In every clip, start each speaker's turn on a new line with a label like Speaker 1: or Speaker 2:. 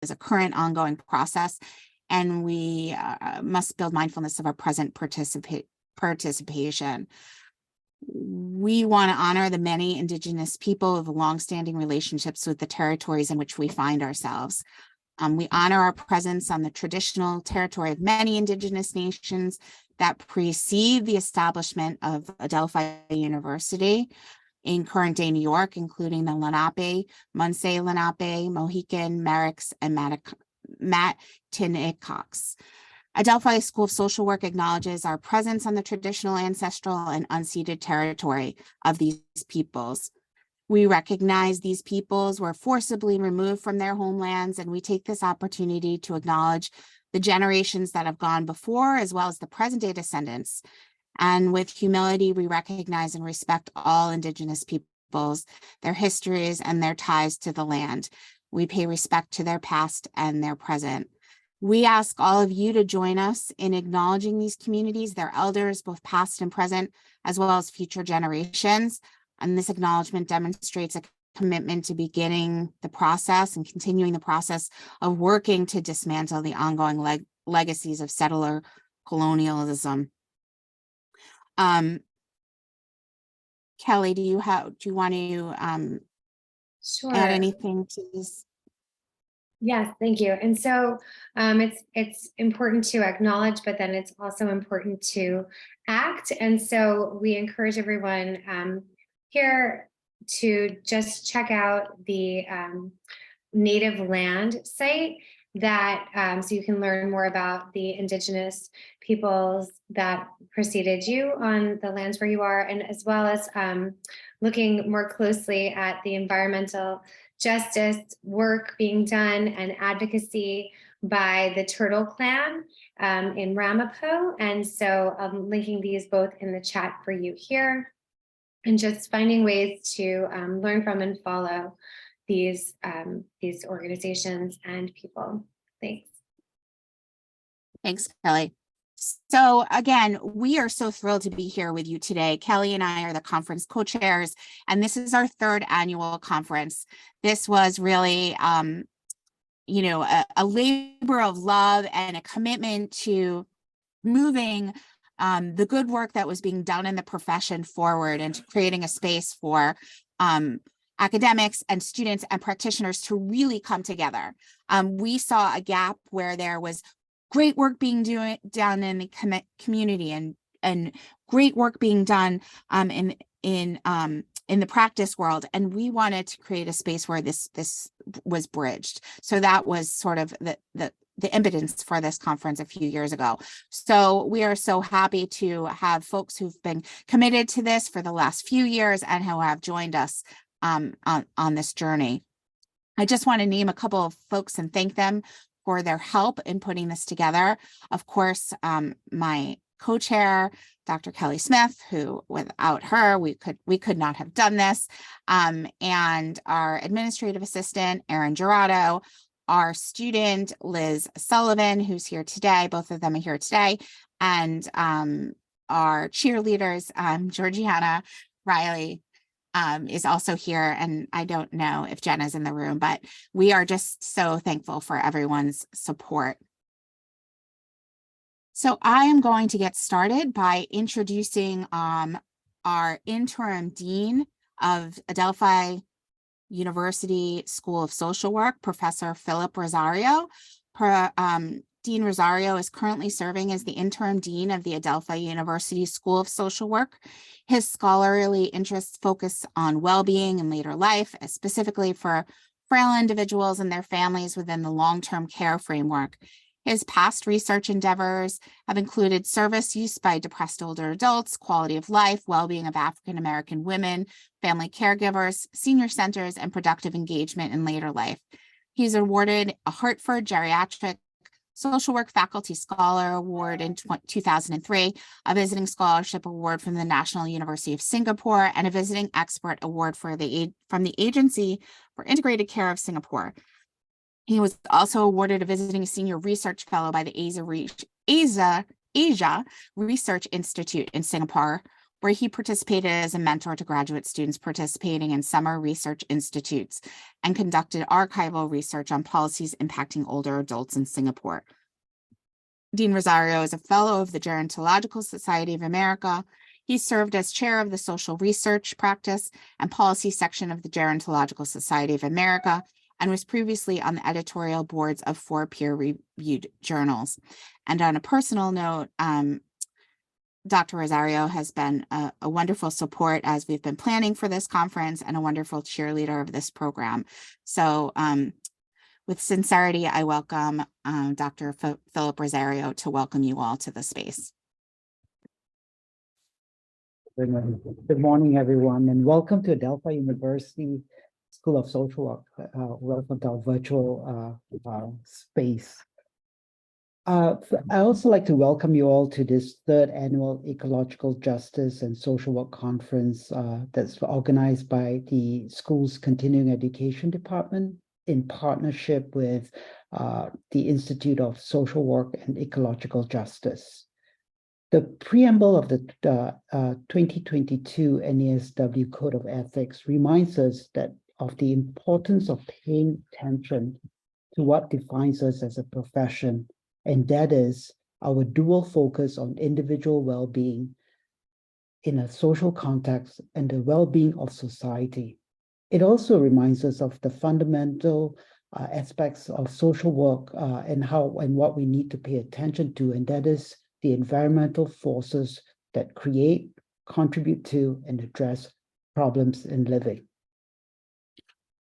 Speaker 1: is a current ongoing process, and we must build mindfulness of our present participation. We want to honor the many Indigenous people of longstanding relationships with the territories in which we find ourselves. We honor our presence on the traditional territory of many Indigenous nations that precede the establishment of Adelphi University in current-day New York, including the Lenape, Munsee Lenape, Mohican, Merricks, and Matinicox. Adelphi School of Social Work acknowledges our presence on the traditional, ancestral, and unceded territory of these peoples. We recognize these peoples were forcibly removed from their homelands, and we take this opportunity to acknowledge the generations that have gone before, as well as the present-day descendants. And with humility, we recognize and respect all Indigenous peoples, their histories, and their ties to the land. We pay respect to their past and their present. We ask all of you to join us in acknowledging these communities, their elders, both past and present, as well as future generations. And this acknowledgement demonstrates a commitment to beginning the process and continuing the process of working to dismantle the ongoing legacies of settler colonialism. Kelly, do you want to
Speaker 2: Sure.
Speaker 1: add anything to this?
Speaker 2: Yes, thank you. And so it's important to acknowledge, but then it's also important to act. And so we encourage everyone here to just check out the native land site that so you can learn more about the Indigenous peoples that preceded you on the lands where you are, and as well as looking more closely at the environmental justice work being done and advocacy by the Turtle Clan in Ramapo. And so I'm linking these both in the chat for you here, and just finding ways to learn from and follow these organizations and people. Thanks.
Speaker 1: Thanks, Kelly. So again, we are so thrilled to be here with you today. Kelly and I are the conference co-chairs, and this is our third annual conference. This was really, a labor of love and a commitment to moving the good work that was being done in the profession forward, and to creating a space for academics and students and practitioners to really come together. We saw a gap where there was great work being done in the community, and great work being done in the practice world, and we wanted to create a space where this was bridged. So that was sort of the impetus for this conference a few years ago. So we are so happy to have folks who've been committed to this for the last few years and who have joined us on this journey. I just want to name a couple of folks and thank them for their help in putting this together. Of course, my co-chair, Dr. Kelly Smith, who without her, we could not have done this, and our administrative assistant, Erin Gerardo, our student, Liz Sullivan, who's here today, both of them are here today, and our cheerleaders, Georgiana Riley, is also here, and I don't know if Jenna's in the room, but we are just so thankful for everyone's support. So I am going to get started by introducing our interim dean of Adelphi University School of Social Work, Professor Philip Rosario. Dean Rosario is currently serving as the interim dean of the Adelphi University School of Social Work. His scholarly interests focus on well-being in later life, specifically for frail individuals and their families within the long-term care framework. His past research endeavors have included service use by depressed older adults, quality of life, well-being of African-American women, family caregivers, senior centers, and productive engagement in later life. He's awarded a Hartford Geriatric Social Work Faculty Scholar Award in 2003, a Visiting Scholarship Award from the National University of Singapore, and a Visiting Expert Award from the Agency for Integrated Care of Singapore. He was also awarded a Visiting Senior Research Fellow by the Asia Research Institute in Singapore, where he participated as a mentor to graduate students participating in summer research institutes and conducted archival research on policies impacting older adults in Singapore. Dean Rosario is a fellow of the Gerontological Society of America. He served as chair of the social research practice and policy section of the Gerontological Society of America and was previously on the editorial boards of 4 peer-reviewed journals. And on a personal note, Dr. Rosario has been a wonderful support as we've been planning for this conference and a wonderful cheerleader of this program. So with sincerity, I welcome Dr. Philip Rosario to welcome you all to the space.
Speaker 3: Good morning, everyone, and welcome to Adelphi University School of Social Work. Welcome to our virtual space. I also like to welcome you all to this 3rd annual Ecological Justice and Social Work Conference that's organized by the school's Continuing Education Department in partnership with the Institute of Social Work and Ecological Justice. The preamble of the 2022 NASW Code of Ethics reminds us that of the importance of paying attention to what defines us as a profession, and that is our dual focus on individual well-being in a social context and the well-being of society. It also reminds us of the fundamental aspects of social work and what we need to pay attention to, and that is the environmental forces that create, contribute to, and address problems in living.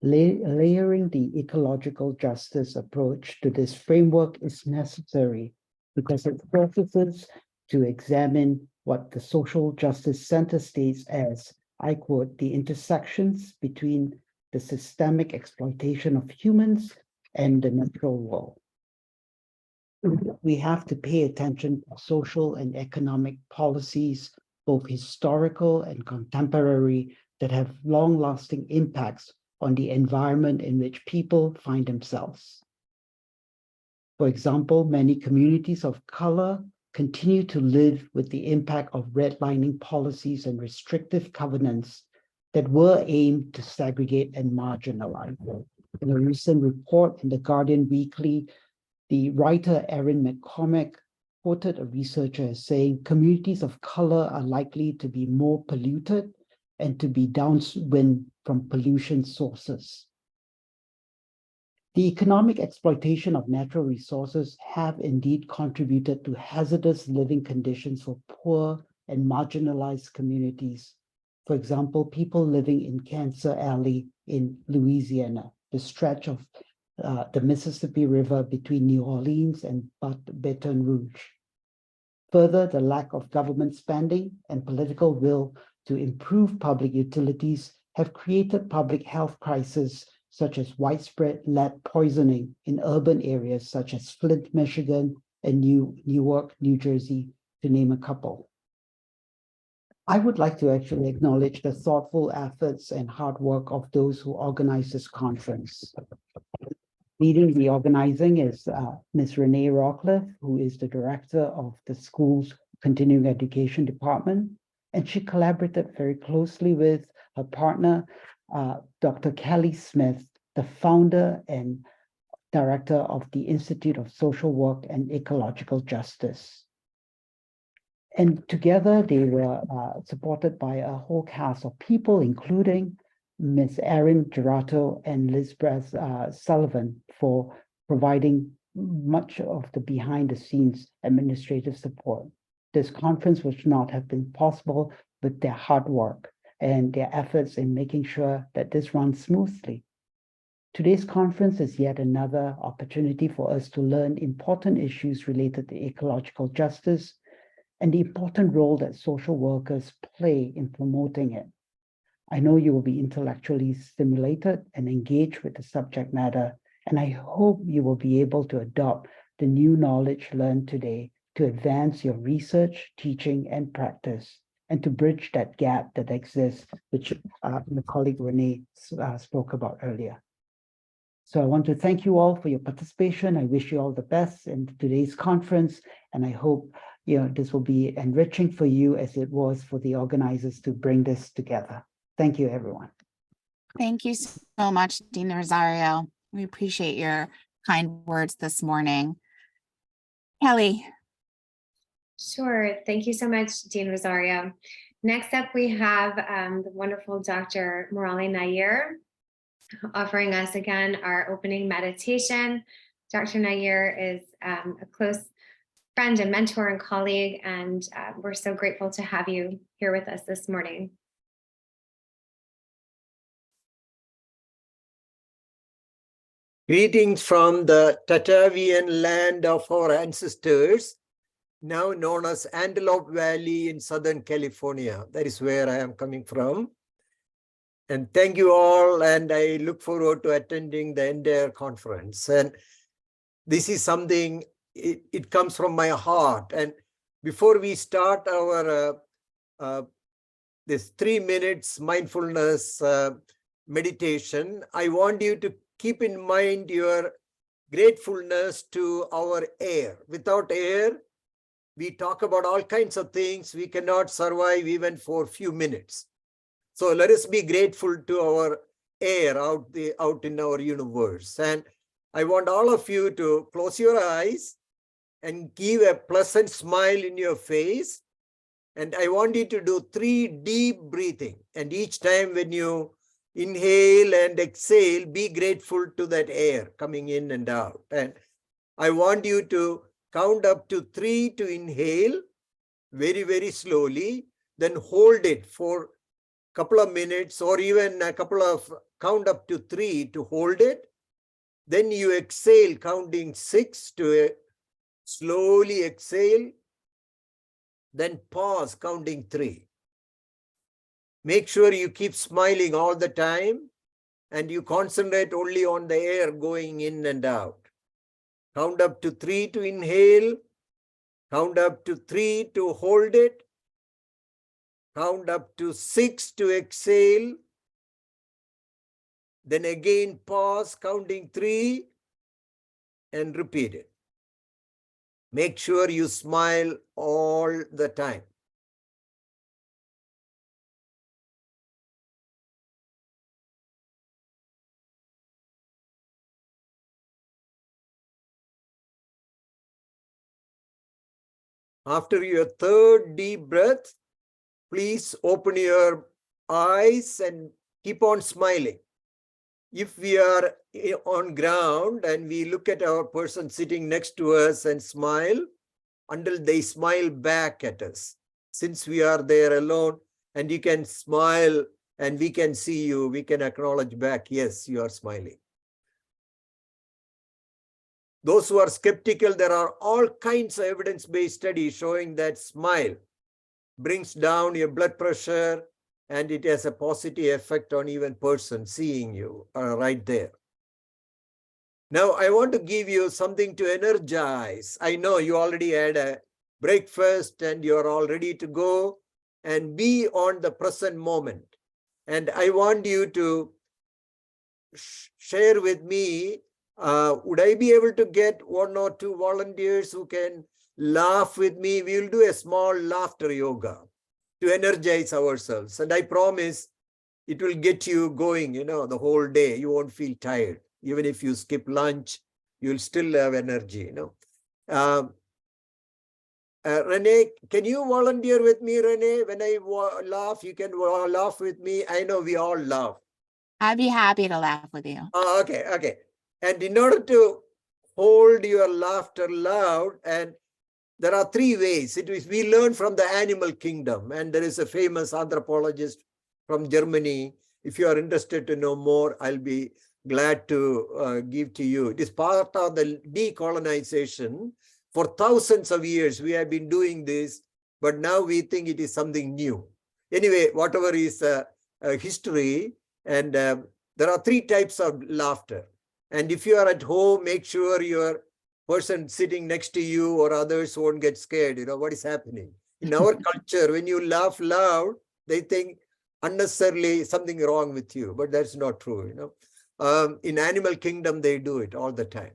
Speaker 3: Layering the ecological justice approach to this framework is necessary because it forces us to examine what the Social Justice Center states as, I quote, the intersections between the systemic exploitation of humans and the natural world. We have to pay attention to social and economic policies, both historical and contemporary, that have long-lasting impacts on the environment in which people find themselves. For example, many communities of color continue to live with the impact of redlining policies and restrictive covenants that were aimed to segregate and marginalize. In a recent report in the Guardian Weekly, the writer Erin McCormack quoted a researcher as saying, communities of color are likely to be more polluted and to be downwind from pollution sources. The economic exploitation of natural resources have indeed contributed to hazardous living conditions for poor and marginalized communities. For example, people living in Cancer Alley in Louisiana, the stretch of the Mississippi River between New Orleans and Baton Rouge. Further, the lack of government spending and political will to improve public utilities have created public health crises such as widespread lead poisoning in urban areas such as Flint, Michigan, and Newark, New Jersey, to name a couple. I would like to actually acknowledge the thoughtful efforts and hard work of those who organized this conference. Leading the organizing is Ms. Renee Rockcliffe, who is the director of the school's Continuing Education Department, and she collaborated very closely with her partner, Dr. Kelly Smith, the founder and director of the Institute of Social Work and Ecological Justice. And together they were supported by a whole cast of people, including Ms. Erin Gerato and Liz Sullivan, for providing much of the behind-the-scenes administrative support. This conference would not have been possible with their hard work and their efforts in making sure that this runs smoothly. Today's conference is yet another opportunity for us to learn important issues related to ecological justice and the important role that social workers play in promoting it. I know you will be intellectually stimulated and engaged with the subject matter, and I hope you will be able to adopt the new knowledge learned today to advance your research, teaching, and practice, and to bridge that gap that exists, which my colleague Renee spoke about earlier. So I want to thank you all for your participation. I wish you all the best in today's conference, and I hope this will be enriching for you as it was for the organizers to bring this together. Thank you, everyone.
Speaker 1: Thank you so much, Dean Rosario. We appreciate your kind words this morning. Kelly.
Speaker 2: Sure. Thank you so much, Dean Rosario. Next up, we have the wonderful Dr. Murali Nair offering us again our opening meditation. Dr. Nair is a close friend and mentor and colleague, and we're so grateful to have you here with us this morning.
Speaker 4: Greetings from the Tatavian land of our ancestors, now known as Antelope Valley in Southern California. That is where I am coming from. And thank you all, and I look forward to attending the entire conference. And this is something, it comes from my heart. And before we start our this 3 minutes mindfulness meditation, I want you to keep in mind your gratefulness to our air. Without air, we talk about all kinds of things. We cannot survive even for a few minutes. So let us be grateful to our air out in our universe. And I want all of you to close your eyes and give a pleasant smile in your face. And I want you to do 3 deep breathing. And each time when you inhale and exhale, be grateful to that air coming in and out. And I want you to count up to 3 to inhale very, very slowly, then hold it for a couple of minutes or even a couple of count up to 3 to hold it. Then you exhale, counting 6 to slowly exhale. Then pause, counting 3. Make sure you keep smiling all the time and you concentrate only on the air going in and out. Count up to 3 to inhale. Count up to 3 to hold it. Count up to 6 to exhale. Then again pause, counting 3 and repeat it. Make sure you smile all the time. After your 3rd deep breath, please open your eyes and keep on smiling. If we are on ground and we look at our person sitting next to us and smile until they smile back at us. Since we are there alone and you can smile and we can see you, we can acknowledge back, yes, you are smiling. Those who are skeptical, there are all kinds of evidence-based studies showing that smile brings down your blood pressure and it has a positive effect on even person seeing you right there. Now, I want to give you something to energize. I know you already had a breakfast and you're all ready to go and be on the present moment. And I want you to share with me, would I be able to get 1 or 2 volunteers who can laugh with me? We will do a small laughter yoga to energize ourselves. And I promise it will get you going, the whole day. You won't feel tired. Even if you skip lunch, you'll still have energy, Renee, can you volunteer with me, Renee? When I laugh, you can laugh with me. I know we all laugh.
Speaker 1: I'd be happy to laugh with you.
Speaker 4: Oh, okay. And in order to hold your laughter loud, and there are 3 ways. We learn from the animal kingdom, and there is a famous anthropologist from Germany. If you are interested to know more, I'll be glad to give to you. It is part of the decolonization. For thousands of years, we have been doing this, but now we think it is something new. Anyway, whatever is history, and there are 3 types of laughter. And if you are at home, make sure your person sitting next to you or others won't get scared. What is happening? In our culture, when you laugh loud, they think unnecessarily something wrong with you, but that's not true. In animal kingdom, they do it all the time.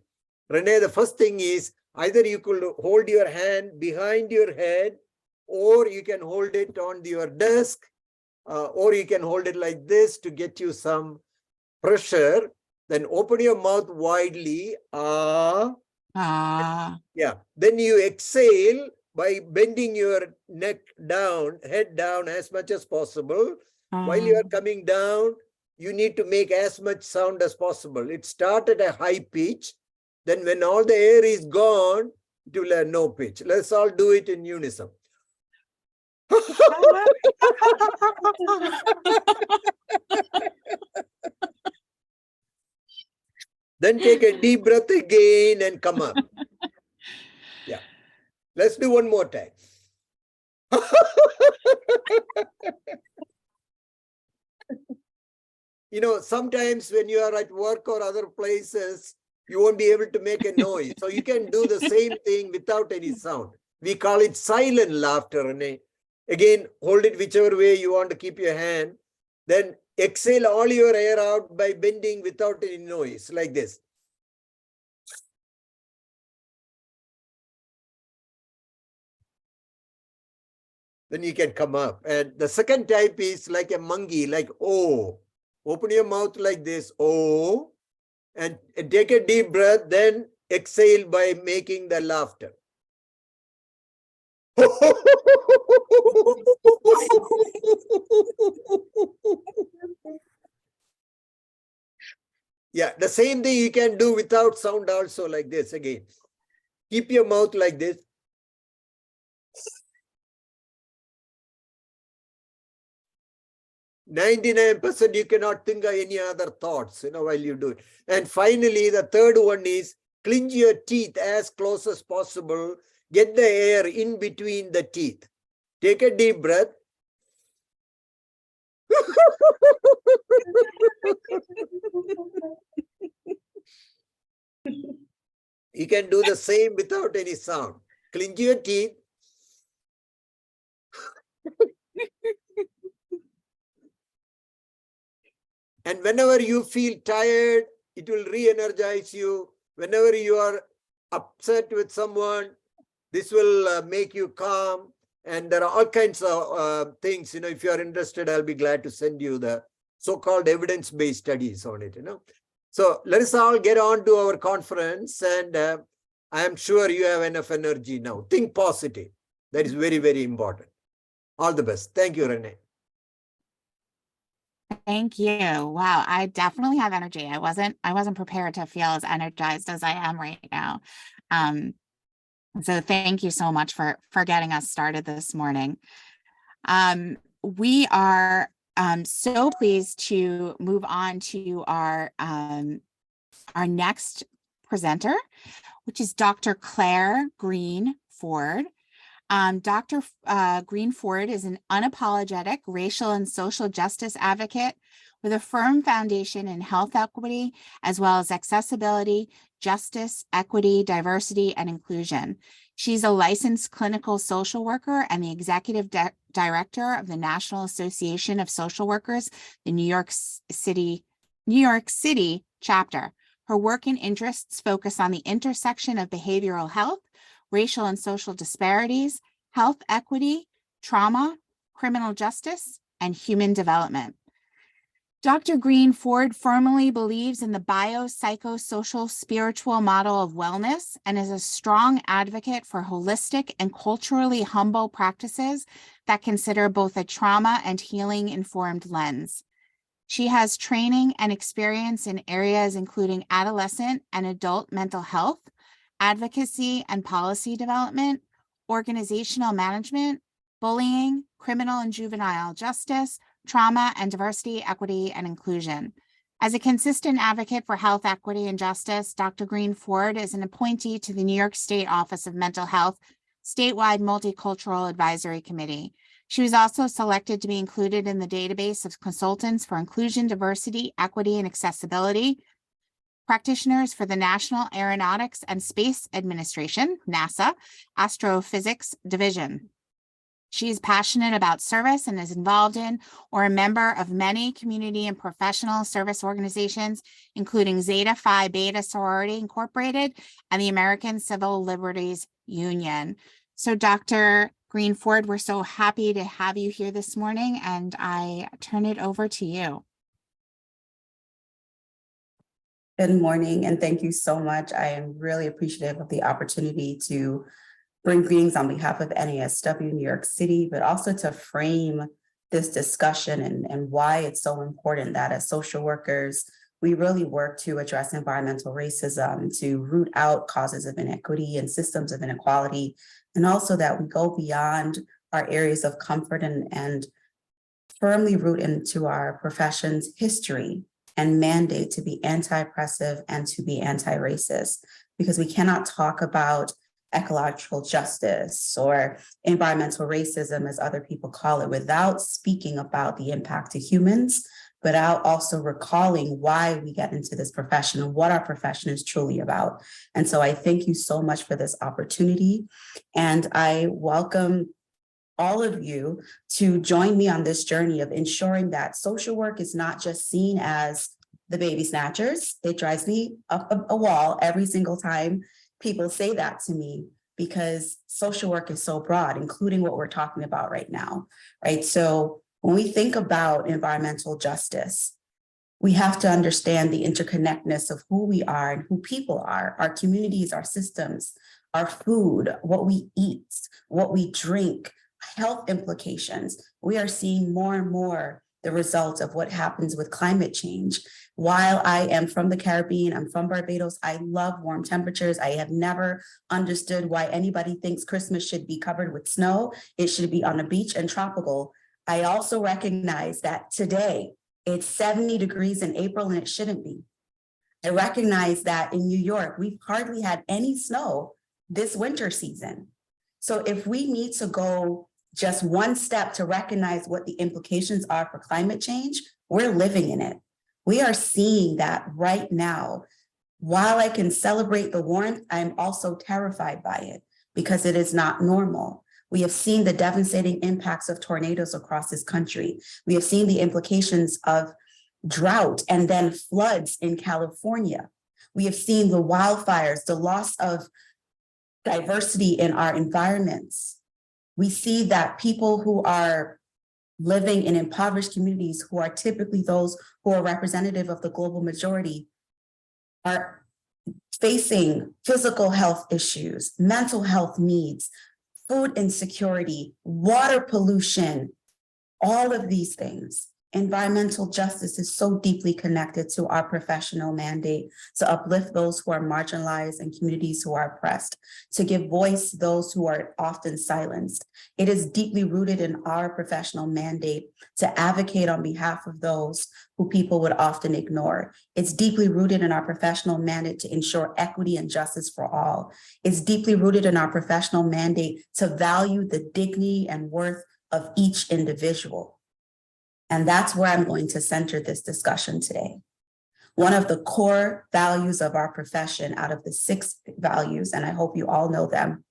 Speaker 4: Renee, the first thing is, Either you could hold your hand behind your head, or you can hold it on your desk, or you can hold it like this to get you some pressure. Then open your mouth widely. Yeah. Then you exhale by bending your neck down, head down as much as possible. While you are coming down, you need to make as much sound as possible. It starts at a high pitch. Then when all the air is gone, it will have no pitch. Let's all do it in unison. Then take a deep breath again and come up. Yeah. Let's do one more time. You know, sometimes when you are at work or other places, you won't be able to make a noise. So you can do the same thing without any sound. We call it silent laughter, Renee. Again, hold it whichever way you want to keep your hand. Then exhale all your air out by bending without any noise, like this. Then you can come up. And the second type is like a monkey, like oh. Open your mouth like this, oh, and take a deep breath, then exhale by making the laughter. Yeah, the same thing you can do without sound also, like this again. Keep your mouth like this. %, you cannot think of any other thoughts, while you do it. And finally, the third one is clench your teeth as close as possible. Get the air in between the teeth. Take a deep breath. You can do the same without any sound. Clench your teeth. And whenever you feel tired, it will re-energize you. Whenever you are upset with someone, this will make you calm. And there are all kinds of things, if you are interested, I'll be glad to send you the so-called evidence-based studies on it, So let us all get on to our conference, and I am sure you have enough energy now. Think positive. That is very, very important. All the best. Thank you, Renee.
Speaker 1: Thank you. Wow, I definitely have energy. I wasn't prepared to feel as energized as I am right now. So thank you so much for getting us started this morning. We are so pleased to move on to our next presenter, which is Dr. Claire Green-Ford. Dr. Green-Ford is an unapologetic racial and social justice advocate with a firm foundation in health equity, as well as accessibility, justice, equity, diversity, and inclusion. She's a licensed clinical social worker and the executive director of the National Association of Social Workers, the New York City chapter. Her work and interests focus on the intersection of behavioral health, racial and social disparities, health equity, trauma, criminal justice, and human development. Dr. Green-Ford firmly believes in the biopsychosocial spiritual model of wellness and is a strong advocate for holistic and culturally humble practices that consider both a trauma and healing-informed lens. She has training and experience in areas including adolescent and adult mental health, advocacy and policy development, organizational management, bullying, criminal and juvenile justice, trauma and diversity, equity, and inclusion. As a consistent advocate for health equity and justice, Dr. Green-Ford is an appointee to the New York State Office of Mental Health Statewide Multicultural Advisory Committee. She was also selected to be included in the database of consultants for inclusion, diversity, equity, and accessibility practitioners for the National Aeronautics and Space Administration, NASA, Astrophysics Division. She is passionate about service and is involved in or a member of many community and professional service organizations, including Zeta Phi Beta Sorority Incorporated and the American Civil Liberties Union. So Dr. Greenford, we're so happy to have you here this morning, and I turn it over to you.
Speaker 5: Good morning, and thank you so much. I am really appreciative of the opportunity to bring greetings on behalf of NASW New York City, but also to frame this discussion and why it's so important that as social workers, we really work to address environmental racism, to root out causes of inequity and systems of inequality, and also that we go beyond our areas of comfort and firmly root into our profession's history and mandate to be anti-oppressive and to be anti-racist, because we cannot talk about ecological justice or environmental racism, as other people call it, without speaking about the impact to humans, but out also recalling why we get into this profession and what our profession is truly about. And so I thank you so much for this opportunity. And I welcome all of you to join me on this journey of ensuring that social work is not just seen as the baby snatchers. It drives me up a wall every single time people say that to me, because social work is so broad, including what we're talking about right now, right? So when we think about environmental justice, we have to understand the interconnectedness of who we are and who people are, our communities, our systems, our food, what we eat, what we drink, health implications. We are seeing more and more the results of what happens with climate change. While I am from the Caribbean, I'm from Barbados, I love warm temperatures. I have never understood why anybody thinks Christmas should be covered with snow. It should be on a beach and tropical. I also recognize that today it's 70 degrees in April and it shouldn't be. I recognize that in New York, we've hardly had any snow this winter season. So if we need to go just one step to recognize what the implications are for climate change, we're living in it. We are seeing that right now. While I can celebrate the warmth, I'm also terrified by it because it is not normal. We have seen the devastating impacts of tornadoes across this country. We have seen the implications of drought and then floods in California. We have seen the wildfires, the loss of diversity in our environments. We see that people who are living in impoverished communities, who are typically those who are representative of the global majority, are facing physical health issues, mental health needs, food insecurity, water pollution, all of these things. Environmental justice is so deeply connected to our professional mandate to uplift those who are marginalized and communities who are oppressed, to give voice to those who are often silenced. It is deeply rooted in our professional mandate to advocate on behalf of those who people would often ignore. It's deeply rooted in our professional mandate to ensure equity and justice for all. It's deeply rooted in our professional mandate to value the dignity and worth of each individual. And that's where I'm going to center this discussion today. One of the core values of our profession out of the 6 values, and I hope you all know them,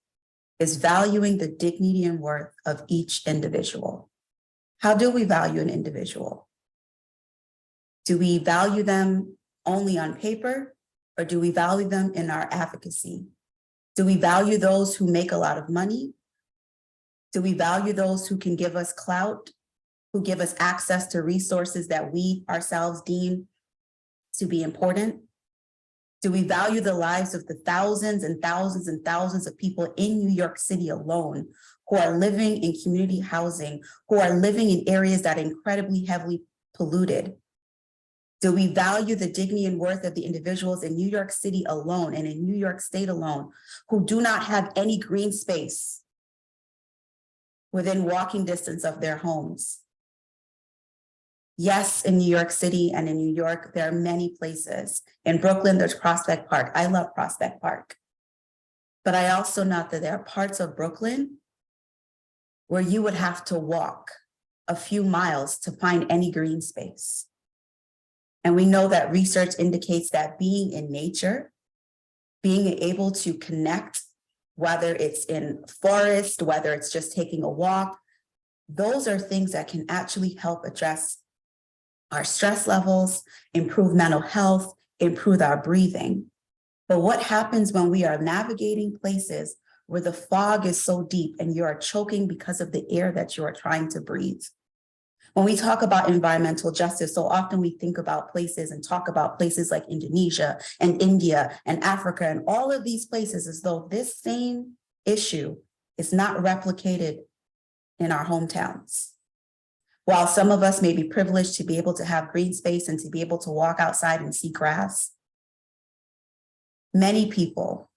Speaker 5: is valuing the dignity and worth of each individual. How do we value an individual? Do we value them only on paper, or do we value them in our advocacy? Do we value those who make a lot of money? Do we value those who can give us clout, who give us access to resources that we ourselves deem to be important? Do we value the lives of the thousands and thousands and thousands of people in New York City alone who are living in community housing, who are living in areas that are incredibly heavily polluted? Do we value the dignity and worth of the individuals in New York City alone and in New York State alone who do not have any green space within walking distance of their homes? Yes, in New York City and in New York, there are many places. In Brooklyn, there's Prospect Park. I love Prospect Park. But I also know that there are parts of Brooklyn where you would have to walk a few miles to find any green space. And we know that research indicates that being in nature, being able to connect, whether it's in forest, whether it's just taking a walk, those are things that can actually help address our stress levels, improve mental health, improve our breathing. But what happens when we are navigating places where the fog is so deep and you are choking because of the air that you are trying to breathe? When we talk about environmental justice, so often we think about places and talk about places like Indonesia and India and Africa and all of these places as though this same issue is not replicated in our hometowns. While some of us may be privileged to be able to have green space and to be able to walk outside and see grass, many people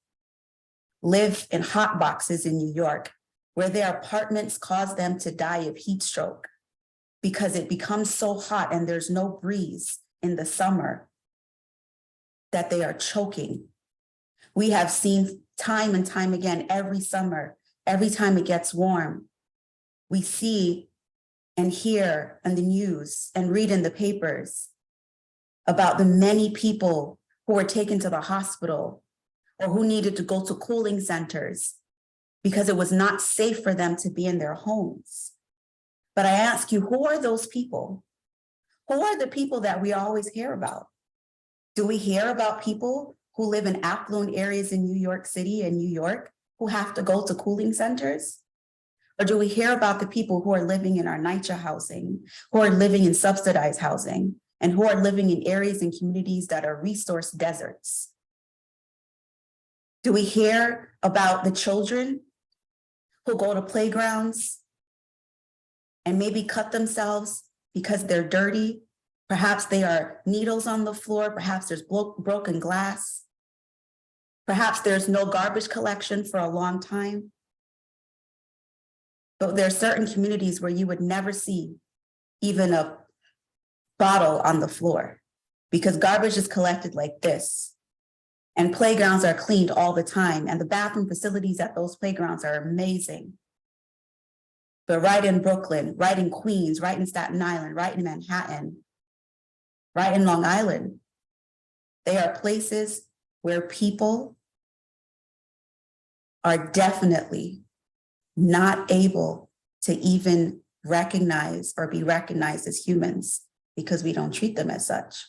Speaker 5: live in hot boxes in New York where their apartments cause them to die of heat stroke because it becomes so hot and there's no breeze in the summer that they are choking. We have seen time and time again every summer, every time it gets warm, we see and hear on the news and read in the papers about the many people who were taken to the hospital or who needed to go to cooling centers because it was not safe for them to be in their homes. But I ask you, who are those people? Who are the people that we always hear about? Do we hear about people who live in affluent areas in New York City and New York who have to go to cooling centers? Or do we hear about the people who are living in our NYCHA housing, who are living in subsidized housing, and who are living in areas and communities that are resource deserts? Do we hear about the children who go to playgrounds and maybe cut themselves because they're dirty? Perhaps there are needles on the floor, perhaps there's broken glass. Perhaps there's no garbage collection for a long time. But there are certain communities where you would never see even a bottle on the floor because garbage is collected like this. And playgrounds are cleaned all the time. And the bathroom facilities at those playgrounds are amazing. But right in Brooklyn, right in Queens, right in Staten Island, right in Manhattan, right in Long Island, they are places where people are definitely not able to even recognize or be recognized as humans because we don't treat them as such.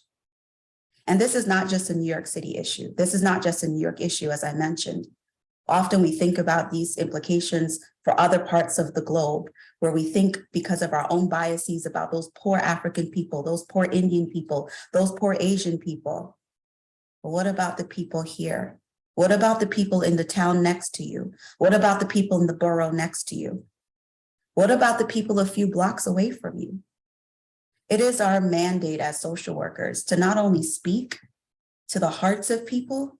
Speaker 5: And this is not just a New York City issue. This is not just a New York issue, as I mentioned. Often we think about these implications for other parts of the globe, where we think because of our own biases about those poor African people, those poor Indian people, those poor Asian people. But what about the people here? What about the people in the town next to you? What about the people in the borough next to you? What about the people a few blocks away from you? It is our mandate as social workers to not only speak to the hearts of people,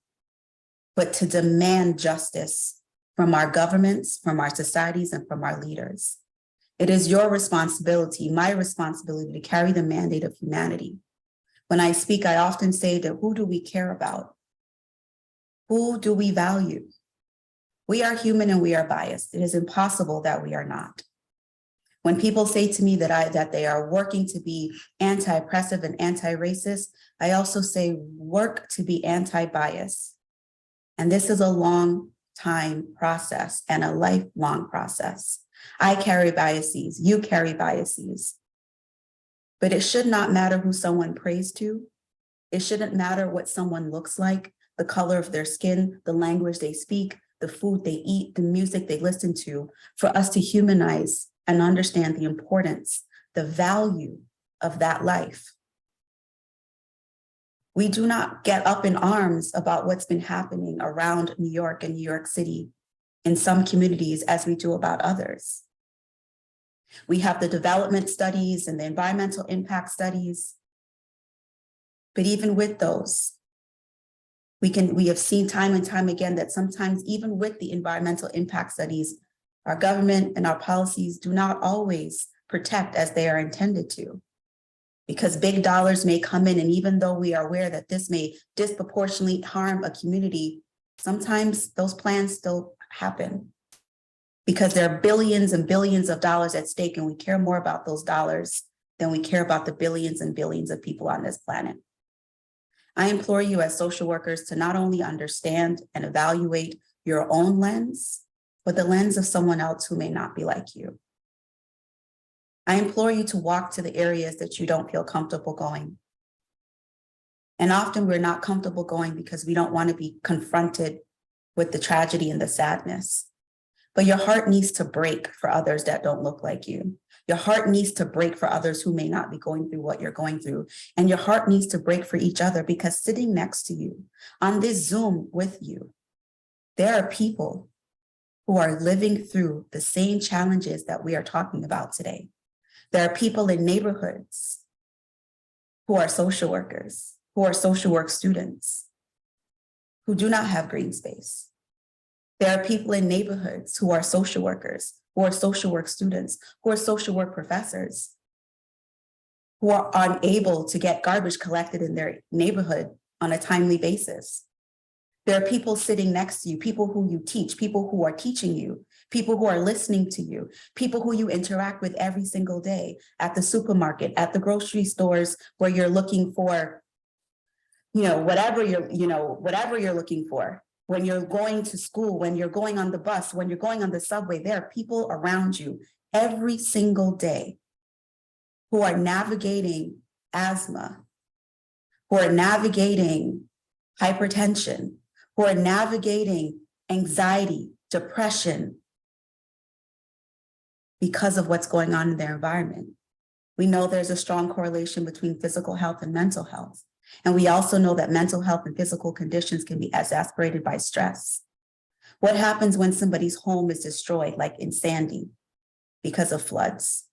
Speaker 5: but to demand justice from our governments, from our societies, and from our leaders. It is your responsibility, my responsibility, to carry the mandate of humanity. When I speak, I often say that who do we care about? Who do we value? We are human and we are biased. It is impossible that we are not. When people say to me that they are working to be anti-oppressive and anti-racist, I also say work to be anti-bias. And this is a long time process and a lifelong process. I carry biases, you carry biases. But it should not matter who someone prays to. It shouldn't matter what someone looks like, the color of their skin, the language they speak, the food they eat, the music they listen to, for us to humanize and understand the importance, the value of that life. We do not get up in arms about what's been happening around New York and New York City in some communities as we do about others. We have the development studies and the environmental impact studies. But even with those, we have seen time and time again that sometimes even with the environmental impact studies, our government and our policies do not always protect as they are intended to. Because big dollars may come in, and even though we are aware that this may disproportionately harm a community, sometimes those plans still happen. Because there are billions and billions of dollars at stake, and we care more about those dollars than we care about the billions and billions of people on this planet. I implore you as social workers to not only understand and evaluate your own lens, but the lens of someone else who may not be like you. I implore you to walk to the areas that you don't feel comfortable going. And often we're not comfortable going because we don't want to be confronted with the tragedy and the sadness. But your heart needs to break for others that don't look like you. Your heart needs to break for others who may not be going through what you're going through. And your heart needs to break for each other, because sitting next to you on this Zoom with you, there are people who are living through the same challenges that we are talking about today. There are people in neighborhoods who are social workers, who are social work students, who do not have green space. There are people in neighborhoods who are social workers, who are social work students, who are social work professors, who are unable to get garbage collected in their neighborhood on a timely basis. There are people sitting next to you, people who you teach, people who are teaching you, people who are listening to you, people who you interact with every single day at the supermarket, at the grocery stores, where you're looking for, whatever you're looking for. When you're going to school, when you're going on the bus, when you're going on the subway, there are people around you every single day who are navigating asthma, who are navigating hypertension, who are navigating anxiety, depression, because of what's going on in their environment. We know there's a strong correlation between physical health and mental health. And we also know that mental health and physical conditions can be exacerbated by stress. What happens when somebody's home is destroyed, like in Sandy, because of floods?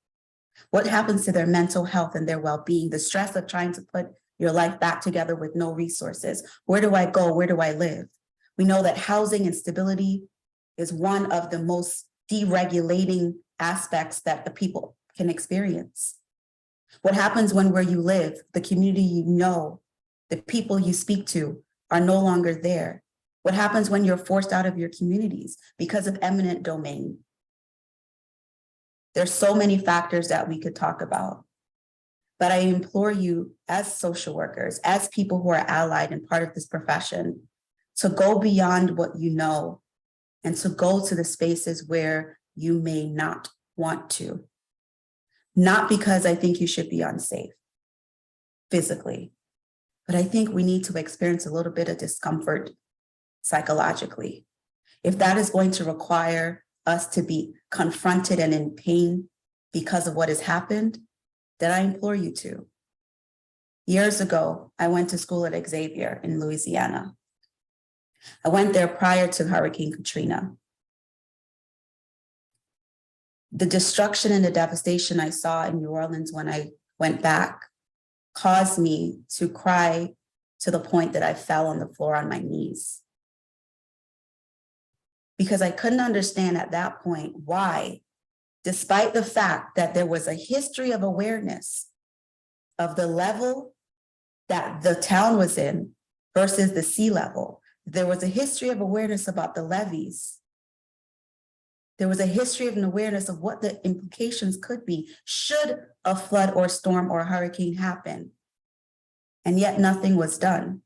Speaker 5: What happens to their mental health and their well-being, the stress of trying to put your life back together with no resources? Where do I go? Where do I live? We know that housing instability is one of the most deregulating aspects that the people can experience. What happens when where you live, the community you know, the people you speak to are no longer there? What happens when you're forced out of your communities because of eminent domain? There's so many factors that we could talk about, but I implore you as social workers, as people who are allied and part of this profession, to go beyond what you know and to go to the spaces where you may not want to. Not because I think you should be unsafe physically, but I think we need to experience a little bit of discomfort psychologically. If that is going to require us to be confronted and in pain because of what has happened, then I implore you to. Years ago, I went to school at Xavier in Louisiana. I went there prior to Hurricane Katrina. The destruction and the devastation I saw in New Orleans when I went back caused me to cry to the point that I fell on the floor on my knees. Because I couldn't understand at that point why, despite the fact that there was a history of awareness of the level that the town was in versus the sea level, there was a history of awareness about the levees. There was a history of an awareness of what the implications could be should a flood or storm or hurricane happen. And yet nothing was done.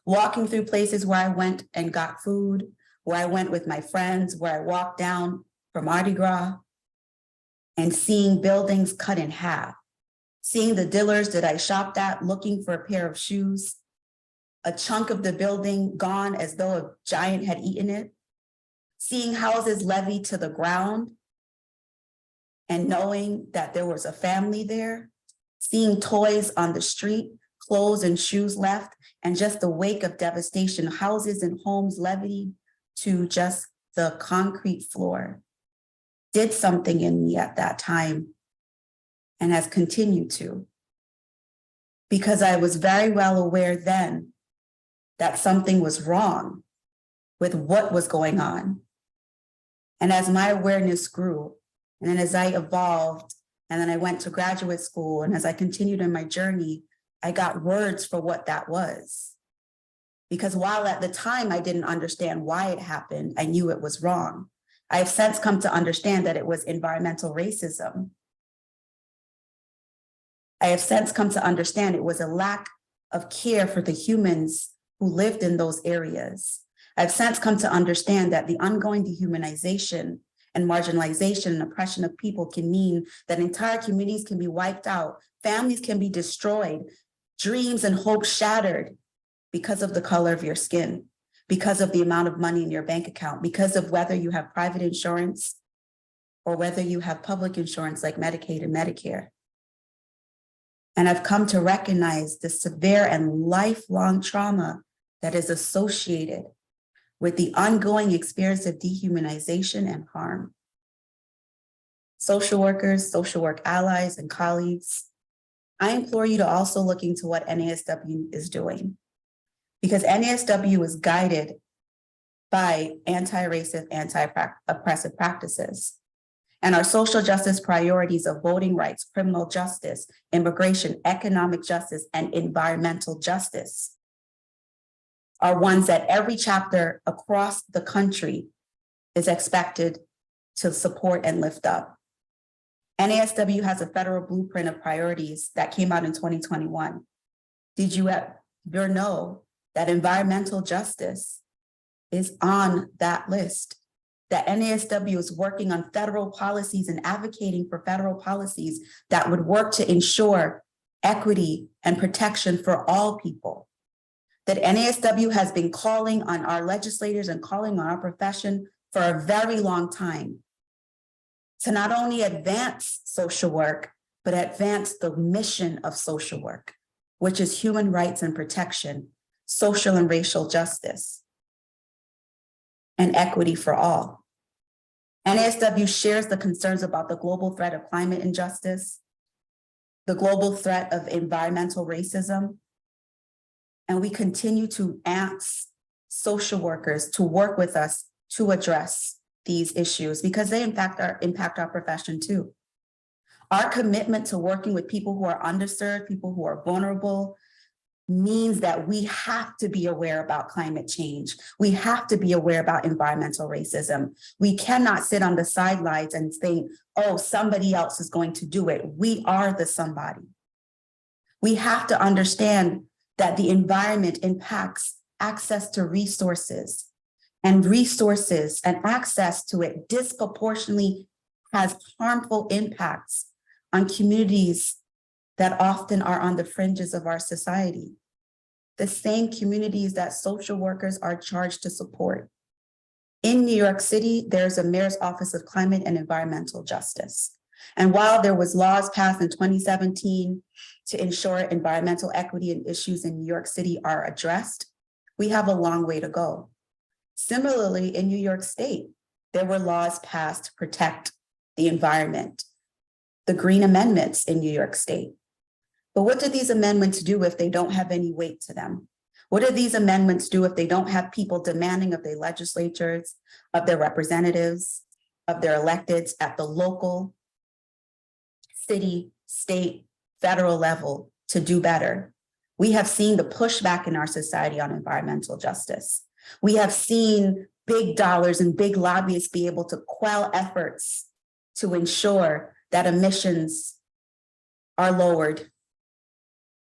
Speaker 5: Walking through places where I went and got food, where I went with my friends, where I walked down for Mardi Gras, and seeing buildings cut in half, seeing the dealers that I shopped at looking for a pair of shoes, a chunk of the building gone as though a giant had eaten it, seeing houses levied to the ground and knowing that there was a family there, seeing toys on the street, clothes and shoes left, and just the wake of devastation, houses and homes levied to just the concrete floor, did something in me at that time and has continued to. Because I was very well aware then that something was wrong with what was going on. And as my awareness grew, and then as I evolved, and then I went to graduate school, and as I continued in my journey, I got words for what that was. Because while at the time I didn't understand why it happened, I knew it was wrong. I have since come to understand that it was environmental racism. I have since come to understand it was a lack of care for the humans who lived in those areas. I've since come to understand that the ongoing dehumanization and marginalization and oppression of people can mean that entire communities can be wiped out, families can be destroyed, dreams and hopes shattered because of the color of your skin, because of the amount of money in your bank account, because of whether you have private insurance or whether you have public insurance like Medicaid and Medicare. And I've come to recognize the severe and lifelong trauma that is associated with the ongoing experience of dehumanization and harm. Social workers, social work allies, and colleagues, I implore you to also look into what NASW is doing, because NASW is guided by anti-racist, anti-oppressive practices. And our social justice priorities of voting rights, criminal justice, immigration, economic justice, and environmental justice are ones that every chapter across the country is expected to support and lift up. NASW has a federal blueprint of priorities that came out in 2021. Did you ever know that environmental justice is on that list? That NASW is working on federal policies and advocating for federal policies that would work to ensure equity and protection for all people. That NASW has been calling on our legislators and calling on our profession for a very long time to not only advance social work, but advance the mission of social work, which is human rights and protection, social and racial justice, and equity for all. NASW shares the concerns about the global threat of climate injustice, the global threat of environmental racism, and we continue to ask social workers to work with us to address these issues because they impact our profession too. Our commitment to working with people who are underserved, people who are vulnerable, means that we have to be aware about climate change. We have to be aware about environmental racism. We cannot sit on the sidelines and think, oh, somebody else is going to do it. We are the somebody. We have to understand that the environment impacts access to resources and access to it disproportionately has harmful impacts on communities that often are on the fringes of our society. The same communities that social workers are charged to support. In New York City, there's a Mayor's Office of Climate and Environmental Justice. And while there was laws passed in 2017 to ensure environmental equity and issues in New York City are addressed, we have a long way to go. Similarly, in New York State, there were laws passed to protect the environment, the Green Amendments in New York State. But what do these amendments do if they don't have any weight to them? What do these amendments do if they don't have people demanding of their legislatures, of their representatives, of their electeds at the local, city, state, federal level to do better? We have seen the pushback in our society on environmental justice. We have seen big dollars and big lobbyists be able to quell efforts to ensure that emissions are lowered,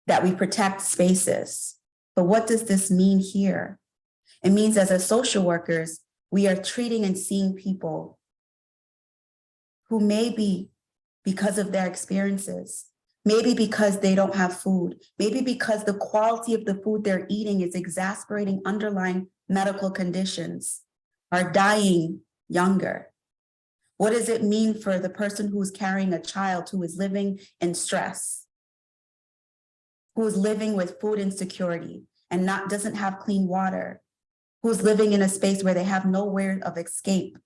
Speaker 5: that we protect spaces. But what does this mean here? It means as a social workers, we are treating and seeing people who maybe because of their experiences, maybe because they don't have food, maybe because the quality of the food they're eating is exasperating underlying medical conditions, are dying younger. What does it mean for the person who's carrying a child who is living in stress, who is living with food insecurity and doesn't have clean water, who's living in a space where they have nowhere of escape?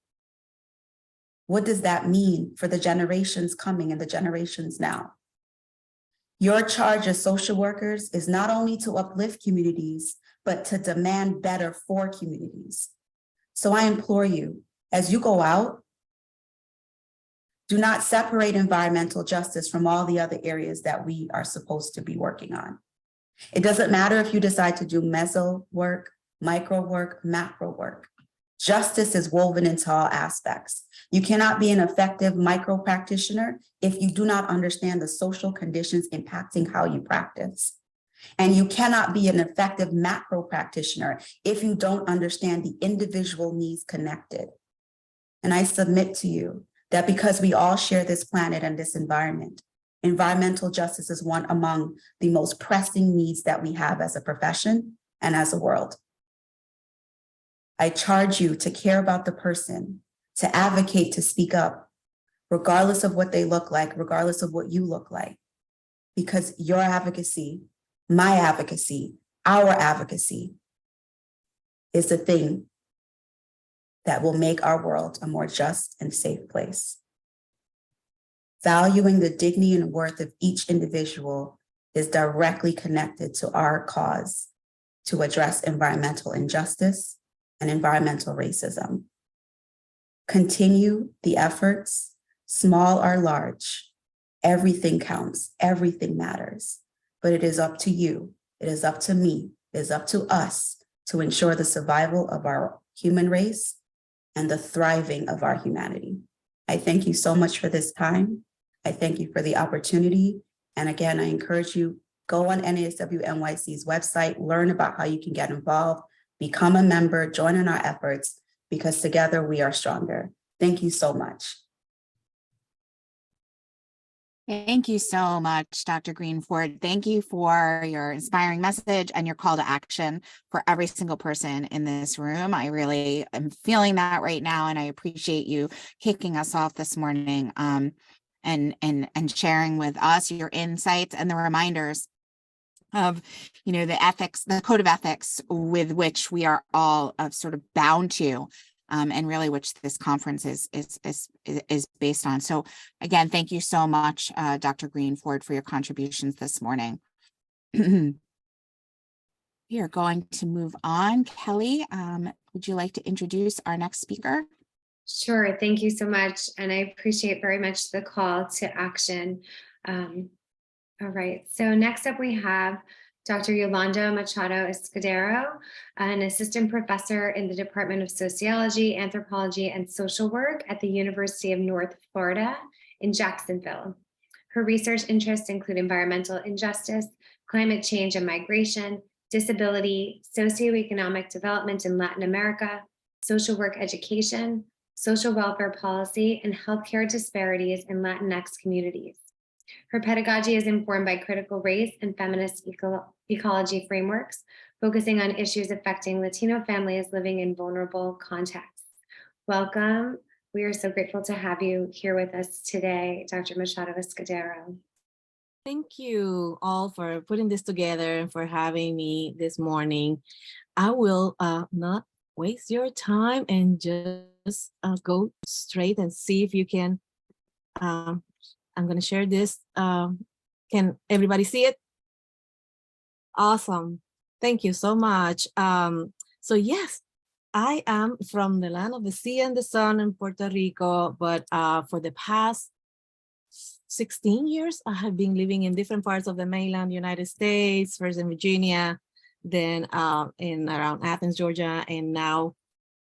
Speaker 5: What does that mean for the generations coming and the generations now? Your charge as social workers is not only to uplift communities, but to demand better for communities. So I implore you, as you go out, do not separate environmental justice from all the other areas that we are supposed to be working on. It doesn't matter if you decide to do meso work, micro work, macro work. Justice is woven into all aspects. You cannot be an effective micro practitioner if you do not understand the social conditions impacting how you practice. And you cannot be an effective macro practitioner if you don't understand the individual needs connected. And I submit to you that because we all share this planet and this environment, environmental justice is one among the most pressing needs that we have as a profession and as a world. I charge you to care about the person, to advocate, to speak up, regardless of what they look like, regardless of what you look like, because your advocacy, my advocacy, our advocacy is the thing that will make our world a more just and safe place. Valuing the dignity and worth of each individual is directly connected to our cause to address environmental injustice and environmental racism. Continue the efforts, small or large. Everything counts, everything matters, but it is up to you, it is up to me, it is up to us to ensure the survival of our human race and the thriving of our humanity. I thank you so much for this time. I thank you for the opportunity. And again, I encourage you, go on NASW NYC's website, learn about how you can get involved, become a member, join in our efforts, because together we are stronger. Thank you so much.
Speaker 1: Thank you so much, Dr. Greenford. Thank you for your inspiring message and your call to action for every single person in this room. I really am feeling that right now, and I appreciate you kicking us off this morning and sharing with us your insights and the reminders of, you know, the ethics, the code of ethics with which we are all sort of bound to. And really which this conference is based on. So again, thank you so much, Dr. Greenford, for your contributions this morning. We are going to move on. Kelly, would you like to introduce our next speaker?
Speaker 2: Sure, thank you so much. And I appreciate very much the call to action. All right, so next up we have Dr. Yolanda Machado Escudero, an assistant professor in the Department of Sociology, Anthropology, and Social Work at the University of North Florida in Jacksonville. Her research interests include environmental injustice, climate change and migration, disability, socioeconomic development in Latin America, social work education, social welfare policy, and healthcare disparities in Latinx communities. Her pedagogy is informed by critical race and feminist ecology frameworks, focusing on issues affecting Latino families living in vulnerable contexts. Welcome. We are so grateful to have you here with us today, Dr. Machado Escudero.
Speaker 6: Thank you all for putting this together and for having me this morning. I will not waste your time and just go straight and see if you can. I'm going to share this. Can everybody see it? Awesome. Thank you so much. So yes, I am from the land of the sea and the sun in Puerto Rico, but for the past 16 years, I have been living in different parts of the mainland United States, first in Virginia, then in around Athens, Georgia, and now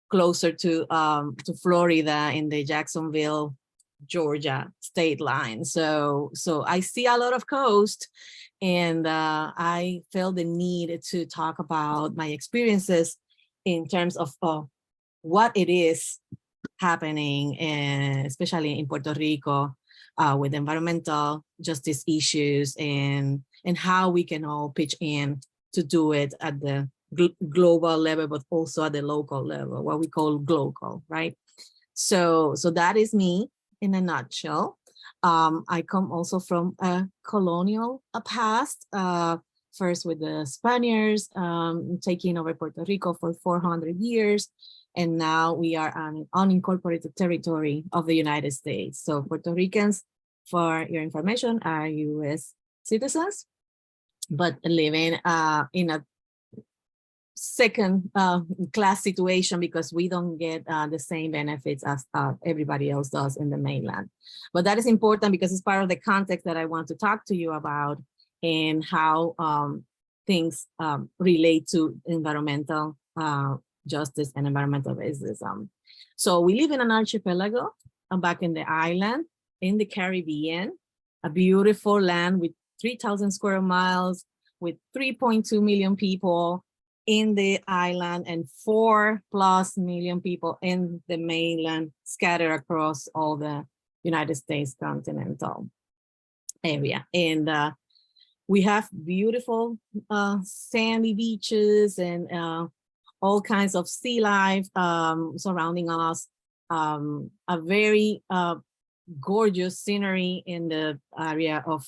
Speaker 6: closer to Florida in the Jacksonville, Georgia state line. So I see a lot of coast, and I felt the need to talk about my experiences in terms of what it is happening, and especially in Puerto Rico with environmental justice issues, and how we can all pitch in to do it at the global level, but also at the local level, what we call glocal, right? So that is me in a nutshell. I come also from a colonial past, first with the Spaniards taking over Puerto Rico for 400 years. And now we are an unincorporated territory of the United States. So Puerto Ricans, for your information, are US citizens, but living in a second class situation because we don't get the same benefits as everybody else does in the mainland. But that is important because it's part of the context that I want to talk to you about, and how things relate to environmental justice and environmental racism. So we live in an archipelago back in the island in the Caribbean, a beautiful land with 3,000 square miles, with 3.2 million people, in the island and 4+ million people in the mainland scattered across all the United States continental area. And we have beautiful sandy beaches and all kinds of sea life surrounding us, a very gorgeous scenery in the area of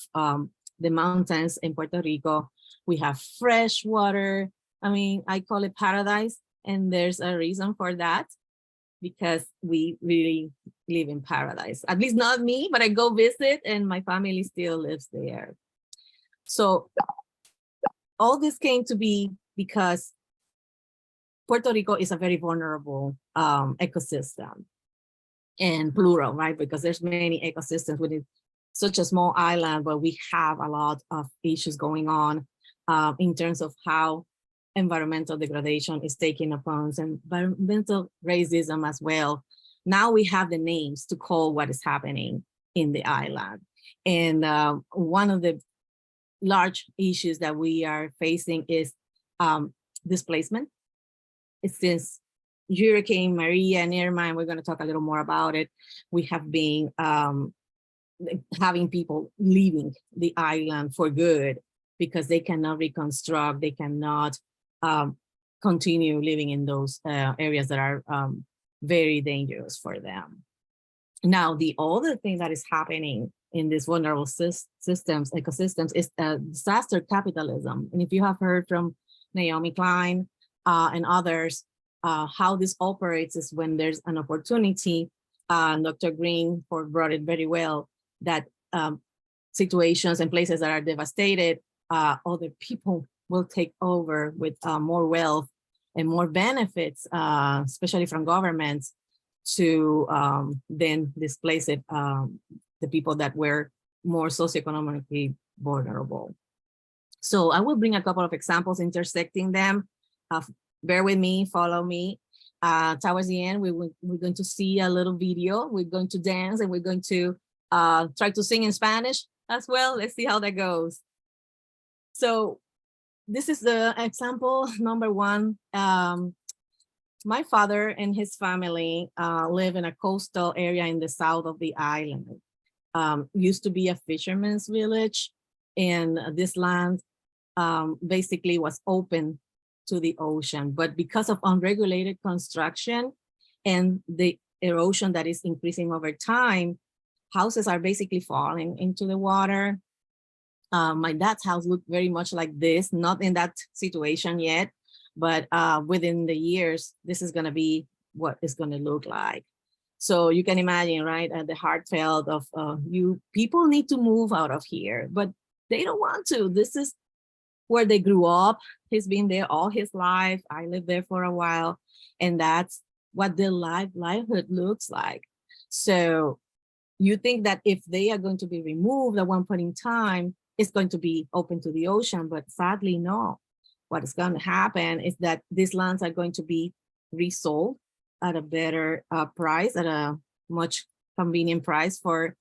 Speaker 6: the mountains in Puerto Rico. We have fresh water. I mean, I call it paradise, and there's a reason for that, because we really live in paradise. At least not me, but I go visit and my family still lives there. So all this came to be because Puerto Rico is a very vulnerable ecosystem, and plural, right? Because there's many ecosystems within such a small island, but we have a lot of issues going on in terms of how environmental degradation is taking upon environmental racism as well. Now we have the names to call what is happening in the island. And one of the large issues that we are facing is displacement. Since Hurricane Maria and Irma, and we're going to talk a little more about it, we have been having people leaving the island for good because they cannot reconstruct, they cannot continue living in those areas that are very dangerous for them. Now, the other thing that is happening in these vulnerable ecosystems is disaster capitalism. And if you have heard from Naomi Klein and others, how this operates is when there's an opportunity, Dr. Green brought it very well, that situations and places that are devastated, other people will take over with more wealth and more benefits, especially from governments, to then displace it, the people that were more socioeconomically vulnerable. So I will bring a couple of examples intersecting them. Bear with me, follow me. Towards the end, we're going to see a little video. We're going to dance and we're going to try to sing in Spanish as well. Let's see how that goes. So this is the example number one. My father and his family live in a coastal area in the south of the island. Used to be a fisherman's village, and this land basically was open to the ocean. But because of unregulated construction and the erosion that is increasing over time, houses are basically falling into the water. My dad's house looked very much like this, not in that situation yet, but within the years, this is going to be what it's going to look like. So you can imagine, right, the heartfelt of people need to move out of here, but they don't want to. This is where they grew up. He's been there all his life. I lived there for a while, and that's what their livelihood looks like. So you think that if they are going to be removed at one point in time, it's going to be open to the ocean, but sadly, no. What is going to happen is that these lands are going to be resold at a better price, at a much convenient price for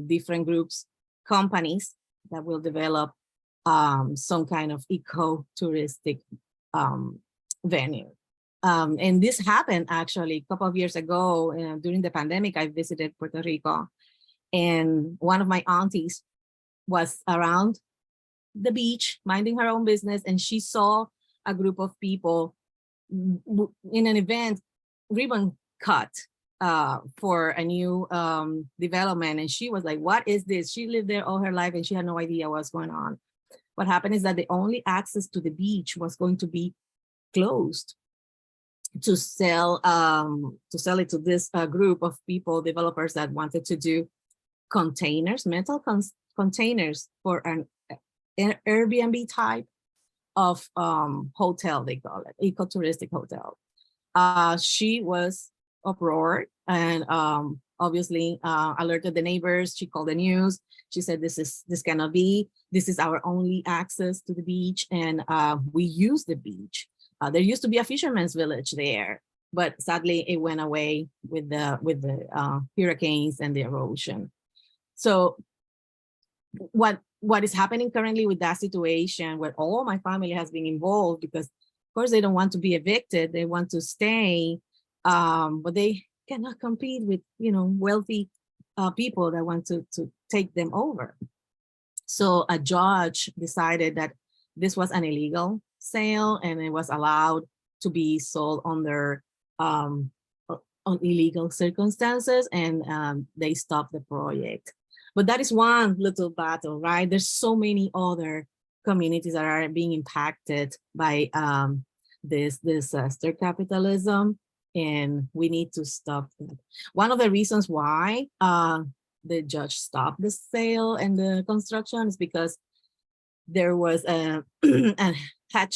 Speaker 6: different groups, companies that will develop some kind of eco-touristic venue. And this happened actually a couple of years ago during the pandemic. I visited Puerto Rico, and one of my aunties was around the beach minding her own business, and she saw a group of people in an event ribbon cut for a new development, and she was like, what is this? She lived there all her life and she had no idea what's going on. What happened is that the only access to the beach was going to be closed to sell it to this group of people, developers that wanted to do containers, metal containers for an Airbnb type of hotel, they call it, ecotouristic hotel. She was uproar and obviously alerted the neighbors. She called the news. She said, this cannot be. This is our only access to the beach, and we use the beach. There used to be a fisherman's village there, but sadly it went away with the hurricanes and the erosion. So what is happening currently with that situation, where all my family has been involved, because course, they don't want to be evicted. They want to stay, but they cannot compete with, wealthy people that want to take them over. So a judge decided that this was an illegal sale and it was allowed to be sold under on illegal circumstances, and they stopped the project. But that is one little battle, right? There's so many other communities that are being impacted by this disaster capitalism, and we need to stop that. One of the reasons why the judge stopped the sale and the construction is because there was a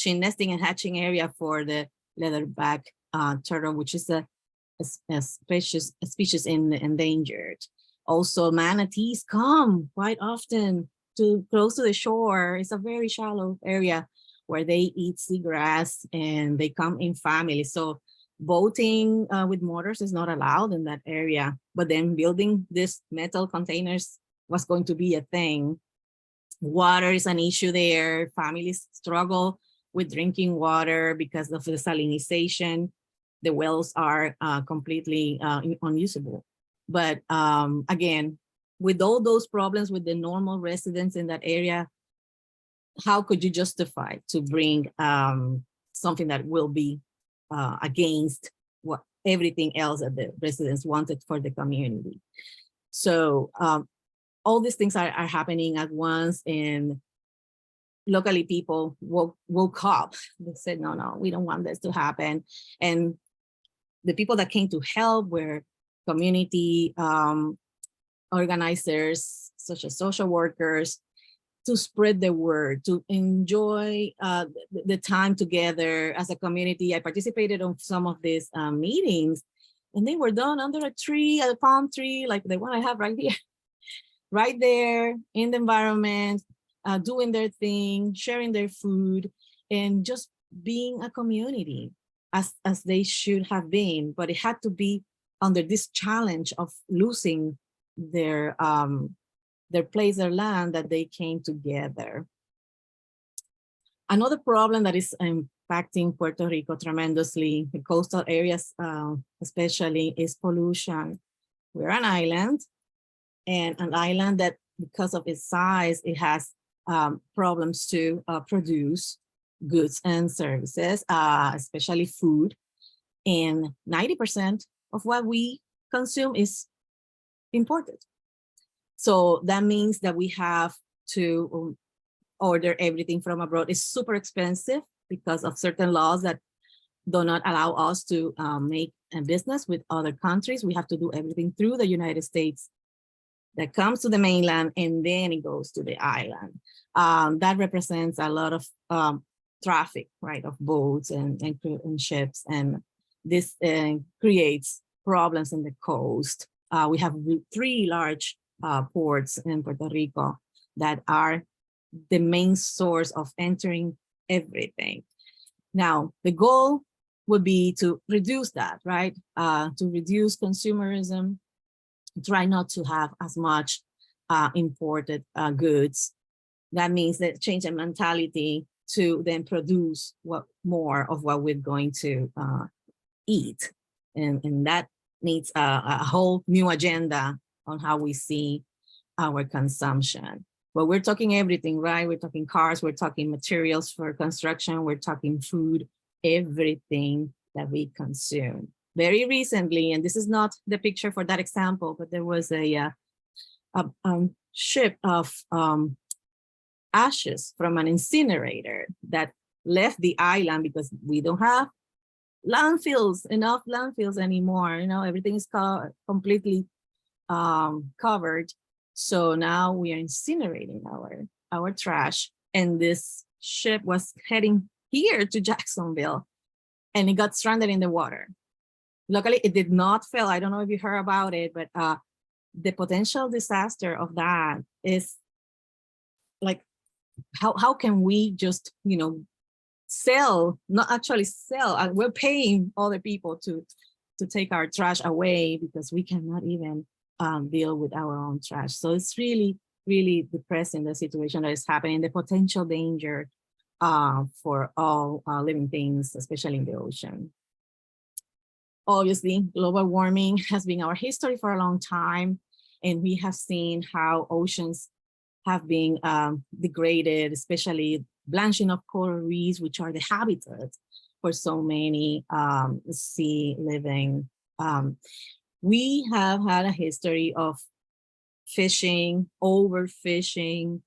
Speaker 6: nesting and hatching area for the leatherback turtle, which is a species endangered. Also, manatees come quite often to close to the shore. It's a very shallow area where they eat seagrass and they come in families. So boating with motors is not allowed in that area, but then building these metal containers was going to be a thing. Water is an issue there. Families struggle with drinking water because of the salinization. The wells are completely unusable. But again, with all those problems with the normal residents in that area, how could you justify to bring something that will be against what everything else that the residents wanted for the community? So all these things are happening at once, and locally people woke up. They said, no, we don't want this to happen. And the people that came to help were community organizers, such as social workers, to spread the word, to enjoy the time together as a community. I participated on some of these meetings, and they were done under a tree, a palm tree, like the one I have right here, right there in the environment, doing their thing, sharing their food, and just being a community as they should have been. But it had to be under this challenge of losing their place, their land, that they came together. Another problem that is impacting Puerto Rico tremendously, the coastal areas especially, is pollution. We're an island, and an island that, because of its size, it has problems to produce goods and services, especially food. And 90% of what we consume is imported. So that means that we have to order everything from abroad. It's super expensive because of certain laws that do not allow us to make a business with other countries. We have to do everything through the United States. That comes to the mainland, and then it goes to the island. That represents a lot of traffic, right, of boats and ships, and this creates problems in the coast. We have 3 large ports in Puerto Rico that are the main source of entering everything. Now, the goal would be to reduce that, right? To reduce consumerism, try not to have as much imported goods. That means that change the mentality to then produce more of what we're going to eat. And that needs a whole new agenda on how we see our consumption. But we're talking everything, right? We're talking cars, we're talking materials for construction, we're talking food, everything that we consume. Very recently, and this is not the picture for that example, but there was a ship of ashes from an incinerator that left the island because we don't have enough landfills anymore. Everything is completely covered. So now we are incinerating our trash. And this ship was heading here to Jacksonville, and it got stranded in the water. Luckily, it did not fail. I don't know if you heard about it, but the potential disaster of that is like, how can we just, sell, not actually sell, we're paying other people to take our trash away because we cannot even deal with our own trash. So it's really, really depressing, the situation that is happening, the potential danger for all living things, especially in the ocean. Obviously, global warming has been our history for a long time, and we have seen how oceans have been degraded, especially blanching of coral reefs, which are the habitat for so many sea living. We have had a history of fishing, overfishing.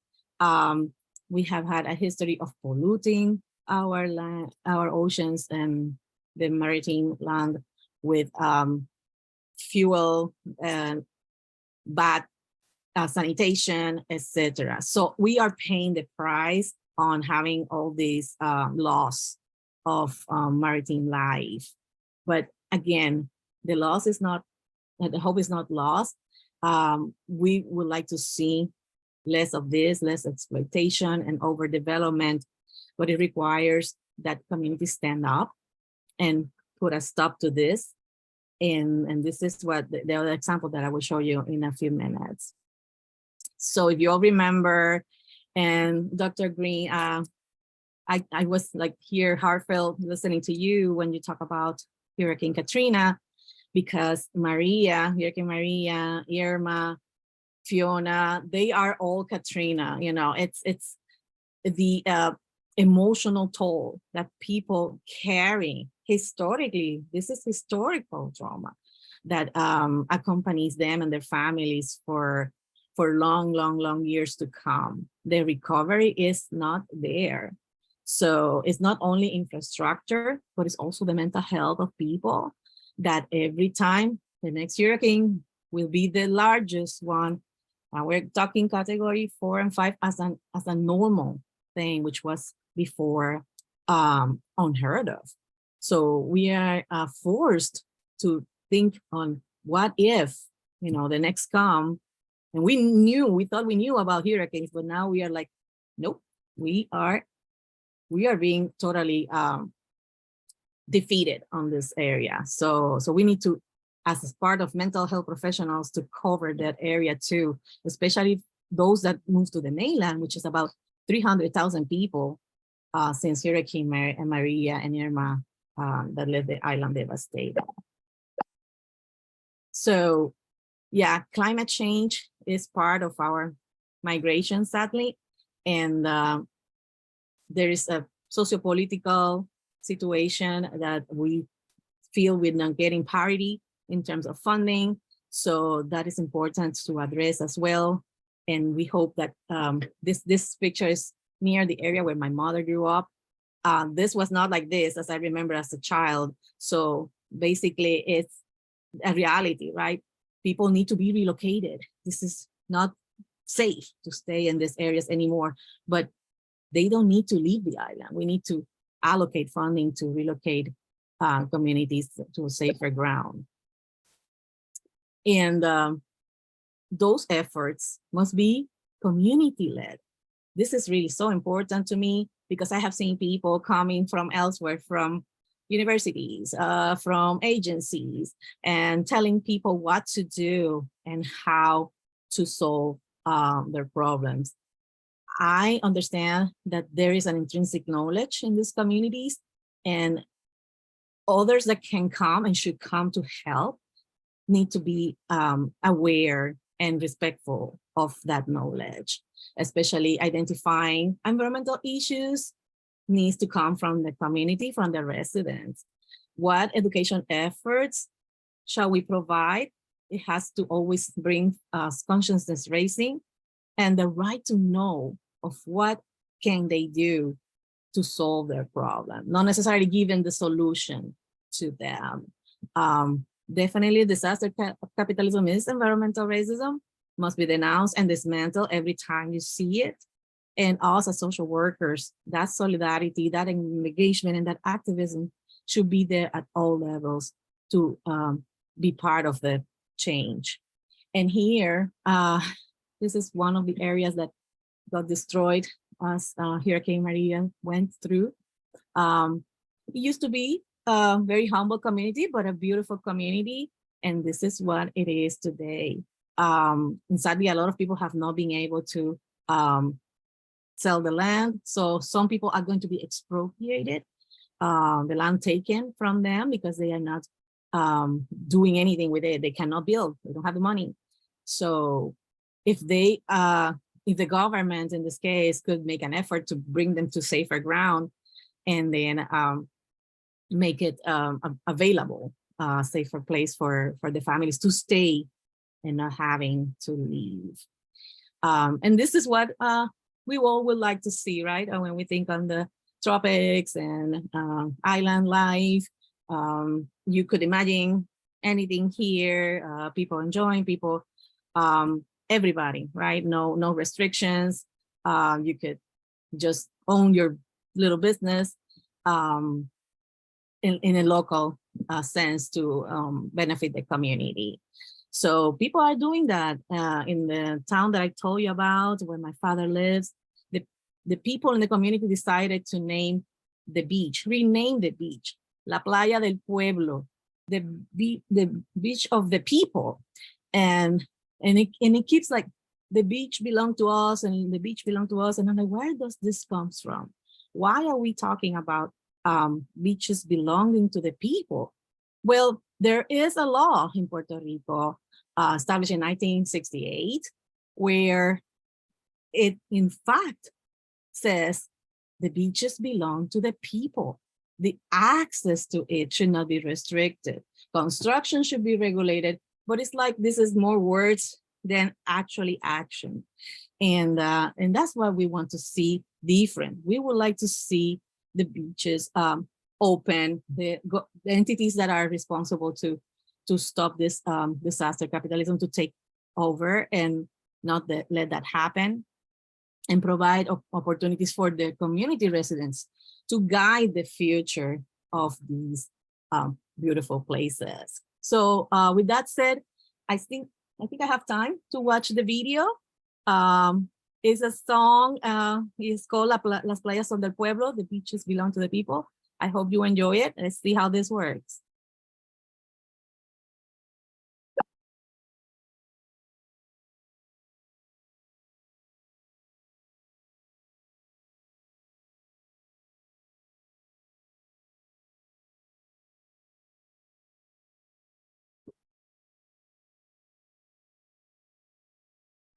Speaker 6: We have had a history of polluting our land, our oceans and the maritime land with fuel and bad sanitation, etc. So we are paying the price on having all these loss of maritime life. But again, the loss is not, the hope is not lost. We would like to see less of this, less exploitation and overdevelopment, but it requires that communities stand up and put a stop to this. And this is what the other example that I will show you in a few minutes. So if you all remember, and Dr. Green, I was like here heartfelt listening to you when you talk about Hurricane Katrina, because Hurricane Maria, Irma, Fiona, they are all Katrina. You know, it's the emotional toll that people carry historically. This is historical trauma that accompanies them and their families for long years to come. The recovery is not there. So it's not only infrastructure, but it's also the mental health of people, that every time the next hurricane will be the largest one. We're talking category 4 and 5 as a normal thing, which was before unheard of. So we are forced to think on what if, you know, the next come. And we thought we knew about hurricanes, but now we are like, nope, we are being totally defeated on this area. So we need to, as part of mental health professionals, to cover that area too, especially those that move to the mainland, which is about 300,000 people since Hurricane Maria and Irma that left the island devastated. So yeah, climate change is part of our migration, sadly. And there is a socio-political situation that we feel we're not getting parity in terms of funding. So that is important to address as well. And we hope that this picture is near the area where my mother grew up. This was not like this, as I remember as a child. So basically it's a reality, right? People need to be relocated. This is not safe to stay in these areas anymore, but they don't need to leave the island. We need to allocate funding to relocate communities to a safer ground. And those efforts must be community-led. This is really so important to me because I have seen people coming from elsewhere, from universities, from agencies, and telling people what to do and how to solve their problems. I understand that there is an intrinsic knowledge in these communities, and others that can come and should come to help need to be aware and respectful of that knowledge, especially identifying environmental issues needs to come from the community, from the residents. What education efforts shall we provide? It has to always bring consciousness raising and the right to know of what can they do to solve their problem, not necessarily giving the solution to them. Definitely disaster capitalism is environmental racism, must be denounced and dismantled every time you see it. And us as social workers, that solidarity, that engagement and that activism should be there at all levels to be part of the change. And here, this is one of the areas that got destroyed as Hurricane Maria went through. It used to be a very humble community, but a beautiful community. And this is what it is today. And sadly, a lot of people have not been able to sell the land. So some people are going to be expropriated, the land taken from them because they are not doing anything with it. They cannot build, they don't have the money. So if they, if the government in this case could make an effort to bring them to safer ground and then make it available, safer place for the families to stay and not having to leave. And this is what we all would like to see, right? When we think on the tropics and island life, you could imagine anything here, people enjoying, people, everybody, right? No restrictions. You could just own your little business in a local sense to benefit the community. So people are doing that in the town that I told you about, where my father lives. The people in the community decided to name the beach, rename the beach, La Playa del Pueblo, the beach of the people. And it keeps like, the beach belong to us and the beach belong to us. And I'm like, where does this come from? Why are we talking about beaches belonging to the people? Well, there is a law in Puerto Rico established in 1968, where it in fact says the beaches belong to the people. The access to it should not be restricted. Construction should be regulated, but it's like this is more words than actually action. And that's what we want to see different. We would like to see the beaches open, the entities that are responsible to stop this disaster capitalism to take over and not let that happen, and provide opportunities for the community residents to guide the future of these beautiful places. So with that said, I think I have time to watch the video. It's a song, it's called Las Playas son del Pueblo, the beaches belong to the people. I hope you enjoy it. Let's see how this works.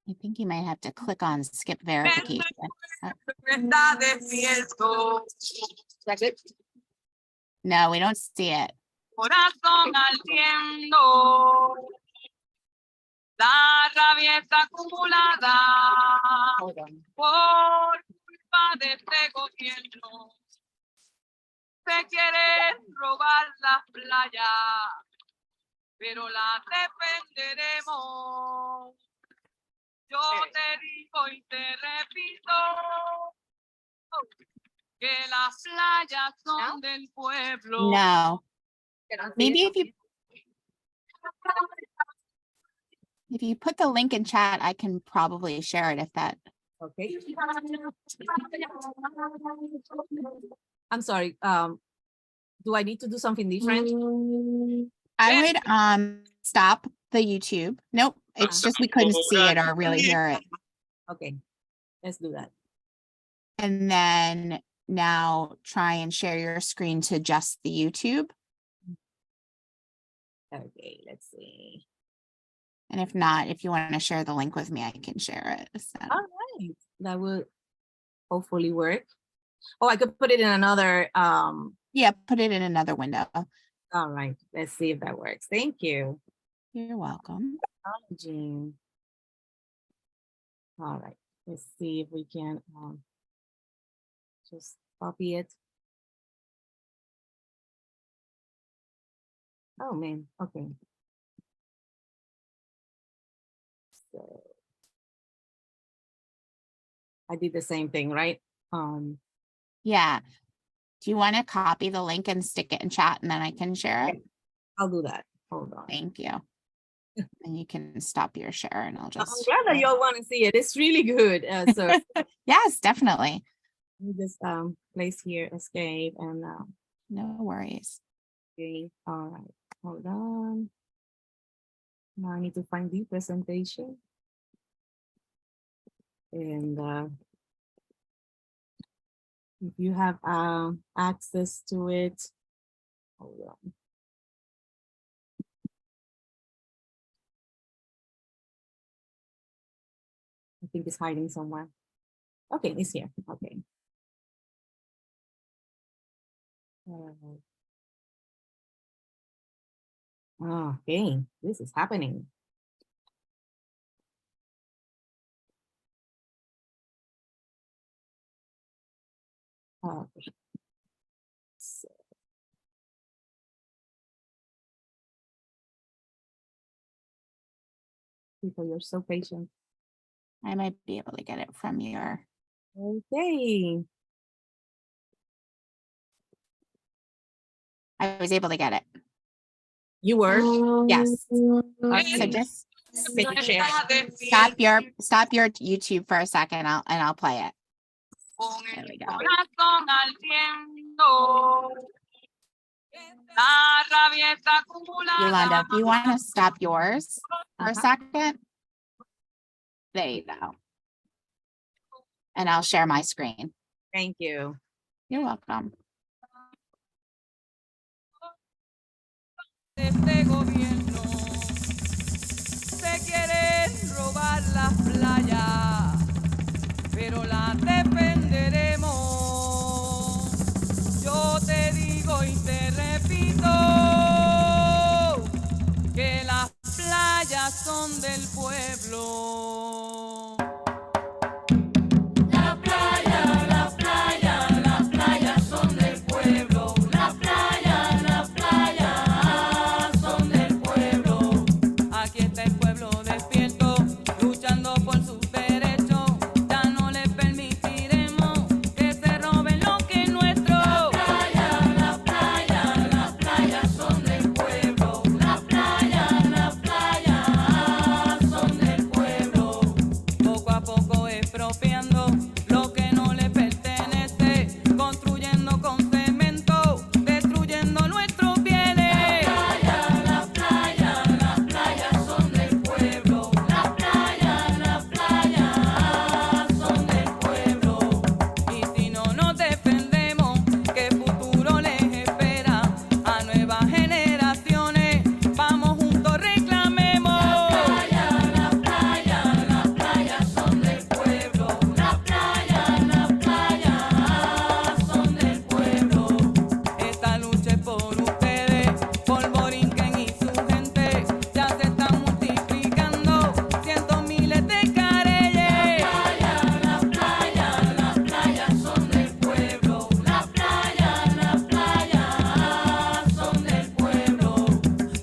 Speaker 1: I think you might have to click on skip verification. No, we don't see it.
Speaker 7: Corazón ardiendo, la rabia está acumulada
Speaker 1: Hold on.
Speaker 7: por culpa de este gobierno. Se quieren robar las playas, pero las defenderemos. Yo te digo y te repito que las playas son del pueblo.
Speaker 1: No. Maybe if you put the link in chat, I can probably share it if that.
Speaker 6: Okay. I'm sorry. Do I need to do something different?
Speaker 1: I would stop the YouTube. Nope, it's just we couldn't see it or really hear it.
Speaker 6: Okay, let's do that.
Speaker 1: And then now try and share your screen to just the YouTube.
Speaker 6: Okay, let's see.
Speaker 1: And if not, if you want to share the link with me, I can share it. So.
Speaker 6: All right, that will hopefully work. Oh, I could put it in another.
Speaker 1: Yeah, put it in another window.
Speaker 6: All right, let's see if that works. Thank you.
Speaker 1: You're welcome.
Speaker 6: Jean. All right, let's see if we can just copy it. Oh man, okay. So I did the same thing, right?
Speaker 1: Yeah. Do you want to copy the link and stick it in chat and then I can share it?
Speaker 6: I'll do that. Hold on.
Speaker 1: Thank you. And you can stop your share and I'll
Speaker 6: I'm
Speaker 1: just.
Speaker 6: glad that y'all want to see it. It's really good. So
Speaker 1: Yes, definitely.
Speaker 6: we just place here escape and
Speaker 1: No worries.
Speaker 6: okay. All right, hold on. Now I need to find the presentation. And If you have access to it. Hold on. I think it's hiding somewhere. Okay, it's here. Okay. Okay, this is happening. Okay. So, people, you're so patient.
Speaker 1: I might be able to get it from your.
Speaker 6: Okay.
Speaker 1: I was able to get it.
Speaker 6: You were?
Speaker 1: Yes. So
Speaker 6: Okay.
Speaker 1: just
Speaker 6: Take a share.
Speaker 1: stop your YouTube for a second. I'll play it.
Speaker 7: Con
Speaker 1: There
Speaker 7: el
Speaker 1: we go.
Speaker 7: corazón al viento, la rabieta acumulada.
Speaker 1: Yolanda, if you want to stop yours for a
Speaker 6: Uh-huh.
Speaker 1: second. There you go. And I'll share my screen.
Speaker 6: Thank you.
Speaker 1: You're welcome.
Speaker 7: De este gobierno se quieren robar las playas, pero las defenderemos. Yo te digo y te repito que las playas son del pueblo. Las playas son del pueblo. Las playas son del pueblo. Aquí está el pueblo despierto, luchando por sus derechos. Ya no les permitiremos que se roben lo que es nuestro. Las playas son del pueblo. Las playas son del pueblo. Poco a poco expropiando lo que no le pertenece, construyendo con cemento, destruyendo nuestros bienes. Las playas son del pueblo. Las playas son del pueblo. Y si no nos defendemos, ¿qué futuro les espera a nuevas generaciones? Vamos juntos, reclamemos. Las playas son del pueblo. Las playas son del pueblo. Esta lucha es por ustedes, por Borinquen y su gente. Ya se están multiplicando cientos miles de careyes. Las playas son del pueblo. Las playas son del pueblo.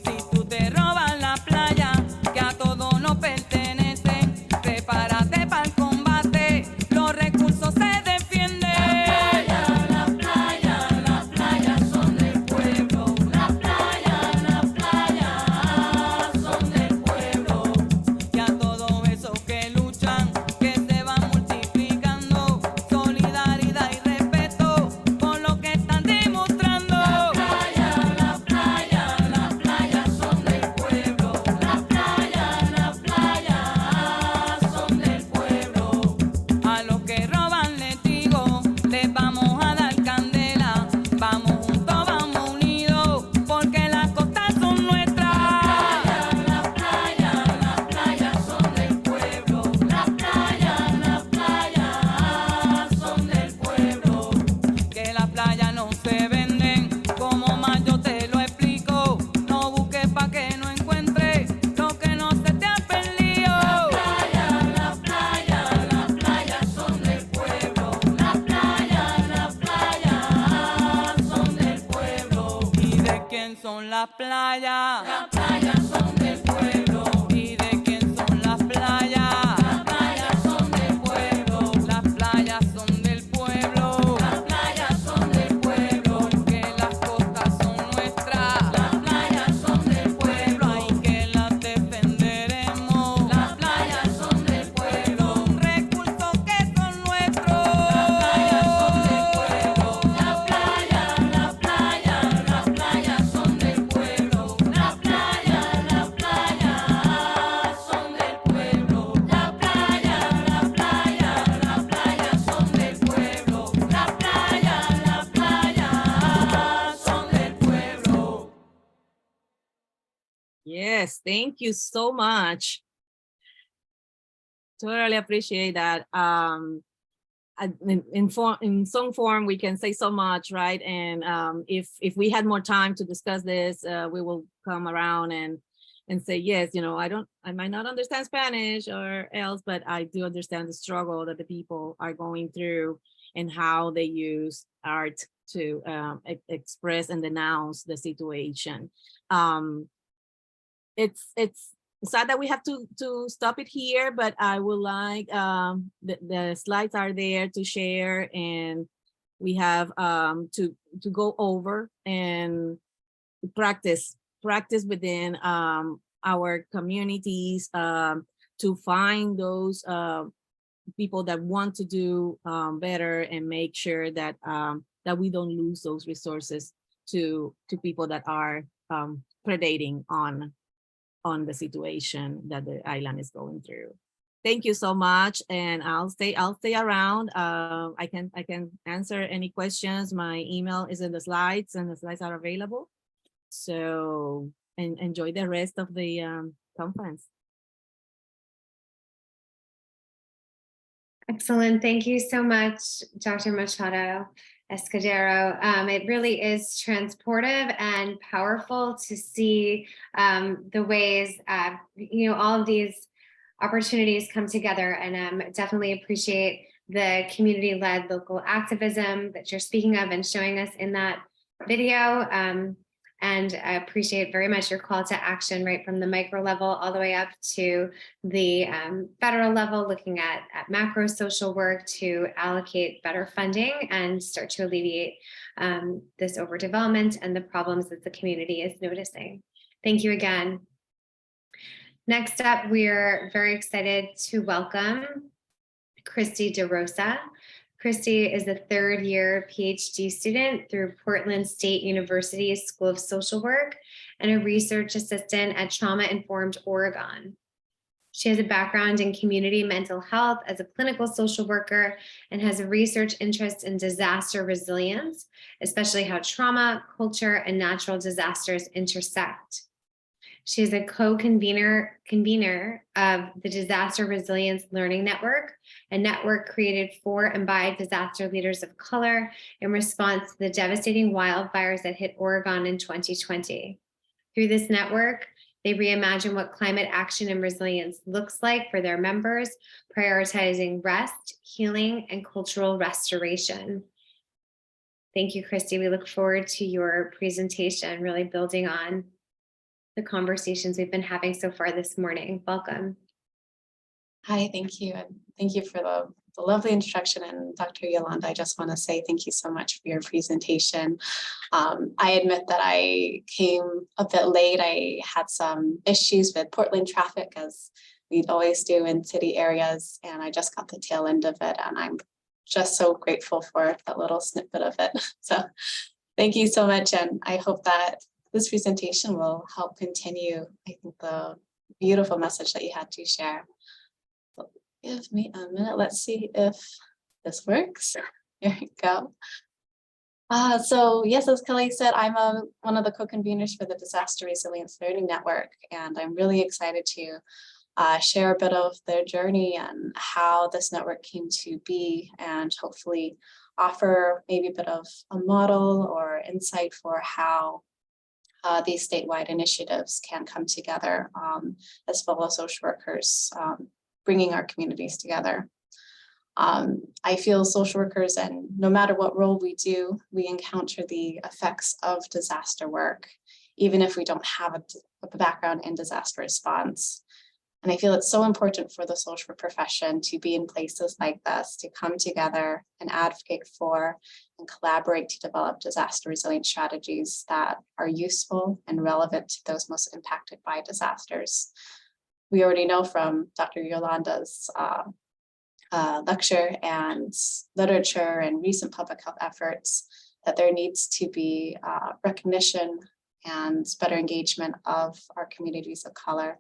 Speaker 7: Si tú te robas la playa, que a todos nos pertenece, prepárate para el combate, los recursos se defienden. Las playas son del pueblo. Las playas son del pueblo. Y a todos esos que luchan, que se van multiplicando, solidaridad y respeto por lo que están demostrando. Las playas son del pueblo. Las playas son del pueblo. A los que roban les digo, les vamos a dar candela. Vamos juntos, vamos unidos, porque las costas son nuestras. Las playas son del pueblo. Las playas son del pueblo. Que las playas no se venden, como más yo te lo explico. No busques pa' que no encuentres lo que no se te ha perdido. Las playas son del pueblo. Las playas son del pueblo. ¿Y de quién son las playas? Las playas son del pueblo. ¿Y de quién son las playas? Las playas son del pueblo. Las playas son del pueblo. Las playas son del pueblo. Porque las costas son nuestras. Las playas son del pueblo. Hay que las defenderemos. Las playas son del pueblo. Recursos que son nuestros. Las playas son del pueblo. Las playas son del pueblo. Las playas
Speaker 6: Yes, thank you so much. Totally appreciate that. In some form, we can say so much, right? And if we had more time to discuss this, we will come around and say, yes, you know, I might not understand Spanish or else, but I do understand the struggle that the people are going through and how they use art to express and denounce the situation. It's sad that we have to stop it here, but I would like, the slides are there to share, and we have to go over and practice within our communities to find those people that want to do better, and make sure that that we don't lose those resources to people that are predating on the situation that the island is going through. Thank you so much, and I'll stay around. I can answer any questions. My email is in the slides, and the slides are available. So enjoy the rest of the conference.
Speaker 2: Excellent. Thank you so much, Dr. Machado Escudero. It really is transportive and powerful to see the ways, you know, all of these opportunities come together, and definitely appreciate the community-led local activism that you're speaking of and showing us in that video. And I appreciate very much your call to action, right from the micro level all the way up to the federal level, looking at macro social work to allocate better funding and start to alleviate this overdevelopment and the problems that the community is noticing. Thank you again. Next up, we're very excited to welcome Christy DeRosa. Christy is a third-year PhD student through Portland State University's School of Social Work and a research assistant at Trauma Informed Oregon. She has a background in community mental health as a clinical social worker and has a research interest in disaster resilience, especially how trauma, culture, and natural disasters intersect. She is a co-convener of the Disaster Resilience Learning Network, a network created for and by disaster leaders of color in response to the devastating wildfires that hit Oregon in 2020. Through this network, they reimagine what climate action and resilience looks like for their members, prioritizing rest, healing, and cultural restoration. Thank you, Christy. We look forward to your presentation, really building on the conversations we've been having so far this morning. Welcome.
Speaker 8: Hi, thank you. And thank you for the lovely introduction. And Dr. Yolanda, I just want to say thank you so much for your presentation. I admit that I came a bit late. I had some issues with Portland traffic, as we'd always do in city areas. And I just got the tail end of it. And I'm just so grateful for that little snippet of it. So thank you so much. And I hope that this presentation will help continue, I think, the beautiful message that you had to share. Give me a minute. Let's see if this works. Here we go. So yes, as Kelly said, I'm one of the co-conveners for the Disaster Resilience Learning Network, and I'm really excited to share a bit of their journey and how this network came to be, and hopefully offer maybe a bit of a model or insight for how these statewide initiatives can come together as fellow social workers, bringing our communities together. I feel social workers, and no matter what role we do, we encounter the effects of disaster work, even if we don't have a background in disaster response. And I feel it's so important for the social work profession to be in places like this, to come together and advocate for and collaborate to develop disaster resilient strategies that are useful and relevant to those most impacted by disasters. We already know from Dr. Yolanda's lecture and literature and recent public health efforts that there needs to be recognition and better engagement of our communities of color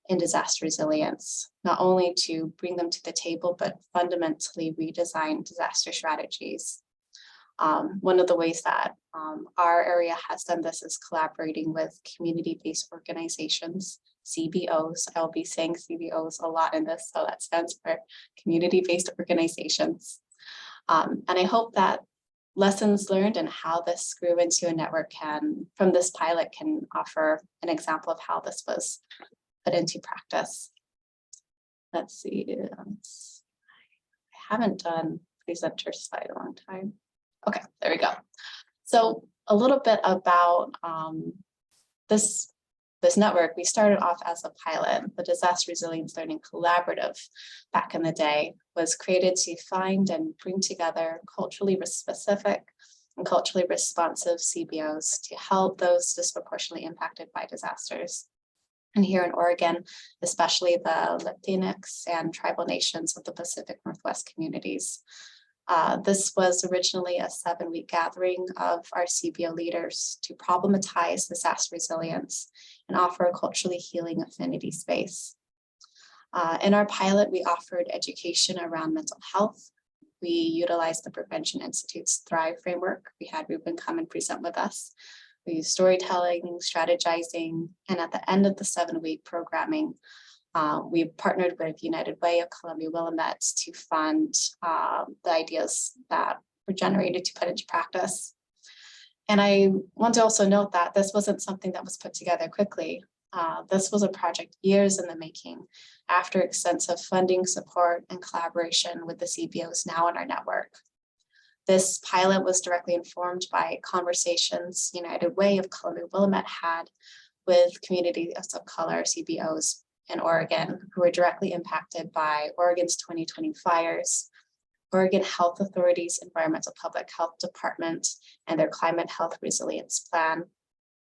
Speaker 8: in disaster resilience, not only to bring them to the table, but fundamentally redesign disaster strategies. One of the ways that our area has done this is collaborating with community-based organizations, CBOs. I'll be saying CBOs a lot in this, so that stands for community-based organizations. And I hope that lessons learned and how this grew into a network from this pilot can offer an example of how this was put into practice. Let's see. I haven't done presenter slide a long time. Okay, there we go. So a little bit about this network. We started off as a pilot. The Disaster Resilience Learning Collaborative back in the day was created to find and bring together culturally specific and culturally responsive CBOs to help those disproportionately impacted by disasters. And here in Oregon, especially the Latinx and tribal nations of the Pacific Northwest communities. This was originally a 7-week gathering of our CBO leaders to problematize disaster resilience and offer a culturally healing affinity space. In our pilot, we offered education around mental health. We utilized the Prevention Institute's Thrive framework. We had Ruben come and present with us. We used storytelling, strategizing, and at the end of the 7-week programming, we partnered with United Way of Columbia Willamette to fund the ideas that were generated to put into practice. And I want to also note that this wasn't something that was put together quickly. This was a project years in the making after extensive funding, support, and collaboration with the CBOs now in our network. This pilot was directly informed by conversations United Way of Columbia Willamette had with communities of color CBOs in Oregon who were directly impacted by Oregon's 2020 fires, Oregon Health Authority's Environmental Public Health Department, and their Climate Health Resilience Plan,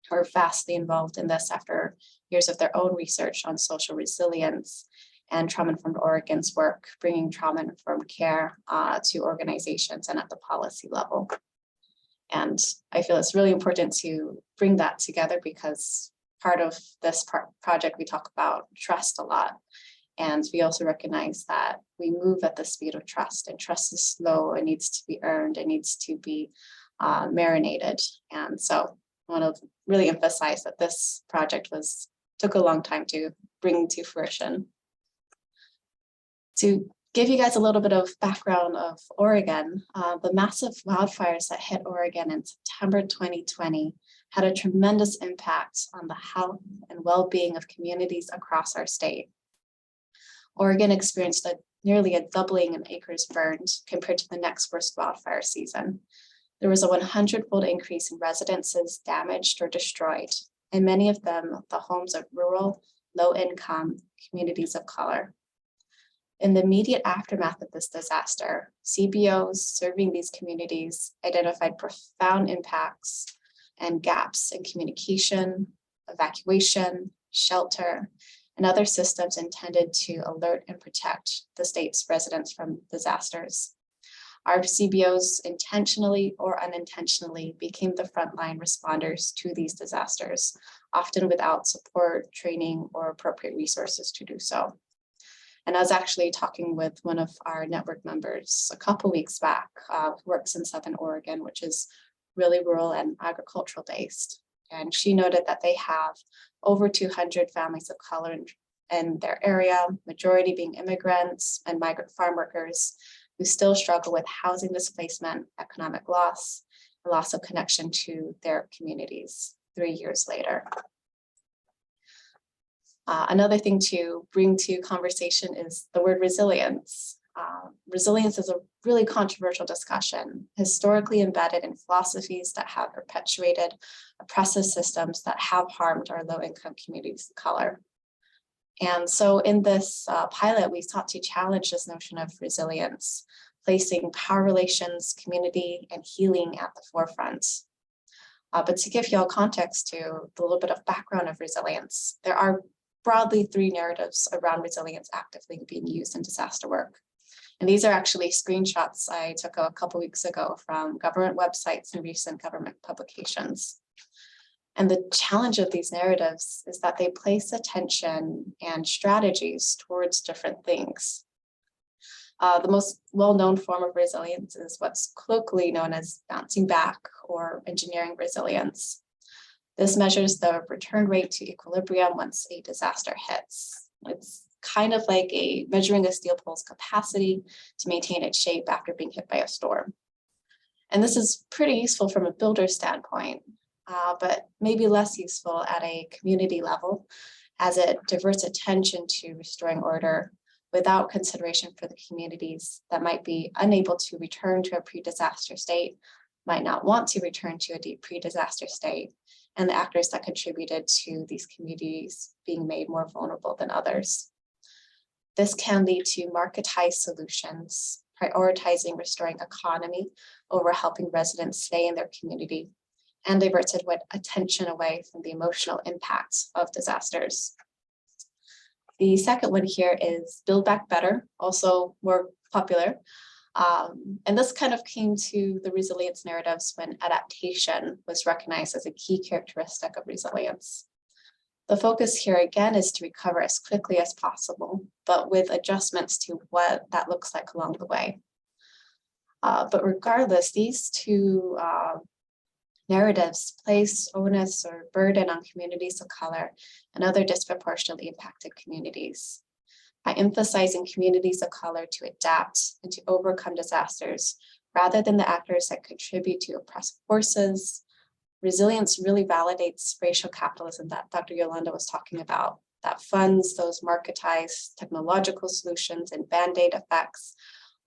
Speaker 8: who are vastly involved in this after years of their own research on social resilience and trauma-informed Oregon's work, bringing trauma-informed care to organizations and at the policy level. And I feel it's really important to bring that together because part of this project, we talk about trust a lot. And we also recognize that we move at the speed of trust, and trust is slow. It needs to be earned. It needs to be marinated. And so I want to really emphasize that this project took a long time to bring to fruition. To give you guys a little bit of background of Oregon, the massive wildfires that hit Oregon in September 2020 had a tremendous impact on the health and well-being of communities across our state. Oregon experienced nearly a doubling in acres burned compared to the next worst wildfire season. There was a 100-fold increase in residences damaged or destroyed, and many of them the homes of rural, low-income communities of color. In the immediate aftermath of this disaster, CBOs serving these communities identified profound impacts and gaps in communication, evacuation, shelter, and other systems intended to alert and protect the state's residents from disasters. Our CBOs intentionally or unintentionally became the frontline responders to these disasters, often without support, training, or appropriate resources to do so. And I was actually talking with one of our network members a couple weeks back, who works in Southern Oregon, which is really rural and agricultural based. And she noted that they have over 200 families of color in their area, majority being immigrants and migrant farm workers who still struggle with housing displacement, economic loss, and loss of connection to their communities 3 years later. Another thing to bring to conversation is the word resilience. Resilience is a really controversial discussion, historically embedded in philosophies that have perpetuated oppressive systems that have harmed our low-income communities of color. And so in this pilot, we sought to challenge this notion of resilience, placing power relations, community, and healing at the forefront. But to give you all context to the little bit of background of resilience, there are broadly 3 narratives around resilience actively being used in disaster work. And these are actually screenshots I took a couple weeks ago from government websites and recent government publications. And the challenge of these narratives is that they place attention and strategies towards different things. The most well-known form of resilience is what's colloquially known as bouncing back or engineering resilience. This measures the return rate to equilibrium once a disaster hits. It's kind of like measuring a steel pole's capacity to maintain its shape after being hit by a storm. And this is pretty useful from a builder standpoint, but maybe less useful at a community level, as it diverts attention to restoring order without consideration for the communities that might be unable to return to a pre-disaster state, might not want to return to a deep pre-disaster state, and the actors that contributed to these communities being made more vulnerable than others. This can lead to marketized solutions, prioritizing restoring economy over helping residents stay in their community, and diverted attention away from the emotional impacts of disasters. The second one here is Build Back Better, also more popular. And this kind of came to the resilience narratives when adaptation was recognized as a key characteristic of resilience. The focus here again is to recover as quickly as possible, but with adjustments to what that looks like along the way. But regardless, these two narratives place onus or burden on communities of color and other disproportionately impacted communities. By emphasizing communities of color to adapt and to overcome disasters, rather than the actors that contribute to oppressive forces, resilience really validates racial capitalism that Dr. Yolanda was talking about, that funds those marketized technological solutions and band-aid effects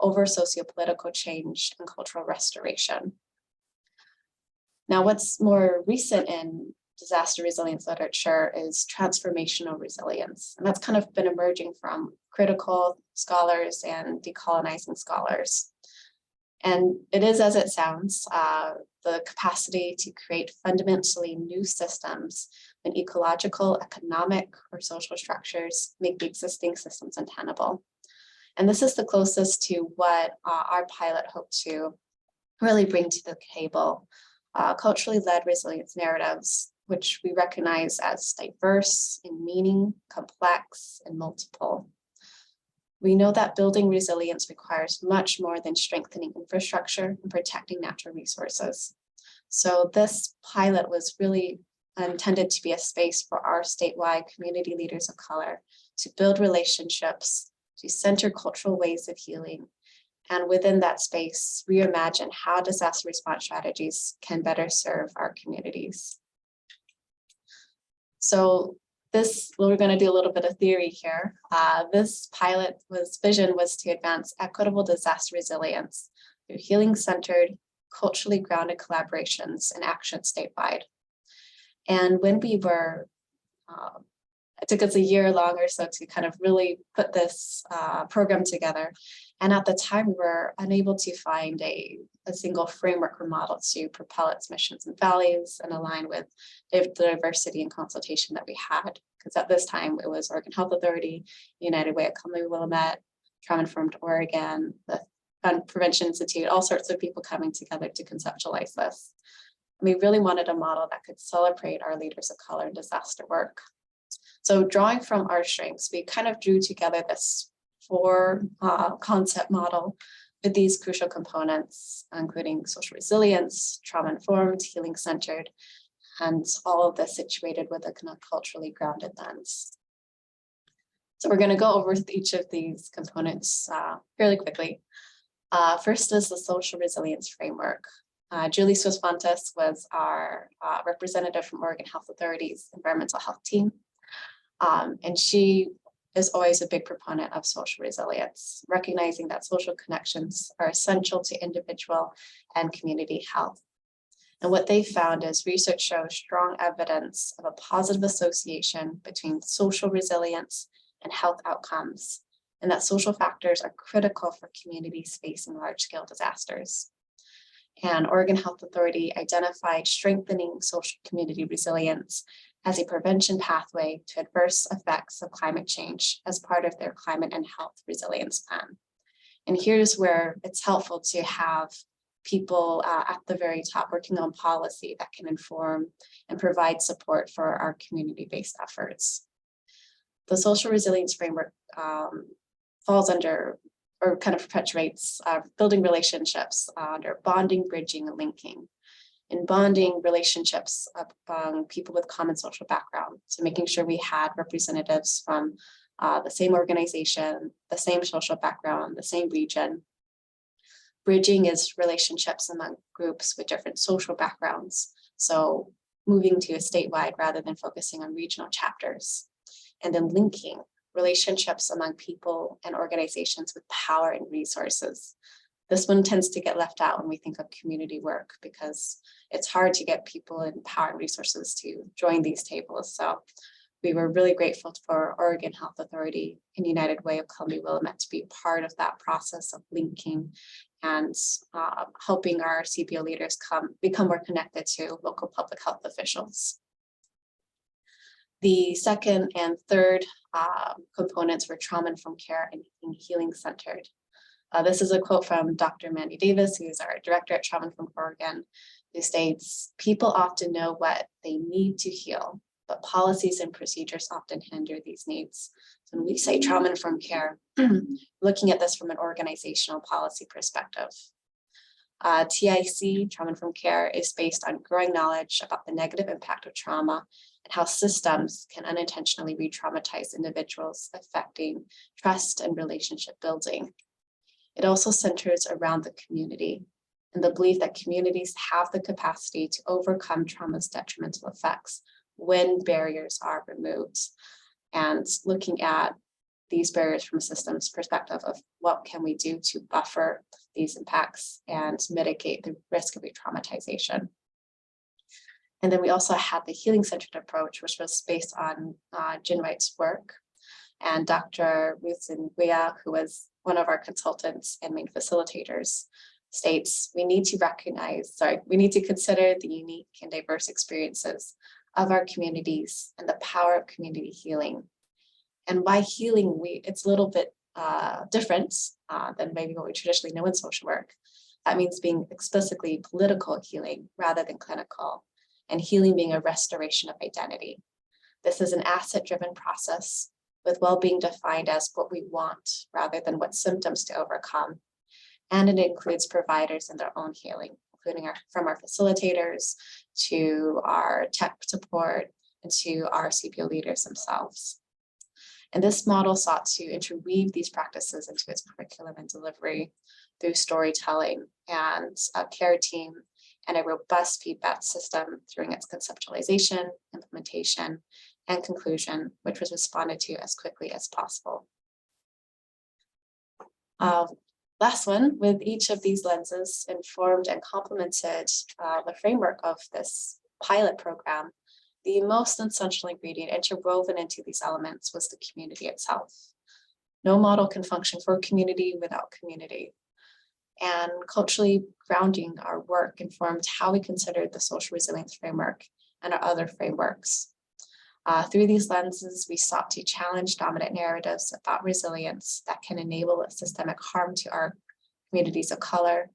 Speaker 8: over sociopolitical change and cultural restoration. Now, what's more recent in disaster resilience literature is transformational resilience. And that's kind of been emerging from critical scholars and decolonizing scholars. And it is, as it sounds, the capacity to create fundamentally new systems when ecological, economic, or social structures make the existing systems untenable. And this is the closest to what our pilot hoped to really bring to the table. Culturally led resilience narratives, which we recognize as diverse in meaning, complex, and multiple. We know that building resilience requires much more than strengthening infrastructure and protecting natural resources. So this pilot was really intended to be a space for our statewide community leaders of color to build relationships, to center cultural ways of healing, and within that space, reimagine how disaster response strategies can better serve our communities. So we're going to do a little bit of theory here. This pilot vision was to advance equitable disaster resilience through healing-centered, culturally grounded collaborations and action statewide. And when we were, it took us a year long or so to kind of really put this program together. And at the time, we were unable to find a single framework or model to propel its missions and values and align with the diversity and consultation that we had. Because at this time, it was Oregon Health Authority, United Way at Willamette, Trauma Informed Oregon, the Gun Prevention Institute, all sorts of people coming together to conceptualize this. And we really wanted a model that could celebrate our leaders of color in disaster work. So drawing from our strengths, we kind of drew together this 4 concept model with these crucial components, including social resilience, trauma-informed, healing-centered, and all of this situated with a kind of culturally grounded lens. So we're going to go over each of these components fairly quickly. First is the social resilience framework. Julie Suesfontes was our representative from Oregon Health Authority's environmental health team. And she is always a big proponent of social resilience, recognizing that social connections are essential to individual and community health. And what they found is research shows strong evidence of a positive association between social resilience and health outcomes, and that social factors are critical for communities facing large-scale disasters. And Oregon Health Authority identified strengthening social community resilience as a prevention pathway to adverse effects of climate change as part of their climate and health resilience plan. And here's where it's helpful to have people at the very top working on policy that can inform and provide support for our community-based efforts. The social resilience framework falls under or kind of perpetuates building relationships under bonding, bridging, and linking. In bonding relationships among people with common social background. So making sure we had representatives from the same organization, the same social background, the same region. Bridging is relationships among groups with different social backgrounds. So moving to a statewide rather than focusing on regional chapters. And then linking relationships among people and organizations with power and resources. This one tends to get left out when we think of community work because it's hard to get people in power and resources to join these tables. So we were really grateful for Oregon Health Authority and United Way of Columbia Willamette to be part of that process of linking and helping our CBO leaders become more connected to local public health officials. The second and third components were trauma-informed care and healing centered. This is a quote from Dr. Mandy Davis, who is our director at Trauma-Informed Oregon, who states, "People often know what they need to heal, but policies and procedures often hinder these needs." So when we say trauma-informed care, looking at this from an organizational policy perspective. TIC, Trauma-Informed Care, is based on growing knowledge about the negative impact of trauma and how systems can unintentionally re-traumatize individuals, affecting trust and relationship building. It also centers around the community and the belief that communities have the capacity to overcome trauma's detrimental effects when barriers are removed, and looking at these barriers from a systems perspective of what can we do to buffer these impacts and mitigate the risk of re-traumatization. And then we also had the healing-centered approach, which was based on Jin Wright's work. And Dr. Ruth Nguyen, who was one of our consultants and main facilitators, states we need to consider the unique and diverse experiences of our communities and the power of community healing. And why healing, it's a little bit different than maybe what we traditionally know in social work. That means being explicitly political healing rather than clinical, and healing being a restoration of identity. This is an asset-driven process with well-being defined as what we want rather than what symptoms to overcome. And it includes providers in their own healing, including from our facilitators to our tech support and to our CPO leaders themselves. And this model sought to interweave these practices into its curriculum and delivery through storytelling and a care team and a robust feedback system during its conceptualization, implementation, and conclusion, which was responded to as quickly as possible. Last one, with each of these lenses informed and complemented the framework of this pilot program, the most essential ingredient interwoven into these elements was the community itself. No model can function for community without community. And culturally grounding our work informed how we considered the social resilience framework and our other frameworks. Through these lenses, we sought to challenge dominant narratives about resilience that can enable systemic harm to our communities of color,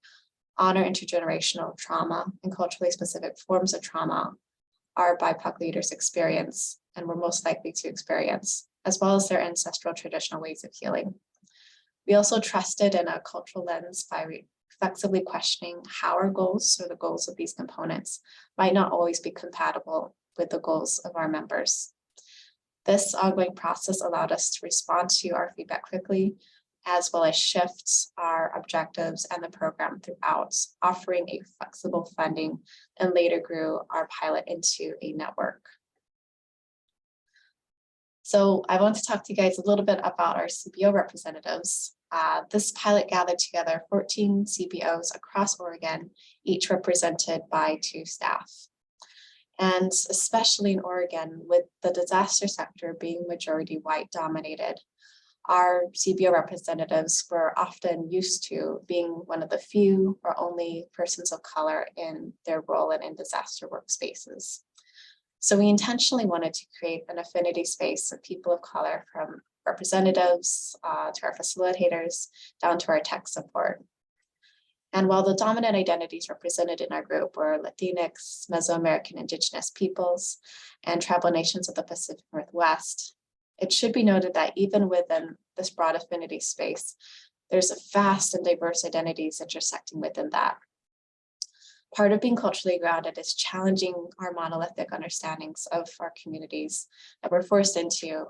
Speaker 8: honor intergenerational trauma and culturally specific forms of trauma our BIPOC leaders experience and were most likely to experience, as well as their ancestral traditional ways of healing. We also trusted in a cultural lens by reflexively questioning how our goals or the goals of these components might not always be compatible with the goals of our members. This ongoing process allowed us to respond to our feedback quickly, as well as shift our objectives and the program throughout, offering a flexible funding, and later grew our pilot into a network. So I want to talk to you guys a little bit about our CBO representatives. This pilot gathered together 14 CBOs across Oregon, each represented by 2 staff. And especially in Oregon, with the disaster sector being majority white dominated, our CBO representatives were often used to being one of the few or only persons of color in their role and in disaster workspaces. So we intentionally wanted to create an affinity space of people of color, from representatives to our facilitators, down to our tech support. And while the dominant identities represented in our group were Latinx, Mesoamerican Indigenous peoples, and tribal nations of the Pacific Northwest, it should be noted that even within this broad affinity space, there's a vast and diverse identities intersecting within that. Part of being culturally grounded is challenging our monolithic understandings of our communities that we're forced into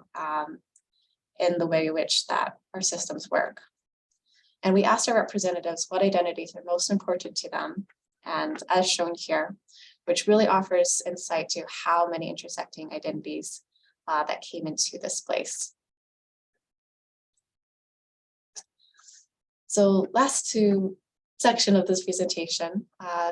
Speaker 8: in the way in which that our systems work. And we asked our representatives what identities are most important to them, and as shown here, which really offers insight to how many intersecting identities that came into this place. So last section of this presentation,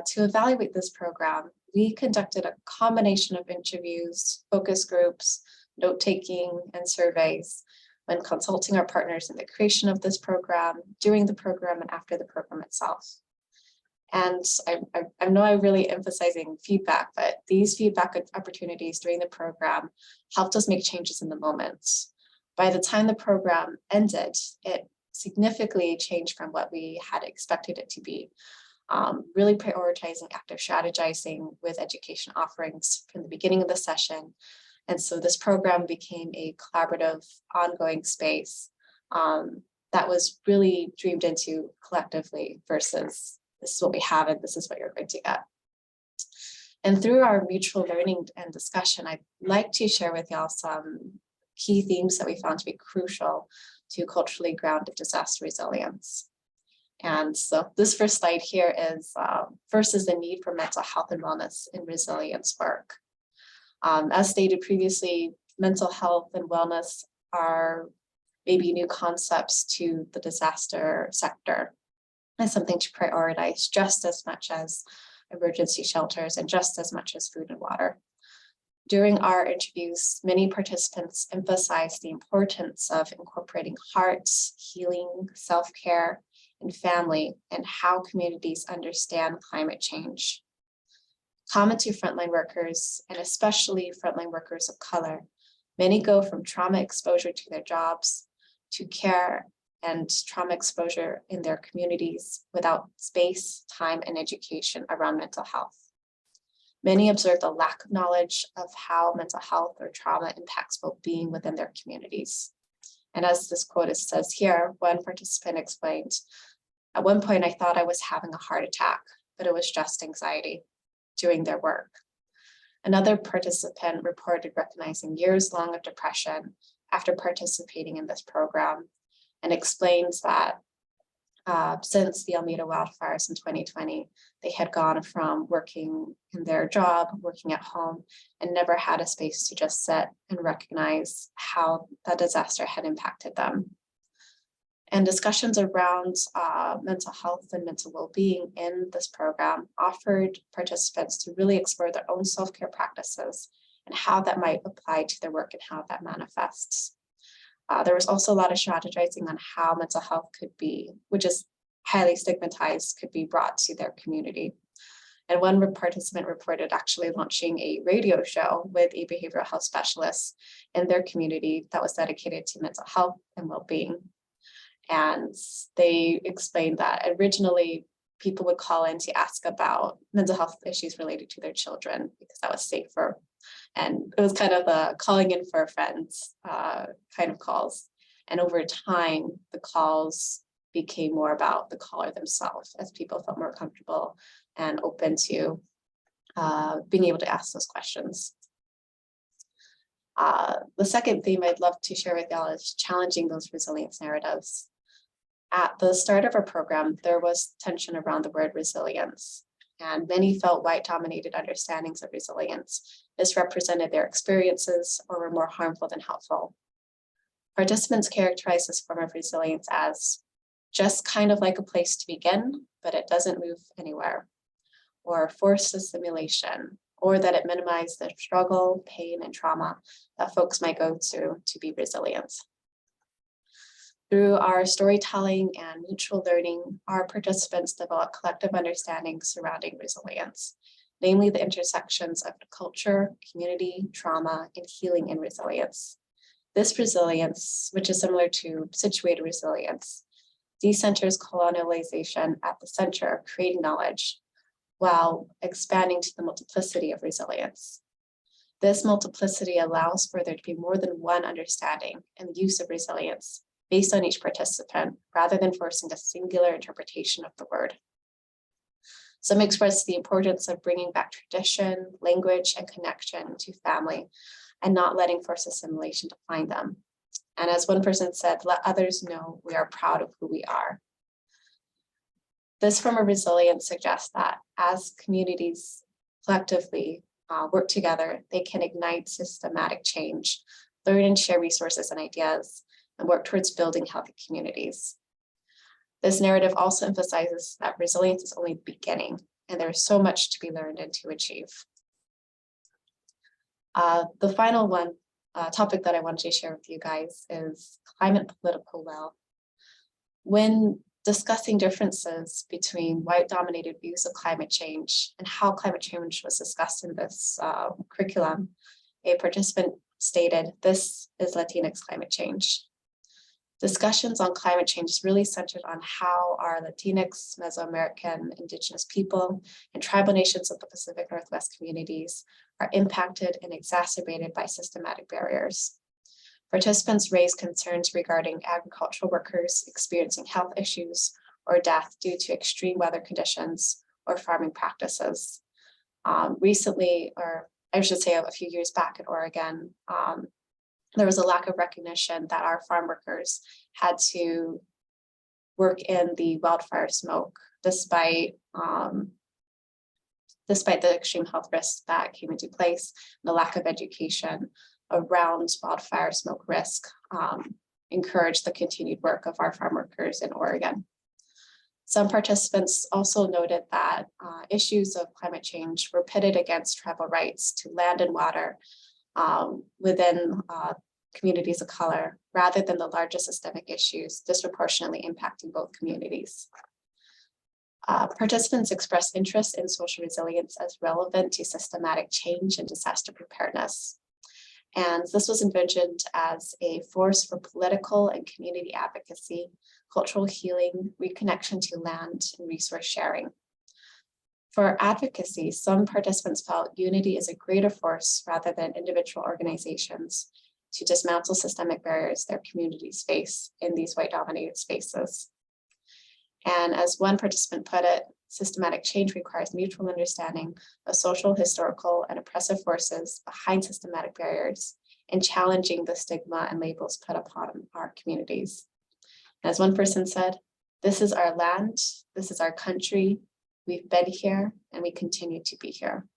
Speaker 8: to evaluate this program, we conducted a combination of interviews, focus groups, note-taking, and surveys when consulting our partners in the creation of this program, during the program, and after the program itself. And I know I'm really emphasizing feedback, but these feedback opportunities during the program helped us make changes in the moment. By the time the program ended, it significantly changed from what we had expected it to be. Really prioritizing active strategizing with education offerings from the beginning of the session. And so this program became a collaborative, ongoing space that was really dreamed into collectively versus this is what we have and this is what you're going to get. And through our mutual learning and discussion, I'd like to share with y'all some key themes that we found to be crucial to culturally grounded disaster resilience. And so this first slide here is, first is the need for mental health and wellness in resilience work. As stated previously, mental health and wellness are maybe new concepts to the disaster sector and something to prioritize just as much as emergency shelters and just as much as food and water. During our interviews, many participants emphasized the importance of incorporating heart, healing, self-care, and family, and how communities understand climate change. Common to frontline workers, and especially frontline workers of color, many go from trauma exposure to their jobs to care and trauma exposure in their communities without space, time, and education around mental health. Many observed a lack of knowledge of how mental health or trauma impacts well-being within their communities. And as this quote says here, one participant explained, "At one point I thought I was having a heart attack, but it was just anxiety," doing their work. Another participant reported recognizing years long of depression after participating in this program and explains that since the Almeda wildfires in 2020, they had gone from working in their job, working at home, and never had a space to just sit and recognize how the disaster had impacted them. And discussions around mental health and mental well-being in this program offered participants to really explore their own self-care practices and how that might apply to their work and how that manifests. There was also a lot of strategizing on how mental health could be, which is highly stigmatized, could be brought to their community. And one participant reported actually launching a radio show with a behavioral health specialist in their community that was dedicated to mental health and well-being. And they explained that originally people would call in to ask about mental health issues related to their children because that was safer. And it was kind of a calling in for friends kind of calls. And over time, the calls became more about the caller themselves as people felt more comfortable and open to being able to ask those questions. The second theme I'd love to share with y'all is challenging those resilience narratives. At the start of our program, there was tension around the word resilience, and many felt white-dominated understandings of resilience misrepresented their experiences or were more harmful than helpful. Participants characterized this form of resilience as just kind of like a place to begin, but it doesn't move anywhere, or forced assimilation, or that it minimized the struggle, pain, and trauma that folks might go to be resilient. Through our storytelling and mutual learning, our participants developed collective understandings surrounding resilience, namely the intersections of culture, community, trauma, and healing in resilience. This resilience, which is similar to situated resilience, decenters colonialization at the center of creating knowledge, while expanding to the multiplicity of resilience. This multiplicity allows for there to be more than one understanding and use of resilience based on each participant, rather than forcing a singular interpretation of the word. Some express the importance of bringing back tradition, language, and connection to family, and not letting forced assimilation define them. And as one person said, let others know we are proud of who we are. This form of resilience suggests that as communities collectively work together, they can ignite systematic change, learn and share resources and ideas, and work towards building healthy communities. This narrative also emphasizes that resilience is only the beginning, and there is so much to be learned and to achieve. The final topic that I wanted to share with you guys is climate political will. When discussing differences between white-dominated views of climate change and how climate change was discussed in this curriculum, a participant stated, "This is Latinx climate change." Discussions on climate change is really centered on how our Latinx, Mesoamerican, Indigenous people, and tribal nations of the Pacific Northwest communities are impacted and exacerbated by systematic barriers. Participants raised concerns regarding agricultural workers experiencing health issues or death due to extreme weather conditions or farming practices. Recently, or I should say a few years back in Oregon, there was a lack of recognition that our farm workers had to work in the wildfire smoke despite the extreme health risks that came into place, and the lack of education around wildfire smoke risk encouraged the continued work of our farm workers in Oregon. Some participants also noted that issues of climate change were pitted against tribal rights to land and water within communities of color, rather than the larger systemic issues disproportionately impacting both communities. Participants expressed interest in social resilience as relevant to systematic change and disaster preparedness. And this was envisioned as a force for political and community advocacy, cultural healing, reconnection to land, and resource sharing. For advocacy, some participants felt unity is a greater force rather than individual organizations to dismantle systemic barriers their communities face in these white-dominated spaces. And as one participant put it, systematic change requires mutual understanding of social, historical, and oppressive forces behind systematic barriers and challenging the stigma and labels put upon our communities. As one person said, "This is our land, this is our country, we've been here, and we continue to be here."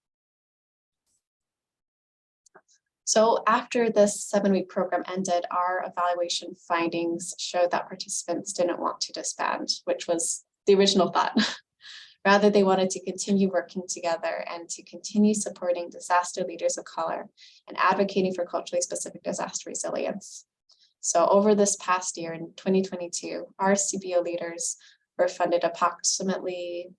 Speaker 8: So after this 7-week program ended, our evaluation findings showed that participants didn't want to disband, which was the original thought. Rather, they wanted to continue working together and to continue supporting disaster leaders of color and advocating for culturally specific disaster resilience. So over this past year in 2022, our CBO leaders were funded approximately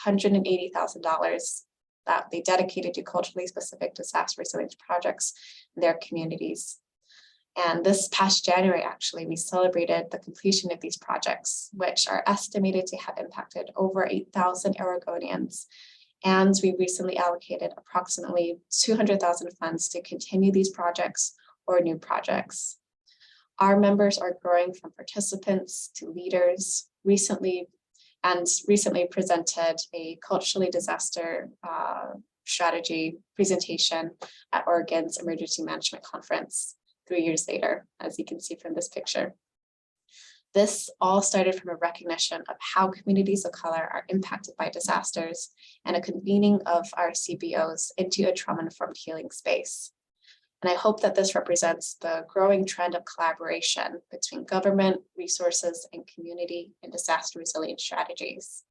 Speaker 8: $180,000 that they dedicated to culturally specific disaster resilience projects in their communities. And this past January, actually, we celebrated the completion of these projects, which are estimated to have impacted over 8,000 Oregonians. And we recently allocated approximately $200,000 funds to continue these projects or new projects. Our members are growing from participants to leaders. Recently presented a culturally disaster strategy presentation at Oregon's Emergency Management Conference 3 years later, as you can see from this picture. This all started from a recognition of how communities of color are impacted by disasters and a convening of our CBOs into a trauma-informed healing space. And I hope that this represents the growing trend of collaboration between government, resources, and community in disaster resilience strategies.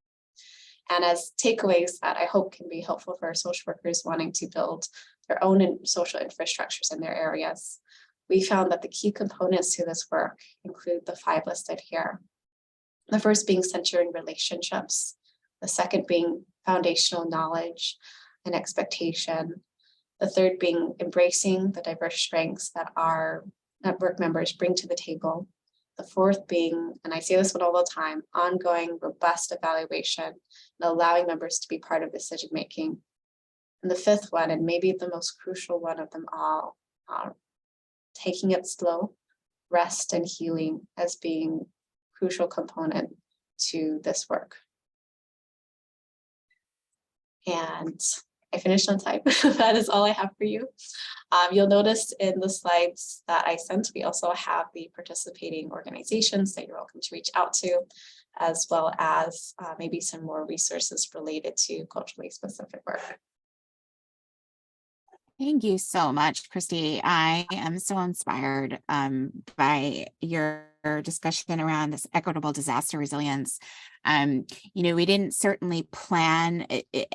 Speaker 8: And as takeaways that I hope can be helpful for social workers wanting to build their own social infrastructures in their areas, we found that the key components to this work include the 5 listed here. The first being centering relationships, the second being foundational knowledge and expectation, the third being embracing the diverse strengths that our network members bring to the table, the fourth being, and I say this one all the time, ongoing robust evaluation and allowing members to be part of decision-making, and the fifth one, and maybe the most crucial one of them all, taking it slow, rest and healing as being crucial component to this work. And I finished on time. That is all I have for you. You'll notice in the slides that I sent, we also have the participating organizations that you're welcome to reach out to, as well as maybe some more resources related to culturally specific work.
Speaker 1: Thank you so much, Christy. I am so inspired by your discussion around this equitable disaster resilience. We didn't certainly plan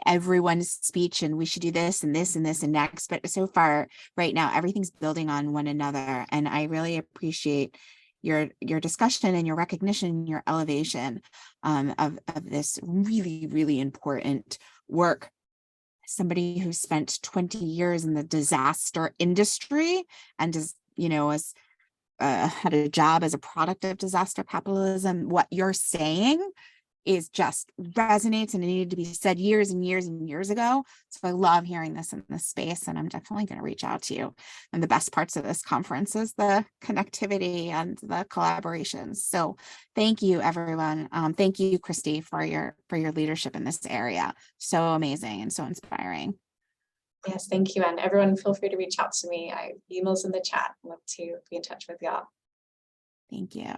Speaker 1: everyone's speech and we should do this and this and this and next, but so far right now, everything's building on one another. And I really appreciate your discussion and your recognition and your elevation of this really, really important work. Somebody who spent 20 years in the disaster industry and had a job as a product of disaster capitalism, what you're saying is just resonates and it needed to be said years and years and years ago. So I love hearing this in this space, and I'm definitely going to reach out to you. And the best parts of this conference is the connectivity and the collaborations. So thank you, everyone. Thank you, Christy, for your leadership in this area. So amazing and so inspiring.
Speaker 8: Yes, thank you. And everyone feel free to reach out to me. I emails in the chat. I'd love to be in touch with y'all.
Speaker 1: Thank you.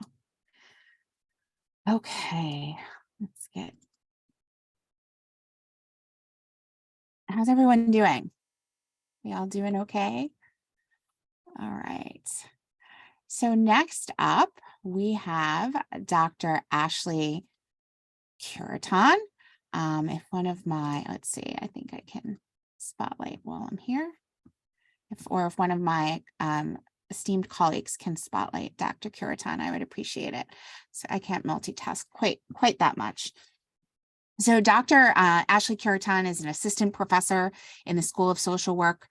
Speaker 1: Okay, let's get. How's everyone doing? We all doing okay? All right. So next up, we have Dr. Ashley Curitan. If one of my, let's see, I think I can spotlight while I'm here. If one of my esteemed colleagues can spotlight Dr. Curitan, I would appreciate it. So I can't multitask quite that much. So Dr. Ashley Curitan is an assistant professor in the School of Social Work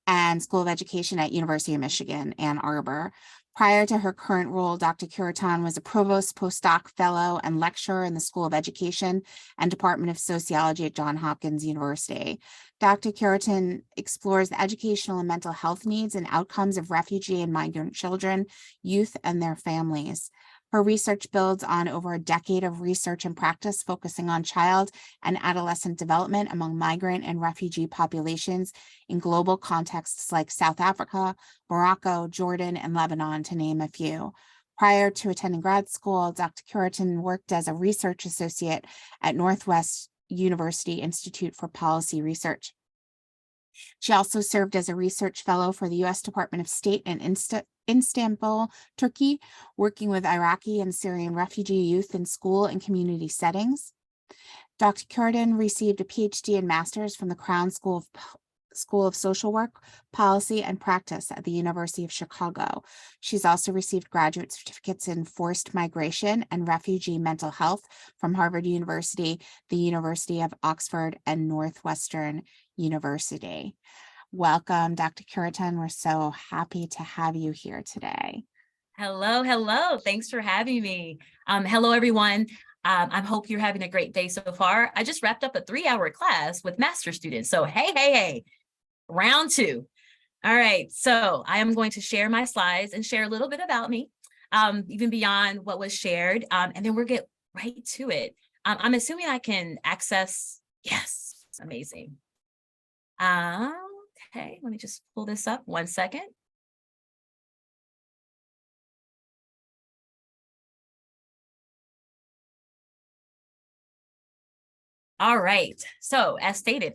Speaker 1: and School of Education at University of Michigan, Ann Arbor. Prior to her current role, Dr. Curitan was a provost postdoc fellow and lecturer in the School of Education and Department of Sociology at Johns Hopkins University. Dr. Curitan explores the educational and mental health needs and outcomes of refugee and migrant children, youth, and their families. Her research builds on over a decade of research and practice focusing on child and adolescent development among migrant and refugee populations in global contexts like South Africa, Morocco, Jordan, and Lebanon, to name a few. Prior to attending grad school, Dr. Curitan worked as a research associate at Northwest University Institute for Policy Research. She also served as a research fellow for the U.S. Department of State in Istanbul, Turkey, working with Iraqi and Syrian refugee youth in school and community settings. Dr. Curitan received a PhD and master's from the Crown School of Social Work, Policy, and Practice at the University of Chicago. She's also received graduate certificates in forced migration and refugee mental health from Harvard University, the University of Oxford, and Northwestern University. Welcome, Dr. Curitan. We're so happy to have you here today.
Speaker 9: Hello, hello. Thanks for having me. Hello, everyone. I hope you're having a great day so far. I just wrapped up a 3-hour class with master's students. So hey, round 2. All right, so I am going to share my slides and share a little bit about me, even beyond what was shared, and then we'll get right to it. I'm assuming I can access, yes, amazing. Okay, let me just pull this up 1 second. All right, so as stated,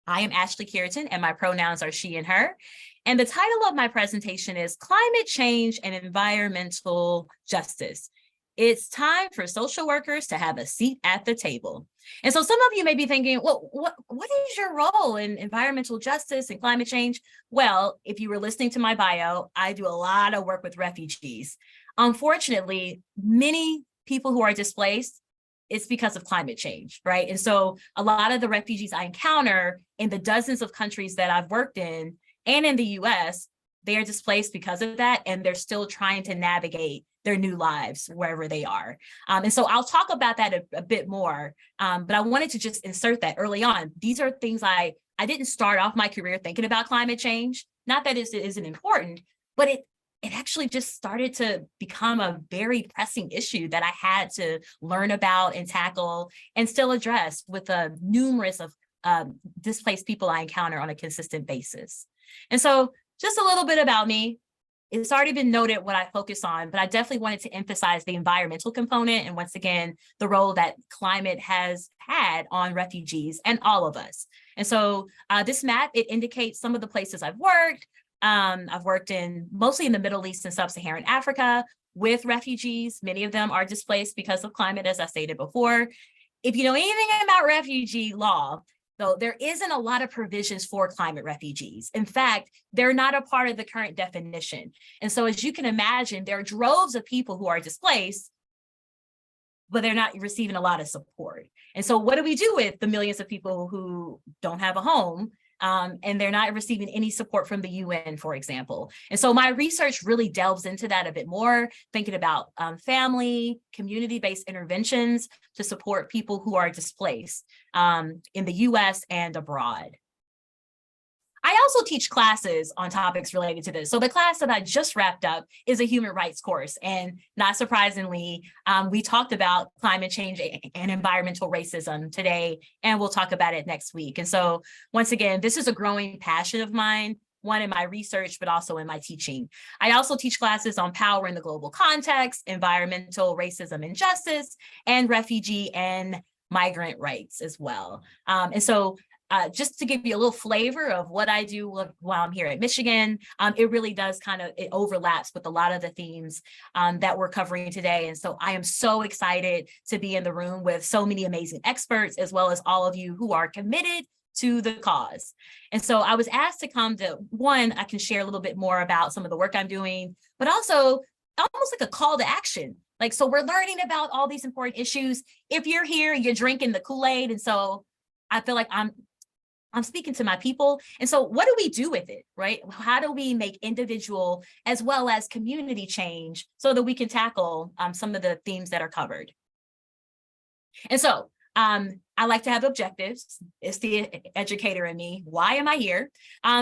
Speaker 9: I am Ashley Curitan and my pronouns are she and her. And the title of my presentation is Climate Change and Environmental Justice. It's time for social workers to have a seat at the table. And so some of you may be thinking, well, what is your role in environmental justice and climate change? Well, if you were listening to my bio, I do a lot of work with refugees. Unfortunately, many people who are displaced, it's because of climate change, right? And so a lot of the refugees I encounter in the dozens of countries that I've worked in and in the US, they are displaced because of that, and they're still trying to navigate their new lives wherever they are. And so I'll talk about that a bit more, but I wanted to just insert that early on. These are things I didn't start off my career thinking about climate change. Not that it isn't important, but it actually just started to become a very pressing issue that I had to learn about and tackle and still address with the numerous of displaced people I encounter on a consistent basis. And so just a little bit about me. It's already been noted what I focus on, but I definitely wanted to emphasize the environmental component and once again, the role that climate has had on refugees and all of us. And so this map, it indicates some of the places I've worked. I've worked mostly in the Middle East and Sub-Saharan Africa with refugees. Many of them are displaced because of climate, as I stated before. If you know anything about refugee law, though, there isn't a lot of provisions for climate refugees. In fact, they're not a part of the current definition. And so as you can imagine, there are droves of people who are displaced, but they're not receiving a lot of support. And so what do we do with the millions of people who don't have a home? And they're not receiving any support from the UN, for example. And so my research really delves into that a bit more, thinking about family, community-based interventions to support people who are displaced in the US and abroad. I also teach classes on topics related to this. So the class that I just wrapped up is a human rights course. And not surprisingly, we talked about climate change and environmental racism today, and we'll talk about it next week. And so once again, this is a growing passion of mine, one in my research, but also in my teaching. I also teach classes on power in the global context, environmental racism and justice, and refugee and migrant rights as well. And so just to give you a little flavor of what I do while I'm here at Michigan, it really does it overlaps with a lot of the themes that we're covering today. And so I am so excited to be in the room with so many amazing experts, as well as all of you who are committed to the cause. And so I was asked to come to, one, I can share a little bit more about some of the work I'm doing, but also almost like a call to action. So we're learning about all these important issues. If you're here, you're drinking the Kool-Aid. And so I feel like I'm speaking to my people. And so what do we do with it, right? How do we make individual as well as community change so that we can tackle some of the themes that are covered? And so I like to have objectives. It's the educator in me. Why am I here?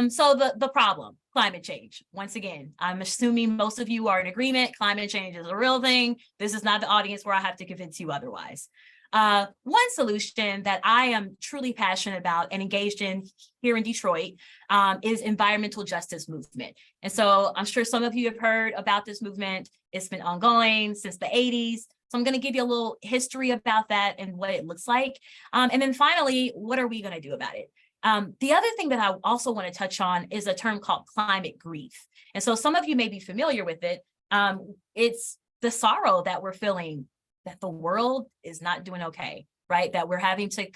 Speaker 9: So the problem, climate change. Once again, I'm assuming most of you are in agreement. Climate change is a real thing. This is not the audience where I have to convince you otherwise. One solution that I am truly passionate about and engaged in here in Detroit is environmental justice movement. And so I'm sure some of you have heard about this movement. It's been ongoing since the 80s. So I'm going to give you a little history about that and what it looks like. And then finally, what are we going to do about it? The other thing that I also want to touch on is a term called climate grief. And so some of you may be familiar with it. It's the sorrow that we're feeling that the world is not doing okay, right? That we're having to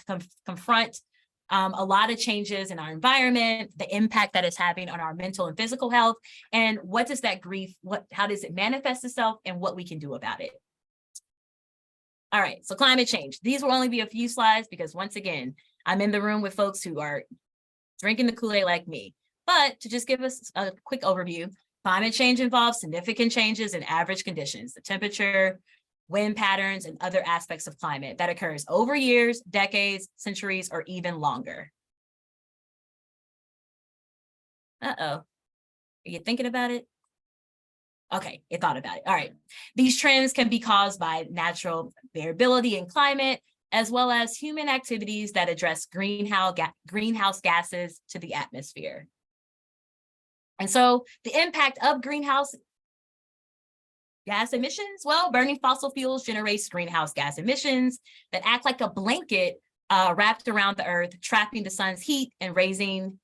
Speaker 9: confront a lot of changes in our environment, the impact that it's having on our mental and physical health, and what does that grief, how does it manifest itself, and what we can do about it. All right, so climate change. These will only be a few slides because once again, I'm in the room with folks who are drinking the Kool-Aid like me. But to just give us a quick overview, climate change involves significant changes in average conditions, the temperature, wind patterns, and other aspects of climate that occurs over years, decades, centuries, or even longer. Are you thinking about it? Okay, it thought about it. All right. These trends can be caused by natural variability in climate, as well as human activities that address greenhouse gases to the atmosphere. And so the impact of greenhouse gas emissions, well, burning fossil fuels generates greenhouse gas emissions that act like a blanket wrapped around the earth, trapping the sun's heat and raising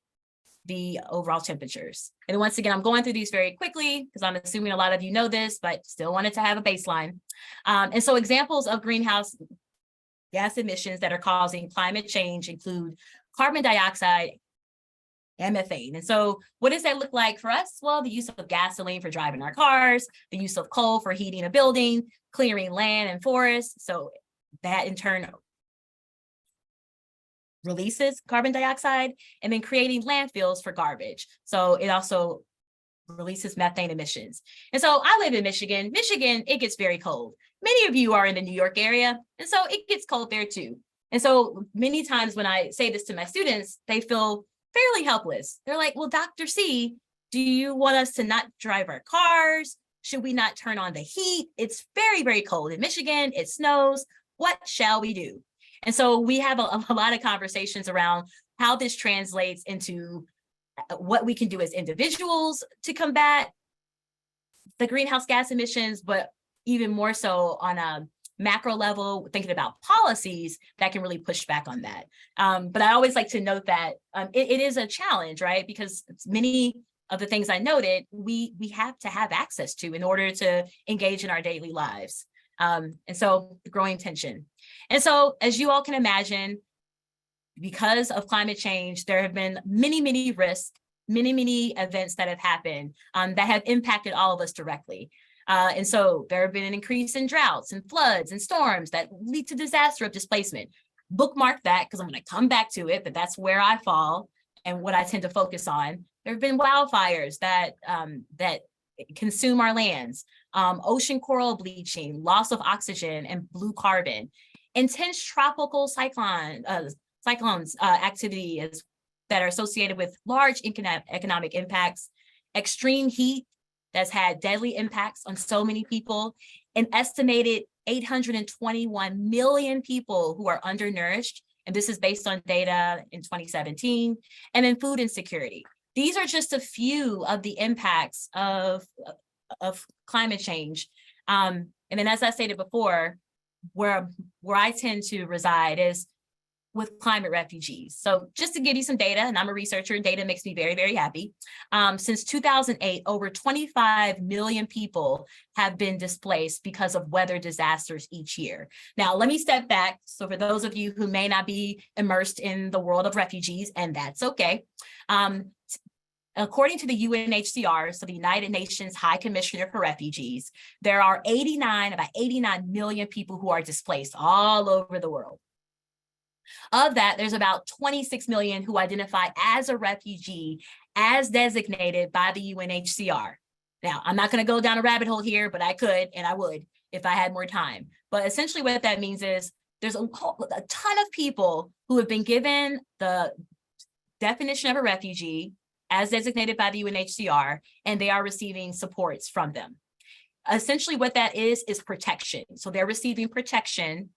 Speaker 9: the overall temperatures. And once again, I'm going through these very quickly because I'm assuming a lot of you know this, but still wanted to have a baseline. And so examples of greenhouse gas emissions that are causing climate change include carbon dioxide and methane. And so what does that look like for us? Well, the use of gasoline for driving our cars, the use of coal for heating a building, clearing land and forests. So that in turn releases carbon dioxide, and then creating landfills for garbage. So it also releases methane emissions. And so I live in Michigan. Michigan, it gets very cold. Many of you are in the New York area, and so it gets cold there too. And so many times when I say this to my students, they feel fairly helpless. They're like, well, Dr. C, Do you want us to not drive our cars? Should we not turn on the heat? It's very, very cold in Michigan. It snows. What shall we do? And so we have a lot of conversations around how this translates into what we can do as individuals to combat the greenhouse gas emissions, but even more so on a macro level, thinking about policies that can really push back on that. But I always like to note that it is a challenge, right? Because many of the things I noted, we have to have access to in order to engage in our daily lives. And so the growing tension. And so as you all can imagine, because of climate change, there have been many, many risks, many events that have happened that have impacted all of us directly. And so there have been an increase in droughts and floods and storms that lead to disaster of displacement. Bookmark that because I'm going to come back to it, but that's where I fall and what I tend to focus on. There have been wildfires that consume our lands, ocean coral bleaching, loss of oxygen and blue carbon, intense tropical cyclones activity that are associated with large economic impacts, extreme heat that's had deadly impacts on so many people, an estimated 821 million people who are undernourished, and this is based on data in 2017, and then food insecurity. These are just a few of the impacts of climate change. And then as I stated before, where I tend to reside is with climate refugees. So just to give you some data, and I'm a researcher and data makes me very, very happy. Since 2008, over 25 million people have been displaced because of weather disasters each year. Now, let me step back. So for those of you who may not be immersed in the world of refugees, and that's okay. According to the UNHCR, so the United Nations High Commissioner for Refugees, there are about 89 million people who are displaced all over the world. Of that, there's about 26 million who identify as a refugee as designated by the UNHCR. Now, I'm not going to go down a rabbit hole here, but I could, and I would if I had more time. But essentially what that means is there's a ton of people who have been given the definition of a refugee as designated by the UNHCR, and they are receiving supports from them. Essentially what that is protection. So they're receiving protection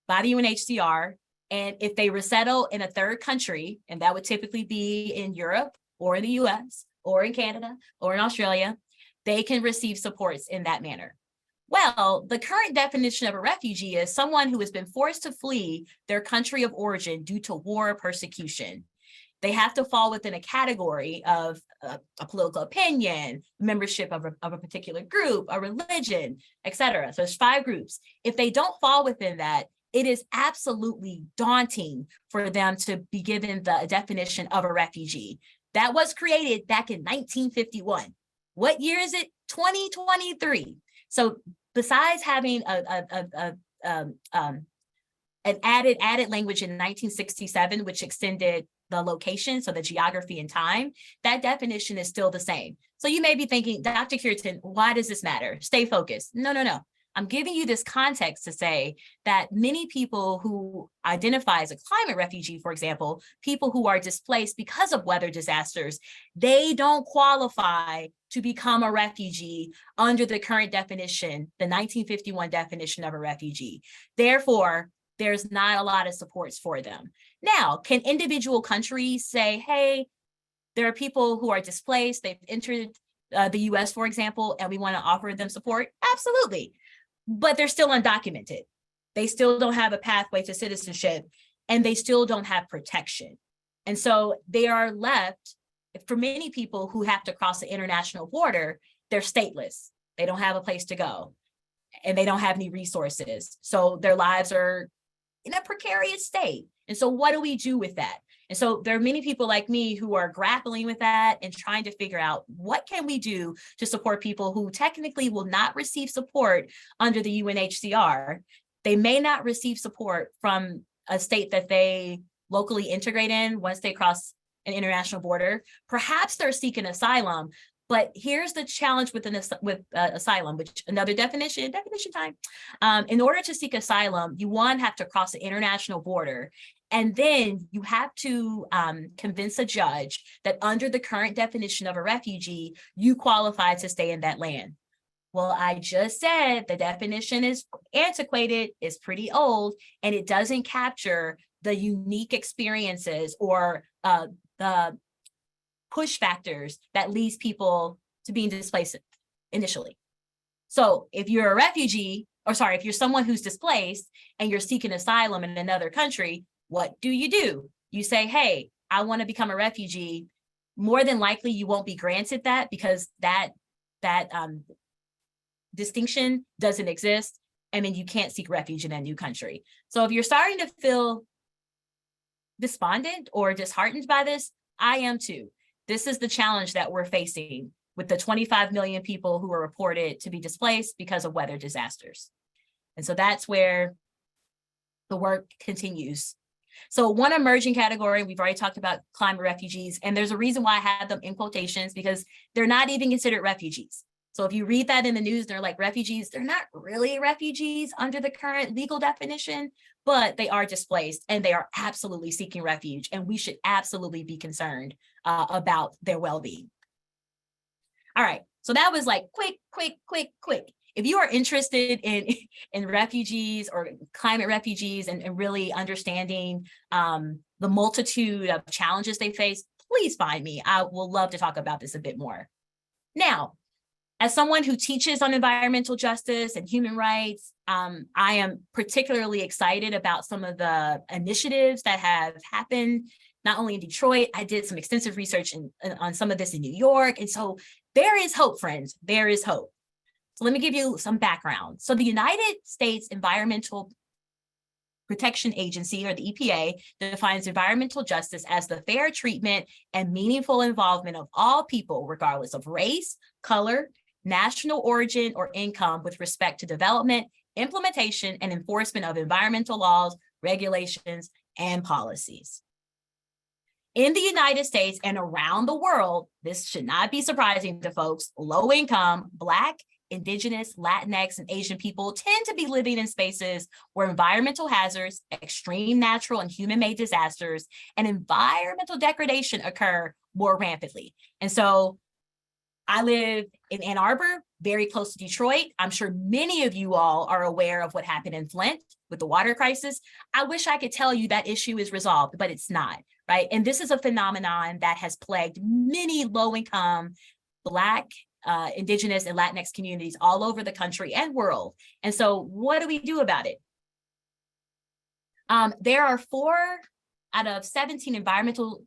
Speaker 9: by the UNHCR. And if they resettle in a third country, and that would typically be in Europe or in the US or in Canada or in Australia, they can receive supports in that manner. Well, the current definition of a refugee is someone who has been forced to flee their country of origin due to war or persecution. They have to fall within a category of a political opinion, membership of a particular group, a religion, etc. So there's 5 groups. If they don't fall within that, it is absolutely daunting for them to be given the definition of a refugee. That was created back in 1951. What year is it? 2023. So besides having an added language in 1967, which extended the location, so the geography and time, that definition is still the same. So you may be thinking, Dr. Cureton, why does this matter? Stay focused. No. I'm giving you this context to say that many people who identify as a climate refugee, for example, people who are displaced because of weather disasters, they don't qualify to become a refugee under the current definition, the 1951 definition of a refugee. Therefore, there's not a lot of supports for them. Now, can individual countries say, hey, there are people who are displaced, they've entered the US, for example, and we want to offer them support? Absolutely. But they're still undocumented. They still don't have a pathway to citizenship, and they still don't have protection. And so they are left, for many people who have to cross the international border, they're stateless. They don't have a place to go, and they don't have any resources. So their lives are in a precarious state. And so what do we do with that? And so there are many people like me who are grappling with that and trying to figure out what can we do to support people who technically will not receive support under the UNHCR. They may not receive support from a state that they locally integrate in once they cross an international border. Perhaps they're seeking asylum, but here's the challenge with asylum, which another definition time. In order to seek asylum, you have to cross the international border. And then you have to convince a judge that under the current definition of a refugee, you qualify to stay in that land. Well, I just said the definition is antiquated, is pretty old, and it doesn't capture the unique experiences or the push factors that leads people to being displaced initially. So if you're a refugee, or sorry, if you're someone who's displaced and you're seeking asylum in another country, what do? You say, hey, I want to become a refugee. More than likely, you won't be granted that because that distinction doesn't exist. And then you can't seek refuge in a new country. So if you're starting to feel despondent or disheartened by this, I am too. This is the challenge that we're facing with the 25 million people who are reported to be displaced because of weather disasters. And so that's where the work continues. So one emerging category, we've already talked about climate refugees, and there's a reason why I have them in quotations because they're not even considered refugees. So if you read that in the news, they're like refugees, they're not really refugees under the current legal definition, but they are displaced and they are absolutely seeking refuge. And we should absolutely be concerned about their well-being. All right, so that was like quick. If you are interested in refugees or climate refugees and really understanding the multitude of challenges they face, please find me. I will love to talk about this a bit more. Now, as someone who teaches on environmental justice and human rights, I am particularly excited about some of the initiatives that have happened, not only in Detroit. I did some extensive research on some of this in New York. And so there is hope, friends. There is hope. So let me give you some background. So the United States Environmental Protection Agency, or the EPA, defines environmental justice as the fair treatment and meaningful involvement of all people, regardless of race, color, national origin, or income, with respect to development, implementation, and enforcement of environmental laws, regulations, and policies. In the United States and around the world, this should not be surprising to folks, low income, Black, Indigenous, Latinx, and Asian people tend to be living in spaces where environmental hazards, extreme natural and human-made disasters, and environmental degradation occur more rampantly. And so I live in Ann Arbor, very close to Detroit. I'm sure many of you all are aware of what happened in Flint with the water crisis. I wish I could tell you that issue is resolved, but it's not, right? And this is a phenomenon that has plagued many low-income Black, Indigenous, and Latinx communities all over the country and world. And so what do we do about it? There are 4 out of 17 environmental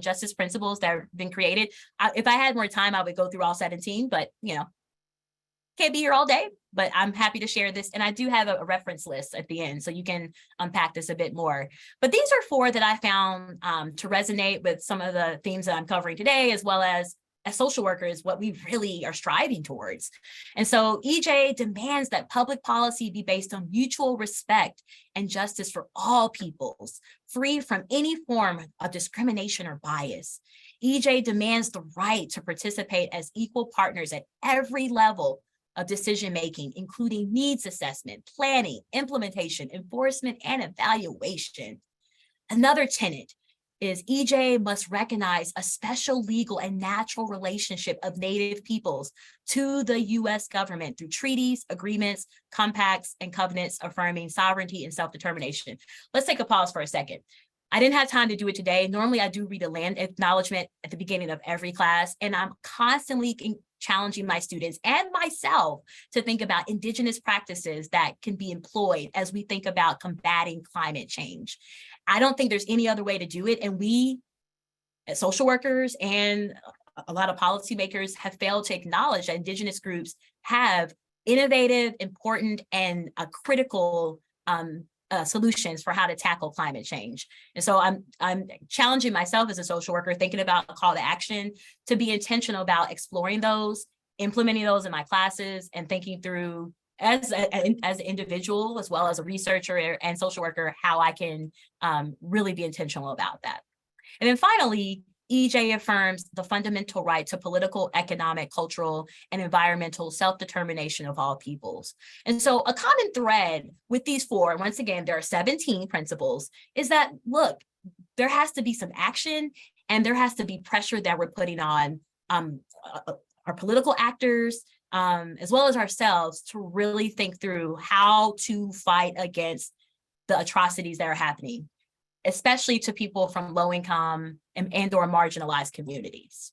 Speaker 9: justice principles that have been created. If I had more time, I would go through all 17, but can't be here all day, but I'm happy to share this. And I do have a reference list at the end, so you can unpack this a bit more. But these are 4 that I found to resonate with some of the themes that I'm covering today, as well as social workers, what we really are striving towards. And so EJ demands that public policy be based on mutual respect and justice for all peoples, free from any form of discrimination or bias. EJ demands the right to participate as equal partners at every level of decision-making, including needs assessment, planning, implementation, enforcement, and evaluation. Another tenet is EJ must recognize a special legal and natural relationship of Native peoples to the US government through treaties, agreements, compacts, and covenants affirming sovereignty and self-determination. Let's take a pause for a second. I didn't have time to do it today. Normally I do read a land acknowledgement at the beginning of every class, and I'm constantly challenging my students and myself to think about Indigenous practices that can be employed as we think about combating climate change. I don't think there's any other way to do it. And we, as social workers and a lot of policymakers, have failed to acknowledge that Indigenous groups have innovative, important, and critical solutions for how to tackle climate change. And so I'm challenging myself as a social worker, thinking about a call to action, to be intentional about exploring those, implementing those in my classes, and thinking through as an individual, as well as a researcher and social worker, how I can really be intentional about that. And then finally, EJ affirms the fundamental right to political, economic, cultural, and environmental self-determination of all peoples. And so a common thread with these four, once again, there are 17 principles, is that, look, there has to be some action and there has to be pressure that we're putting on our political actors, as well as ourselves, to really think through how to fight against the atrocities that are happening, especially to people from low income and or marginalized communities.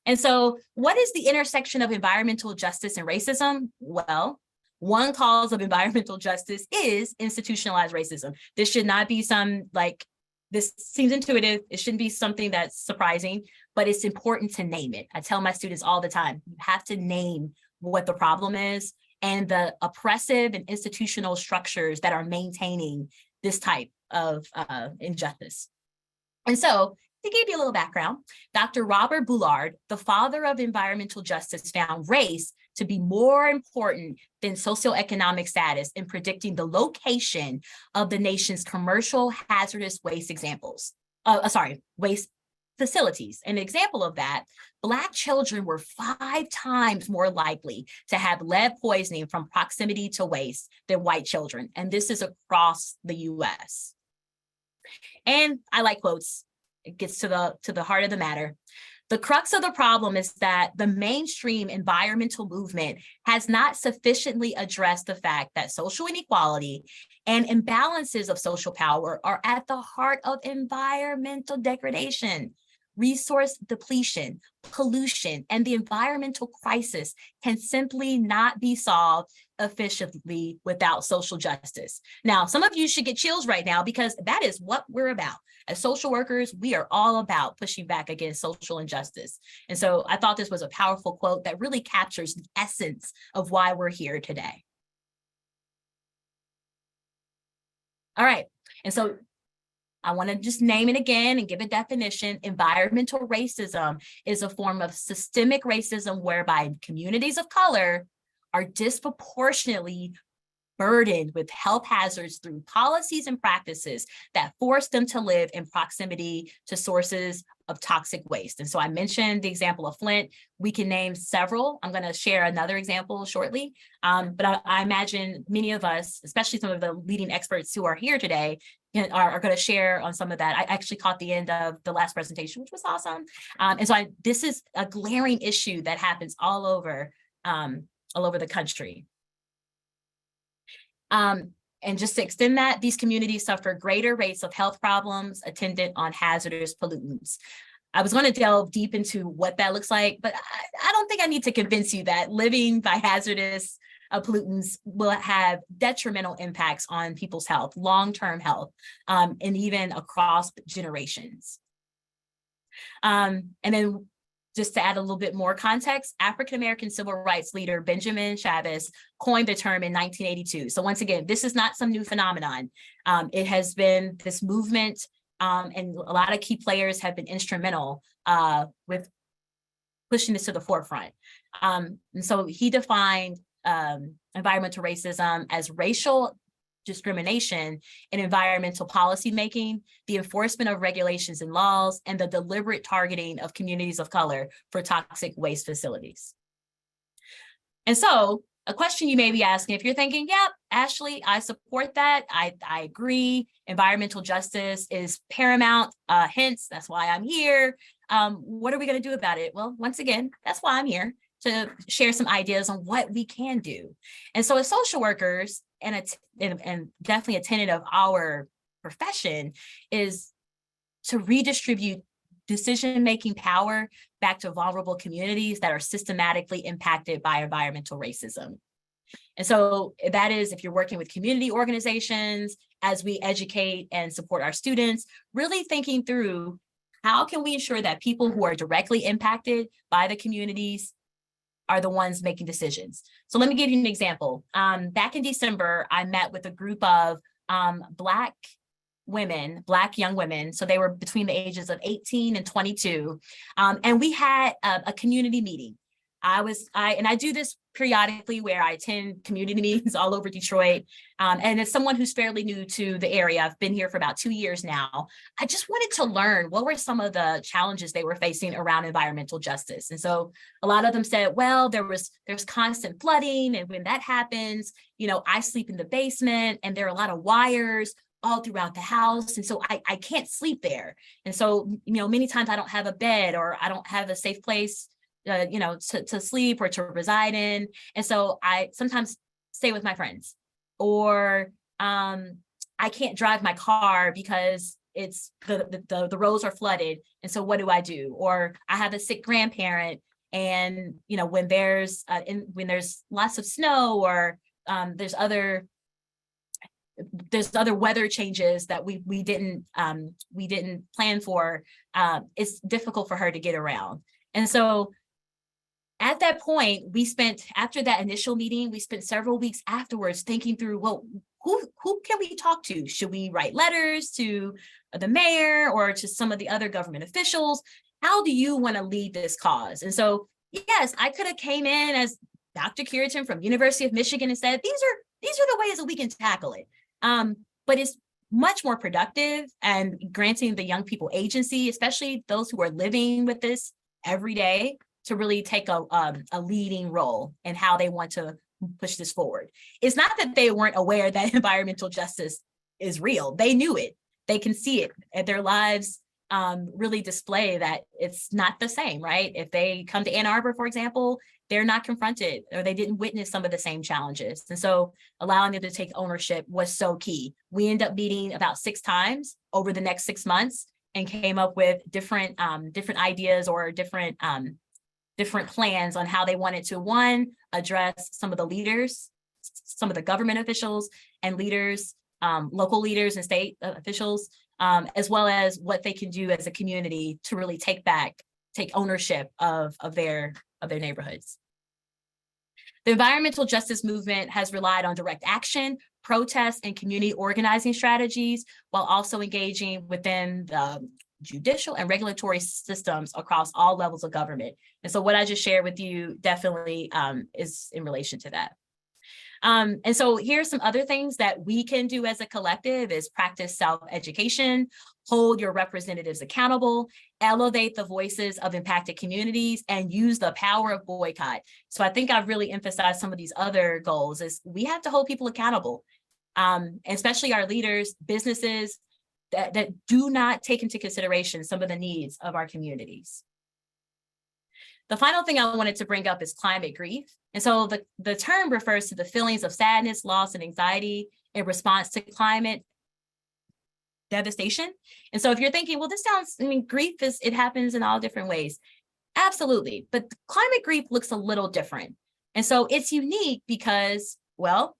Speaker 9: And so what is the intersection of environmental justice and racism? Well, one cause of environmental justice is institutionalized racism. This should not be this seems intuitive. It shouldn't be something that's surprising, but it's important to name it. I tell my students all the time, you have to name what the problem is and the oppressive and institutional structures that are maintaining this type of injustice. And so to give you a little background, Dr. Robert Bullard, the father of environmental justice, found race to be more important than socioeconomic status in predicting the location of the nation's commercial hazardous waste waste facilities. An example of that, Black children were 5 times more likely to have lead poisoning from proximity to waste than white children. And this is across the US. And I like quotes. It gets to the heart of the matter. The crux of the problem is that the mainstream environmental movement has not sufficiently addressed the fact that social inequality and imbalances of social power are at the heart of environmental degradation. Resource depletion, pollution, and the environmental crisis can simply not be solved efficiently without social justice. Now, some of you should get chills right now because that is what we're about. As social workers, we are all about pushing back against social injustice. And so I thought this was a powerful quote that really captures the essence of why we're here today. All right, and so I want to just name it again and give a definition. Environmental racism is a form of systemic racism whereby communities of color are disproportionately burdened with health hazards through policies and practices that force them to live in proximity to sources of toxic waste. And so I mentioned the example of Flint. We can name several. I'm going to share another example shortly. But I imagine many of us, especially some of the leading experts who are here today, are going to share on some of that. I actually caught the end of the last presentation, which was awesome. And so this is a glaring issue that happens all over the country. And just to extend that, these communities suffer greater rates of health problems attendant on hazardous pollutants. I was going to delve deep into what that looks like, but I don't think I need to convince you that living by hazardous pollutants will have detrimental impacts on people's health, long-term health, and even across generations. And then just to add a little bit more context, African-American civil rights leader Benjamin Chavez coined the term in 1982. So once again, this is not some new phenomenon. It has been this movement, and a lot of key players have been instrumental with pushing this to the forefront. And so he defined environmental racism as racial discrimination in environmental policymaking, the enforcement of regulations and laws, and the deliberate targeting of communities of color for toxic waste facilities. And so a question you may be asking, if you're thinking, yep, Ashley, I support that. I agree. Environmental justice is paramount. Hence, that's why I'm here. What are we going to do about it? Well, once again, that's why I'm here, to share some ideas on what we can do. And so as social workers, and definitely a tenet of our profession, is to redistribute decision-making power back to vulnerable communities that are systematically impacted by environmental racism. And so that is, if you're working with community organizations, as we educate and support our students, really thinking through how can we ensure that people who are directly impacted by the communities are the ones making decisions. So let me give you an example. Back in December, I met with a group of Black young women. So they were between the ages of 18 and 22. And we had a community meeting. I do this periodically where I attend community meetings all over Detroit. And as someone who's fairly new to the area, I've been here for about 2 years now, I just wanted to learn what were some of the challenges they were facing around environmental justice. And so a lot of them said, well, there's constant flooding. And when that happens, you know, I sleep in the basement and there are a lot of wires all throughout the house. And so I can't sleep there. And so, you know, many times I don't have a bed or I don't have a safe place you know, to sleep or to reside in. And so I sometimes stay with my friends, or I can't drive my car because it's the roads are flooded. And so what do I do? Or I have a sick grandparent, and you know, when there's lots of snow, or there's other weather changes that we didn't plan for, it's difficult for her to get around. And so at that point, after that initial meeting, we spent several weeks afterwards thinking through, well, who can we talk to? Should we write letters to the mayor or to some of the other government officials? How do you want to lead this cause? And so, yes, I could have came in as Dr. Curitan from University of Michigan and said, these are the ways that we can tackle it. But it's much more productive and granting the young people agency, especially those who are living with this every day, to really take a leading role in how they want to push this forward. It's not that they weren't aware that environmental justice is real. They knew it. They can see it, and their lives really display that it's not the same, right? If they come to Ann Arbor, for example, they're not confronted, or they didn't witness some of the same challenges. And so allowing them to take ownership was so key. We ended up meeting about 6 times over the next 6 months and came up with different ideas or different plans on how they wanted to, one, address some of the leaders, some of the government officials and leaders, local leaders and state officials, as well as what they can do as a community to really take ownership of their neighborhoods. The environmental justice movement has relied on direct action, protests, and community organizing strategies, while also engaging within the judicial and regulatory systems across all levels of government. And so what I just shared with you definitely is in relation to that. And so here's some other things that we can do as a collective: is practice self-education, hold your representatives accountable, elevate the voices of impacted communities, and use the power of boycott. So I think I've really emphasized some of these other goals. Is we have to hold people accountable, especially our leaders, businesses that do not take into consideration some of the needs of our communities. The final thing I wanted to bring up is climate grief. And so the term refers to the feelings of sadness, loss, and anxiety in response to climate devastation. And so if you're thinking, well, this sounds, grief it happens in all different ways. Absolutely. But climate grief looks a little different. And so it's unique because, well,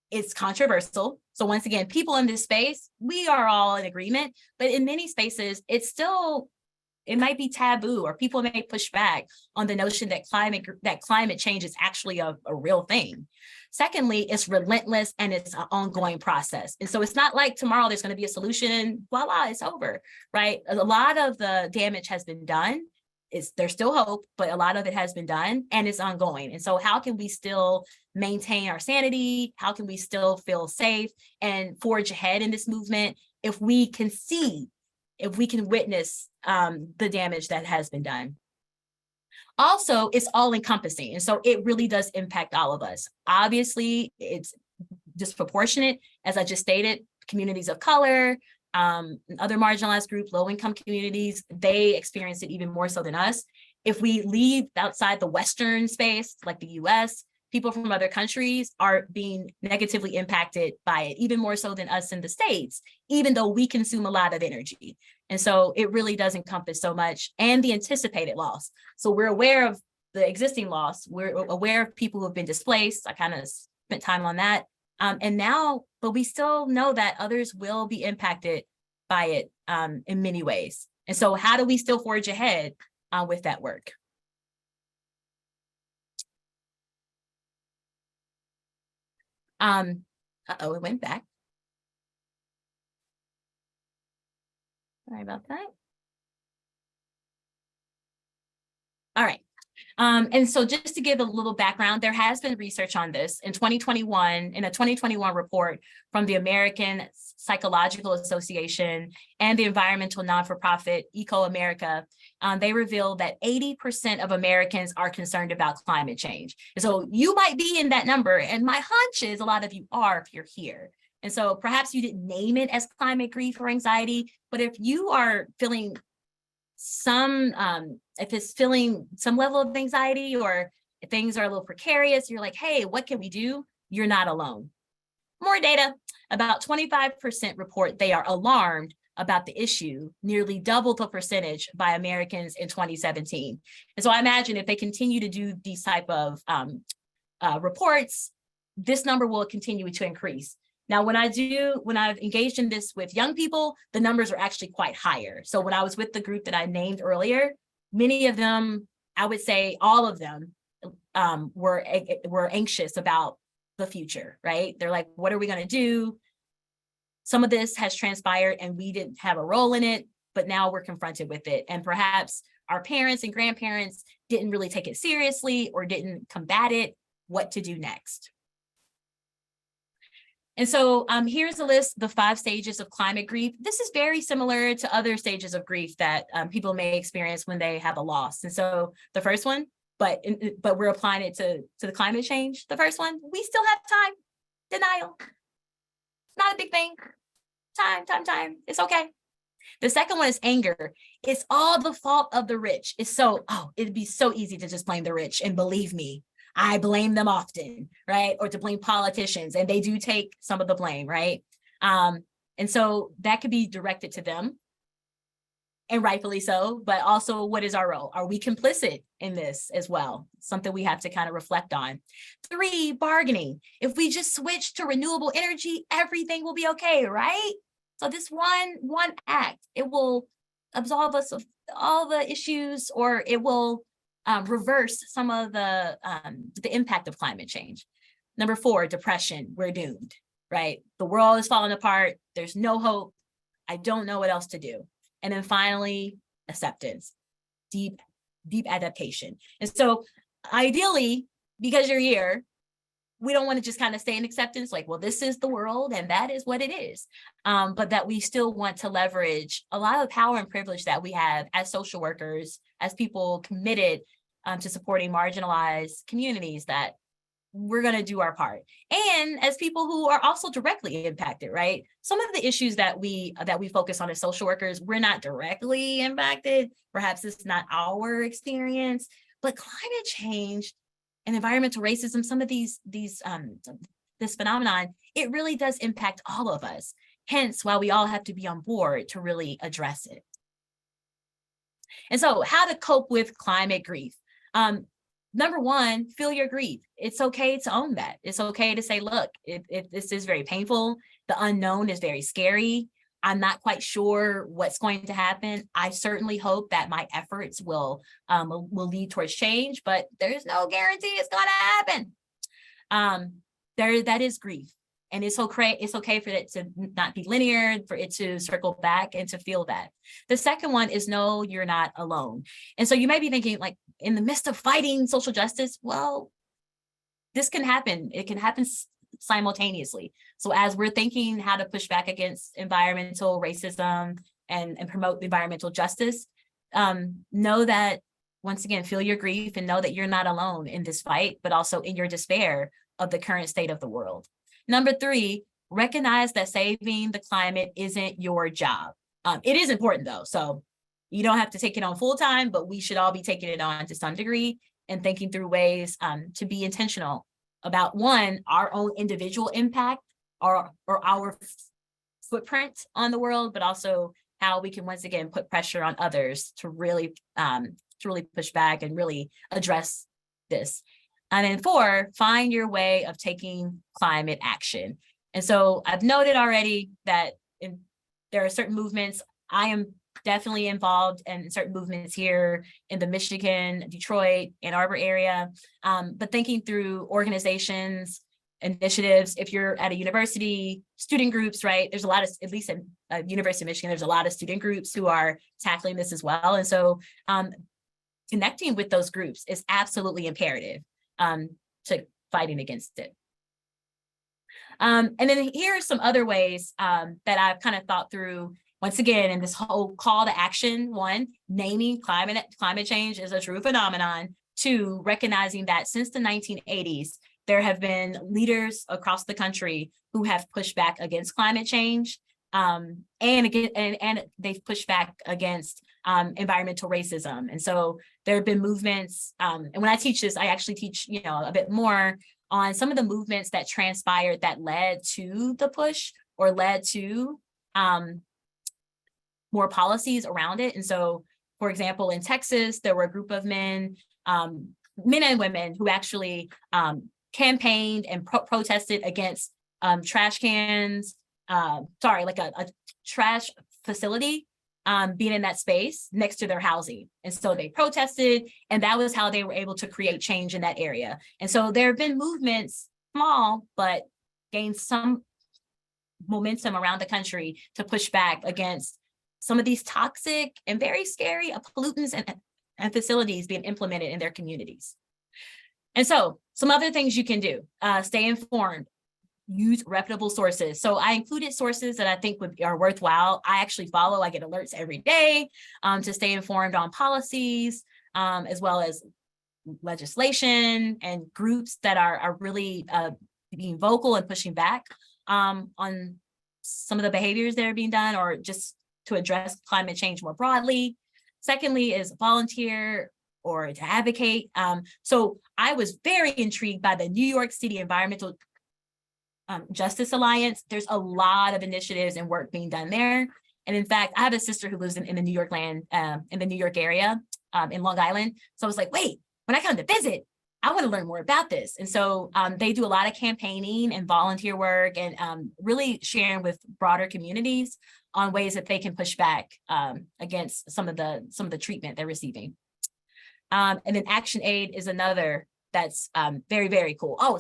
Speaker 9: it's controversial. So once again, people in this space, we are all in agreement, but in many spaces, it might be taboo, or people may push back on the notion that climate change is actually a real thing. Secondly, it's relentless and it's an ongoing process. And so it's not like tomorrow there's going to be a solution, voila, it's over, right? A lot of the damage has been done. There's still hope, but a lot of it has been done and it's ongoing. And so how can we still maintain our sanity? How can we still feel safe and forge ahead in this movement if we can witness the damage that has been done? Also, it's all encompassing. And so it really does impact all of us. Obviously, it's disproportionate, as I just stated, communities of color, other marginalized groups, low-income communities, they experience it even more so than us. If we leave outside the Western space, like the US, people from other countries are being negatively impacted by it, even more so than us in the States, even though we consume a lot of energy. And so it really does encompass so much, and the anticipated loss. So we're aware of the existing loss. We're aware of people who have been displaced. I kind of spent time on that. But we still know that others will be impacted by it in many ways. And so how do we still forge ahead with that work? It went back. Sorry about that. All right. And so just to give a little background, there has been research on this in 2021, in a 2021 report from the American Psychological Association and the environmental non-for-profit Eco-America. They revealed that 80% of Americans are concerned about climate change. And so you might be in that number, and my hunch is a lot of you are if you're here. And so perhaps you didn't name it as climate grief or anxiety, but if you are feeling if it's feeling some level of anxiety, or if things are a little precarious, you're like, hey, what can we do? You're not alone. More data, about 25% report they are alarmed about the issue, nearly double the percentage by Americans in 2017. And so I imagine if they continue to do these type of reports, this number will continue to increase. Now, when I've engaged in this with young people, the numbers are actually quite higher. So when I was with the group that I named earlier, many of them, I would say all of them, were anxious about the future, right? They're like, what are we going to do? Some of this has transpired and we didn't have a role in it, but now we're confronted with it. And perhaps our parents and grandparents didn't really take it seriously or didn't combat it. What to do next? And so here's a list, the 5 stages of climate grief. This is very similar to other stages of grief that people may experience when they have a loss. And so the first one, but we're applying it to the climate change. The first one, we still have time. Denial. Not a big thing. Time. It's okay. The second one is anger. It's all the fault of the rich. It'd be so easy to just blame the rich. And believe me, I blame them often, right? Or to blame politicians, and they do take some of the blame, right? And so that could be directed to them, and rightfully so, but also what is our role? Are we complicit in this as well? Something we have to kind of reflect on. 3, bargaining. If we just switch to renewable energy, everything will be okay, right? So this one act, it will absolve us of all the issues, or it will reverse some of the impact of climate change. Number 4, depression. We're doomed, right? The world is falling apart. There's no hope. I don't know what else to do. And then finally, acceptance, deep adaptation. And so ideally, because you're here, we don't want to just kind of stay in acceptance, like, well, this is the world and that is what it is. But that we still want to leverage a lot of power and privilege that we have as social workers, as people committed to supporting marginalized communities, that we're going to do our part. And as people who are also directly impacted, right? Some of the issues that we focus on as social workers, we're not directly impacted. Perhaps it's not our experience, but climate change and environmental racism, some of this phenomenon, it really does impact all of us. Hence why we all have to be on board to really address it. And so how to cope with climate grief. Number 1, feel your grief. It's okay to own that. It's okay to say, look, this is very painful. The unknown is very scary. I'm not quite sure what's going to happen. I certainly hope that my efforts will lead towards change, but there's no guarantee it's going to happen. That is grief. And it's okay for it to not be linear, for it to circle back and to feel that. The second one is know you're not alone. And so you might be thinking, like, in the midst of fighting social justice, well, this can happen. It can happen simultaneously. So as we're thinking how to push back against environmental racism and promote environmental justice, know that, once again, feel your grief and know that you're not alone in this fight, but also in your despair of the current state of the world. Number 3, recognize that saving the climate isn't your job. It is important though. So you don't have to take it on full time, but we should all be taking it on to some degree and thinking through ways to be intentional about, 1, our own individual impact or our footprint on the world, but also how we can once again put pressure on others to really push back and really address this. And then 4, find your way of taking climate action. And so I've noted already that there are certain movements. I am definitely involved in certain movements here in the Michigan, Detroit, Ann Arbor area, but thinking through organizations, initiatives. If you're at a university, student groups, right? There's a lot of, at least at University of Michigan, there's a lot of student groups who are tackling this as well. And so connecting with those groups is absolutely imperative to fighting against it. And then here are some other ways that I've kind of thought through, once again, in this whole call to action. One, naming climate change as a true phenomenon. Two, recognizing that since the 1980s, there have been leaders across the country who have pushed back against climate change, and they've pushed back against environmental racism. And so there have been movements, and when I teach this, I actually teach, a bit more on some of the movements that transpired that led to the push or led to more policies around it. And so, for example, in Texas, there were a group of men and women who actually campaigned and protested against trash cans, like a trash facility being in that space next to their housing. And so they protested, and that was how they were able to create change in that area. And so there have been movements, small, but gained some momentum around the country to push back against some of these toxic and very scary pollutants and facilities being implemented in their communities. And so some other things you can do, stay informed, use reputable sources. So I included sources that I think are worthwhile. I actually I get alerts every day to stay informed on policies, as well as legislation and groups that are really being vocal and pushing back on some of the behaviors that are being done, or just to address climate change more broadly. Secondly is volunteer or to advocate. So I was very intrigued by the New York City Environmental Justice Alliance. There's a lot of initiatives and work being done there. And in fact, I have a sister who lives in the New York in the New York area, in Long Island. So I was like, wait, when I come to visit, I want to learn more about this. And so they do a lot of campaigning and volunteer work, and really sharing with broader communities on ways that they can push back against some of the treatment they're receiving. And then Action Aid is another that's very, very cool. Oh,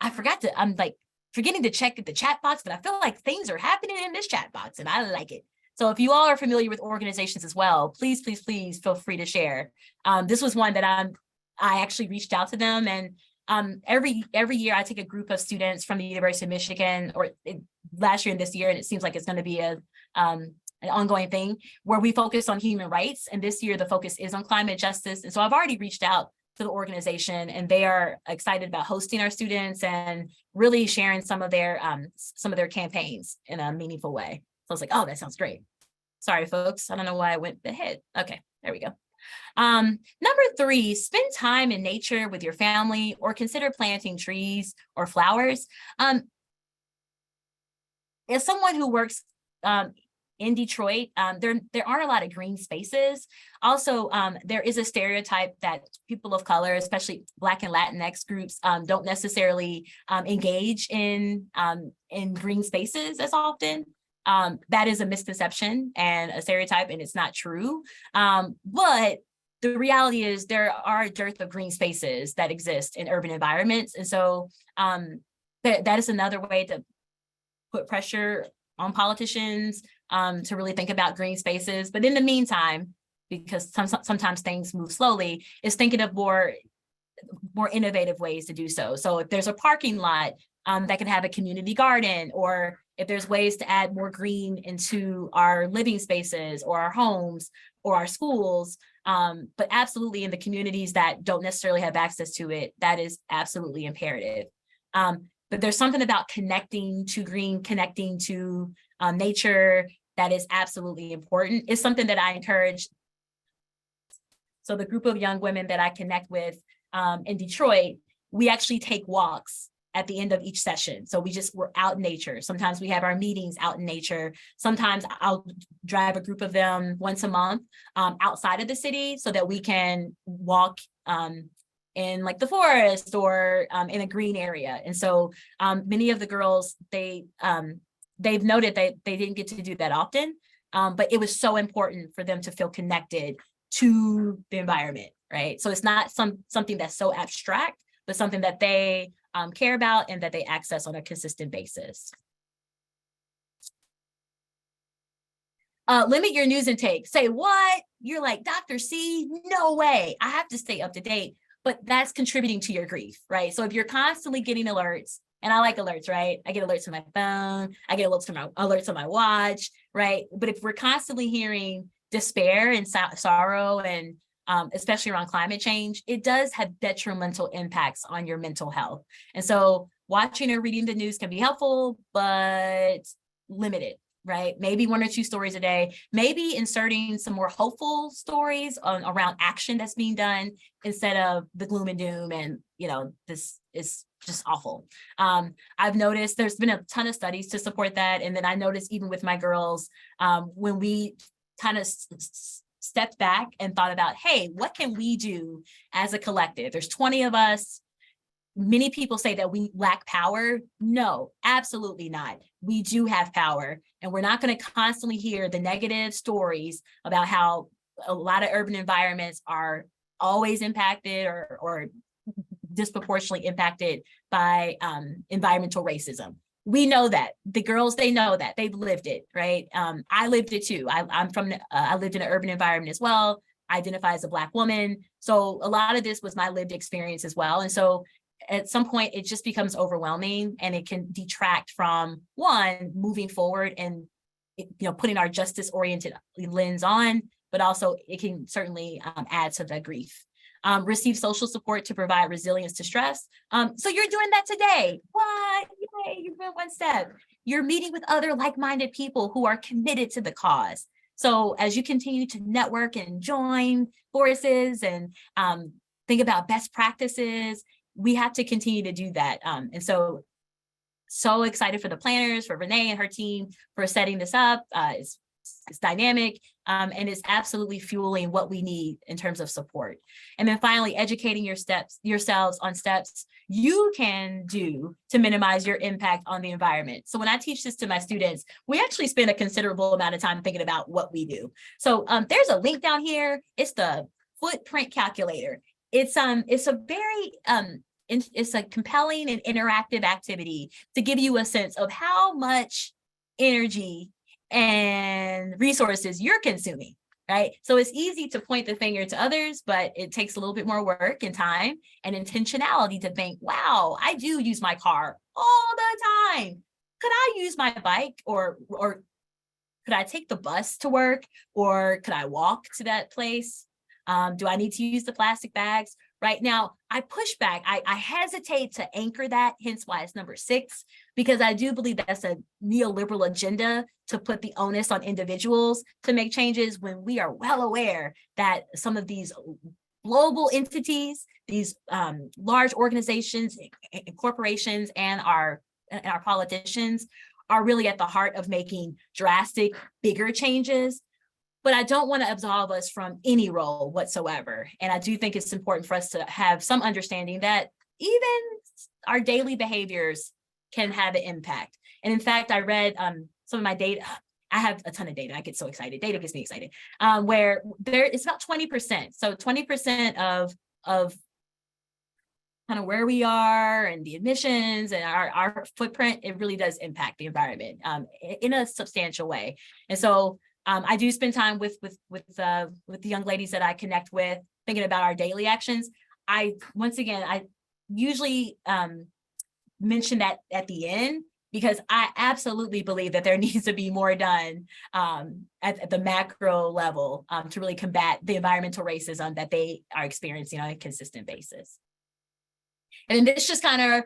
Speaker 9: I'm like forgetting to check the chat box, but I feel like things are happening in this chat box, and I like it. So if you all are familiar with organizations as well, please, please, please feel free to share. This was one that I actually reached out to them, and every year I take a group of students from the University of Michigan, last year and this year, and it seems like it's going to be an ongoing thing where we focus on human rights. And this year the focus is on climate justice. And so I've already reached out to the organization, and they are excited about hosting our students and really sharing some of their campaigns in a meaningful way. So I was like, oh, that sounds great. Sorry, folks. I don't know why I went ahead. Okay, there we go. Number 3, spend time in nature with your family, or consider planting trees or flowers. As someone who works in Detroit, there aren't a lot of green spaces. Also, there is a stereotype that people of color, especially Black and Latinx groups, don't necessarily engage in green spaces as often. That is a misconception and a stereotype, and it's not true. But the reality is there are a dearth of green spaces that exist in urban environments. And so that is another way to put pressure on politicians to really think about green spaces. But in the meantime, because sometimes things move slowly, is thinking of more innovative ways to do so. So if there's a parking lot that can have a community garden, or if there's ways to add more green into our living spaces or our homes or our schools, but absolutely in the communities that don't necessarily have access to it, that is absolutely imperative. But there's something about connecting to green, connecting to nature that is absolutely important. It's something that I encourage. So the group of young women that I connect with in Detroit, we actually take walks at the end of each session. So we're out in nature. Sometimes we have our meetings out in nature. Sometimes I'll drive a group of them once a month outside of the city so that we can walk in like the forest or in a green area. And so many of the girls, they've noted that they didn't get to do that often, but it was so important for them to feel connected to the environment, right? So it's not something that's so abstract, but something that they care about and that they access on a consistent basis. Limit your news intake. Say what? You're like, Dr. C, no way. I have to stay up to date. But that's contributing to your grief, right? So if you're constantly getting alerts, and I like alerts, right? I get alerts on my phone. I get alerts on my watch, right? But if we're constantly hearing despair and sorrow, and especially around climate change, it does have detrimental impacts on your mental health. And so watching or reading the news can be helpful, but limited. Right? Maybe 1 or 2 stories a day, maybe inserting some more hopeful stories around action that's being done instead of the gloom and doom and, this is just awful. I've noticed there's been a ton of studies to support that. And then I noticed even with my girls, when we kind of stepped back and thought about, hey, what can we do as a collective? There's 20 of us. Many people say that we lack power. No, absolutely not. We do have power, and we're not going to constantly hear the negative stories about how a lot of urban environments are always impacted or disproportionately impacted by environmental racism. We know that. The girls, they know that. They've lived it, right? I lived it too. I lived in an urban environment as well. I identify as a Black woman. So a lot of this was my lived experience as well. And so at some point, it just becomes overwhelming, and it can detract from moving forward and putting our justice-oriented lens on, but also it can certainly add to the grief. Receive social support to provide resilience to stress. So you're doing that today. What? Yay, you went one step. You're meeting with other like-minded people who are committed to the cause. So as you continue to network and join forces and think about best practices, we have to continue to do that. And so excited for the planners, for Renee and her team for setting this up. It's dynamic, and it's absolutely fueling what we need in terms of support. And then finally, educating yourselves on steps you can do to minimize your impact on the environment. So when I teach this to my students, we actually spend a considerable amount of time thinking about what we do. So there's a link down here. It's the footprint calculator. It's a very it's a compelling and interactive activity to give you a sense of how much energy and resources you're consuming, right? So it's easy to point the finger to others, but it takes a little bit more work and time and intentionality to think, wow, I do use my car all the time. Could I use my bike, or could I take the bus to work, or could I walk to that place? Do I need to use the plastic bags? Right now, I push back. I hesitate to anchor that, hence why it's number 6, because I do believe that's a neoliberal agenda to put the onus on individuals to make changes, when we are well aware that some of these global entities, these large organizations and corporations and our politicians are really at the heart of making drastic, bigger changes. But I don't want to absolve us from any role whatsoever. And I do think it's important for us to have some understanding that even our daily behaviors can have an impact. And in fact, I read some of my data. I have a ton of data. I get so excited. Data gets me excited. Where it's about 20%. So 20% of kind of where we are and the emissions and our footprint, it really does impact the environment in a substantial way. And so I do spend time with the young ladies that I connect with, thinking about our daily actions. I usually mention that at the end, because I absolutely believe that there needs to be more done at the macro level to really combat the environmental racism that they are experiencing on a consistent basis. And this just kind of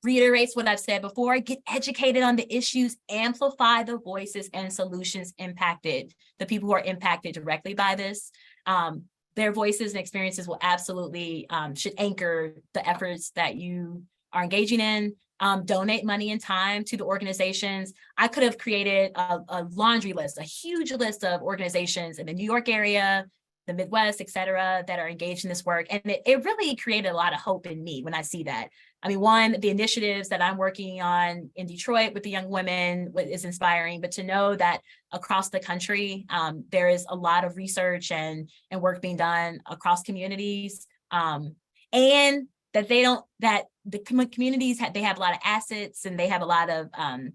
Speaker 9: reiterates what I've said before: get educated on the issues, amplify the voices and solutions impacted, the people who are impacted directly by this. Their voices and experiences will absolutely should anchor the efforts that you are engaging in. Donate money and time to the organizations. I could have created a laundry list, a huge list of organizations in the New York area, the Midwest, et cetera, that are engaged in this work. And it really created a lot of hope in me when I see that. I mean, one, the initiatives that I'm working on in Detroit with the young women is inspiring, but to know that across the country, there is a lot of research and work being done across communities, and that the communities they have a lot of assets and they have a lot of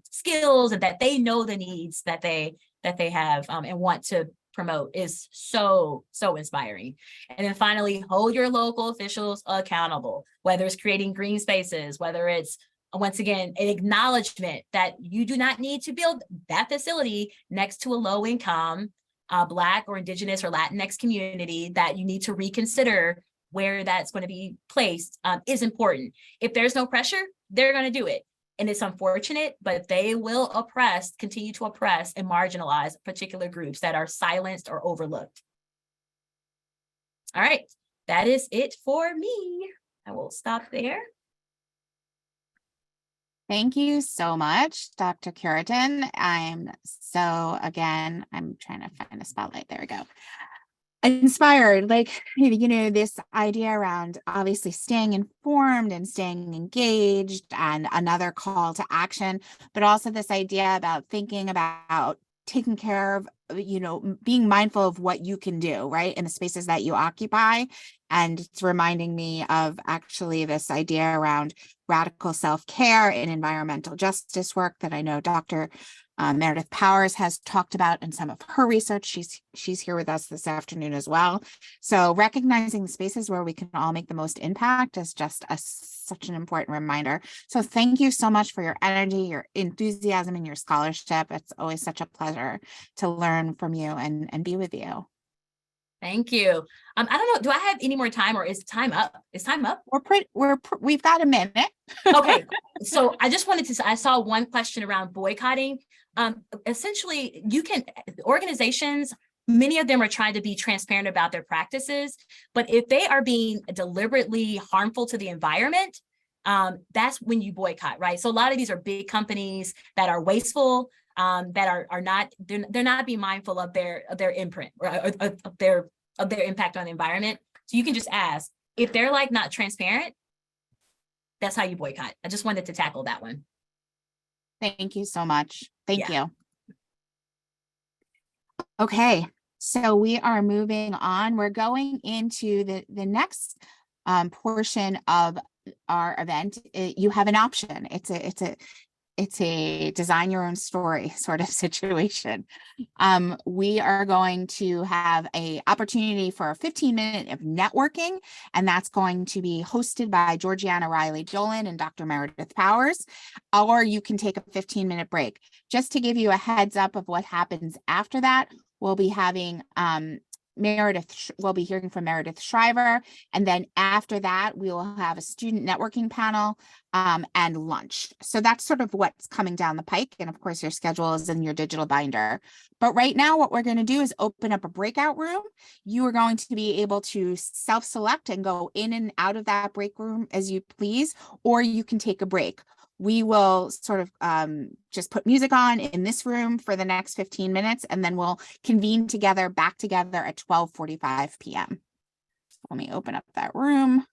Speaker 9: skills, and that they know the needs that they that they have and want to promote is so inspiring. And then finally, hold your local officials accountable, whether it's creating green spaces, whether it's, once again, an acknowledgement that you do not need to build that facility next to a low income Black or Indigenous or Latinx community, that you need to reconsider where that's going to be placed is important. If there's no pressure, they're going to do it. And it's unfortunate, but they will continue to oppress and marginalize particular groups that are silenced or overlooked. All right, that is it for me. I will stop there.
Speaker 1: Thank you so much, Dr. Curitan. I'm trying to find a spotlight. There we go. Inspired, like, this idea around obviously staying informed and staying engaged, and another call to action, but also this idea about thinking about taking care of, being mindful of what you can do, right, in the spaces that you occupy. And it's reminding me of actually this idea around radical self-care and environmental justice work that I know Dr. Meredith Powers has talked about in some of her research. She's here with us this afternoon as well. So recognizing the spaces where we can all make the most impact is just such an important reminder. So thank you so much for your energy, your enthusiasm, and your scholarship. It's always such a pleasure to learn from you and be with you.
Speaker 9: Thank you. I don't know, do I have any more time, or is time up? Is time up?
Speaker 1: We've got a minute.
Speaker 9: Okay, so I just wanted to, I saw one question around boycotting. Essentially, organizations, many of them are trying to be transparent about their practices, but if they are being deliberately harmful to the environment, that's when you boycott, right? So a lot of these are big companies that are wasteful, that are not, they're not being mindful of their imprint, or of their impact on the environment. So you can just ask, if they're like not transparent, that's how you boycott. I just wanted to tackle that one.
Speaker 1: Thank you so much. Thank you. Okay, so we are moving on. We're going into the next portion of our event. You have an option. It's a design your own story sort of situation. We are going to have an opportunity for a 15-minute of networking, and that's going to be hosted by Georgiana Riley Dolan and Dr. Meredith Powers, or you can take a 15-minute break. Just to give you a heads up of what happens after that, we'll be having we'll be hearing from Meredith Shriver, and then after that we will have a student networking panel and lunch. So that's sort of what's coming down the pike, and of course your schedule is in your digital binder. But right now what we're going to do is open up a breakout room. You are going to be able to self-select and go in and out of that break room as you please, or you can take a break. We will sort of just put music on in this room for the next 15 minutes, and then we'll convene back together at 12:45 p.m. Let me open up that room.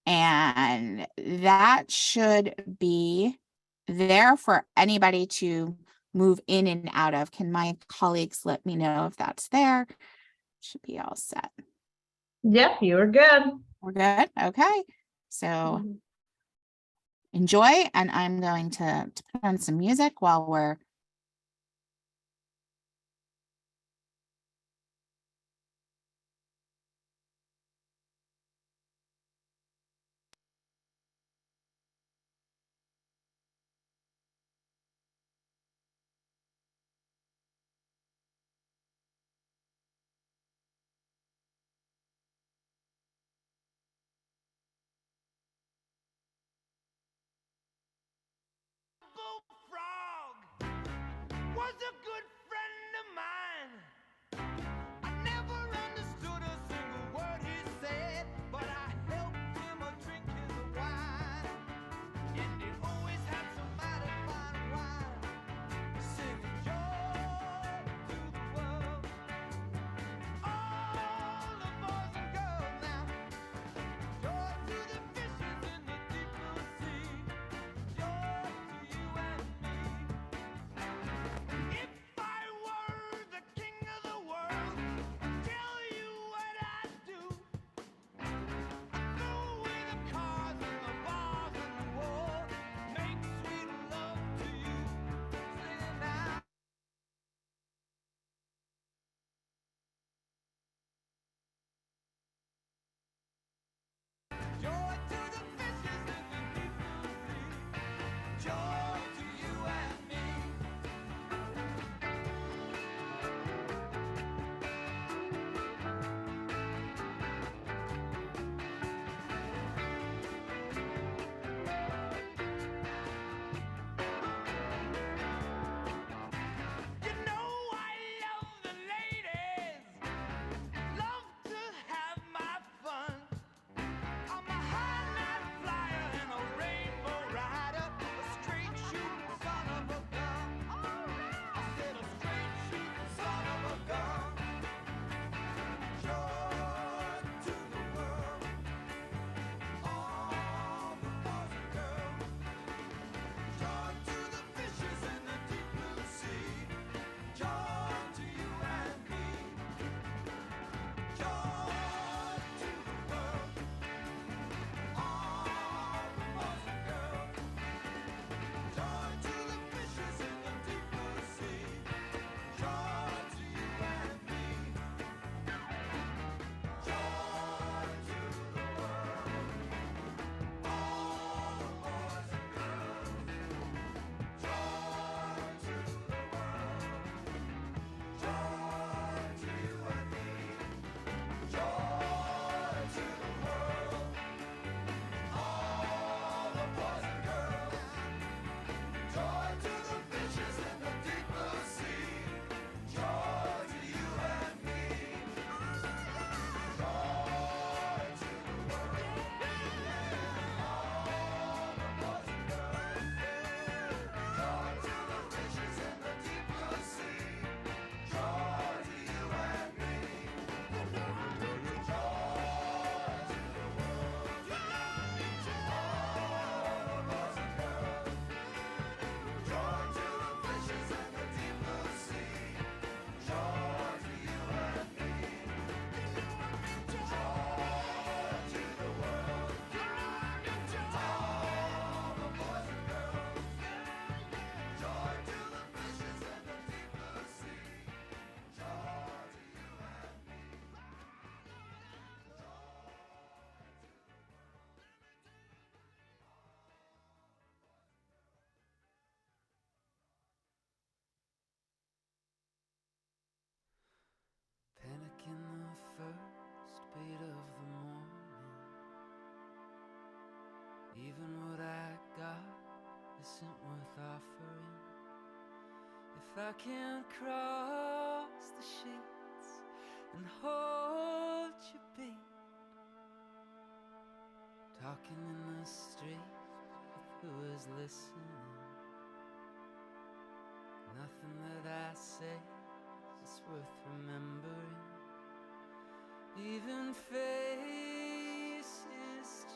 Speaker 1: And that should be there for anybody to move in and out of. Can my colleagues let me know if that's there? Should be all set.
Speaker 10: Yep, you are good.
Speaker 1: We're good. Okay. So enjoy, and I'm going to put on some music while we're
Speaker 11: was a good friend of mine. I never understood a single word he said, but I helped him drink his wine. And he always had some mighty fine wine, singing joy to the world. All the boys and girls now, joy to the fishes in the deep blue sea, joy to you and me. If I were the
Speaker 12: Panic in the first beat of the morning. Even what I got isn't worth offering. If I can't cross the sheets and hold your beat, talking in the street with who is listening. Nothing that I say is worth remembering. Even faces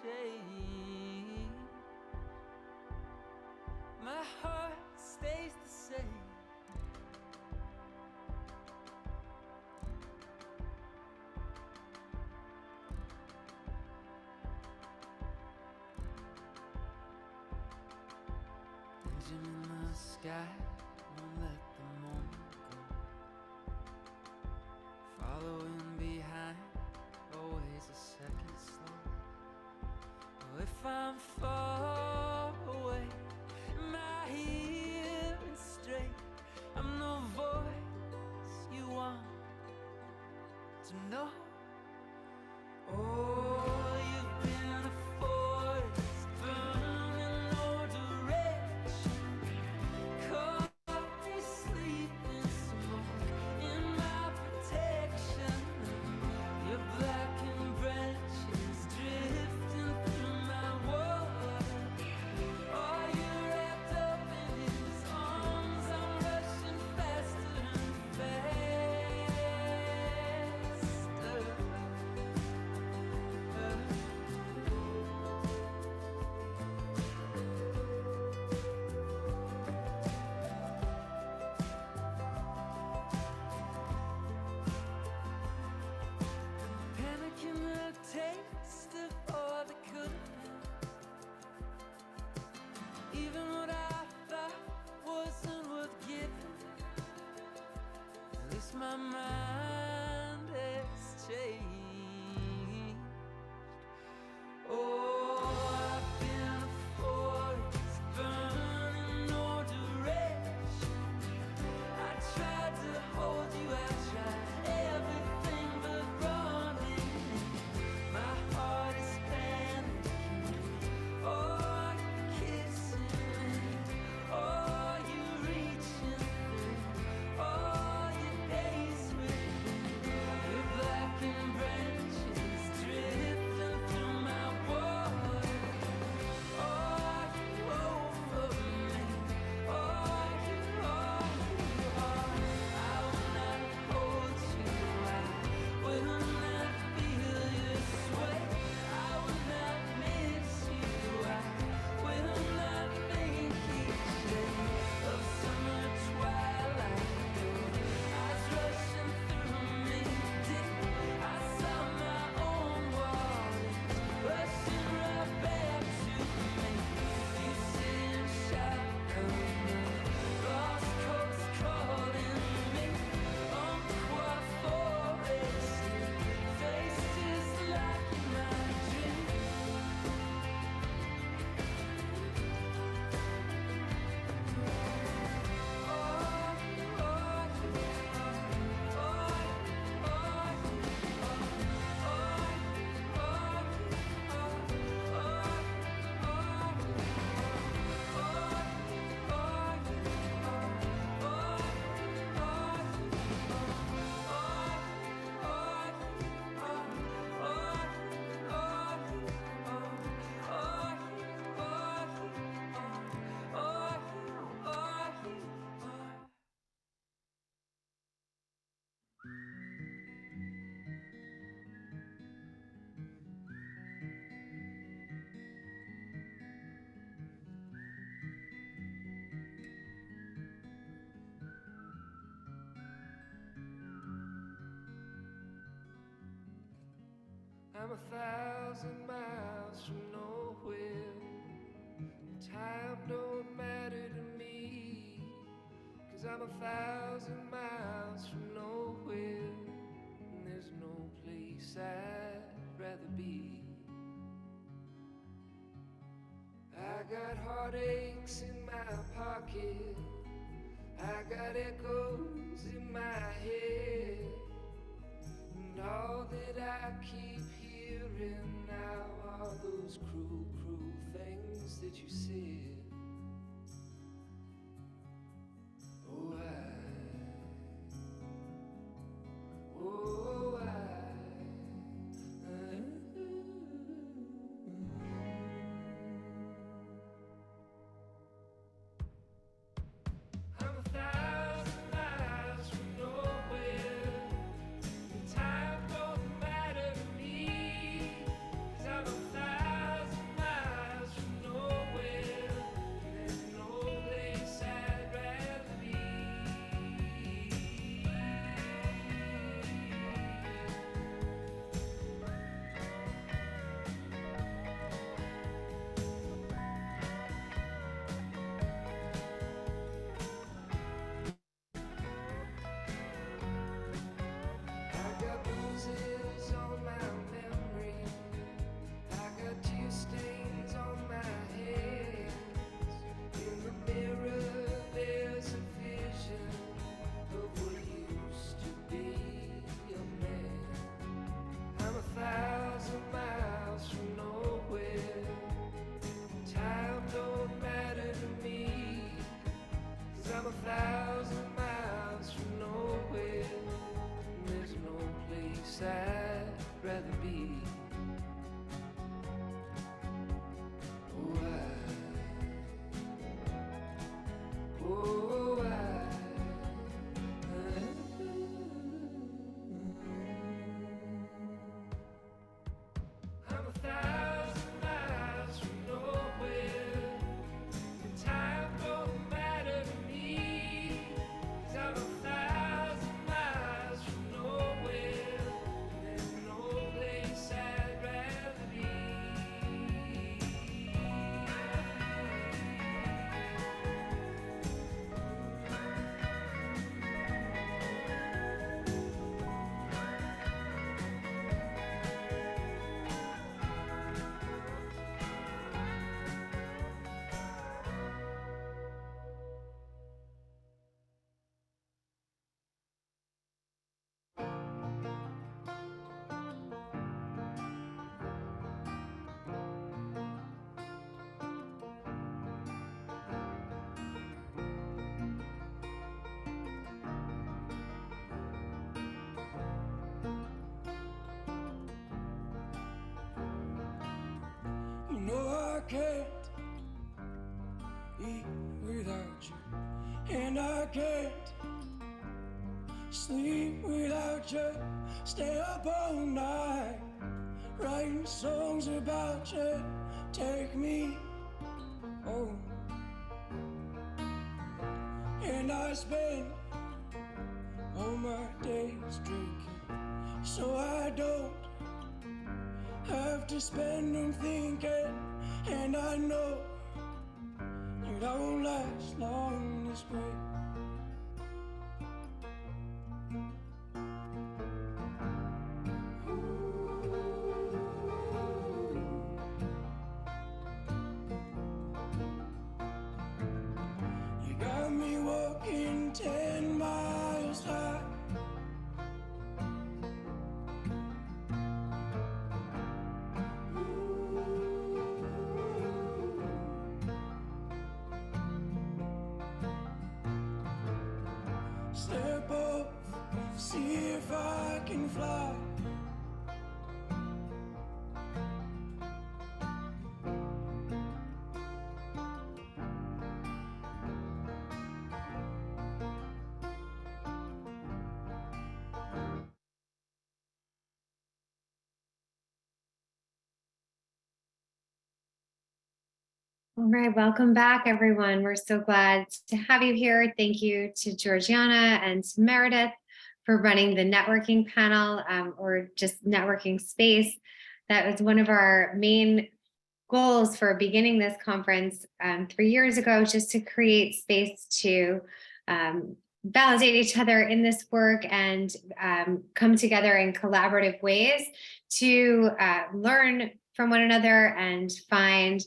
Speaker 12: change. My heart stays the same. Engine in the sky, won't let the moment go. Following behind, always a second slow. Oh, if I'm far away, am I hearing straight? I'm no voice you want to know. Oh, you've been a forest burning no direction. Caught me sleeping smoke in my protection. Your blackened branches drifting through my water. Are you wrapped up in his arms? I'm rushing faster and faster. Panic in the taste of all that could have been. Even what I thought wasn't worth giving. At least my mind has changed. Oh, I've been a forest burning no direction. I tried to hold you, I tried everything but running. My heart is panicking. Oh, you're kissing me. Oh, you're reaching through all your days with me. Your black and brown. I'm 1,000 miles from nowhere. Time don't matter to me, 'cause I'm 1,000 miles from nowhere. And there's no place I'd rather be. I got heartaches in my pocket, I got echoes in my head, and all that I keep hearing now are those cruel, cruel things that you said. Oh, I'm 1,000 miles from nowhere. The time don't matter to me, 'cause I'm 1,000 miles from nowhere. There's no place I'd rather be. I got bruises on my memory, I got tear stains on my hands. In the mirror there's a vision of what used to be a man. I'm 1,000 miles from nowhere. Time don't matter to me, 'cause I'm 1,000 miles from nowhere. And there's no place I'd rather be. Oh, I'm 1,000 miles from nowhere. The time don't matter to me, 'cause I'm 1,000 miles from nowhere. There's no place I'd rather be. You know I can't eat without you, and I can't sleep without you. Stay up all night writing songs about you. Take me home, and I spend all my days drinking, so I don't have to spend them thinking. And I know that I won't last long this way. You got me walking 10 miles high. Step off, see if I can fly.
Speaker 2: All right, welcome back, everyone. We're so glad to have you here. Thank you to Georgiana and to Meredith for running the networking panel or just networking space. That was one of our main goals for beginning this conference 3 years ago, just to create space to validate each other in this work and come together in collaborative ways to learn from one another and find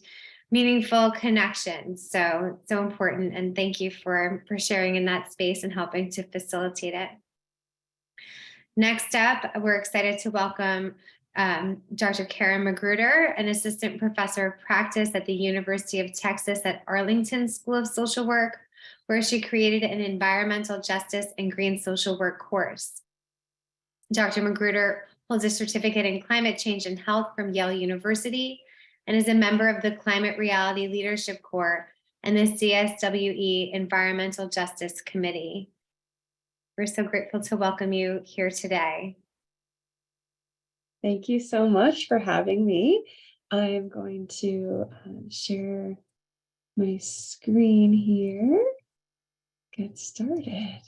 Speaker 2: meaningful connections. So important. And thank you for sharing in that space and helping to facilitate it. Next up, we're excited to welcome Dr. Karen Magruder, an assistant professor of practice at the University of Texas at Arlington School of Social Work, where she created an environmental justice and green social work course. Dr. Magruder holds a certificate in climate change and health from Yale University and is a member of the Climate Reality Leadership Corps and the CSWE Environmental Justice Committee. We're so grateful to welcome you here today.
Speaker 13: Thank you so much for having me. I'm going to share my screen here. Get started.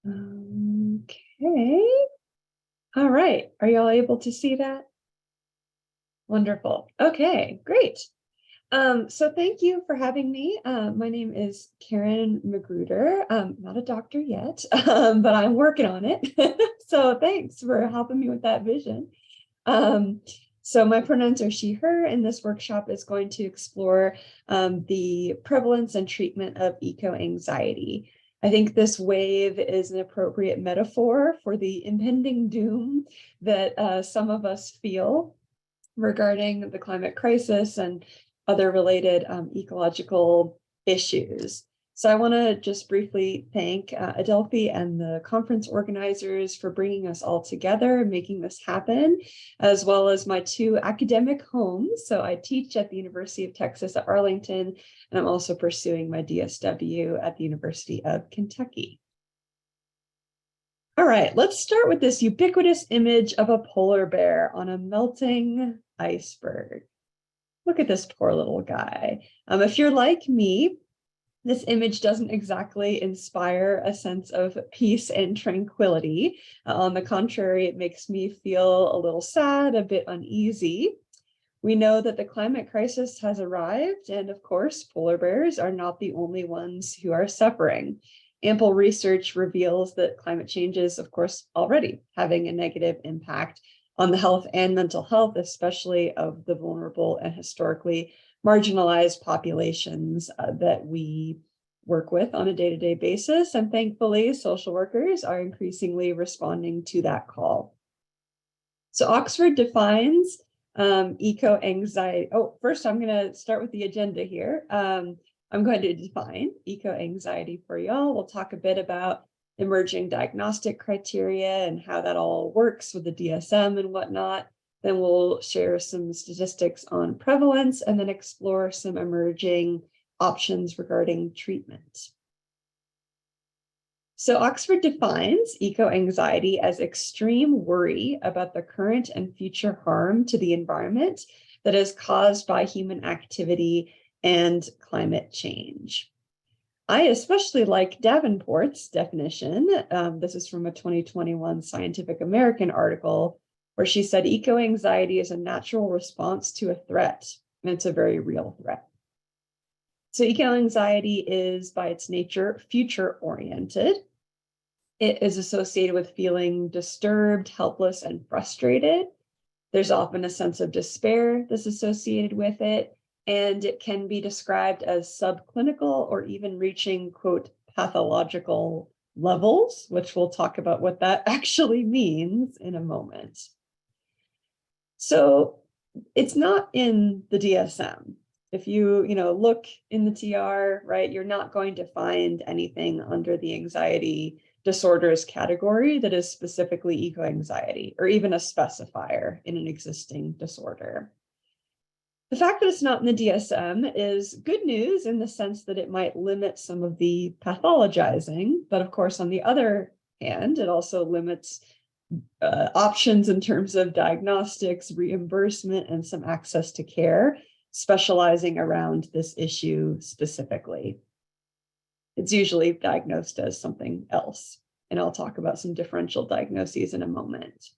Speaker 13: Okay. All right. Are y'all able to see that? Wonderful. Okay, great. So thank you for having me. My name is Karen Magruder. Not a doctor yet, but I'm working on it. So thanks for helping me with that vision. So my pronouns are she, her, and this workshop is going to explore the prevalence and treatment of eco-anxiety. I think this wave is an appropriate metaphor for the impending doom that some of us feel regarding the climate crisis and other related ecological issues. So I want to just briefly thank Adelphi and the conference organizers for bringing us all together and making this happen, as well as my two academic homes. So I teach at the University of Texas at Arlington, and I'm also pursuing my DSW at the University of Kentucky. All right, let's start with this ubiquitous image of a polar bear on a melting iceberg. Look at this poor little guy. If you're like me, this image doesn't exactly inspire a sense of peace and tranquility. On the contrary, it makes me feel a little sad, a bit uneasy. We know that the climate crisis has arrived, and of course, polar bears are not the only ones who are suffering. Ample research reveals that climate change is, of course, already having a negative impact on the health and mental health, especially of the vulnerable and historically marginalized populations that we work with on a day-to-day basis. And thankfully, social workers are increasingly responding to that call. So Oxford defines eco-anxiety. Oh, first I'm going to start with the agenda here. I'm going to define eco-anxiety for y'all. We'll talk a bit about emerging diagnostic criteria and how that all works with the DSM and whatnot. Then we'll share some statistics on prevalence and then explore some emerging options regarding treatment. So Oxford defines eco-anxiety as extreme worry about the current and future harm to the environment that is caused by human activity and climate change. I especially like Davenport's definition. This is from a 2021 Scientific American article, where she said eco-anxiety is a natural response to a threat, and it's a very real threat. So eco-anxiety is, by its nature, future-oriented. It is associated with feeling disturbed, helpless, and frustrated. There's often a sense of despair that's associated with it, and it can be described as subclinical or even reaching, quote, pathological levels, which we'll talk about what that actually means in a moment. So it's not in the DSM. If you look in the TR, right, you're not going to find anything under the anxiety disorders category that is specifically eco-anxiety or even a specifier in an existing disorder. The fact that it's not in the DSM is good news in the sense that it might limit some of the pathologizing, but of course, on the other hand, it also limits options in terms of diagnostics, reimbursement, and some access to care, specializing around this issue specifically. It's usually diagnosed as something else. and I'll talk about some differential diagnoses in a moment.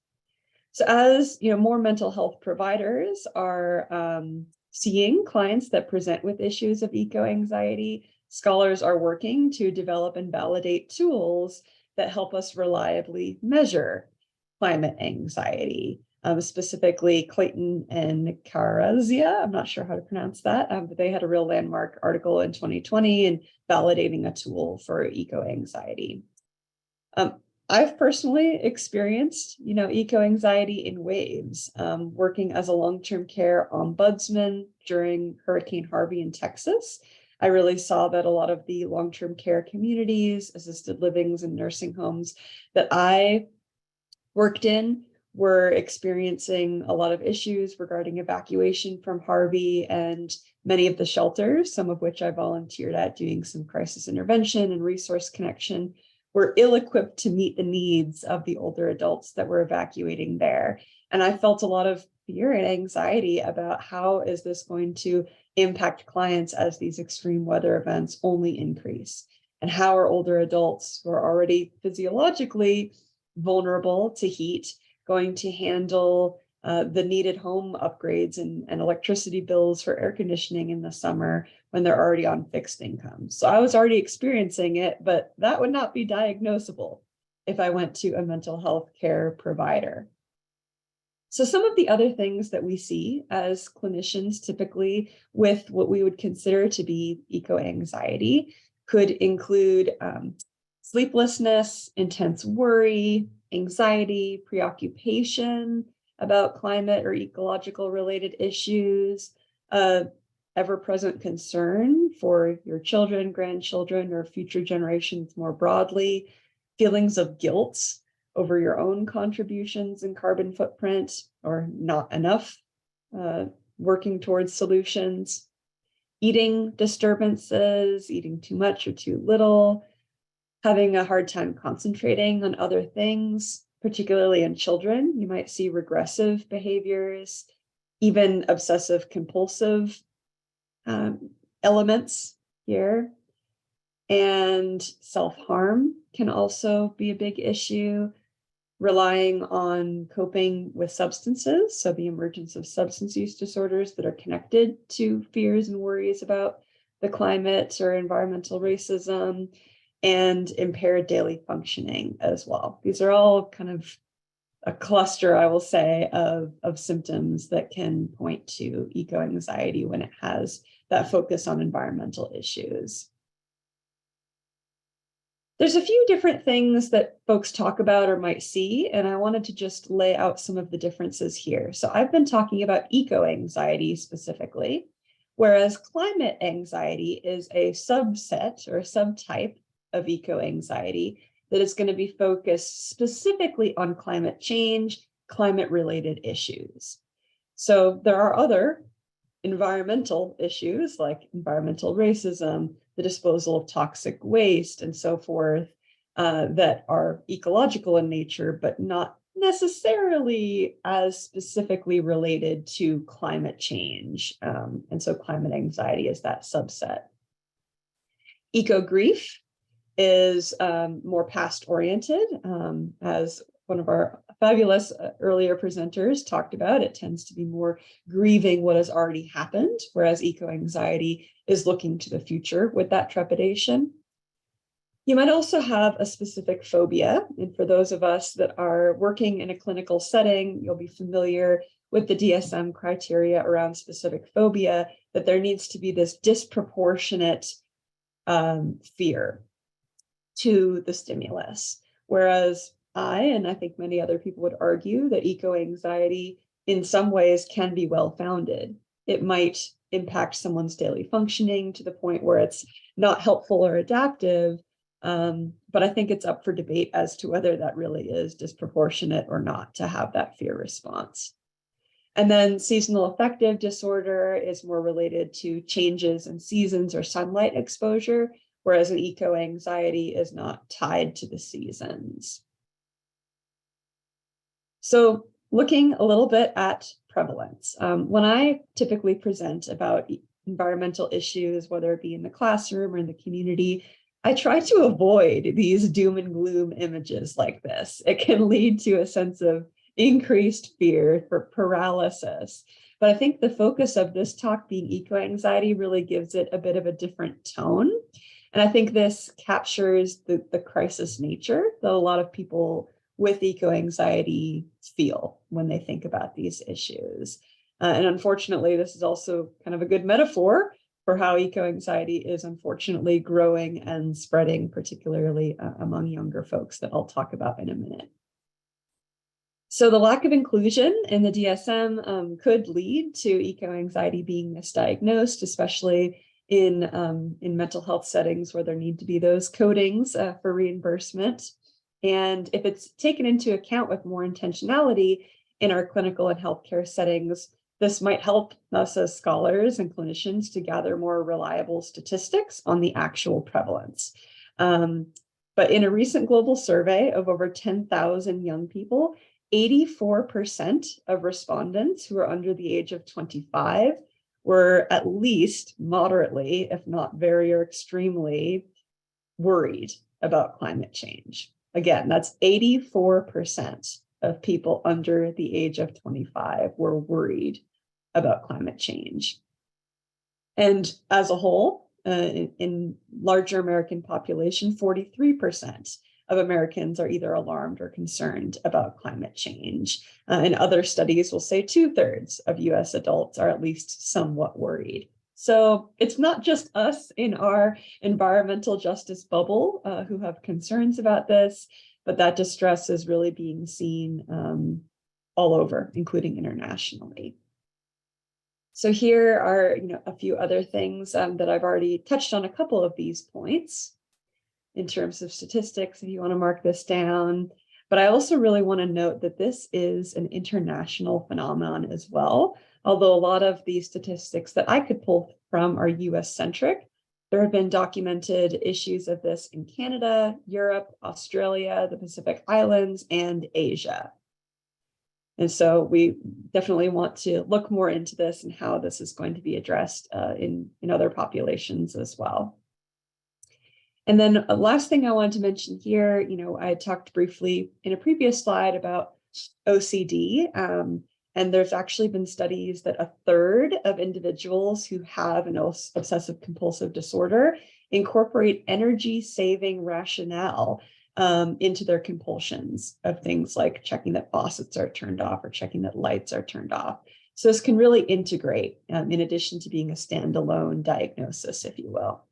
Speaker 13: So as more mental health providers are seeing clients that present with issues of eco-anxiety, scholars are working to develop and validate tools that help us reliably measure climate anxiety. Specifically, Clayton and Carazia, I'm not sure how to pronounce that, but they had a real landmark article in 2020 and validating a tool for eco-anxiety. I've personally experienced, eco-anxiety in waves, working as a long-term care ombudsman during Hurricane Harvey in Texas. I really saw that a lot of the long-term care communities, assisted livings, and nursing homes that I worked in were experiencing a lot of issues regarding evacuation from Harvey, and many of the shelters, some of which I volunteered at doing some crisis intervention and resource connection, were ill-equipped to meet the needs of the older adults that were evacuating there. And I felt a lot of fear and anxiety about how is this going to impact clients as these extreme weather events only increase, and how are older adults who are already physiologically vulnerable to heat going to handle the needed home upgrades and electricity bills for air conditioning in the summer when they're already on fixed incomes. So I was already experiencing it, but that would not be diagnosable if I went to a mental health care provider. So some of the other things that we see as clinicians typically with what we would consider to be eco-anxiety could include sleeplessness, intense worry, anxiety, preoccupation about climate or ecological related issues, ever-present concern for your children, grandchildren, or future generations more broadly, feelings of guilt over your own contributions and carbon footprint, or not enough, working towards solutions, eating disturbances, eating too much or too little, having a hard time concentrating on other things, particularly in children. You might see regressive behaviors, even obsessive compulsive elements here. And self-harm can also be a big issue, relying on coping with substances. So the emergence of substance use disorders that are connected to fears and worries about the climate or environmental racism, and impaired daily functioning as well. These are all kind of a cluster, I will say, of symptoms that can point to eco-anxiety when it has that focus on environmental issues. There's a few different things that folks talk about or might see, and I wanted to just lay out some of the differences here. So I've been talking about eco-anxiety specifically, whereas climate anxiety is a subset or a subtype of eco-anxiety that is going to be focused specifically on climate change, climate-related issues. So there are other environmental issues like environmental racism, the disposal of toxic waste, and so forth, that are ecological in nature, but not necessarily as specifically related to climate change. And so climate anxiety is that subset. Eco-grief is more past-oriented, as one of our fabulous earlier presenters talked about. It tends to be more grieving what has already happened, whereas eco-anxiety is looking to the future with that trepidation. You might also have a specific phobia, and for those of us that are working in a clinical setting, you'll be familiar with the DSM criteria around specific phobia, that there needs to be this disproportionate fear to the stimulus. Whereas and I think many other people would argue that eco-anxiety in some ways can be well-founded. It might impact someone's daily functioning to the point where it's not helpful or adaptive, but I think it's up for debate as to whether that really is disproportionate or not to have that fear response. And then seasonal affective disorder is more related to changes in seasons or sunlight exposure, whereas an eco-anxiety is not tied to the seasons. So looking a little bit at prevalence, when I typically present about environmental issues, whether it be in the classroom or in the community, I try to avoid these doom and gloom images like this. It can lead to a sense of increased fear for paralysis. But I think the focus of this talk being eco-anxiety really gives it a bit of a different tone. And I think this captures the crisis nature that a lot of people with eco-anxiety feel when they think about these issues. And unfortunately, this is also kind of a good metaphor for how eco-anxiety is unfortunately growing and spreading, particularly among younger folks that I'll talk about in a minute. So the lack of inclusion in the DSM could lead to eco-anxiety being misdiagnosed, especially in mental health settings where there need to be those codings for reimbursement. And if it's taken into account with more intentionality in our clinical and healthcare settings, this might help us as scholars and clinicians to gather more reliable statistics on the actual prevalence. But in a recent global survey of over 10,000 young people, 84% of respondents who are under the age of 25 were at least moderately, if not very or extremely, worried about climate change. Again, that's 84% of people under the age of 25 were worried about climate change. And as a whole, in larger American population, 43% of Americans are either alarmed or concerned about climate change. And other studies will say 2/3 of US adults are at least somewhat worried. So it's not just us in our environmental justice bubble who have concerns about this, but that distress is really being seen all over, including internationally. So here are, a few other things that I've already touched on a couple of these points in terms of statistics, if you want to mark this down. But I also really want to note that this is an international phenomenon as well. Although a lot of the statistics that I could pull from are US centric, there have been documented issues of this in Canada, Europe, Australia, the Pacific Islands, and Asia. And so we definitely want to look more into this and how this is going to be addressed in other populations as well. And then last thing I wanted to mention here, I had talked briefly in a previous slide about OCD. And there's actually been studies that 1/3 of individuals who have an obsessive compulsive disorder incorporate energy saving rationale into their compulsions of things like checking that faucets are turned off or checking that lights are turned off. So this can really integrate in addition to being a standalone diagnosis, if you will.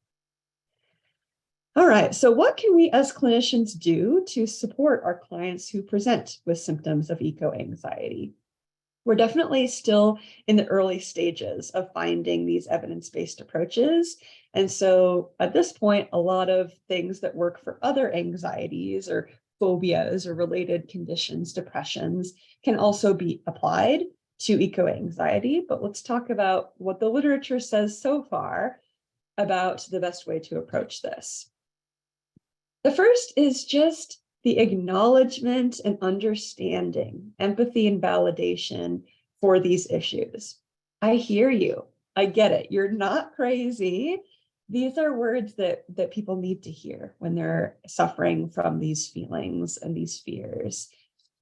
Speaker 13: All right, so what can we as clinicians do to support our clients who present with symptoms of eco-anxiety? We're definitely still in the early stages of finding these evidence-based approaches. And so at this point, a lot of things that work for other anxieties or phobias or related conditions, depressions, can also be applied to eco-anxiety. But let's talk about what the literature says so far about the best way to approach this. The first is just the acknowledgement and understanding, empathy and validation for these issues. I hear you. I get it. You're not crazy. These are words that people need to hear when they're suffering from these feelings and these fears.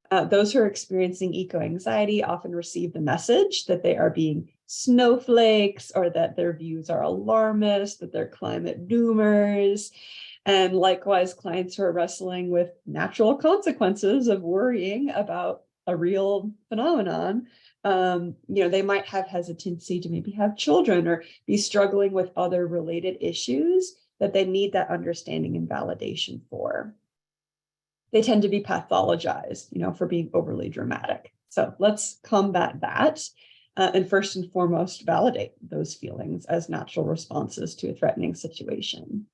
Speaker 13: Those who are experiencing eco-anxiety often receive the message that they are being snowflakes or that their views are alarmist, that they're climate doomers. And likewise, clients who are wrestling with natural consequences of worrying about a real phenomenon, they might have hesitancy to maybe have children or be struggling with other related issues that they need that understanding and validation for. They tend to be pathologized, for being overly dramatic. So let's combat that. And first and foremost, validate those feelings as natural responses to a threatening situation.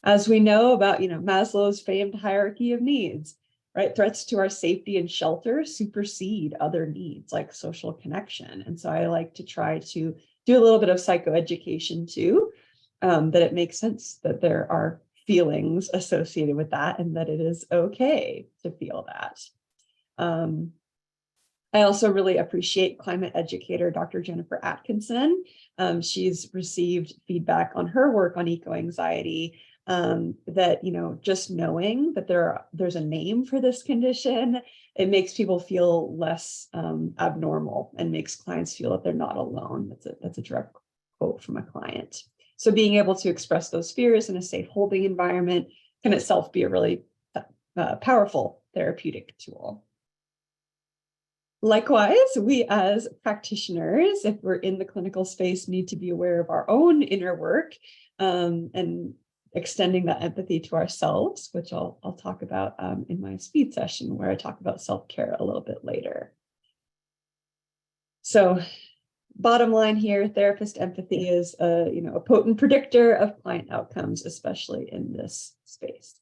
Speaker 13: As we know about, Maslow's famed hierarchy of needs, right? Threats to our safety and shelter supersede other needs like social connection. And so I like to try to do a little bit of psychoeducation too, that it makes sense that there are feelings associated with that and that it is okay to feel that. I also really appreciate climate educator Dr. Jennifer Atkinson. She's received feedback on her work on eco-anxiety that, just knowing that there's a name for this condition, it makes people feel less abnormal and makes clients feel that they're not alone. That's a direct quote from a client. So being able to express those fears in a safe holding environment can itself be a really powerful therapeutic tool. Likewise, we as practitioners, if we're in the clinical space, need to be aware of our own inner work and extending that empathy to ourselves, which I'll talk about in my speed session, where I talk about self-care a little bit later. So bottom line here, therapist empathy is a potent predictor of client outcomes, especially in this space.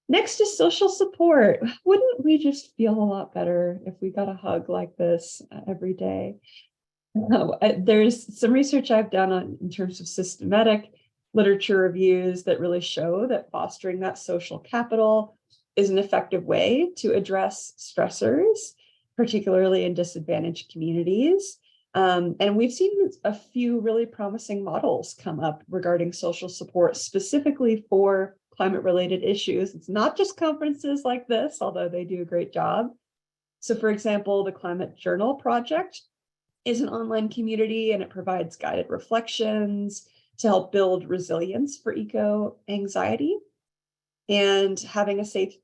Speaker 13: Next is social support. Wouldn't we just feel a lot better if we got a hug like this every day? There's some research I've done in terms of systematic literature reviews that really show that fostering that social capital is an effective way to address stressors, particularly in disadvantaged communities. And we've seen a few really promising models come up regarding social support specifically for climate-related issues. It's not just conferences like this, although they do a great job. So for example, the Climate Journal Project is an online community, and it provides guided reflections to help build resilience for eco-anxiety. And having a safe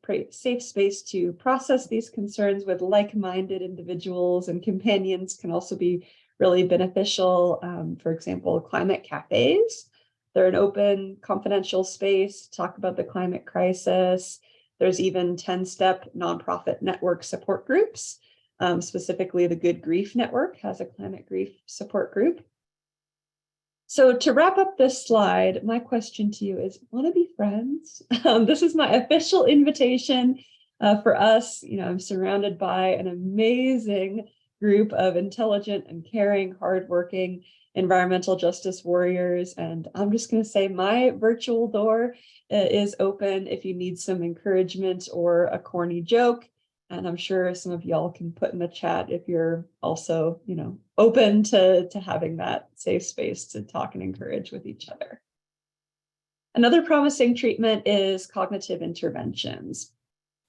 Speaker 13: space to process these concerns with like-minded individuals and companions can also be really beneficial. For example, climate cafes. They're an open, confidential space to talk about the climate crisis. There's even 10-step nonprofit network support groups. Specifically, the Good Grief Network has a climate grief support group. So to wrap up this slide, my question to you is, want to be friends? This is my official invitation for us. I'm surrounded by an amazing group of intelligent and caring, hardworking environmental justice warriors. And I'm just going to say my virtual door is open if you need some encouragement or a corny joke. And I'm sure some of y'all can put in the chat if you're also, open to having that safe space to talk and encourage with each other. Another promising treatment is cognitive interventions.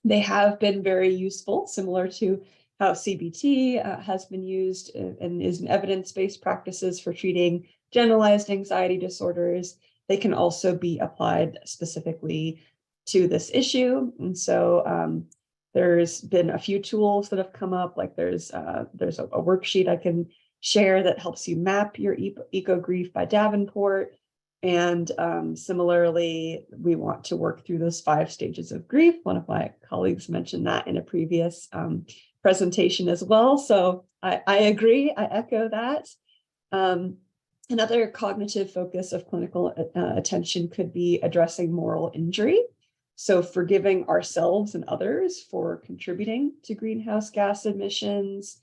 Speaker 13: They have been very useful, similar to how CBT has been used and is in evidence-based practices for treating generalized anxiety disorders. They can also be applied specifically to this issue. And so there's been a few tools that have come up, like there's a worksheet I can share that helps you map your eco grief by Davenport. And similarly, we want to work through those 5 stages of grief. One of my colleagues mentioned that in a previous presentation as well. So I agree, I echo that. Another cognitive focus of clinical attention could be addressing moral injury. So forgiving ourselves and others for contributing to greenhouse gas emissions.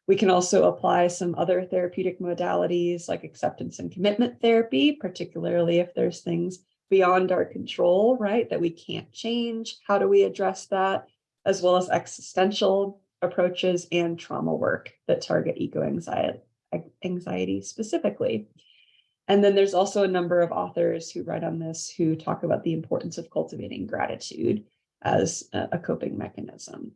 Speaker 13: We can also apply some other therapeutic modalities like acceptance and commitment therapy, particularly if there's things beyond our control, right, that we can't change. How do we address that? As well as existential approaches and trauma work that target eco-anxiety specifically. And then there's also a number of authors who write on this who talk about the importance of cultivating gratitude as a coping mechanism.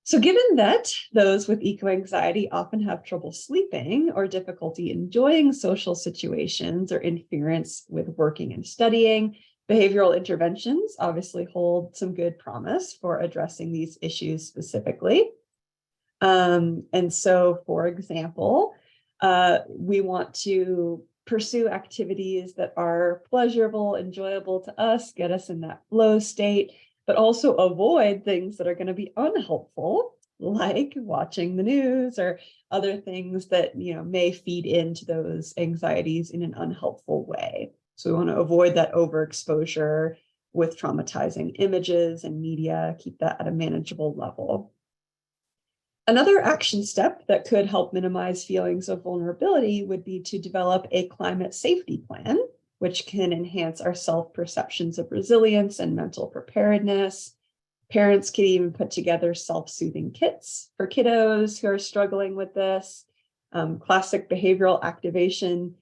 Speaker 13: So given that those with eco-anxiety often have trouble sleeping or difficulty enjoying social situations or interference with working and studying, behavioral interventions obviously hold some good promise for addressing these issues specifically. And so, for example, we want to pursue activities that are pleasurable, enjoyable to us, get us in that flow state, but also avoid things that are going to be unhelpful, like watching the news or other things that may feed into those anxieties in an unhelpful way. So we want to avoid that overexposure with traumatizing images and media, keep that at a manageable level. Another action step that could help minimize feelings of vulnerability would be to develop a climate safety plan, which can enhance our self-perceptions of resilience and mental preparedness. Parents can even put together self-soothing kits for kiddos who are struggling with this. Classic behavioral activation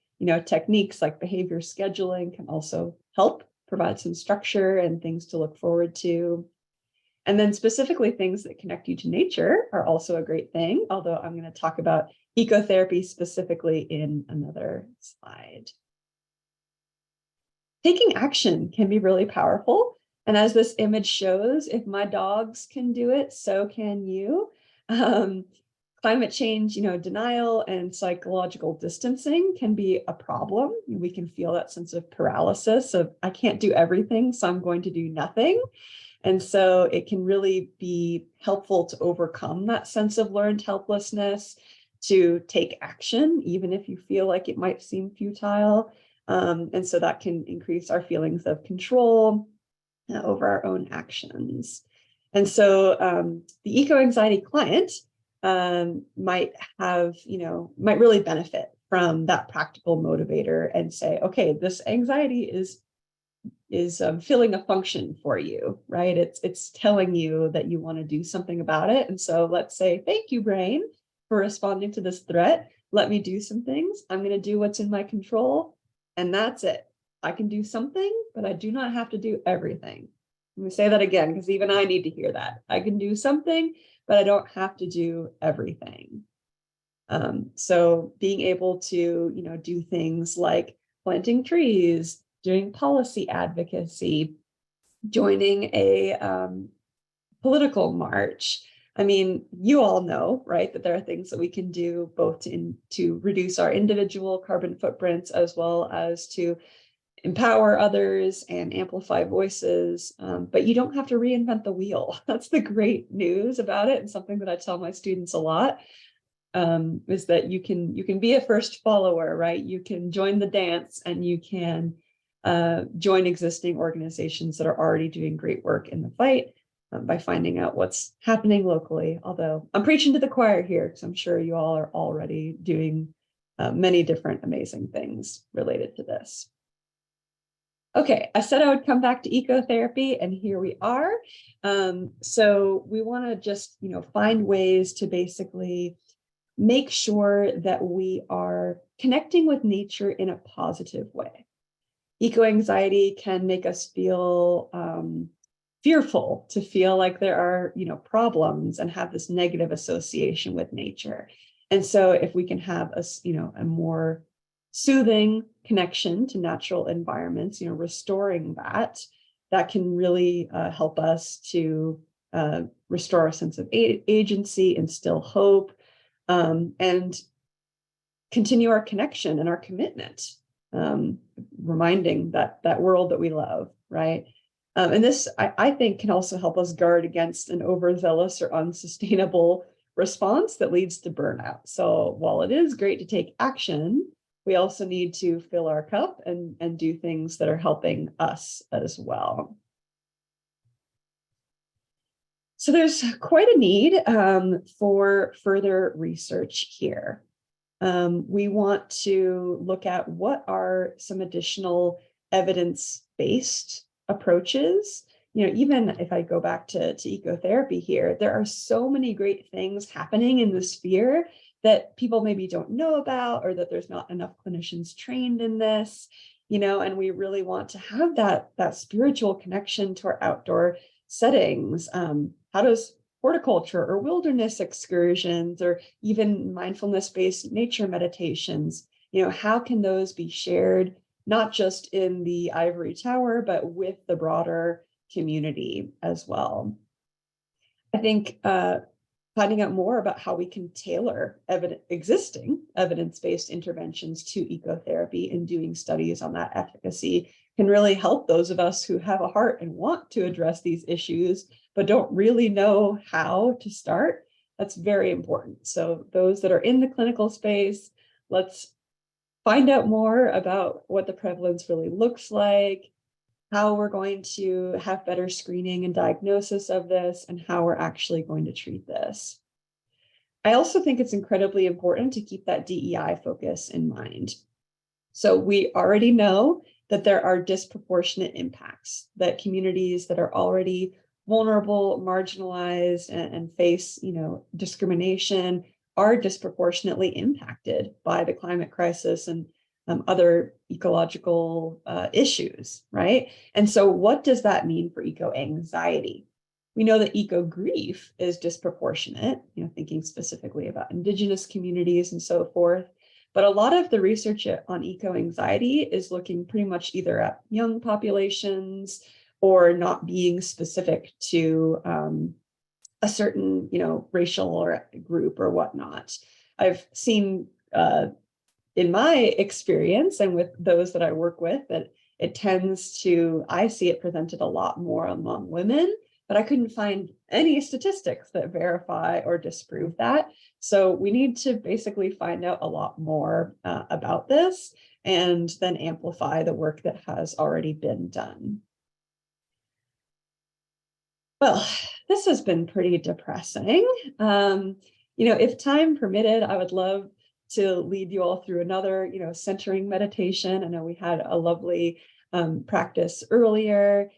Speaker 13: techniques like behavior scheduling can also help provide some structure and things to look forward to. And then specifically things that connect you to nature are also a great thing, although I'm going to talk about ecotherapy specifically in another slide. Taking action can be really powerful. And as this image shows, if my dogs can do it, so can you. Climate change, denial and psychological distancing can be a problem. We can feel that sense of paralysis of, I can't do everything, so I'm going to do nothing. And so it can really be helpful to overcome that sense of learned helplessness, to take action, even if you feel like it might seem futile. And so that can increase our feelings of control over our own actions. And so the eco-anxiety client might really benefit from that practical motivator and say, okay, this anxiety is filling a function for you, right? It's telling you that you want to do something about it. And so let's say, thank you, brain, for responding to this threat. Let me do some things. I'm going to do what's in my control. And that's it. I can do something, but I do not have to do everything. Let me say that again, because even I need to hear that. I can do something, but I don't have to do everything. So being able to, do things like planting trees, doing policy advocacy, joining a political march. I mean, you all know, right, that there are things that we can do both to reduce our individual carbon footprints as well as to empower others and amplify voices, but you don't have to reinvent the wheel. That's the great news about it, and something that I tell my students a lot, is that you can be a first follower, right? You can join the dance and you can join existing organizations that are already doing great work in the fight by finding out what's happening locally. Although I'm preaching to the choir here, because I'm sure you all are already doing many different amazing things related to this. Okay, I said I would come back to ecotherapy, and here we are. So we want to just, find ways to basically make sure that we are connecting with nature in a positive way. Eco-anxiety can make us feel fearful, to feel like there are, problems and have this negative association with nature. And so if we can have a more soothing connection to natural environments, restoring that can really help us to restore a sense of agency, instill hope, and continue our connection and our commitment, reminding that world that we love, right? And this, I think, can also help us guard against an overzealous or unsustainable response that leads to burnout. So while it is great to take action, we also need to fill our cup and do things that are helping us as well. So there's quite a need for further research here. We want to look at what are some additional evidence-based approaches. Even if I go back to ecotherapy here, there are so many great things happening in the sphere that people maybe don't know about, or that there's not enough clinicians trained in this, and we really want to have that spiritual connection to our outdoor settings. How does horticulture or wilderness excursions, or even mindfulness-based nature meditations, how can those be shared, not just in the ivory tower, but with the broader community as well? I think finding out more about how we can tailor existing evidence-based interventions to ecotherapy and doing studies on that efficacy can really help those of us who have a heart and want to address these issues, but don't really know how to start. That's very important. So those that are in the clinical space, let's find out more about what the prevalence really looks like, how we're going to have better screening and diagnosis of this, and how we're actually going to treat this. I also think it's incredibly important to keep that DEI focus in mind. So we already know that there are disproportionate impacts, that communities that are already vulnerable, marginalized, and face, discrimination are disproportionately impacted by the climate crisis and other ecological issues, right? And so what does that mean for eco-anxiety? We know that eco-grief is disproportionate, thinking specifically about Indigenous communities and so forth. But a lot of the research on eco-anxiety is looking pretty much either at young populations or not being specific to a certain, racial or group or whatnot. I've seen in my experience and with those that I work with that it tends to, I see it presented a lot more among women, but I couldn't find any statistics that verify or disprove that. So we need to basically find out a lot more about this and then amplify the work that has already been done. Well, this has been pretty depressing. If time permitted, I would love to lead you all through another, centering meditation. I know we had a lovely practice earlier,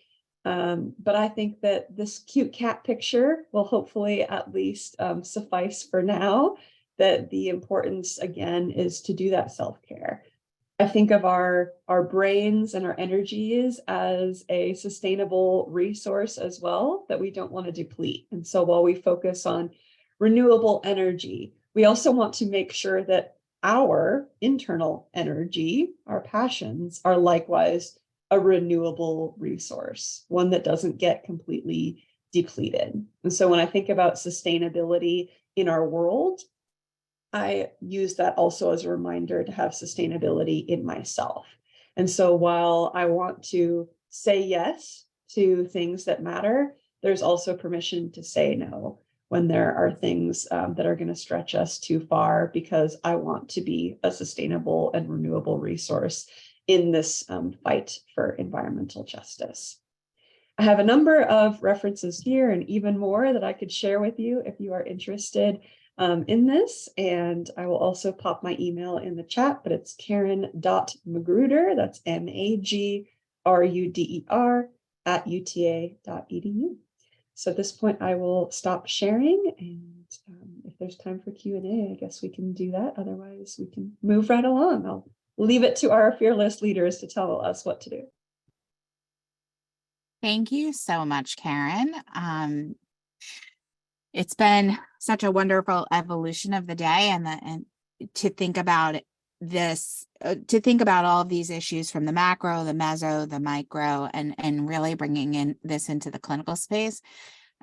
Speaker 13: but I think that this cute cat picture will hopefully at least suffice for now, that the importance, again, is to do that self-care. I think of our brains and our energies as a sustainable resource as well that we don't want to deplete. And so while we focus on renewable energy, we also want to make sure that our internal energy, our passions, are likewise a renewable resource, one that doesn't get completely depleted. And so when I think about sustainability in our world, I use that also as a reminder to have sustainability in myself. And so while I want to say yes to things that matter, there's also permission to say no when there are things that are going to stretch us too far, because I want to be a sustainable and renewable resource in this fight for environmental justice. I have a number of references here and even more that I could share with you if you are interested in this. And I will also pop my email in the chat, but it's Karen.Magruder, that's MAGRUDER @uta.edu. So at this point, I will stop sharing, and if there's time for Q&A, I guess we can do that. Otherwise, we can move right along. I'll leave it to our fearless leaders to tell us what to do.
Speaker 1: Thank you so much, Karen. It's been such a wonderful evolution of the day, and to think about this, to think about all of these issues from the macro, the meso, the micro, and really bringing in this into the clinical space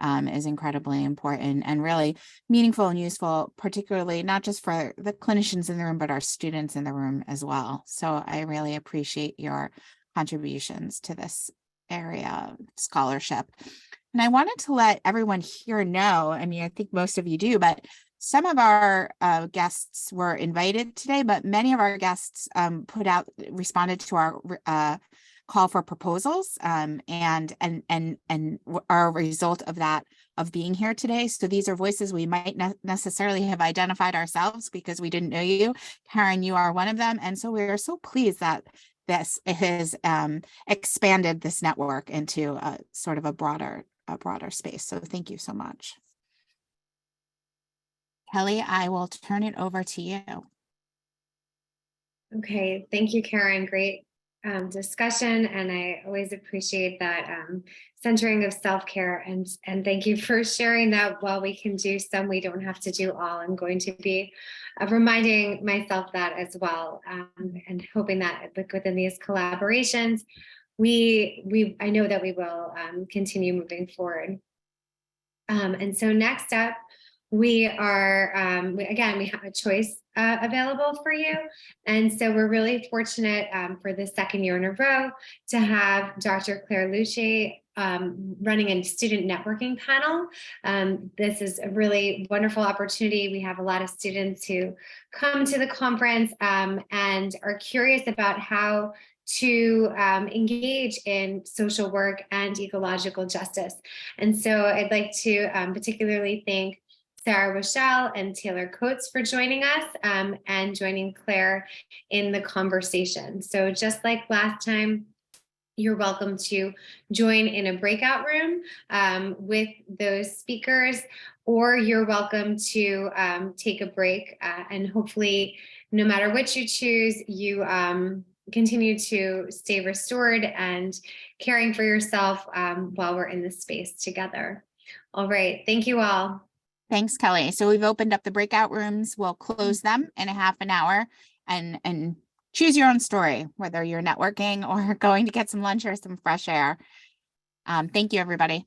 Speaker 1: is incredibly important and really meaningful and useful, particularly not just for the clinicians in the room, but our students in the room as well. So I really appreciate your contributions to this area of scholarship. And I wanted to let everyone here know, I mean, I think most of you do, but some of our guests were invited today, but many of our guests responded to our call for proposals and are a result of that, of being here today. So these are voices we might not necessarily have identified ourselves because we didn't know you. Karen, you are one of them. And so we're so pleased that this has expanded this network into a sort of a broader space. So thank you so much. Kelly, I will turn it over to you.
Speaker 2: Okay, thank you, Karen. Great discussion, and I always appreciate that centering of self-care, and thank you for sharing that. While we can do some, we don't have to do all. I'm going to be reminding myself that as well, and hoping that within these collaborations, I know that we will continue moving forward. And so next up, we have a choice available for you. And so we're really fortunate for the second year in a row to have Dr. Claire Luce running a student networking panel. This is a really wonderful opportunity. We have a lot of students who come to the conference and are curious about how to engage in social work and ecological justice. And so I'd like to particularly thank Sarah Rochelle and Taylor Coates for joining us and joining Claire in the conversation. So just like last time, you're welcome to join in a breakout room with those speakers, or you're welcome to take a break and hopefully, no matter which you choose, you continue to stay restored and caring for yourself while we're in this space together. All right, thank you all.
Speaker 1: Thanks, Kelly. So we've opened up the breakout rooms. We'll close them in a half an hour and choose your own story, whether you're networking or going to get some lunch or some fresh air. Thank you, everybody.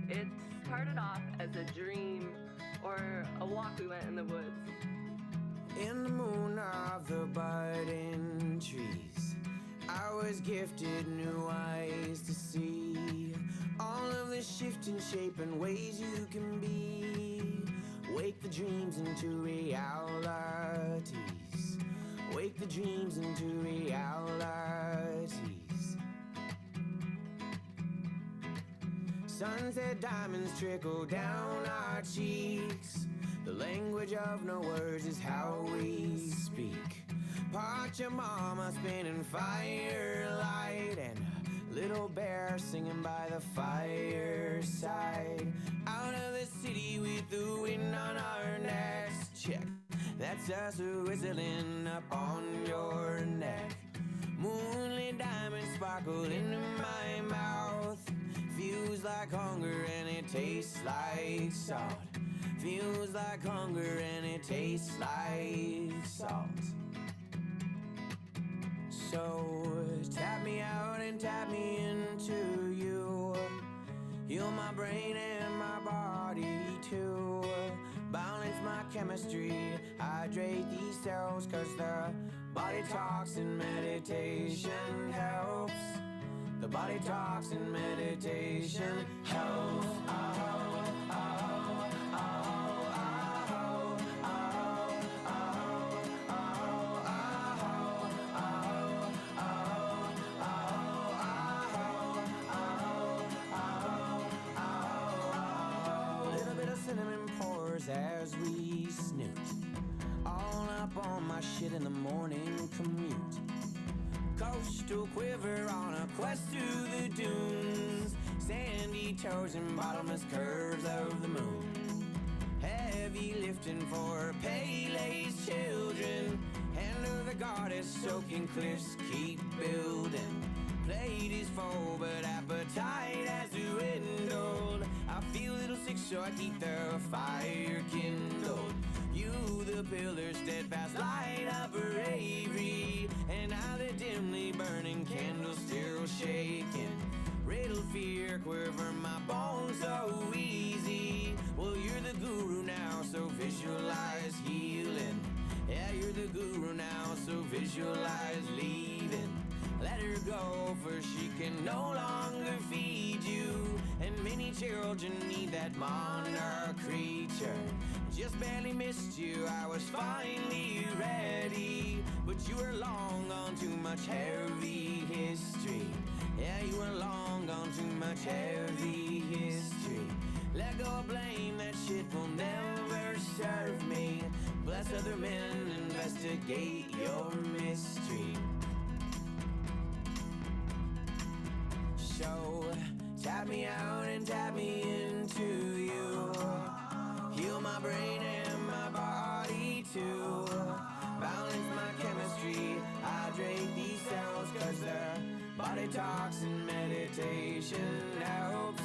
Speaker 14: It started off as a dream or a walk we went in the woods.
Speaker 11: In the moon of the budding trees, I was gifted new eyes to see all of the shifting shape and ways you can be. Wake the dreams into realities. Wake the dreams into realities. Sunset diamonds trickle down our cheeks. The language of no words is how we speak. Pachamama spinning firelight and a little bear singing by the fireside. Out of the city with the wind on our necks. Check, that's us whistling up on your neck. Moonlit diamonds sparkle into my mouth. Feels like hunger and it tastes like salt. Feels like hunger and it tastes like salt. So tap me out and tap me into you. Heal my brain and my body too. Balance my chemistry, hydrate these cells, cause the body talks and meditation helps. The body talks and meditation helps. Little bit of cinnamon pours as we snoot. All up on my shit in the morning commute. Coastal quiver on a quest through the dunes. Sandy toes and bottomless curves of the moon. Heavy lifting for Pele's children. Hand of the goddess soaking cliffs keep building. Plate is full but appetite has dwindled. I feel a little sick so I keep the fire kindled. You the pillar steadfast light of bravery. And I the dimly burning candle still shaking. Riddle fear quiver my bones so easy. Well you're the guru now so visualize healing. Yeah you're the guru now so visualize leaving. Let her go for she can no longer feed you. And many children need that monarch creature. Just barely missed you, I was finally ready. But you were long gone, too much heavy history. Yeah, you were long gone, too much heavy history. Let go of blame, that shit will never serve me. Bless other men, investigate your mystery. So tap me out and tap me into you. Heal my brain and my body too. Balance my chemistry, hydrate these cells, cause the body talks and meditation helps.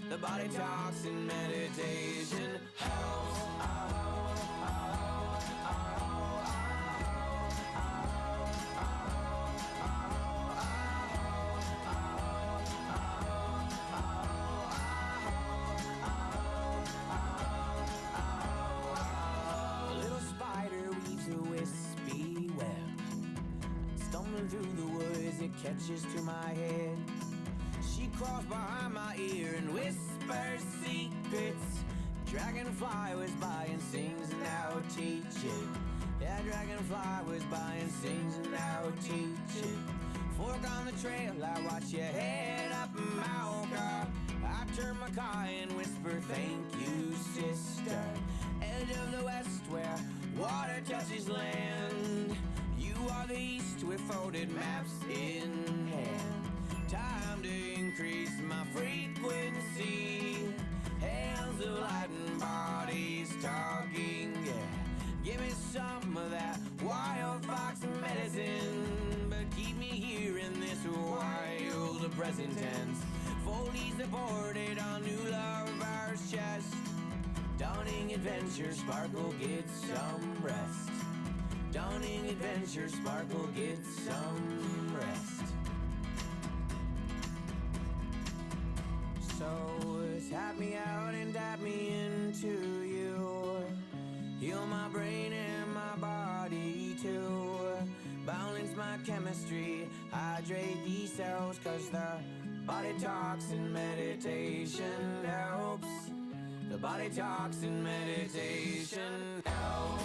Speaker 11: The body talks and meditation helps. Through the woods, it catches to my head. She crawls behind my ear and whispers secrets. Dragonfly was by and sings and now teach it. Yeah, dragonfly was by and sings and now teach it. Fork on the trail, I watch you head up Malka. I turn my car and whisper, thank you, sister. Edge of the west where water touches land. You are the east with folded maps in hand. Time to increase my frequency. Hands of light and bodies talking, yeah. Give me some of that wild fox medicine, but keep me here in this wild present tense. Fully supported on new lover's chest. Dawning adventure, sparkle, get some rest. Dawning adventure, sparkle, get some rest. So tap me out and tap me into you. Heal my brain and my body too. Balance my chemistry, hydrate these cells, cause the body talks and meditation helps. The body talks and meditation helps.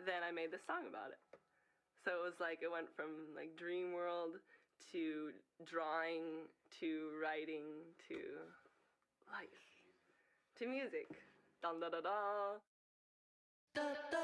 Speaker 14: Then I made this song about it. So it was like, it went from like dream world to drawing to writing to life to music. Dun da da da. Da, da.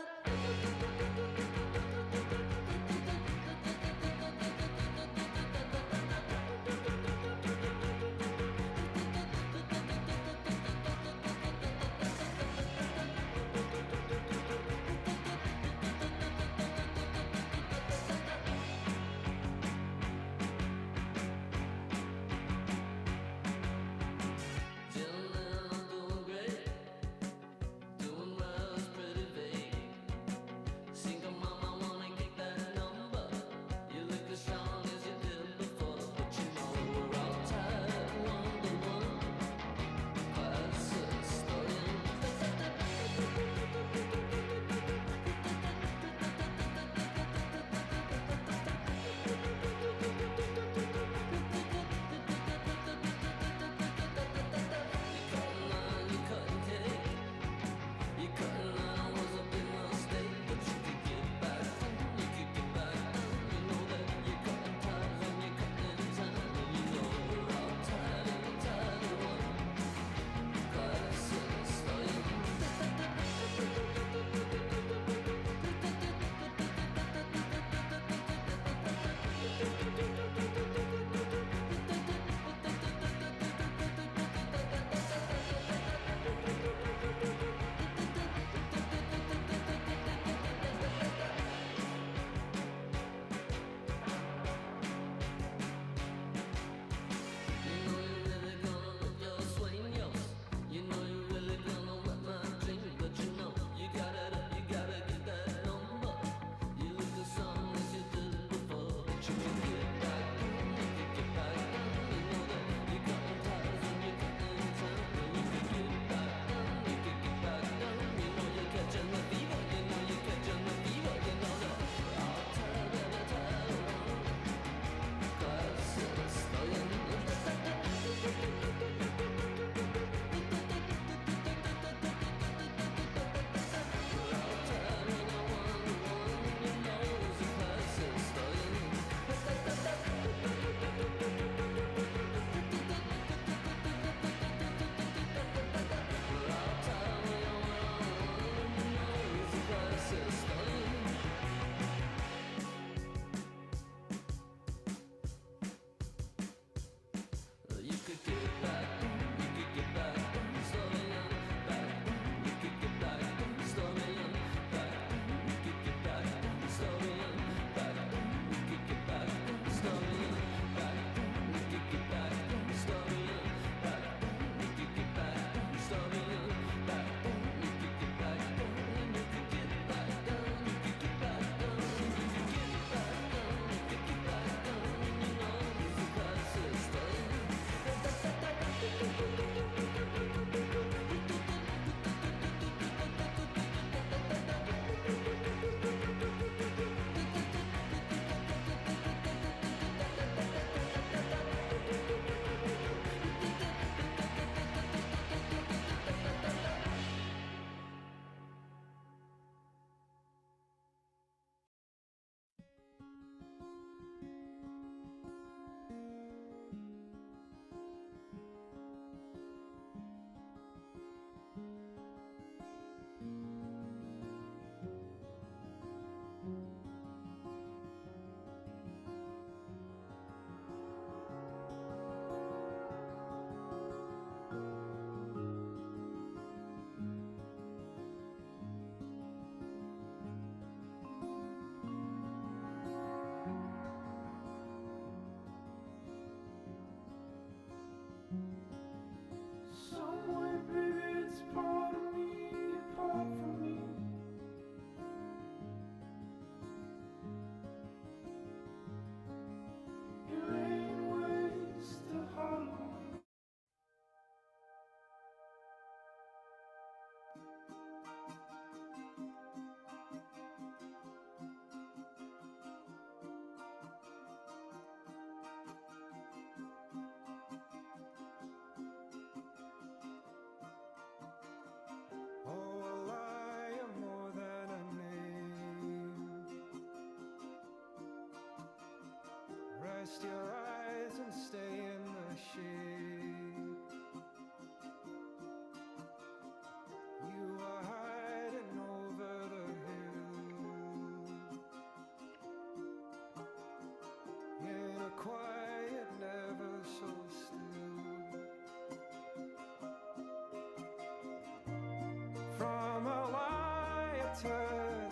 Speaker 12: enter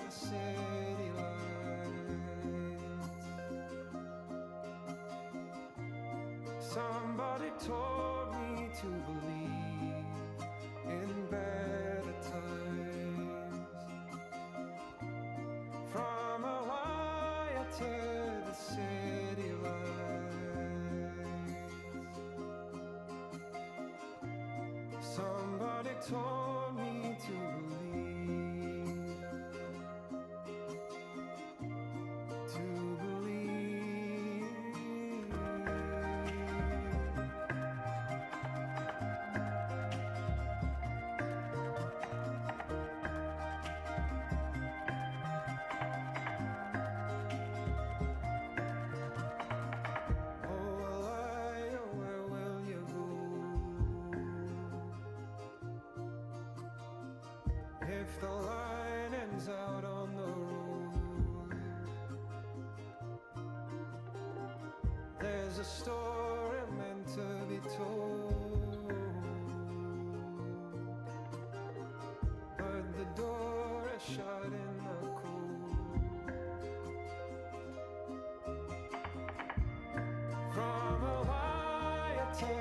Speaker 12: the city lights. Somebody told me to believe in better times. From Hawaii to the city lights. Somebody told me to believe, to believe. Oh, Elia, where will you go? If the line ends out on the road, there's a story meant to be told, but the door is shut in the cold. From Hawaii to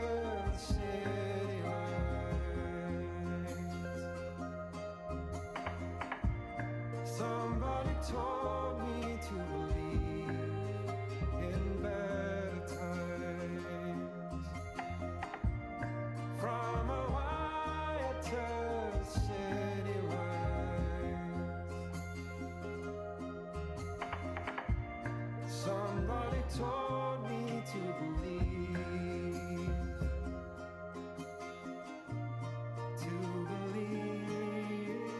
Speaker 12: the city lights. Somebody told me to believe in better times. From Hawaii to the city lights. Somebody told me to believe, to believe.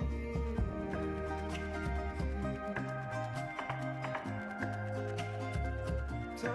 Speaker 12: To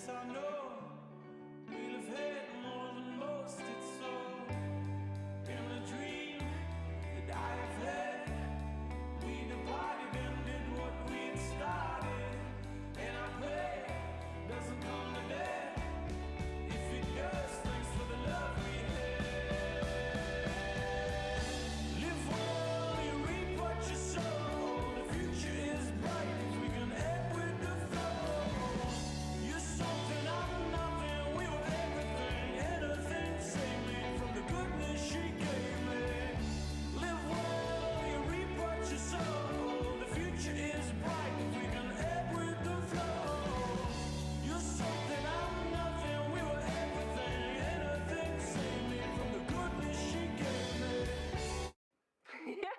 Speaker 11: yes, I know we'll have had more than most. It's so in a dream that I have had. We departed and did what we had started, and I pray it doesn't come to that. If it does, thanks for the love we had. Live well, you reap what you sow. The future is bright if we can ebb with the flow. You're something, I'm nothing. We were everything, anything. Save me from the goodness she gave me. Live well, you reap what you sow. The future is bright if we can ebb with the flow. You're something, I'm nothing. We were everything, anything. Save me from the goodness she gave me.
Speaker 14: Yeah,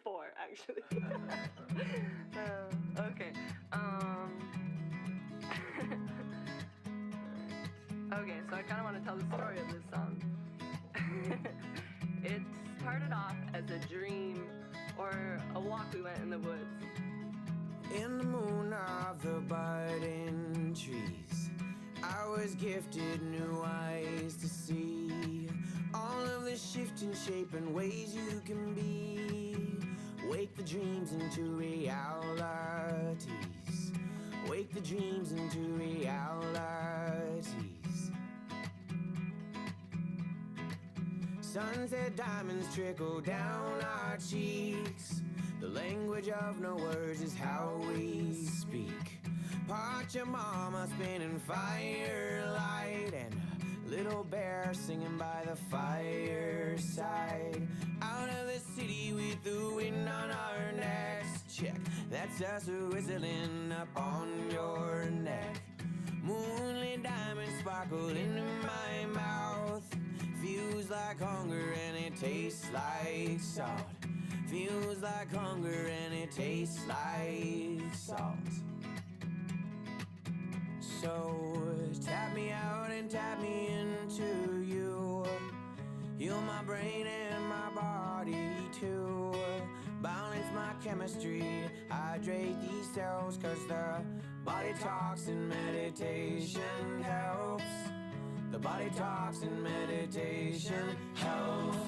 Speaker 14: 4 actually. Okay. Okay, so I kind of want to tell the story of this song. It started off as a dream or a walk we went in the woods.
Speaker 11: In the moon of the budding trees, I was gifted new eyes to see all of the shifting shape and ways you can be. Wake the dreams into realities. Wake the dreams into realities. Sunset diamonds trickle down our cheeks. The language of no words is how we speak. Part your mama spinning firelight, and a little bear singing by the fireside. Out of the city with the wind on our necks. Check, that's us whistling up on your neck. Moonlit diamonds sparkle into my mouth. Feels like hunger and it tastes like salt. Feels like hunger and it tastes like salt. So tap me out and tap me into you. Heal my brain and my body too. Balance my chemistry, hydrate these cells, 'cause the body talks and meditation helps. The body talks and meditation helps.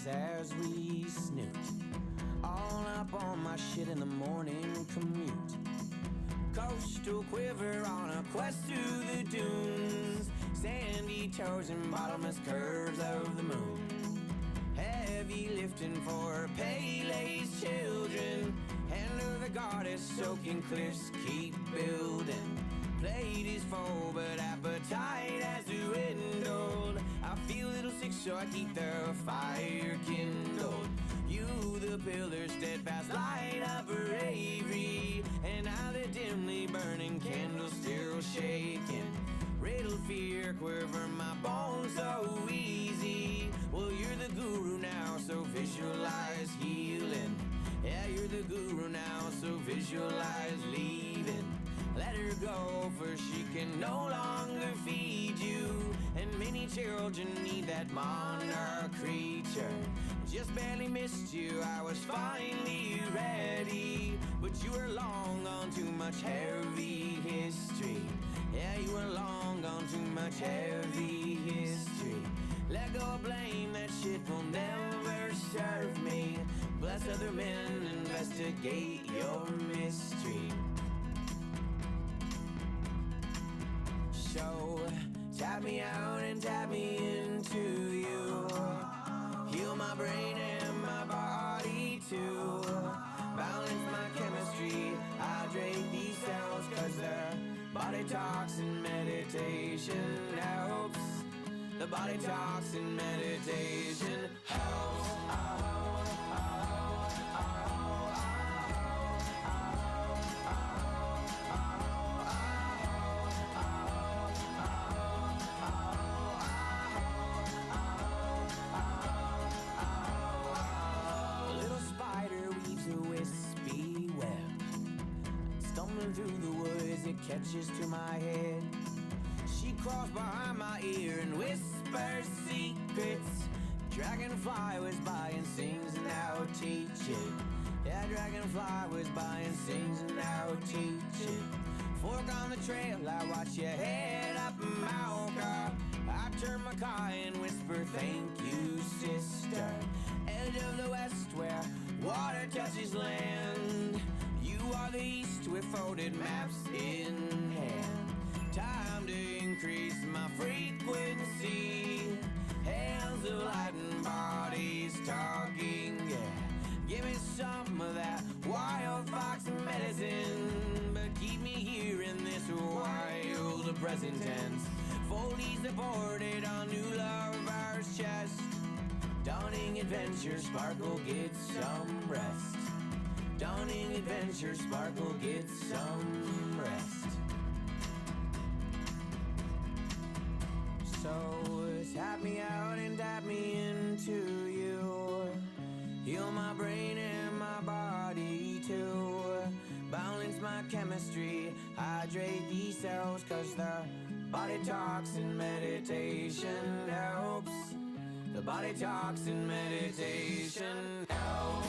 Speaker 11: As we snoot all up on my shit in the morning commute. Coastal quiver on a quest through the dunes. Sandy toes and bottomless curves of the moon. Heavy lifting for Pele's children. Hand of the goddess, soaking cliffs keep building. Plate is full, but appetite has dwindled. I feel a little sick, so I keep the fire kindled. You, the pillar, steadfast light of bravery, and I, the dimly burning candle, still shaking. Riddle fear, quiver my bones so easy. Well, you're the guru now, so visualize healing. Yeah, you're the guru now, so visualize leaving. Let her go, for she can no longer feed you. And many children need that monarch creature. Just barely missed you, I was finally ready. But you were long gone, too much heavy history. Yeah, you were long gone, too much heavy history. Let go of blame, that shit will never serve me. Bless other men, investigate your mystery. So tap me out and tap me into you. Heal my brain and my body too. Balance my chemistry, hydrate these cells, 'cause the body talks and meditation helps. The body talks and meditation helps. A little spider weaves a wispy through the woods, it catches to my head. She crawls behind my ear and whispers secrets. Dragonfly whiz by and sings and I'll teach it. Yeah, dragonfly whiz by and sings and I'll teach it. Fork on the trail, I watch you head up my old car. I turn my car and whisper, thank you, sister. Edge of the west where water touches land. You are the east with folded maps in hand. Time to increase my frequency. Hands of light and bodies talking, yeah. Give me some of that wild fox medicine, but keep me here in this wild present tense. Foley supported on new lover's chest. Dawning adventure, sparkle, get some rest. Dawning adventure, sparkle, get some rest. So tap me out and tap me into you. Heal my brain and my body too. Balance my chemistry, hydrate these cells, cause the body talks and meditation helps. The body talks and meditation helps.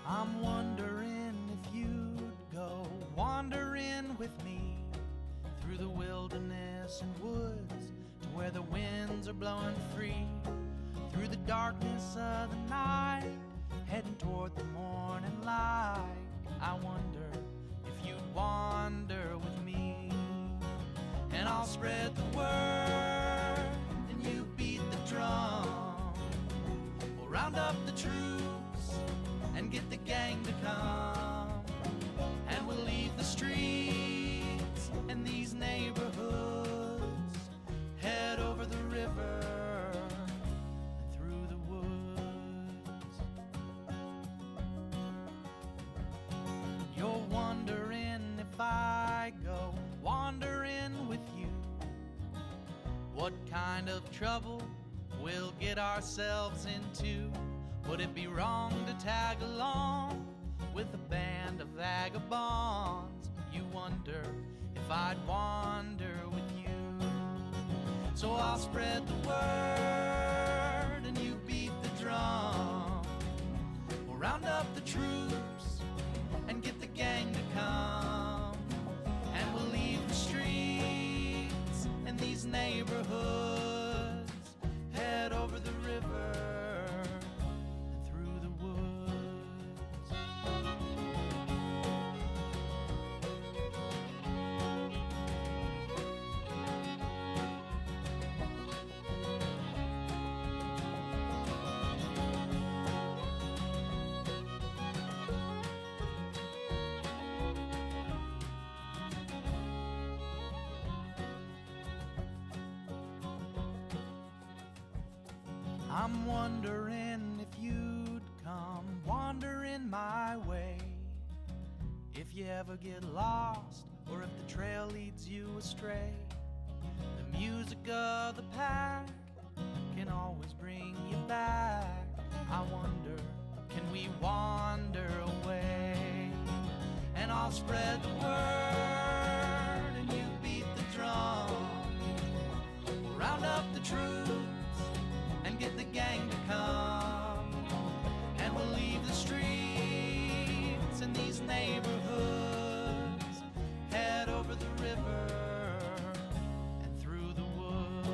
Speaker 11: I'm wondering if you'd go wandering with me through the wilderness and woods to where the winds are blowing free, through the darkness of the night, heading toward the morning light. I wonder if you'd wander with me, and I'll spread the word and you beat the drum. We'll round up the troops and get the gang to come, and we'll leave the streets and these neighborhoods, head over the river and through the woods. You're wondering if I go wandering with you, what kind of trouble we'll get ourselves into. Would it be wrong to tag along with a band of vagabonds? You wonder if I'd wander with you. So I'll spread the word and you beat the drum. We'll round up the troops and get the gang to come, and we'll leave the streets and these neighborhoods, head over the river. I'm wondering if you'd come wandering my way, if you ever get lost or if the trail leads you astray. The music of the pack can always bring you back. I wonder, can we wander away? And I'll spread the word and you beat the drum. We'll round up the troops and get the gang to come, and we'll leave the streets and these neighborhoods, head over the river and through the woods.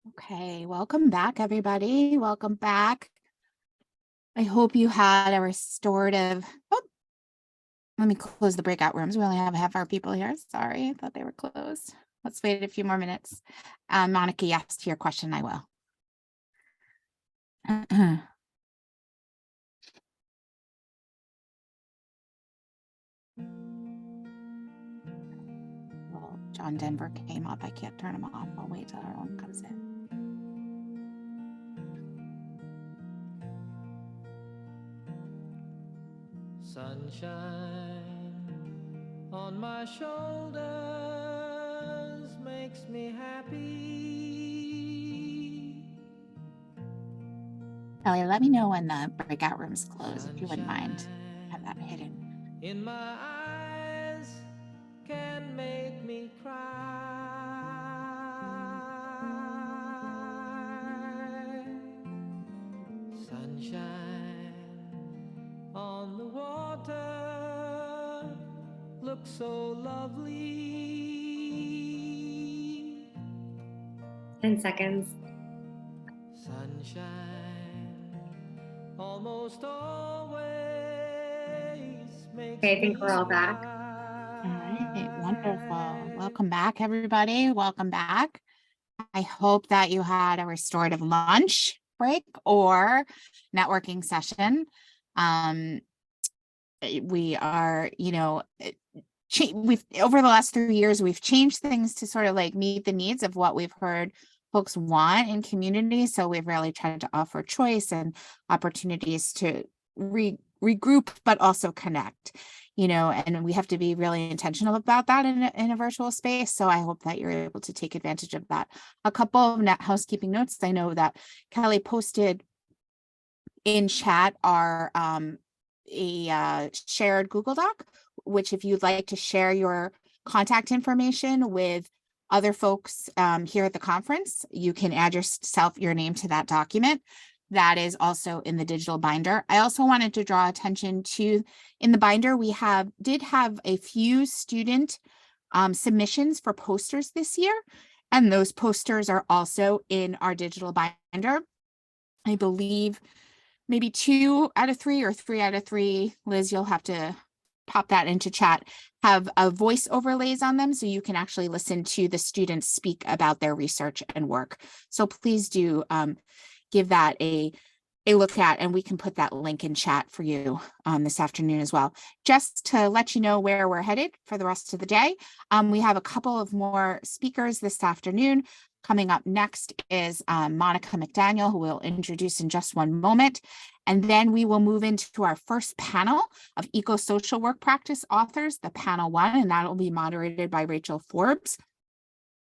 Speaker 1: Okay, welcome back, everybody. Welcome back. I hope you had a restorative. Oh, let me close the breakout rooms. We only have half our people here. Sorry, I thought they were closed. Let's wait a few more minutes. Monica, yes, to your question, I will. Well, John Denver came up. I can't turn him off. I'll wait till everyone comes in.
Speaker 11: Sunshine on my shoulders makes me happy.
Speaker 1: Ellie, let me know when the breakout rooms close, if you wouldn't mind. Have that hidden.
Speaker 11: In my eyes can make me cry. Sunshine on the water looks so lovely.
Speaker 2: 10 seconds.
Speaker 11: Sunshine almost always makes
Speaker 2: Okay, I think
Speaker 11: me
Speaker 2: we're all back.
Speaker 1: All right, wonderful. Welcome back, everybody. Welcome back. I hope that you had a restorative lunch break or networking session. We are, we've over the last 3 years, we've changed things to sort of like meet the needs of what we've heard folks want in community. So we've really tried to offer choice and opportunities to regroup, but also connect, and we have to be really intentional about that in a virtual space. So I hope that you're able to take advantage of that. A couple of housekeeping notes. I know that Kelly posted in chat our a shared Google Doc, which if you'd like to share your contact information with other folks here at the conference, you can add your name to that document. That is also in the digital binder. I also wanted to draw attention to, in the binder, we did have a few student submissions for posters this year, and those posters are also in our digital binder. I believe maybe 2 out of 3 or 3 out of 3, Liz, you'll have to pop that into chat, have a voice overlays on them so you can actually listen to the students speak about their research and work. So please do give that a look at, and we can put that link in chat for you this afternoon as well. Just to let you know where we're headed for the rest of the day, we have a couple of more speakers this afternoon. Coming up next is Monica McDaniel, who we'll introduce in just one moment. And then we will move into our first panel of eco-social work practice authors, the panel 1, and that will be moderated by Rachel Forbes.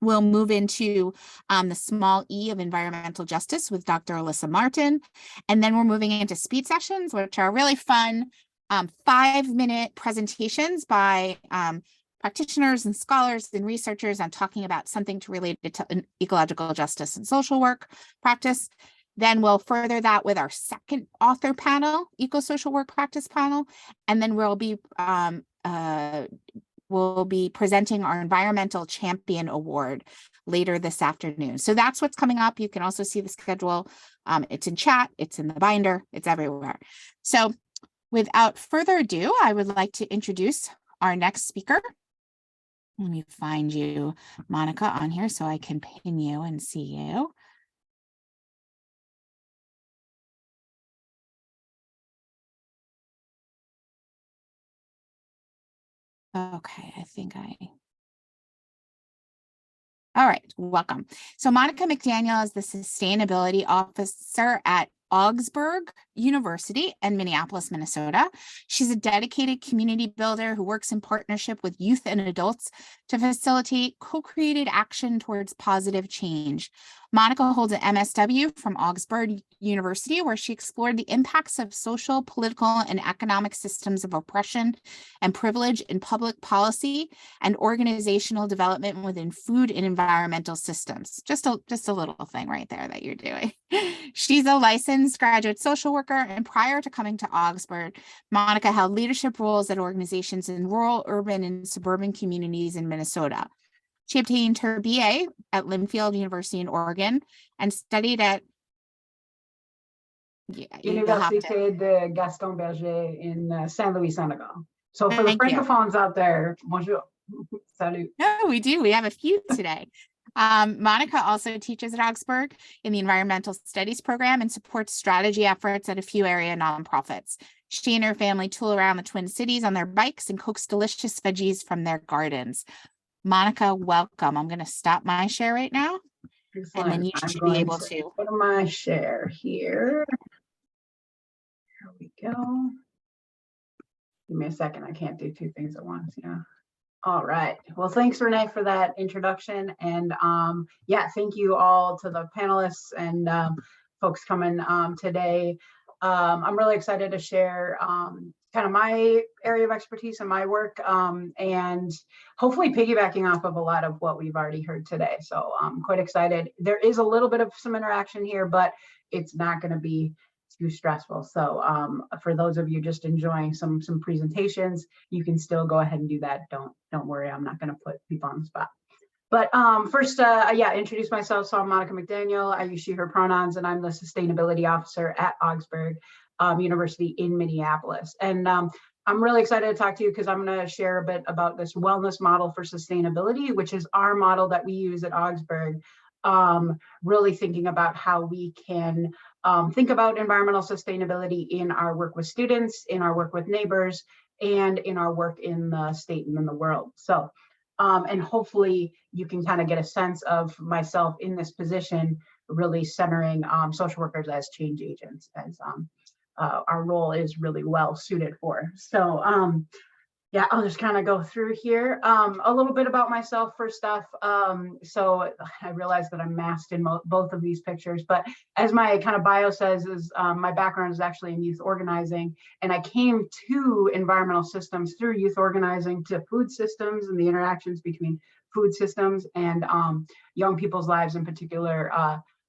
Speaker 1: We'll move into the small E of environmental justice with Dr. Alyssa Martin. And then we're moving into speed sessions, which are really fun 5-minute presentations by practitioners and scholars and researchers on talking about something related to ecological justice and social work practice. Then we'll further that with our second author panel, eco-social work practice panel. And then we'll be presenting our Environmental Champion Award later this afternoon. So that's what's coming up. You can also see the schedule. It's in chat, it's in the binder, it's everywhere. So without further ado, I would like to introduce our next speaker. Let me find you, Monica, on here so I can pin you and see you. Okay, all right, welcome. So Monica McDaniel is the Sustainability Officer at Augsburg University in Minneapolis, Minnesota. She's a dedicated community builder who works in partnership with youth and adults to facilitate co-created action towards positive change. Monica holds an MSW from Augsburg University, where she explored the impacts of social, political, and economic systems of oppression and privilege in public policy and organizational development within food and environmental systems. Just a little thing right there that you're doing. She's a licensed graduate social worker, and prior to coming to Augsburg, Monica held leadership roles at organizations in rural, urban, and suburban communities in Minnesota. She obtained her BA at Linfield University in Oregon and studied at
Speaker 15: Université de Gaston Berger in Saint Louis, Senegal. So for the
Speaker 1: Thank you.
Speaker 15: francophones out there, bonjour. Salut.
Speaker 1: No, we do. We have a few today. Monica also teaches at Augsburg in the Environmental Studies program and supports strategy efforts at a few area nonprofits. She and her family tool around the Twin Cities on their bikes and cooks delicious veggies from their gardens. Monica, welcome. I'm going to stop my share right now.
Speaker 15: Excellent.
Speaker 1: And then you
Speaker 15: I'm
Speaker 1: should
Speaker 15: going
Speaker 1: be able to.
Speaker 15: Go to my share here. Here we go. Give me a second. I can't do two things at once. Yeah. All right. Well, thanks, Renee, for that introduction. And yeah, thank you all to the panelists and folks coming today. I'm really excited to share kind of my area of expertise and my work and hopefully piggybacking off of a lot of what we've already heard today. So I'm quite excited. There is a little bit of some interaction here, but it's not going to be too stressful. So for those of you just enjoying some presentations, you can still go ahead and do that. Don't worry, I'm not going to put people on the spot. But first, yeah, introduce myself. So I'm Monica McDaniel. I use she, her pronouns, and I'm the sustainability officer at Augsburg University in Minneapolis. And I'm really excited to talk to you because I'm going to share a bit about this wellness model for sustainability, which is our model that we use at Augsburg, really thinking about how we can think about environmental sustainability in our work with students, in our work with neighbors, and in our work in the state and in the world. So, and hopefully you can kind of get a sense of myself in this position, really centering social workers as change agents, as our role is really well suited for. So yeah, I'll just kind of go through here. A little bit about myself first off. So I realize that I'm masked in both of these pictures, but as my kind of bio says, is my background is actually in youth organizing, and I came to environmental systems through youth organizing to food systems and the interactions between food systems and young people's lives, in particular,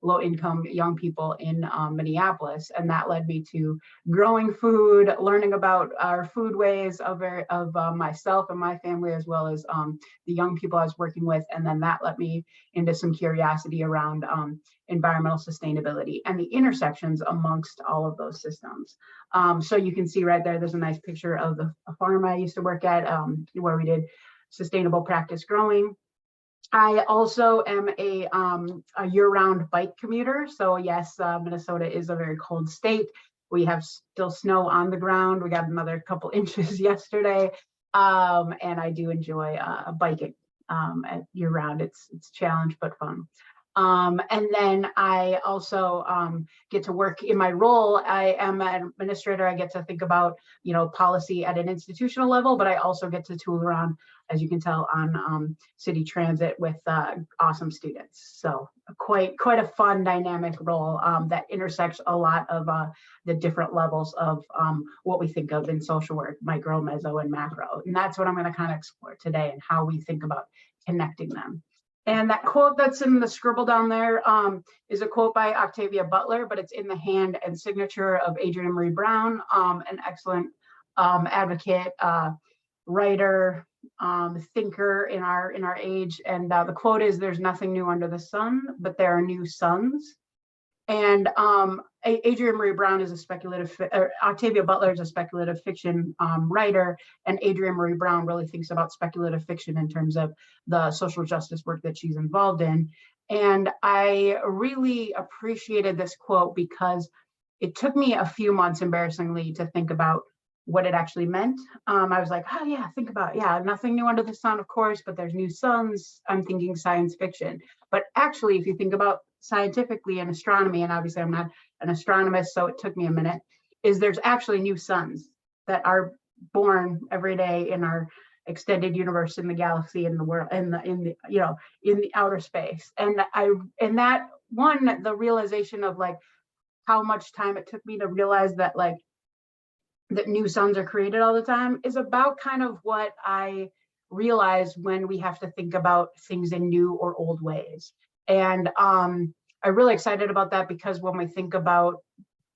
Speaker 15: low-income young people in Minneapolis. And that led me to growing food, learning about our foodways of myself and my family, as well as the young people I was working with. And then that led me into some curiosity around environmental sustainability and the intersections amongst all of those systems. So you can see right there, there's a nice picture of a farm I used to work at where we did sustainable practice growing. I also am a year-round bike commuter. So yes, Minnesota is a very cold state. We have still snow on the ground. We got another couple inches yesterday. And I do enjoy biking at year-round. It's a challenge, but fun. And then I also get to work in my role. I am an administrator. I get to think about, policy at an institutional level, but I also get to tool around, as you can tell, on city transit with awesome students. So quite a fun dynamic role that intersects a lot of the different levels of what we think of in social work, micro, meso, and macro. And that's what I'm going to kind of explore today, and how we think about connecting them. And that quote that's in the scribble down there is a quote by Octavia Butler, but it's in the hand and signature of Adrienne Marie Brown, an excellent advocate, writer, thinker in our age. And the quote is, "There's nothing new under the sun, but there are new suns." And Adrienne Marie Brown is a speculative, Octavia Butler is a speculative fiction writer, and Adrienne Marie Brown really thinks about speculative fiction in terms of the social justice work that she's involved in. And I really appreciated this quote because it took me a few months, embarrassingly, to think about what it actually meant. I was like, oh yeah, think about, yeah, nothing new under the sun, of course, but there's new suns. I'm thinking science fiction. But actually, if you think about scientifically in astronomy, and obviously I'm not an astronomist, so it took me a minute, is there's actually new suns that are born every day in our extended universe, in the galaxy, in the world, in the outer space. And that one, the realization of like how much time it took me to realize that that new suns are created all the time is about kind of what I realize when we have to think about things in new or old ways. And I'm really excited about that, because when we think about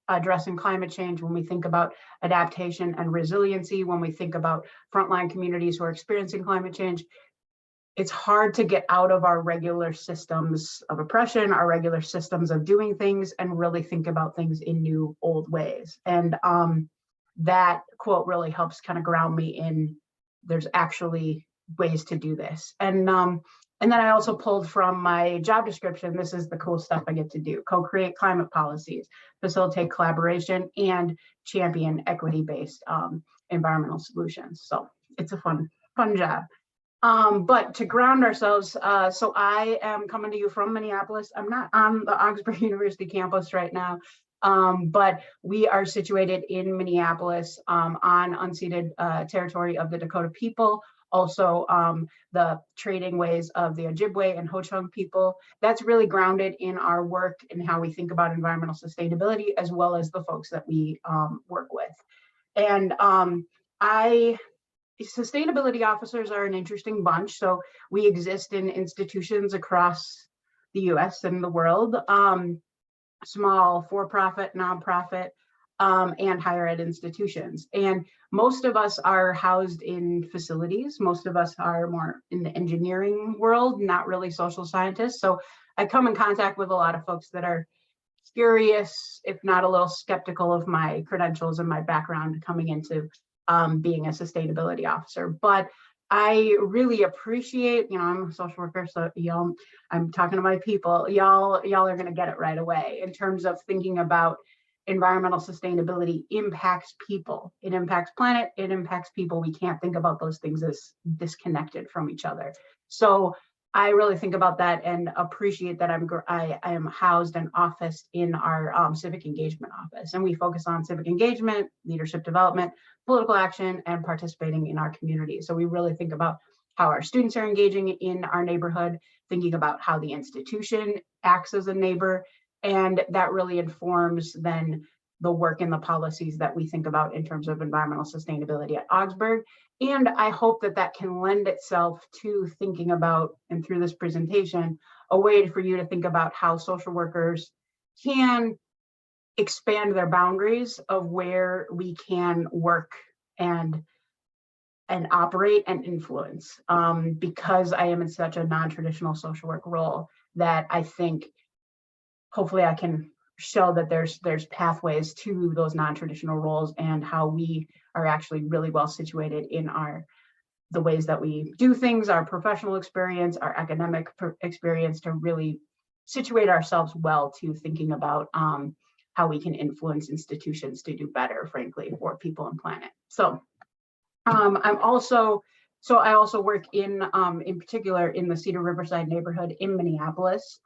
Speaker 15: addressing climate change, when we think about adaptation and resiliency, when we think about frontline communities who are experiencing climate change, it's hard to get out of our regular systems of oppression, our regular systems of doing things, and really think about things in new, old ways. And that quote really helps kind of ground me in there's actually ways to do this. And then I also pulled from my job description, this is the cool stuff I get to do: co-create climate policies, facilitate collaboration, and champion equity-based environmental solutions. So it's a fun job. But to ground ourselves, so I am coming to you from Minneapolis. I'm not on the Augsburg University campus right now, but we are situated in Minneapolis on unceded territory of the Dakota people, also the trading ways of the Ojibwe and Ho-Chunk people. That's really grounded in our work and how we think about environmental sustainability, as well as the folks that we work with. And sustainability officers are an interesting bunch. So we exist in institutions across the US and the world, small for-profit, nonprofit, and higher ed institutions. And most of us are housed in facilities. Most of us are more in the engineering world, not really social scientists. So I come in contact with a lot of folks that are curious, if not a little skeptical of my credentials and my background coming into being a sustainability officer. But I really appreciate, I'm a social worker, so y'all, I'm talking to my people, y'all are going to get it right away in terms of thinking about environmental sustainability impacts people. It impacts planet, it impacts people. We can't think about those things as disconnected from each other. So I really think about that and appreciate that I am housed and officed in our civic engagement office. And we focus on civic engagement, leadership development, political action, and participating in our community. So we really think about how our students are engaging in our neighborhood, thinking about how the institution acts as a neighbor, and that really informs then the work and the policies that we think about in terms of environmental sustainability at Augsburg. And I hope that that can lend itself to thinking about, and through this presentation, a way for you to think about how social workers can expand their boundaries of where we can work and operate and influence. Because I am in such a non-traditional social work role, that I think hopefully I can show that there's pathways to those non-traditional roles and how we are actually really well situated in the ways that we do things, our professional experience, our academic experience, to really situate ourselves well to thinking about how we can influence institutions to do better, frankly, for people and planet. So I also work in particular in the Cedar Riverside neighborhood in Minneapolis.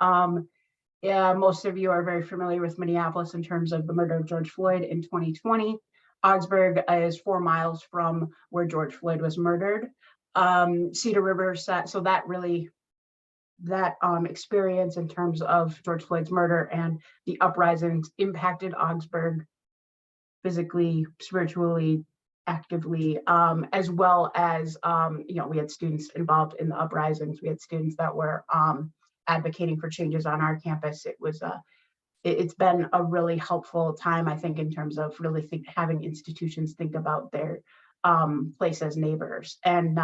Speaker 15: Yeah, most of you are very familiar with Minneapolis in terms of the murder of George Floyd in 2020. Augsburg is 4 miles from where George Floyd was murdered. Cedar Riverside, so that experience in terms of George Floyd's murder and the uprisings impacted Augsburg physically, spiritually, actively, as well as, we had students involved in the uprisings. We had students that were advocating for changes on our campus. It's been a really helpful time, I think, in terms of really having institutions think about their place as neighbors. And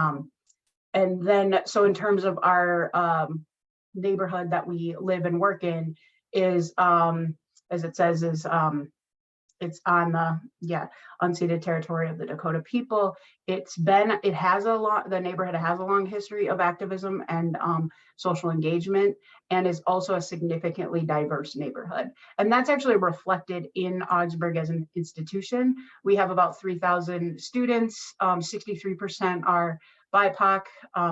Speaker 15: then, so in terms of our neighborhood that we live and work in is, as it says, is it's on the unceded territory of the Dakota people. The neighborhood has a long history of activism and social engagement, and is also a significantly diverse neighborhood. And that's actually reflected in Augsburg as an institution. We have about 3,000 students, 63% are BIPOC,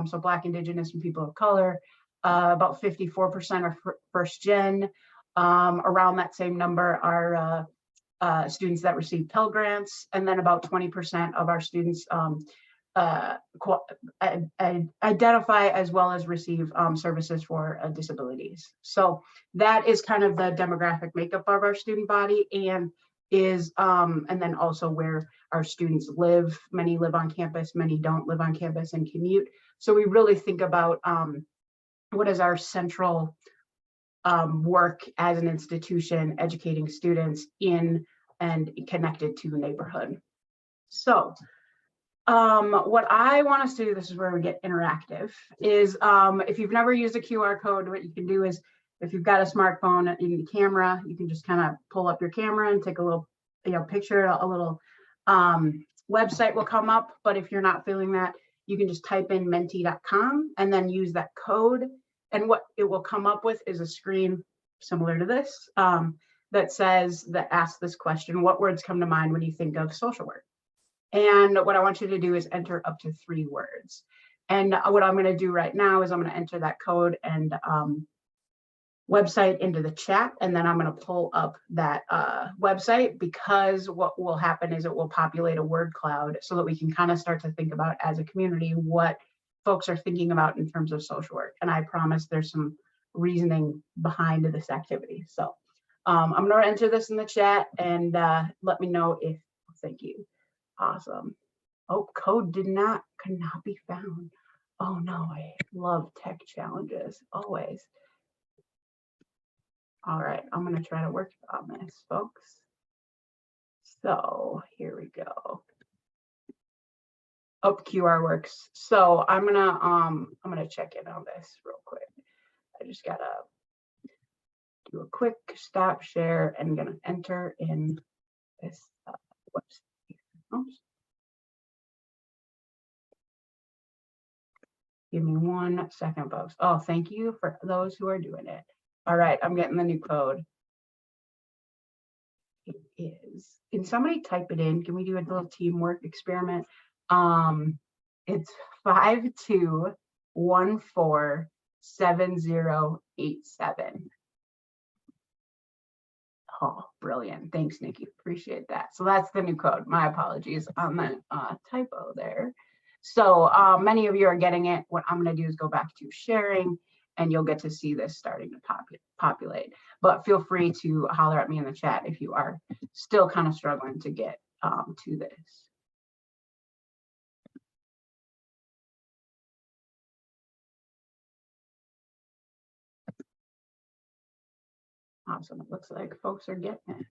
Speaker 15: so Black, Indigenous, and people of color. About 54% are first gen. Around that same number are students that receive Pell Grants, and then about 20% of our students identify as well as receive services for disabilities. So that is kind of the demographic makeup of our student body, and then also where our students live. Many live on campus, many don't live on campus and commute. So we really think about what is our central work as an institution, educating students in and connected to the neighborhood. So what I want us to do, this is where we get interactive, is if you've never used a QR code, what you can do is, if you've got a smartphone, you need a camera, you can just kind of pull up your camera and take a little, picture, a little website will come up. But if you're not feeling that, you can just type in menti.com and then use that code. And what it will come up with is a screen similar to this that says, that asks this question: what words come to mind when you think of social work? And what I want you to do is enter up to 3 words. And what I'm going to do right now is I'm going to enter that code and website into the chat, and then I'm going to pull up that website, because what will happen is it will populate a word cloud so that we can kind of start to think about, as a community, what folks are thinking about in terms of social work. And I promise there's some reasoning behind this activity. So I'm going to enter this in the chat, and let me know if, thank you. Awesome. Oh, code could not be found. Oh no, I love tech challenges, always. All right, I'm going to try to work on this, folks. So here we go. Oh, QR works. So I'm gonna check in on this real quick. I just gotta do a quick stop share and gonna enter in this website. Oops. Give me 1 second, folks. Oh, thank you for those who are doing it. All right, I'm getting the new code. It is. Can somebody type it in? Can we do a little teamwork experiment? It's 52147087. Oh, brilliant. Thanks, Nikki. Appreciate that. So that's the new code. My apologies on the typo there. So many of you are getting it. What I'm going to do is go back to sharing, and you'll get to see this starting to populate. But feel free to holler at me in the chat if you are still kind of struggling to get to this. Awesome. It looks like folks are getting it.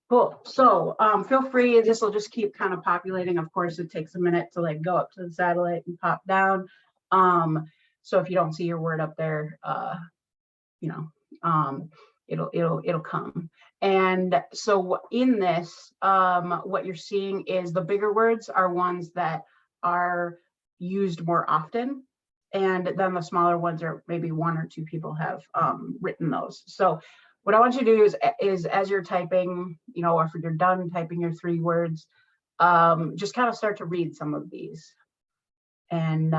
Speaker 15: Cool. So feel free, this will just keep kind of populating. Of course, it takes a minute to like go up to the satellite and pop down. So if you don't see your word up there, it'll come. And so in this, what you're seeing is the bigger words are ones that are used more often. And then the smaller ones are maybe 1 or 2 people have written those. So what I want you to do is as you're typing, or if you're done typing your 3 words, just kind of start to read some of these, and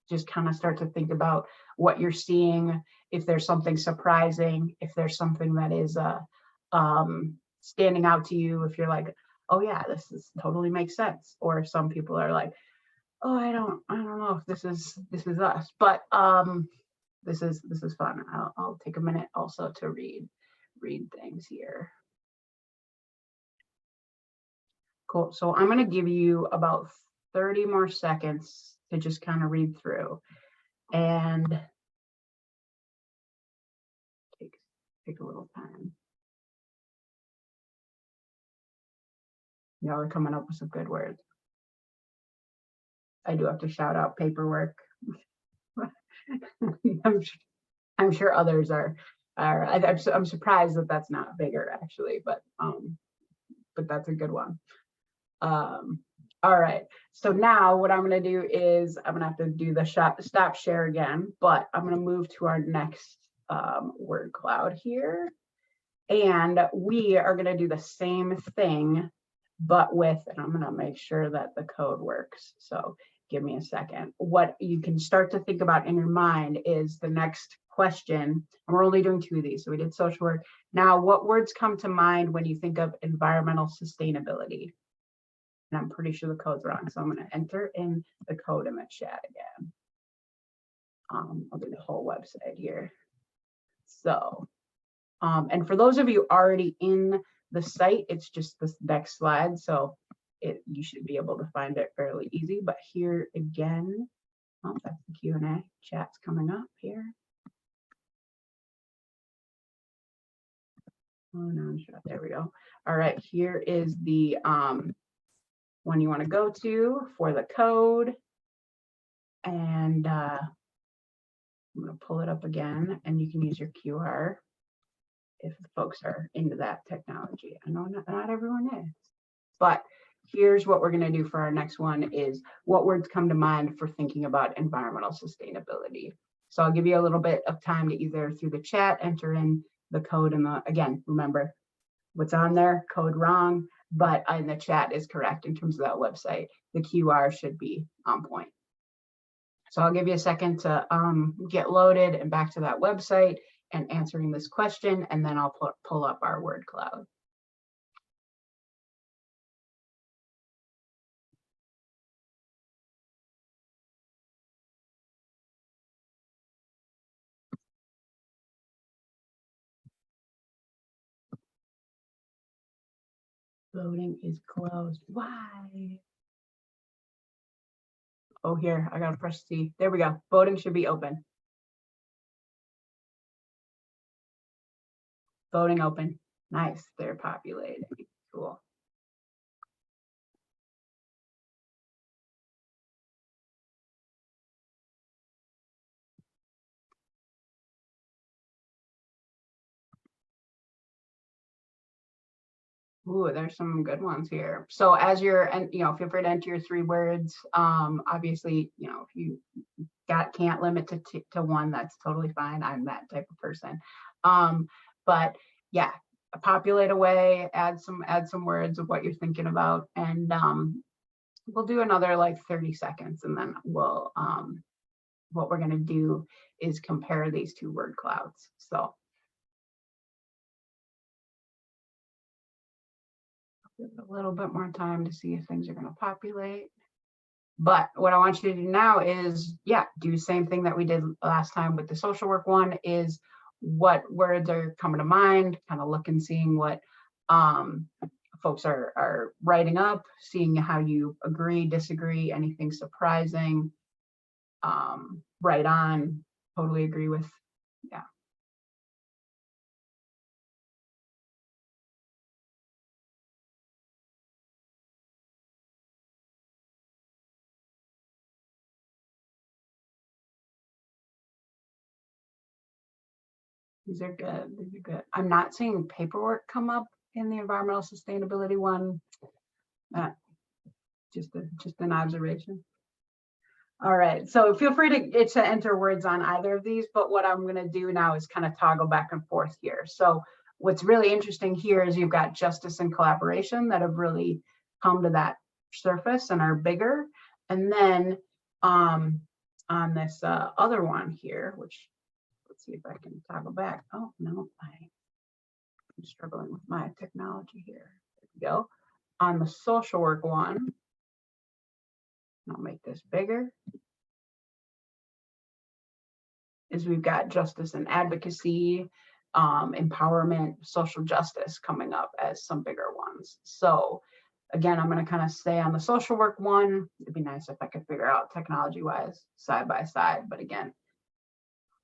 Speaker 15: just kind of start to think about what you're seeing, if there's something surprising, if there's something that is standing out to you, if you're like, oh yeah, this totally makes sense, or if some people are like, oh, I don't know if this is us, but this is fun. I'll take a minute also to read things here. Cool. So I'm going to give you about 30 more seconds to just kind of read through, and take a little time. Y'all are coming up with some good words. I do have to shout out paperwork. I'm sure others are. I'm surprised that that's not bigger, actually, but that's a good one. All right. So now what I'm going to do is I'm going to have to do the stop share again, but I'm going to move to our next word cloud here, and we are going to do the same thing, but with, and I'm going to make sure that the code works. So give me a second. What you can start to think about in your mind is the next question. And we're only doing 2 of these. So we did social work. Now, what words come to mind when you think of environmental sustainability? And I'm pretty sure the code's wrong. So I'm going to enter in the code in the chat again. I'll do the whole website here. So, and for those of you already in the site, it's just this next slide. So you should be able to find it fairly easy. But here again, oh, that's the Q&A. Chat's coming up here. Oh no, there we go. All right, here is the one you want to go to for the code. And I'm going to pull it up again, and you can use your QR if folks are into that technology. I know not everyone is, but here's what we're going to do for our next one is what words come to mind for thinking about environmental sustainability. So I'll give you a little bit of time to either through the chat, enter in the code, and again, remember what's on there, code wrong, but in the chat is correct in terms of that website. The QR should be on point. So I'll give you a second to get loaded and back to that website and answering this question, and then I'll pull up our word cloud. Loading is closed. Why? Oh, here, I gotta press C. There we go. Voting should be open. Voting open. Nice, they're populating. Cool. Ooh, there's some good ones here. So as you're, and feel free to enter your 3 words. Obviously, if you can't limit to one, that's totally fine. I'm that type of person. But yeah, populate away, add some words of what you're thinking about, and we'll do another like 30 seconds, and then we'll what we're going to do is compare these 2 word clouds. So a little bit more time to see if things are going to populate. But what I want you to do now is, do the same thing that we did last time with the social work one, is what words are coming to mind, kind of look and seeing what folks are writing up, seeing how you agree, disagree, anything surprising, right on, totally agree with, These are good. These are good. I'm not seeing paperwork come up in the environmental sustainability one. Just an observation. All right, so feel free to enter words on either of these, but what I'm going to do now is kind of toggle back and forth here. So what's really interesting here is you've got justice and collaboration that have really come to that surface and are bigger. And then on this other one here, which, let's see if I can toggle back. Oh, no, I'm struggling with my technology here. There we go. On the social work one, I'll make this bigger, is we've got justice and advocacy, empowerment, social justice coming up as some bigger ones. So again, I'm going to kind of stay on the social work one. It'd be nice if I could figure out technology-wise side by side, but again,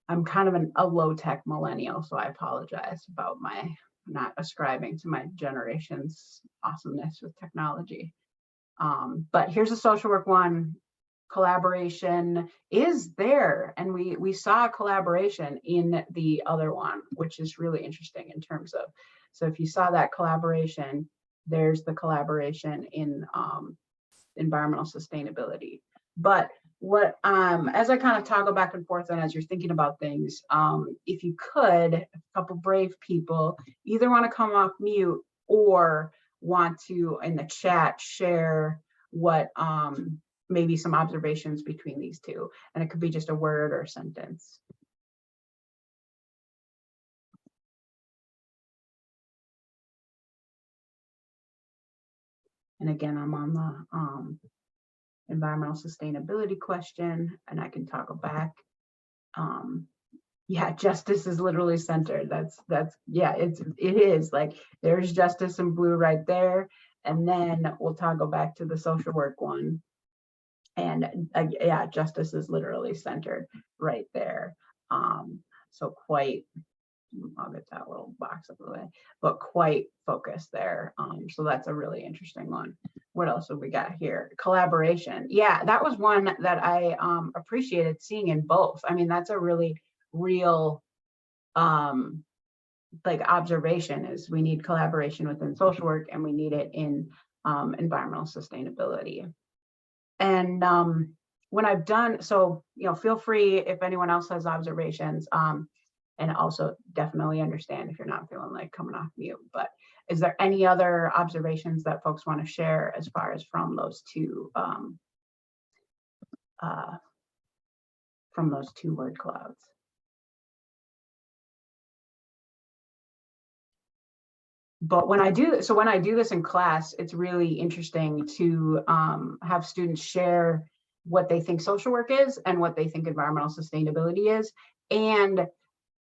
Speaker 15: I'm kind of a low-tech millennial, so I apologize about my not ascribing to my generation's awesomeness with technology. But here's a social work one. Collaboration is there, and we saw collaboration in the other one, which is really interesting in terms of, so if you saw that collaboration, there's the collaboration in environmental sustainability. But what as I kind of toggle back and forth, and as you're thinking about things, if you could, a couple brave people either want to come off mute or want to in the chat share what maybe some observations between these 2, and it could be just a word or a sentence. And again, I'm on the environmental sustainability question, and I can toggle back. Yeah, justice is literally centered. That's yeah, it is like there's justice in blue right there, and then we'll toggle back to the social work one, and yeah, justice is literally centered right there. So quite I'll get that little box up the way, but quite focused there. So that's a really interesting one. What else have we got here? Collaboration. Yeah, that was one that I appreciated seeing in both. I mean, that's a really real like observation, is we need collaboration within social work and we need it in environmental sustainability. And when I've done, so, you know, feel free if anyone else has observations, and also definitely understand if you're not feeling like coming off mute, but is there any other observations that folks want to share as far as from those two word clouds? But when I do this in class, it's really interesting to have students share what they think social work is and what they think environmental sustainability is. And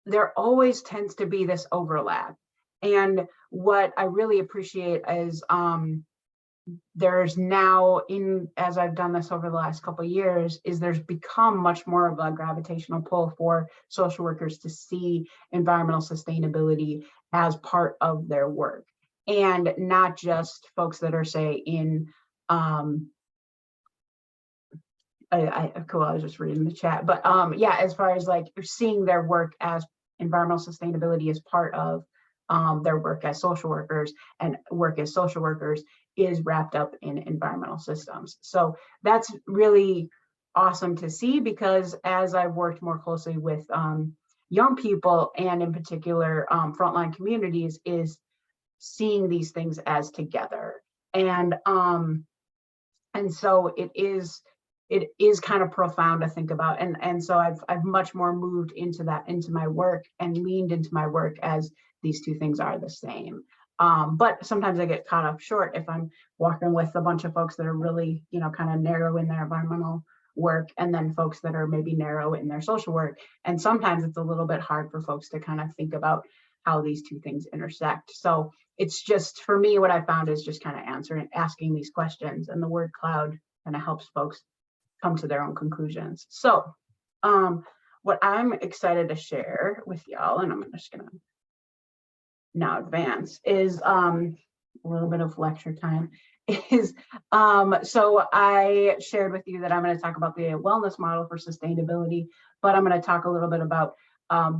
Speaker 15: there always tends to be this overlap. And what I really appreciate is there's now, as I've done this over the last couple of years, is there's become much more of a gravitational pull for social workers to see environmental sustainability as part of their work, and not just folks that are, say, in cool, I was just reading the chat, but yeah, as far as like you're seeing their work as environmental sustainability as part of their work as social workers, and work as social workers is wrapped up in environmental systems. So that's really awesome to see, because as I've worked more closely with young people, and in particular frontline communities, is seeing these things as together. And so it is kind of profound to think about. And so I've much more moved into my work and leaned into my work as these two things are the same. But sometimes I get caught up short if I'm walking with a bunch of folks that are really, you know, kind of narrow in their environmental work, and then folks that are maybe narrow in their social work. And sometimes it's a little bit hard for folks to kind of think about how these two things intersect. So it's just, for me, what I found is just kind of asking these questions, and the word cloud kind of helps folks come to their own conclusions. So what I'm excited to share with y'all, and I'm just gonna now advance, is a little bit of lecture time, is so I shared with you that I'm going to talk about the wellness model for sustainability, but I'm going to talk a little bit about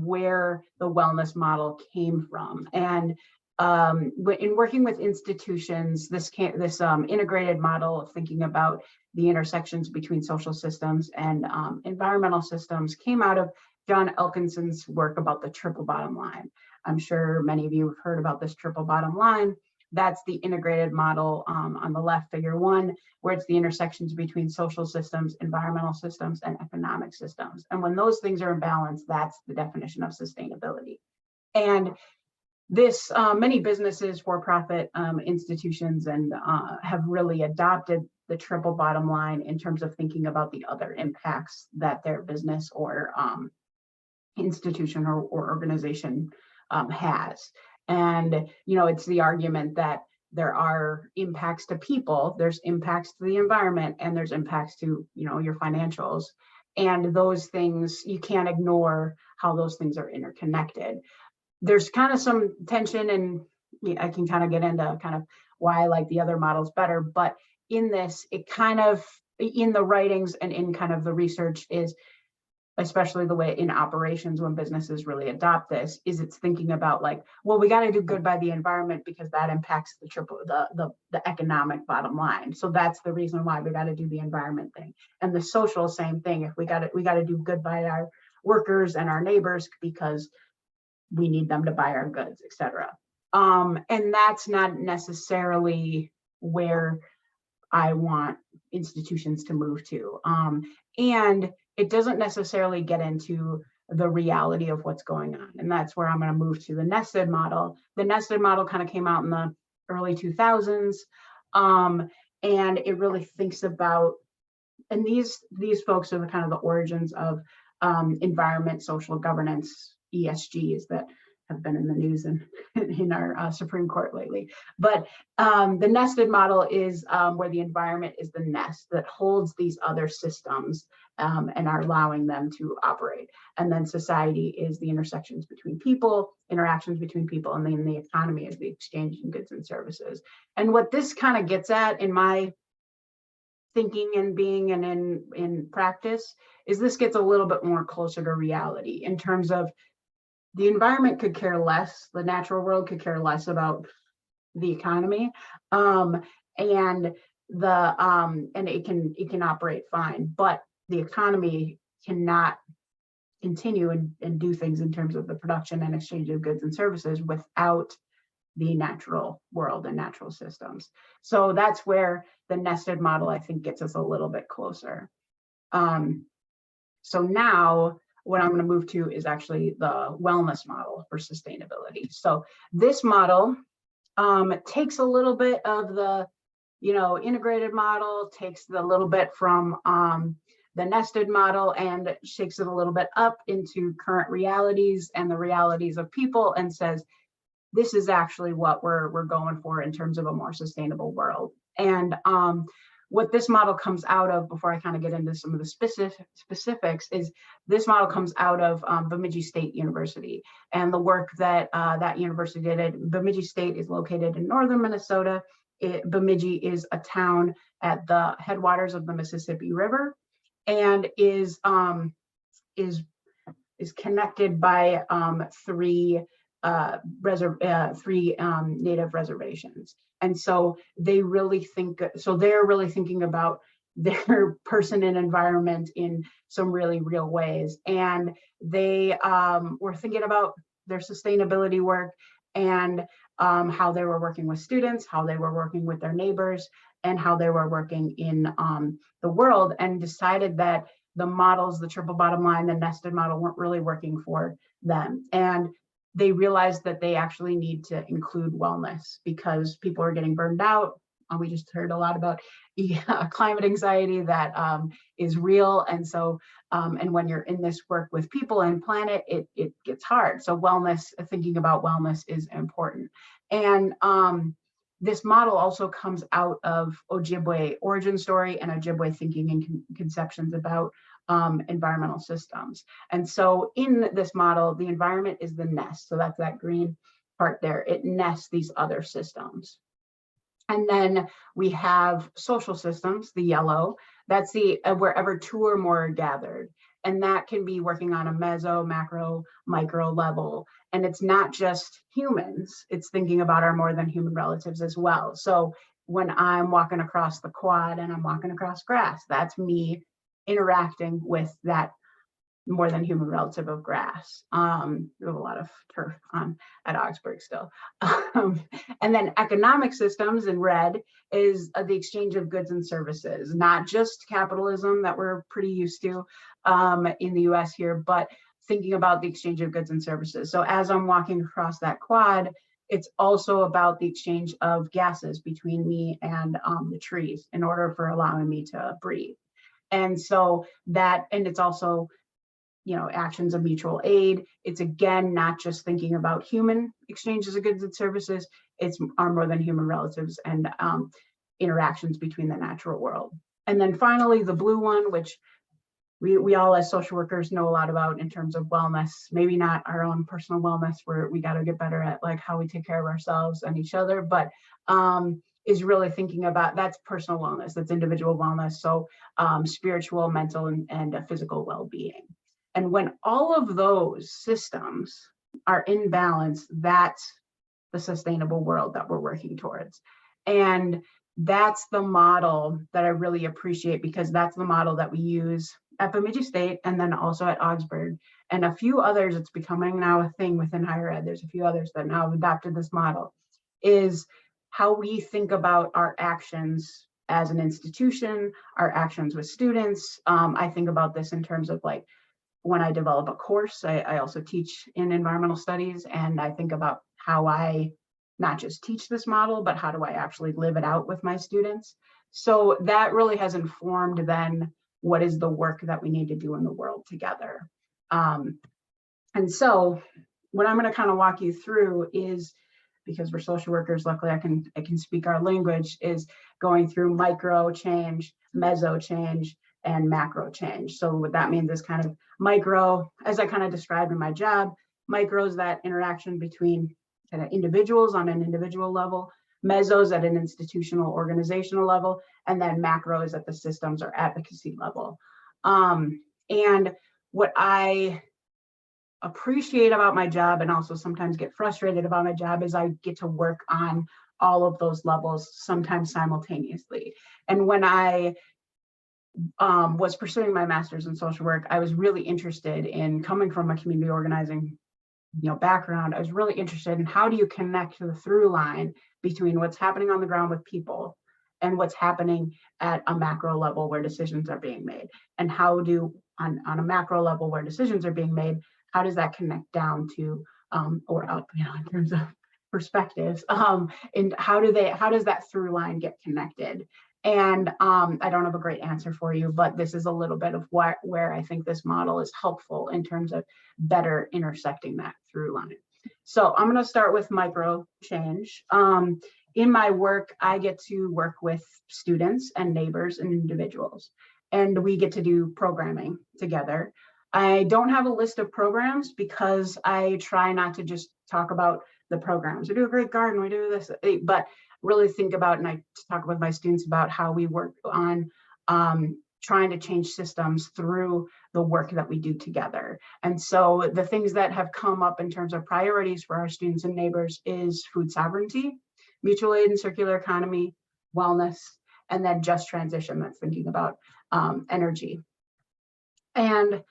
Speaker 15: where the wellness model came from. And in working with institutions, this integrated model of thinking about the intersections between social systems and environmental systems came out of John Elkinson's work about the triple bottom line. I'm sure many of you have heard about this triple bottom line. That's the integrated model on the left, figure 1, where it's the intersections between social systems, environmental systems, and economic systems. And when those things are in balance, that's the definition of sustainability. And this, many businesses, for-profit institutions, and have really adopted the triple bottom line in terms of thinking about the other impacts that their business or institution or organization has. And, you know, it's the argument that there are impacts to people, there's impacts to the environment, and there's impacts to, you know, your financials. And those things, you can't ignore how those things are interconnected. There's kind of some tension, and I can kind of get into kind of why I like the other models better, but in this, it kind of, in the writings and in kind of the research, is especially the way in operations when businesses really adopt this, is it's thinking about like, well, we got to do good by the environment because that impacts the economic bottom line. So that's the reason why we got to do the environment thing. And the social, same thing. If we got to do good by our workers and our neighbors because we need them to buy our goods, etc. And that's not necessarily where I want institutions to move to. And it doesn't necessarily get into the reality of what's going on. And that's where I'm going to move to the nested model. The nested model kind of came out in the early 2000s. And it really thinks about, and these folks are the kind of the origins of environment, social governance, ESGs that have been in the news and in our Supreme Court lately. But the nested model is where the environment is the nest that holds these other systems and are allowing them to operate. And then society is the intersections between people, interactions between people, and then the economy is the exchange in goods and services. And what this kind of gets at in my thinking and being and in practice is this gets a little bit more closer to reality in terms of the environment could care less, the natural world could care less about the economy, and it can operate fine, but the economy cannot continue and do things in terms of the production and exchange of goods and services without the natural world and natural systems. So that's where the nested model, I think, gets us a little bit closer. So now what I'm going to move to is actually the wellness model for sustainability. So this model takes a little bit of the, integrated model, takes a little bit from the nested model and shakes it a little bit up into current realities and the realities of people and says, this is actually what we're going for in terms of a more sustainable world. And what this model comes out of, before I kind of get into some of the specifics, is this model comes out of Bemidji State University and the work that that university did. Bemidji State is located in northern Minnesota. Bemidji is a town at the headwaters of the Mississippi River and is connected by three native reservations. And so they're really thinking about their person and environment in some really real ways. And they were thinking about their sustainability work and how they were working with students, how they were working with their neighbors, and how they were working in the world, and decided that the models, the triple bottom line, the nested model, weren't really working for them. And they realized that they actually need to include wellness because people are getting burned out. We just heard a lot about climate anxiety that is real. And so, and when you're in this work with people and planet, it gets hard. So wellness, thinking about wellness is important. And this model also comes out of Ojibwe origin story and Ojibwe thinking and conceptions about environmental systems. And so in this model, the environment is the nest. So that's that green part there. It nests these other systems. And then we have social systems, the yellow, that's the wherever two or more are gathered. And that can be working on a meso, macro, micro level. And it's not just humans, it's thinking about our more than human relatives as well. So when I'm walking across the quad and I'm walking across grass, that's me interacting with that more than human relative of grass. We have a lot of turf at Augsburg still. And then economic systems in red is the exchange of goods and services, not just capitalism that we're pretty used to in the US here, but thinking about the exchange of goods and services. So as I'm walking across that quad, it's also about the exchange of gases between me and the trees in order for allowing me to breathe. And so that, and it's also, actions of mutual aid. It's again, not just thinking about human exchanges of goods and services, it's our more than human relatives and interactions between the natural world. And then finally, the blue one, which we all as social workers know a lot about in terms of wellness, maybe not our own personal wellness, where we got to get better at like how we take care of ourselves and each other, but is really thinking about, that's personal wellness, that's individual wellness. So spiritual, mental, and physical well-being. And when all of those systems are in balance, that's the sustainable world that we're working towards. And that's the model that I really appreciate, because that's the model that we use at Bemidji State and then also at Augsburg and a few others. It's becoming now a thing within higher ed. There's a few others that now have adopted this model, is how we think about our actions as an institution, our actions with students. I think about this in terms of like, when I develop a course, I also teach in environmental studies, and I think about how I not just teach this model, but how do I actually live it out with my students? So that really has informed then what is the work that we need to do in the world together. And so what I'm going to kind of walk you through is, because we're social workers, luckily I can speak our language, is going through micro change, meso change, and macro change. So what that means is kind of micro, as I kind of described in my job, micro is that interaction between kind of individuals on an individual level, mesos at an institutional organizational level, and then macro is at the systems or advocacy level. And what I appreciate about my job, and also sometimes get frustrated about my job, is I get to work on all of those levels sometimes simultaneously. And when I was pursuing my master's in social work, I was really interested in, coming from a community organizing background, I was really interested in how do you connect the through line between what's happening on the ground with people and what's happening at a macro level where decisions are being made, and how do on a macro level where decisions are being made, how does that connect down to or up, in terms of perspectives, and how does that through line get connected? And I don't have a great answer for you, but this is a little bit of where I think this model is helpful in terms of better intersecting that through line. So I'm going to start with micro change. In my work, I get to work with students and neighbors and individuals, and we get to do programming together. I don't have a list of programs because I try not to just talk about the programs. We do a great garden, we do this, but really think about, and I talk with my students about how we work on trying to change systems through the work that we do together. And so the things that have come up in terms of priorities for our students and neighbors is food sovereignty, mutual aid and circular economy, wellness, and then just transition, that's thinking about energy. And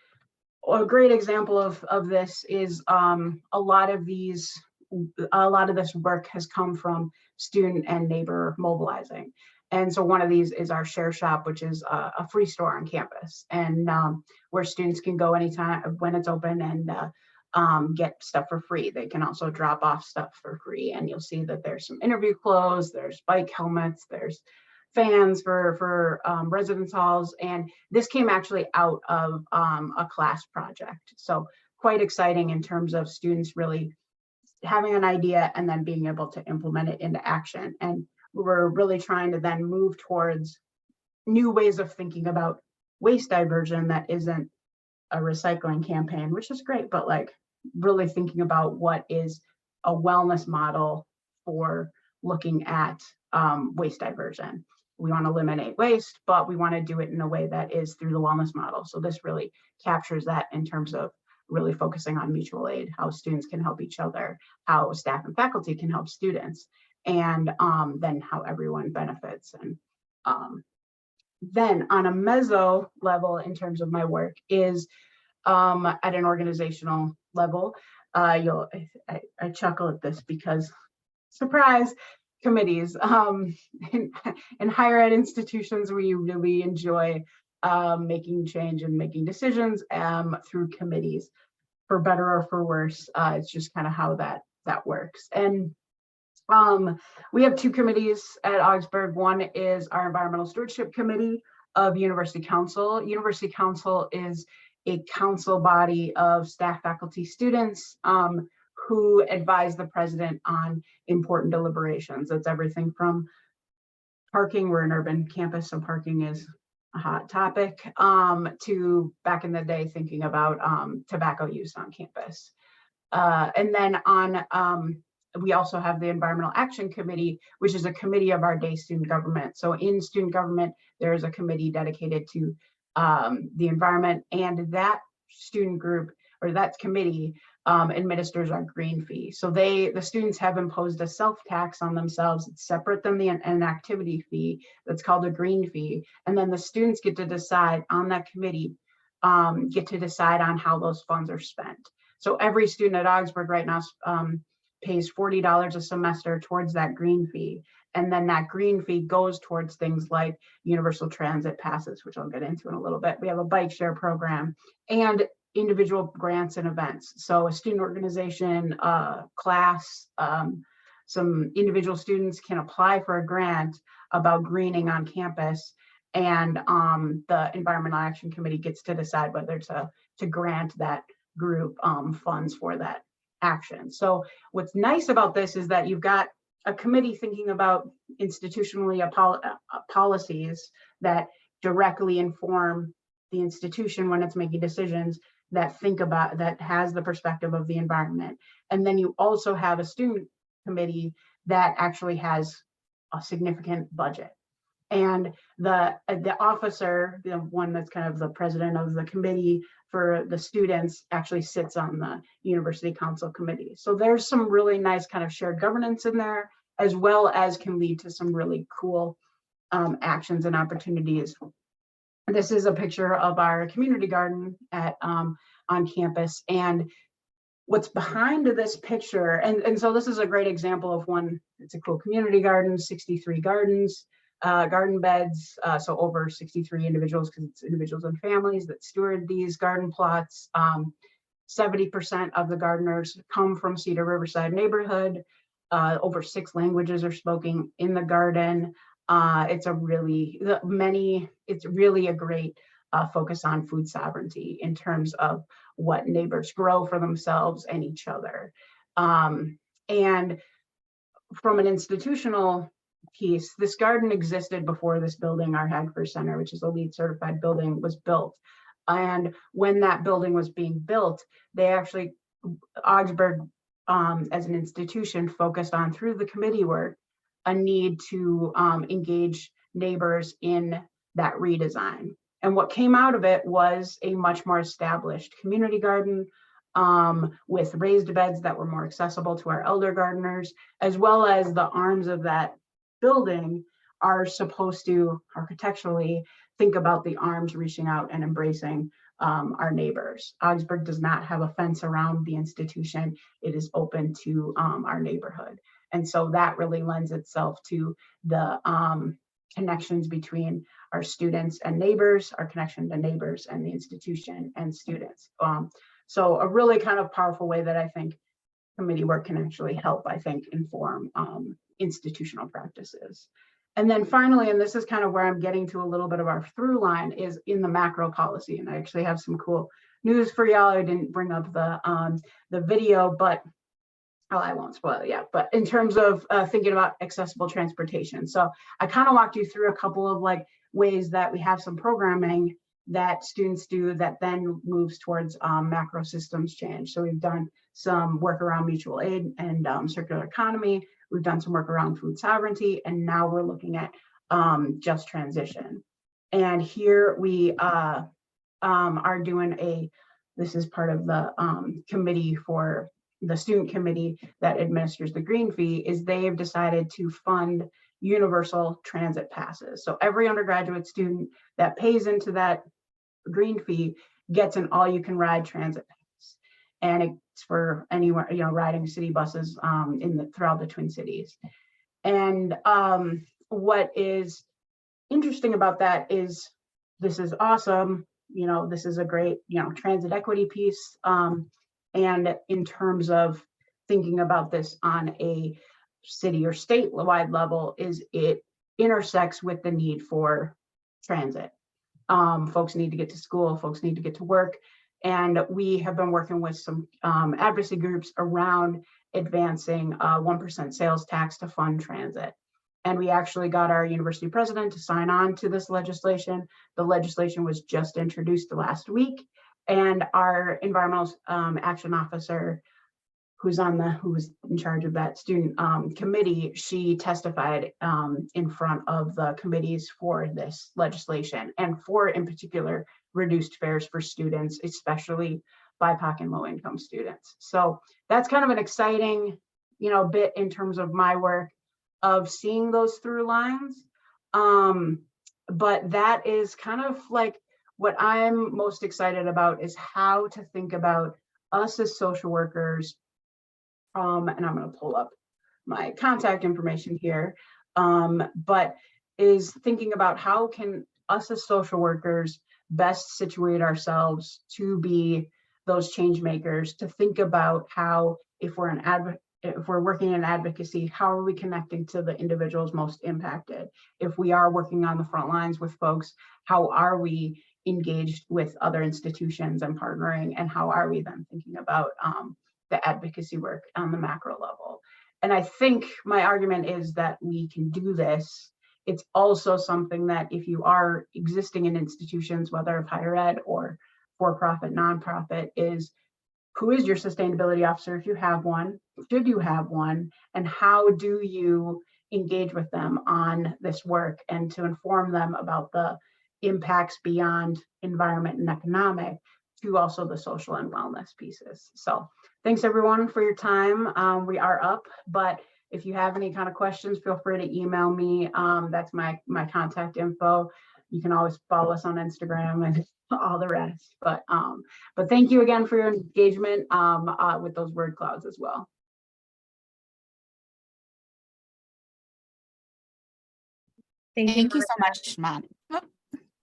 Speaker 15: a great example of this is a lot of this work has come from student and neighbor mobilizing. And so one of these is our Share Shop, which is a free store on campus, and where students can go anytime when it's open and get stuff for free. They can also drop off stuff for free. And you'll see that there's some interview clothes, there's bike helmets, there's fans for residence halls. And this came actually out of a class project. So quite exciting in terms of students really having an idea and then being able to implement it into action. And we're really trying to then move towards new ways of thinking about waste diversion that isn't a recycling campaign, which is great, but like really thinking about what is a wellness model for looking at waste diversion. We want to eliminate waste, but we want to do it in a way that is through the wellness model. So this really captures that in terms of really focusing on mutual aid, how students can help each other, how staff and faculty can help students, and then how everyone benefits. And then on a meso level, in terms of my work, is at an organizational level. I chuckle at this because, surprise, committees. In higher ed institutions, we really enjoy making change and making decisions through committees, for better or for worse. It's just kind of how that works. And we have two committees at Augsburg. One is our Environmental Stewardship Committee of University Council. University Council is a council body of staff, faculty, students who advise the president on important deliberations. That's everything from parking, we're an urban campus, so parking is a hot topic, to back in the day thinking about tobacco use on campus. And then we also have the Environmental Action Committee, which is a committee of our day student government. So in student government, there is a committee dedicated to the environment, and that student group, or that committee, administers our green fee. So the students have imposed a self-tax on themselves. It's separate than an activity fee that's called a green fee. And then the students get to decide on that committee, get to decide on how those funds are spent. So every student at Augsburg right now pays $40 a semester towards that green fee. And then that green fee goes towards things like universal transit passes, which I'll get into in a little bit. We have a bike share program and individual grants and events. So a student organization, class, some individual students can apply for a grant about greening on campus, and the Environmental Action Committee gets to decide whether to grant that group funds for that action. So what's nice about this is that you've got a committee thinking about institutionally policies that directly inform the institution when it's making decisions, that has the perspective of the environment. And then you also have a student committee that actually has a significant budget. And the officer, the one that's kind of the president of the committee for the students, actually sits on the university council committee. So there's some really nice kind of shared governance in there, as well as can lead to some really cool actions and opportunities. This is a picture of our community garden at on campus, and what's behind this picture, and so this is a great example of one. It's a cool community garden, 63 gardens, garden beds, so over 63 individuals, because it's individuals and families that steward these garden plots. 70% of the gardeners come from Cedar Riverside neighborhood. Over 6 languages are spoken in the garden. It's really a great focus on food sovereignty in terms of what neighbors grow for themselves and each other. And from an institutional piece, this garden existed before this building, our Hagford Center, which is a LEED certified building, was built. And when that building was being built, they actually, Augsburg as an institution focused on, through the committee work, a need to engage neighbors in that redesign. And what came out of it was a much more established community garden with raised beds that were more accessible to our elder gardeners, as well as the arms of that building are supposed to architecturally think about the arms reaching out and embracing our neighbors. Augsburg does not have a fence around the institution. It is open to our neighborhood. And so that really lends itself to the connections between our students and neighbors, our connection to neighbors and the institution and students. So a really kind of powerful way that I think committee work can actually help, I think, inform institutional practices. And then finally, and this is kind of where I'm getting to a little bit of our through line, is in the macro policy. And I actually have some cool news for y'all. I didn't bring up the video, but I won't spoil it yet. But in terms of thinking about accessible transportation, so I kind of walked you through a couple of like ways that we have some programming that students do that then moves towards macro systems change. So we've done some work around mutual aid and circular economy. We've done some work around food sovereignty, and now we're looking at just transition. And here we are doing this is part of the committee for the student committee that administers the green fee, is they have decided to fund universal transit passes. So every undergraduate student that pays into that green fee gets an all-you-can-ride transit pass, and it's for anywhere, riding city buses throughout the Twin Cities. And what is interesting about that is this is awesome. This is a great transit equity piece. And in terms of thinking about this on a city or statewide level, is it intersects with the need for transit. Folks need to get to school, folks need to get to work. And we have been working with some advocacy groups around advancing 1% sales tax to fund transit. And we actually got our university president to sign on to this legislation. The legislation was just introduced last week. And our environmental action officer, who's in charge of that student committee, she testified in front of the committees for this legislation, and for, in particular, reduced fares for students, especially BIPOC and low-income students. So that's kind of an exciting, bit in terms of my work of seeing those through lines. But that is kind of like what I'm most excited about, is how to think about us as social workers. And I'm going to pull up my contact information here, but is thinking about how can us as social workers best situate ourselves to be those change makers, to think about how, if we're working in advocacy, how are we connecting to the individuals most impacted? If we are working on the front lines with folks, how are we engaged with other institutions and partnering, and how are we then thinking about the advocacy work on the macro level. And I think my argument is that we can do this. It's also something that if you are existing in institutions, whether of higher ed or for-profit, nonprofit, is who is your sustainability officer if you have one? Should you have one? And how do you engage with them on this work and to inform them about the impacts beyond environment and economic to also the social and wellness pieces. So thanks everyone for your time. We are up, but if you have any kind of questions, feel free to email me. That's my contact info. You can always follow us on Instagram and all the rest. But thank you again for your engagement with those word clouds as well.
Speaker 2: Thank
Speaker 1: Thank you so much, Monica.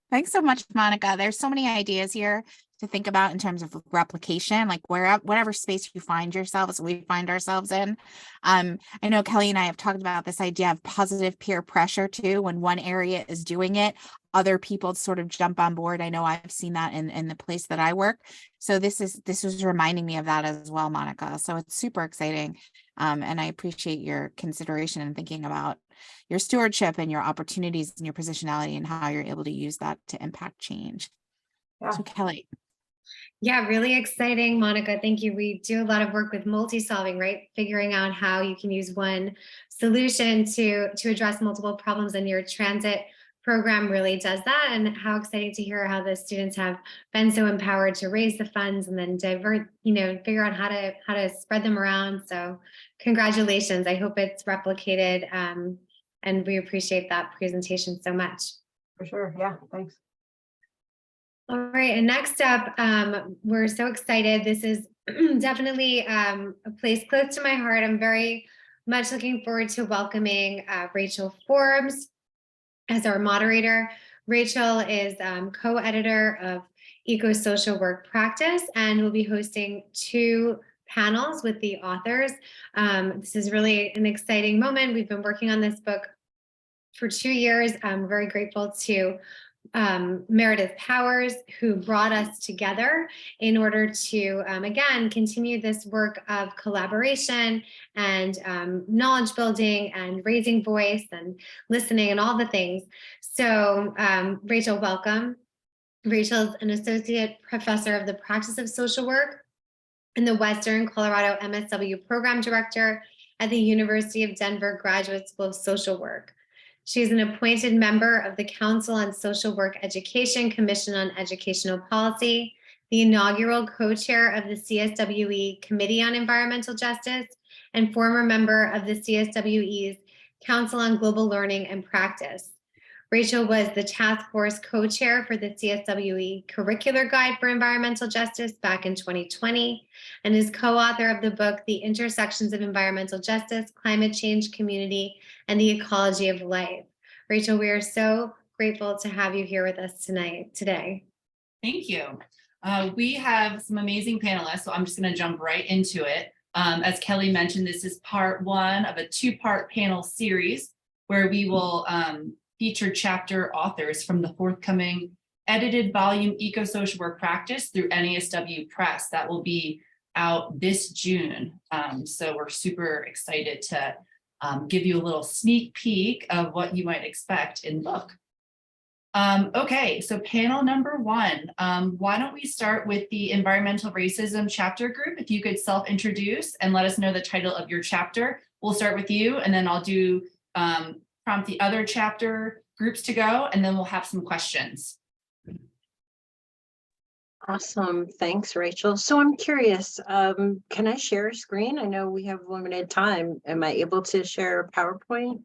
Speaker 1: Thanks so much, Monica. There's so many ideas here to think about in terms of replication, like whatever space you find yourselves, we find ourselves in. I know Kelly and I have talked about this idea of positive peer pressure too. When one area is doing it, other people sort of jump on board. I know I've seen that in the place that I work. So this was reminding me of that as well, Monica. So it's super exciting. And I appreciate your consideration and thinking about your stewardship and your opportunities and your positionality and how you're able to use that to impact change.
Speaker 15: Yeah.
Speaker 1: So Kelly.
Speaker 2: Yeah, really exciting, Monica. Thank you. We do a lot of work with multi-solving, right? Figuring out how you can use one solution to address multiple problems, and your transit program really does that. And how exciting to hear how the students have been so empowered to raise the funds and then divert, figure out how to spread them around. So congratulations. I hope it's replicated. And we appreciate that presentation so much.
Speaker 15: For sure. Yeah, thanks.
Speaker 2: All right, and next up, we're so excited. This is definitely a place close to my heart. I'm very much looking forward to welcoming Rachel Forbes as our moderator. Rachel is co-editor of Eco-Social Work Practice and will be hosting 2 panels with the authors. This is really an exciting moment. We've been working on this book for 2 years. I'm very grateful to Meredith Powers, who brought us together in order to, again, continue this work of collaboration and knowledge building and raising voice and listening and all the things. So Rachel, welcome. Rachel is an associate professor of the practice of social work and the Western Colorado MSW program director at the University of Denver Graduate School of Social Work. She is an appointed member of the Council on Social Work Education Commission on Educational Policy, the inaugural co-chair of the CSWE Committee on Environmental Justice, and former member of the CSWE's Council on Global Learning and Practice. Rachel was the task force co-chair for the CSWE Curricular Guide for Environmental Justice back in 2020, and is co-author of the book, The Intersections of Environmental Justice, Climate Change, Community, and the Ecology of Life. Rachel, we are so grateful to have you here with us today.
Speaker 16: Thank you. We have some amazing panelists, so I'm just going to jump right into it. As Kelly mentioned, this is part 1 of a 2-part panel series where we will feature chapter authors from the forthcoming edited volume Eco-Social Work Practice through NASW Press. That will be out this June. So we're super excited to give you a little sneak peek of what you might expect in the book. Okay, so panel number 1. Why don't we start with the Environmental Racism chapter group? If you could self-introduce and let us know the title of your chapter. We'll start with you, and then I'll do prompt the other chapter groups to go, and then we'll have some questions.
Speaker 10: Awesome. Thanks, Rachel. So I'm curious, can I share a screen? I know we have limited time. Am I able to share a PowerPoint?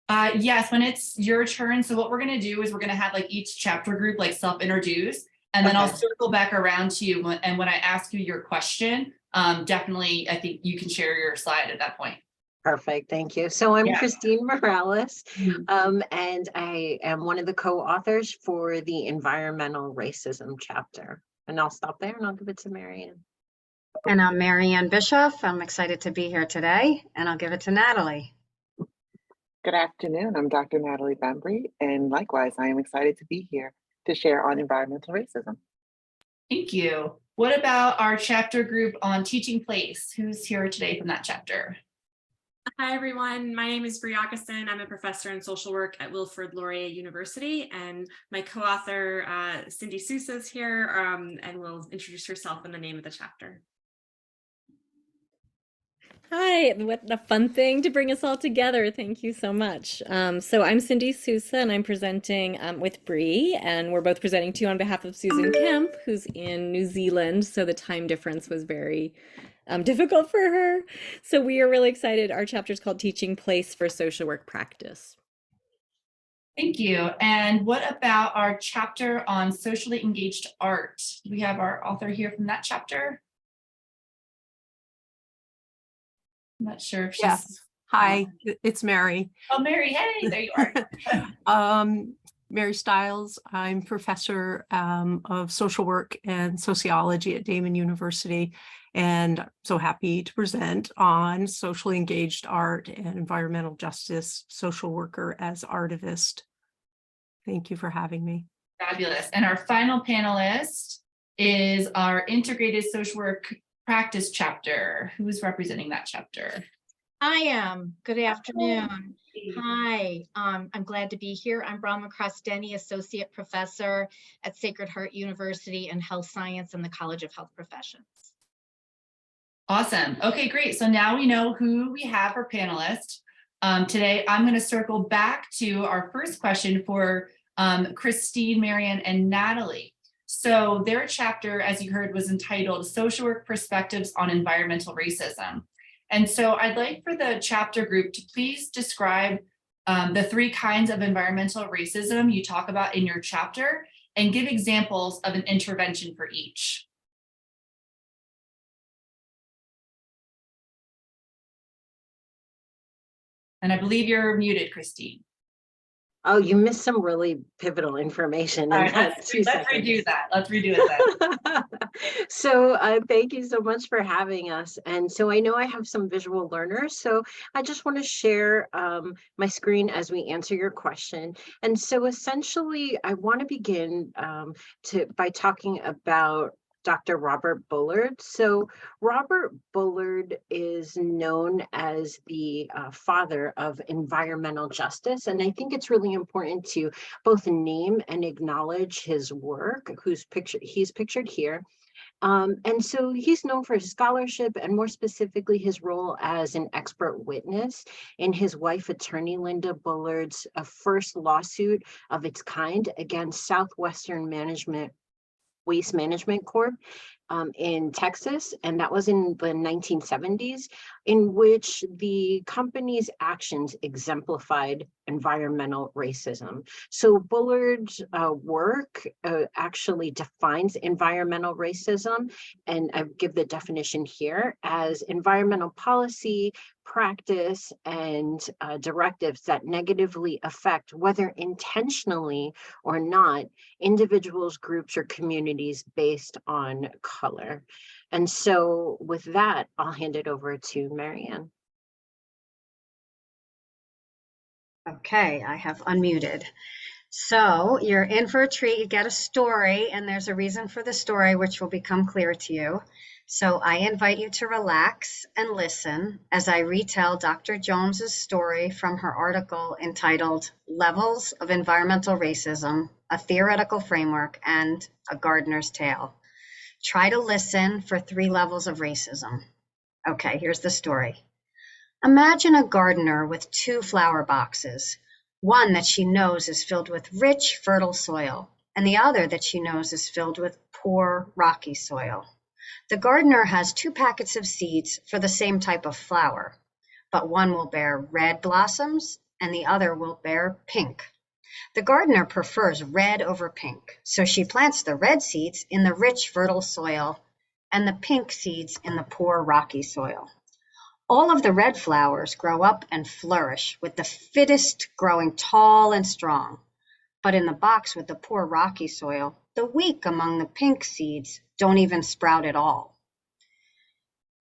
Speaker 16: Yes, when it's your turn. So what we're going to do is we're going to have like each chapter group like self-introduce, and then I'll circle back around to you. And when I ask you your question, definitely, I think you can share your slide at that point.
Speaker 10: Perfect. Thank you. So I'm
Speaker 16: Yeah.
Speaker 10: Christine Morales, and I am one of the co-authors for the Environmental Racism chapter. And I'll stop there and I'll give it to Marianne.
Speaker 17: And I'm Marianne Bischoff. I'm excited to be here today, and I'll give it to Natalie.
Speaker 18: Good afternoon. I'm Dr. Natalie Bembry, and likewise, I am excited to be here to share on environmental racism.
Speaker 16: Thank you. What about our chapter group on teaching place? Who's here today from that chapter?
Speaker 19: Hi, everyone. My name is Bree Augustin. I'm a professor in social work at Wilfrid Laurier University, and my co-author, Cindy Sousa, is here and will introduce herself and the name of the chapter.
Speaker 20: Hi, what a fun thing to bring us all together. Thank you so much. So I'm Cindy Sousa, and I'm presenting with Bree, and we're both presenting to you on behalf of Susan Kemp, who's in New Zealand, so the time difference was very difficult for her. So we are really excited. Our chapter is called Teaching Place for Social Work Practice.
Speaker 16: Thank you. And what about our chapter on socially engaged art? Do we have our author here from that chapter? I'm not sure if she's...
Speaker 21: Yes. Hi, it's Mary.
Speaker 16: Oh, Mary, hey, there you are.
Speaker 21: Mary Stiles. I'm professor of social work and sociology at Damon University, and so happy to present on socially engaged art and environmental justice, social worker as artivist. Thank you for having me.
Speaker 16: Fabulous. And our final panelist is our integrated social work practice chapter. Who's representing that chapter?
Speaker 22: I am. Good afternoon. Hi, I'm glad to be here. I'm Brahma Krasdeni, Associate Professor at Sacred Heart University in Health Science and the College of Health Professions.
Speaker 16: Awesome. Okay, great. So now we know who we have for panelists. Today, I'm going to circle back to our first question for Christine, Marianne, and Natalie. So their chapter, as you heard, was entitled Social Work Perspectives on Environmental Racism. And so I'd like for the chapter group to please describe the 3 kinds of environmental racism you talk about in your chapter and give examples of an intervention for each. And I believe you're muted, Christine.
Speaker 10: Oh, you missed some really pivotal information. In
Speaker 16: All right,
Speaker 10: that
Speaker 16: let's
Speaker 10: 2 seconds.
Speaker 16: redo that. Let's redo it then.
Speaker 10: So thank you so much for having us. And so I know I have some visual learners, so I just want to share my screen as we answer your question. And so essentially, I want to begin by talking about Dr. Robert Bullard. So Robert Bullard is known as the father of environmental justice. And I think it's really important to both name and acknowledge his work, he's pictured here. And so he's known for his scholarship and more specifically his role as an expert witness in his wife, attorney Linda Bullard's first lawsuit of its kind against Southwestern Waste Management Corp in Texas, and that was in the 1970s, in which the company's actions exemplified environmental racism. So Bullard's work actually defines environmental racism, and I give the definition here as environmental policy, practice, and directives that negatively affect, whether intentionally or not, individuals, groups, or communities based on color. And so with that, I'll hand it over to Marianne.
Speaker 17: Okay, I have unmuted. So you're in for a treat. You get a story, and there's a reason for the story, which will become clear to you. So I invite you to relax and listen as I retell Dr. Jones's story from her article entitled Levels of Environmental Racism, a Theoretical Framework and a Gardener's Tale. Try to listen for 3 levels of racism. Okay, here's the story. Imagine a gardener with 2 flower boxes, one that she knows is filled with rich, fertile soil, and the other that she knows is filled with poor, rocky soil. The gardener has 2 packets of seeds for the same type of flower, but one will bear red blossoms and the other will bear pink. The gardener prefers red over pink, so she plants the red seeds in the rich, fertile soil and the pink seeds in the poor, rocky soil. All of the red flowers grow up and flourish, with the fittest growing tall and strong. But in the box with the poor, rocky soil, the weak among the pink seeds don't even sprout at all.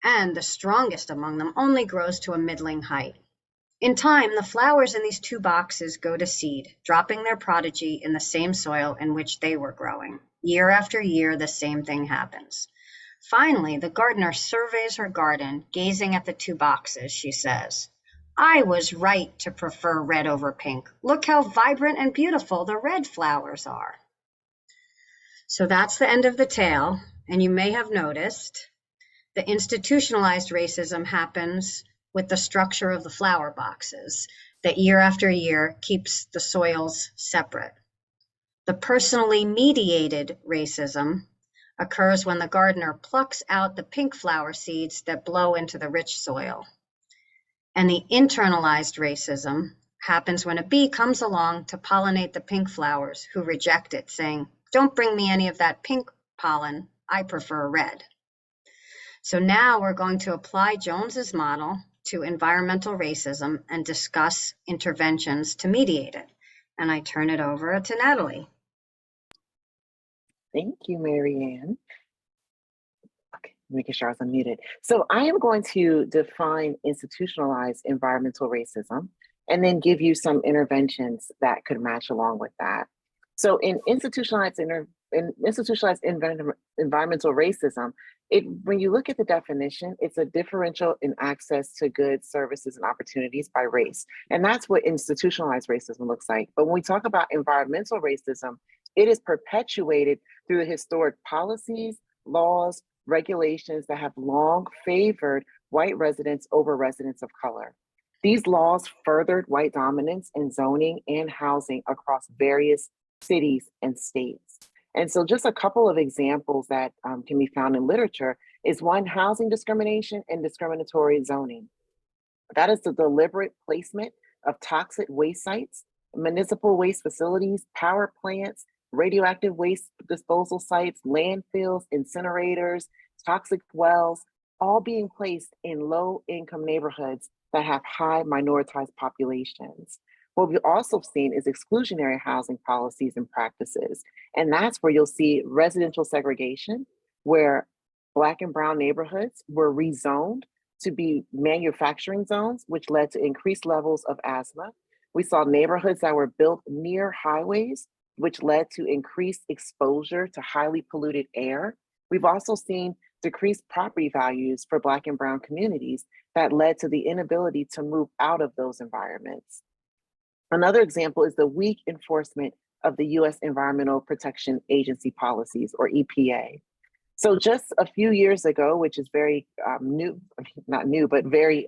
Speaker 17: And the strongest among them only grows to a middling height. In time, the flowers in these 2 boxes go to seed, dropping their prodigy in the same soil in which they were growing. Year after year, the same thing happens. Finally, the gardener surveys her garden, gazing at the 2 boxes. She says, I was right to prefer red over pink. Look how vibrant and beautiful the red flowers are. So that's the end of the tale. And you may have noticed the institutionalized racism happens with the structure of the flower boxes that year after year keeps the soils separate. The personally mediated racism occurs when the gardener plucks out the pink flower seeds that blow into the rich soil. And the internalized racism happens when a bee comes along to pollinate the pink flowers who reject it, saying, don't bring me any of that pink pollen, I prefer red. So now we're going to apply Jones's model to environmental racism and discuss interventions to mediate it. And I turn it over to Natalie.
Speaker 18: Thank you, Marianne. Okay, making sure I was unmuted. So I am going to define institutionalized environmental racism and then give you some interventions that could match along with that. So in institutionalized environmental racism, when you look at the definition, it's a differential in access to goods, services, and opportunities by race. And that's what institutionalized racism looks like. But when we talk about environmental racism, it is perpetuated through the historic policies, laws, regulations that have long favored white residents over residents of color. These laws furthered white dominance in zoning and housing across various cities and states. And so just a couple of examples that can be found in literature is one, housing discrimination and discriminatory zoning. That is the deliberate placement of toxic waste sites, municipal waste facilities, power plants, radioactive waste disposal sites, landfills, incinerators, toxic wells, all being placed in low-income neighborhoods that have high minoritized populations. What we've also seen is exclusionary housing policies and practices. And that's where you'll see residential segregation, where Black and brown neighborhoods were rezoned to be manufacturing zones, which led to increased levels of asthma. We saw neighborhoods that were built near highways, which led to increased exposure to highly polluted air. We've also seen decreased property values for Black and brown communities that led to the inability to move out of those environments. Another example is the weak enforcement of the U.S. Environmental Protection Agency policies, or EPA. So just a few years ago, which is very new, not new, but very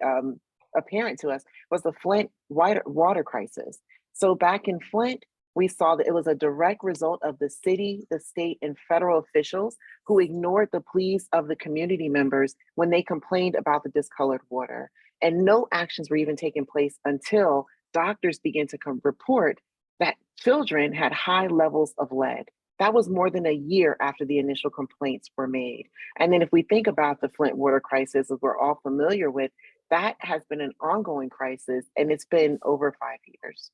Speaker 18: apparent to us, was the Flint water crisis. So back in Flint, we saw that it was a direct result of the city, the state, and federal officials who ignored the pleas of the community members when they complained about the discolored water. And no actions were even taking place until doctors began to report that children had high levels of lead. That was more than a year after the initial complaints were made. And then if we think about the Flint water crisis, as we're all familiar with, that has been an ongoing crisis, and it's been over 5 years.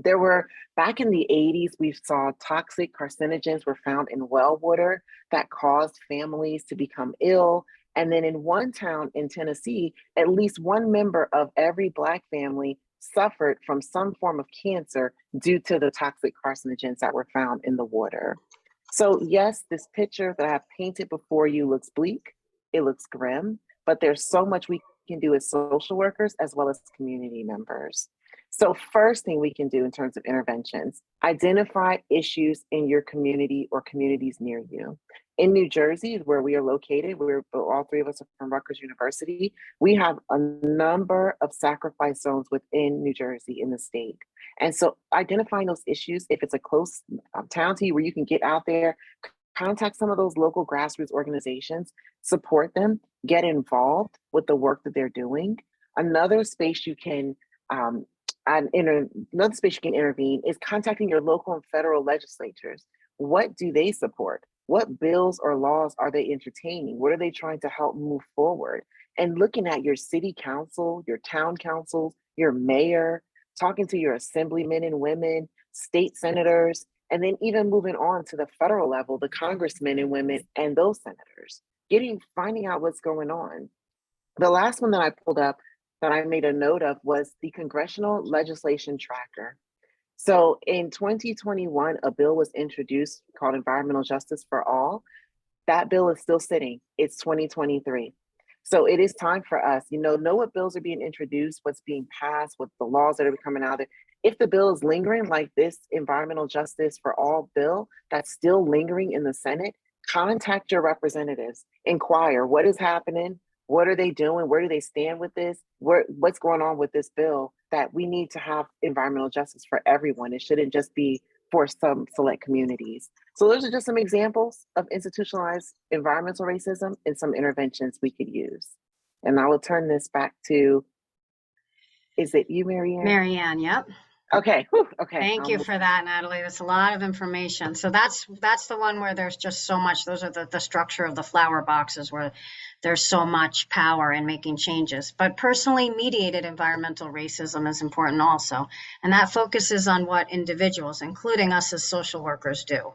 Speaker 18: There were, back in the 80s, we saw toxic carcinogens were found in well water that caused families to become ill. And then in one town in Tennessee, at least one member of every Black family suffered from some form of cancer due to the toxic carcinogens that were found in the water. So yes, this picture that I have painted before you looks bleak, it looks grim, but there's so much we can do as social workers as well as community members. So first thing we can do in terms of interventions, identify issues in your community or communities near you. In New Jersey, where we are located, all three of us are from Rutgers University, we have a number of sacrifice zones within New Jersey in the state. And so identifying those issues, if it's a close town to you where you can get out there, contact some of those local grassroots organizations, support them, get involved with the work that they're doing. Another space you can intervene is contacting your local and federal legislatures. What do they support? What bills or laws are they entertaining? What are they trying to help move forward? And looking at your city council, your town councils, your mayor, talking to your assemblymen and women, state senators, and then even moving on to the federal level, the congressmen and women and those senators, finding out what's going on. The last one that I pulled up that I made a note of was the Congressional Legislation Tracker. So in 2021, a bill was introduced called Environmental Justice for All. That bill is still sitting. It's 2023. So it is time for us, know what bills are being introduced, what's being passed, what the laws that are coming out there. If the bill is lingering, like this environmental justice for all bill that's still lingering in the Senate, contact your representatives, inquire what is happening, what are they doing, where do they stand with this, what's going on with this bill, that we need to have environmental justice for everyone. It shouldn't just be for some select communities. So those are just some examples of institutionalized environmental racism and some interventions we could use. And I will turn this back to, is it you, Marianne?
Speaker 17: Marianne, yep.
Speaker 18: Okay. Whew, okay.
Speaker 17: Thank you for that, Natalie. That's a lot of information. So that's the one where there's just so much. Those are the structure of the flower boxes where there's so much power in making changes. But personally mediated environmental racism is important also. And that focuses on what individuals, including us as social workers, do.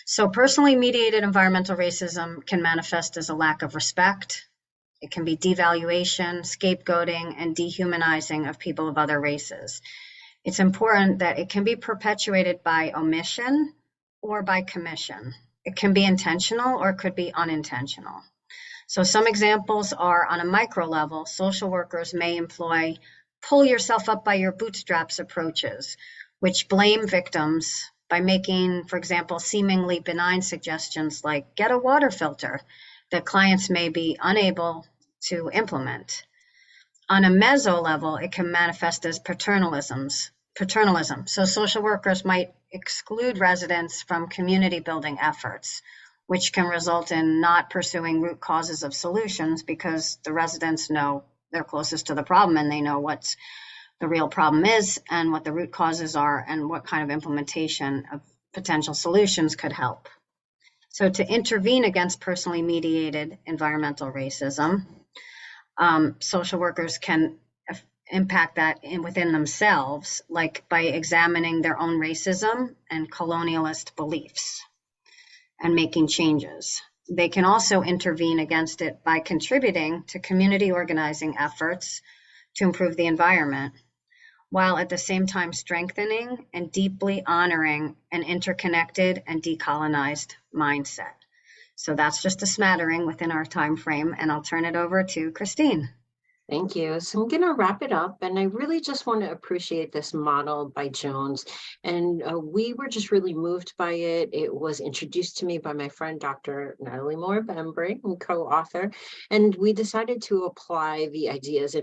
Speaker 17: So personally mediated environmental racism can manifest as a lack of respect. It can be devaluation, scapegoating, and dehumanizing of people of other races. It's important that it can be perpetuated by omission or by commission. It can be intentional or it could be unintentional. So some examples are on a micro level, social workers may employ pull yourself up by your bootstraps approaches, which blame victims by making, for example, seemingly benign suggestions like get a water filter that clients may be unable to implement. On a meso level, it can manifest as paternalism. So social workers might exclude residents from community building efforts, which can result in not pursuing root causes of solutions because the residents know they're closest to the problem and they know what the real problem is and what the root causes are and what kind of implementation of potential solutions could help. So to intervene against personally mediated environmental racism, social workers can impact that within themselves, like by examining their own racism and colonialist beliefs and making changes. They can also intervene against it by contributing to community organizing efforts to improve the environment, while at the same time strengthening and deeply honoring an interconnected and decolonized mindset. So that's just a smattering within our time frame, and I'll turn it over to Christine.
Speaker 10: Thank you. So I'm going to wrap it up, and I really just want to appreciate this model by Jones. And we were just really moved by it. It was introduced to me by my friend, Dr. Natalie Moore-Bembry, co-author, and we decided to apply the ideas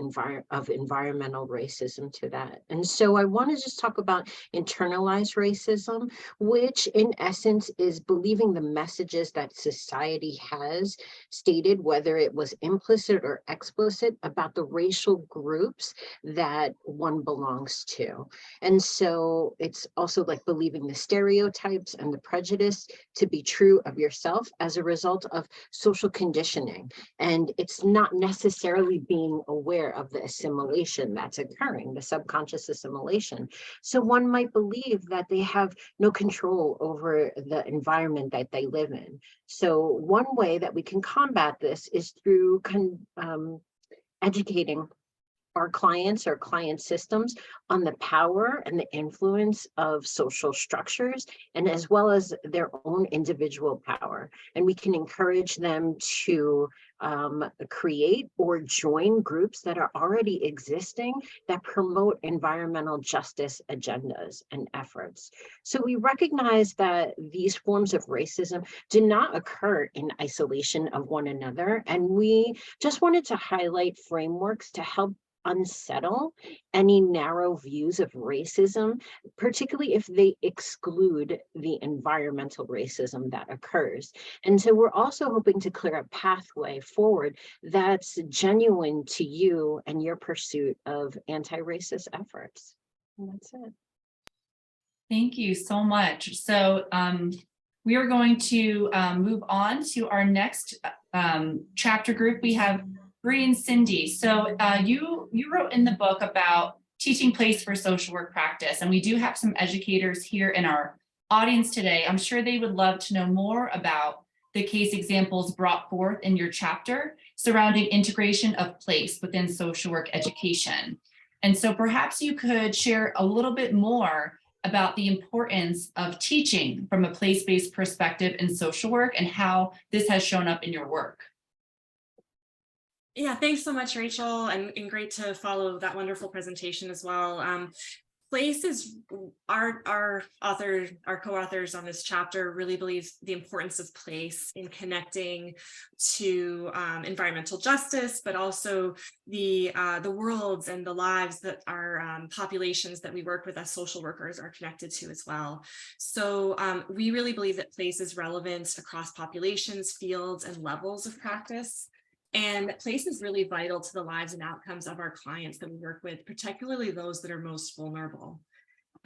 Speaker 10: of environmental racism to that. And so I want to just talk about internalized racism, which in essence is believing the messages that society has stated, whether it was implicit or explicit, about the racial groups that one belongs to. And so it's also like believing the stereotypes and the prejudice to be true of yourself as a result of social conditioning. And it's not necessarily being aware of the assimilation that's occurring, the subconscious assimilation. So one might believe that they have no control over the environment that they live in. So one way that we can combat this is through educating our clients or client systems on the power and the influence of social structures, and as well as their own individual power. And we can encourage them to create or join groups that are already existing that promote environmental justice agendas and efforts. So we recognize that these forms of racism do not occur in isolation of one another. And we just wanted to highlight frameworks to help unsettle any narrow views of racism, particularly if they exclude the environmental racism that occurs. And so we're also hoping to clear a pathway forward that's genuine to you and your pursuit of anti-racist efforts. And that's it.
Speaker 16: Thank you so much. So we are going to move on to our next chapter group. We have Bree and Cindy. So you wrote in the book about teaching place for social work practice, and we do have some educators here in our audience today. I'm sure they would love to know more about the case examples brought forth in your chapter surrounding integration of place within social work education. And so perhaps you could share a little bit more about the importance of teaching from a place-based perspective in social work and how this has shown up in your work.
Speaker 19: Yeah, thanks so much, Rachel, and great to follow that wonderful presentation as well. Place is our co-authors on this chapter really believe the importance of place in connecting to environmental justice, but also the worlds and the lives that our populations that we work with as social workers are connected to as well. So we really believe that place is relevant across populations, fields, and levels of practice. And place is really vital to the lives and outcomes of our clients that we work with, particularly those that are most vulnerable.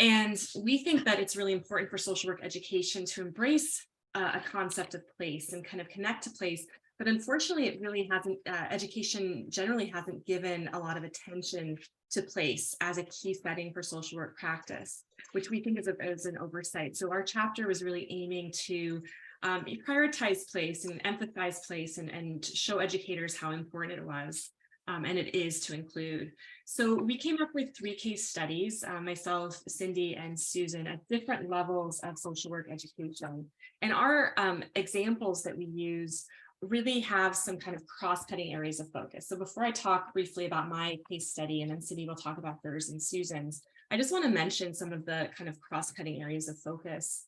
Speaker 19: And we think that it's really important for social work education to embrace a concept of place and kind of connect to place. But unfortunately, it really hasn't, education generally hasn't given a lot of attention to place as a key setting for social work practice, which we think is an oversight. So our chapter was really aiming to prioritize place and emphasize place and show educators how important it was and it is to include. So we came up with 3 case studies, myself, Cindy, and Susan, at different levels of social work education. And our examples that we use really have some kind of cross-cutting areas of focus. So before I talk briefly about my case study, and then Cindy will talk about hers and Susan's, I just want to mention some of the kind of cross-cutting areas of focus.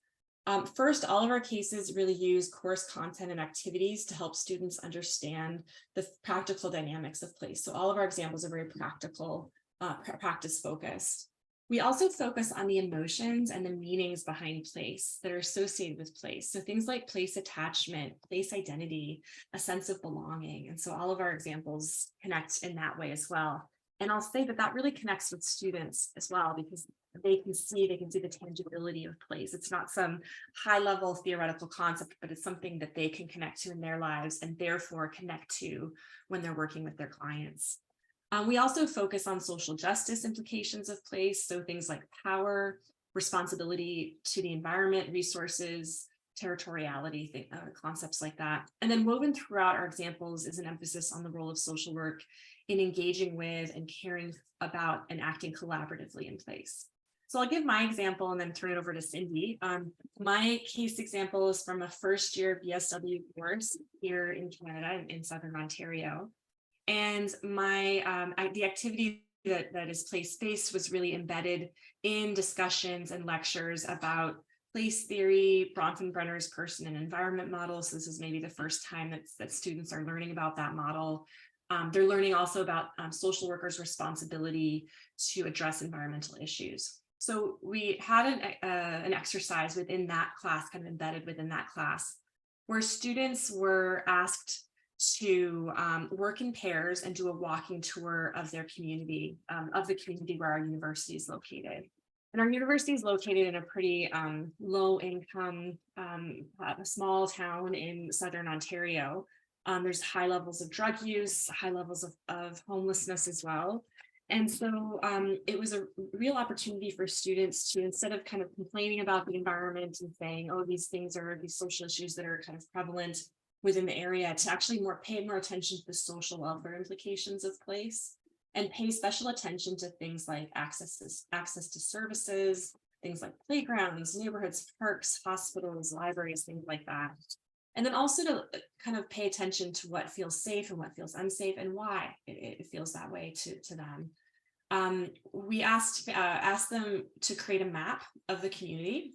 Speaker 19: First, all of our cases really use course content and activities to help students understand the practical dynamics of place. So all of our examples are very practical, practice focused. We also focus on the emotions and the meanings behind place that are associated with place. So things like place attachment, place identity, a sense of belonging. And so all of our examples connect in that way as well. And I'll say that that really connects with students as well, because they can see the tangibility of place. It's not some high level theoretical concept, but it's something that they can connect to in their lives and therefore connect to when they're working with their clients. We also focus on social justice implications of place. So things like power, responsibility to the environment, resources, territoriality, concepts like that. And then woven throughout our examples is an emphasis on the role of social work in engaging with and caring about and acting collaboratively in place. So I'll give my example and then turn it over to Cindy. My case example is from a first year BSW course here in Canada, in Southern Ontario. And the activity that is place-based was really embedded in discussions and lectures about place theory, Bronfenbrenner's person and environment model. So this is maybe the first time that students are learning about that model. They're learning also about social workers' responsibility to address environmental issues. So we had an exercise within that class, kind of embedded within that class, where students were asked to work in pairs and do a walking tour of their community, of the community where our university is located. And our university is located in a pretty low income, a small town in Southern Ontario. There's high levels of drug use, high levels of homelessness as well. And so it was a real opportunity for students to, instead of kind of complaining about the environment and saying, oh, these things are these social issues that are kind of prevalent within the area, to actually pay more attention to the social welfare implications of place and pay special attention to things like access to services, things like playgrounds, neighborhoods, parks, hospitals, libraries, things like that. And then also to kind of pay attention to what feels safe and what feels unsafe and why it feels that way to them. We asked them to create a map of the community.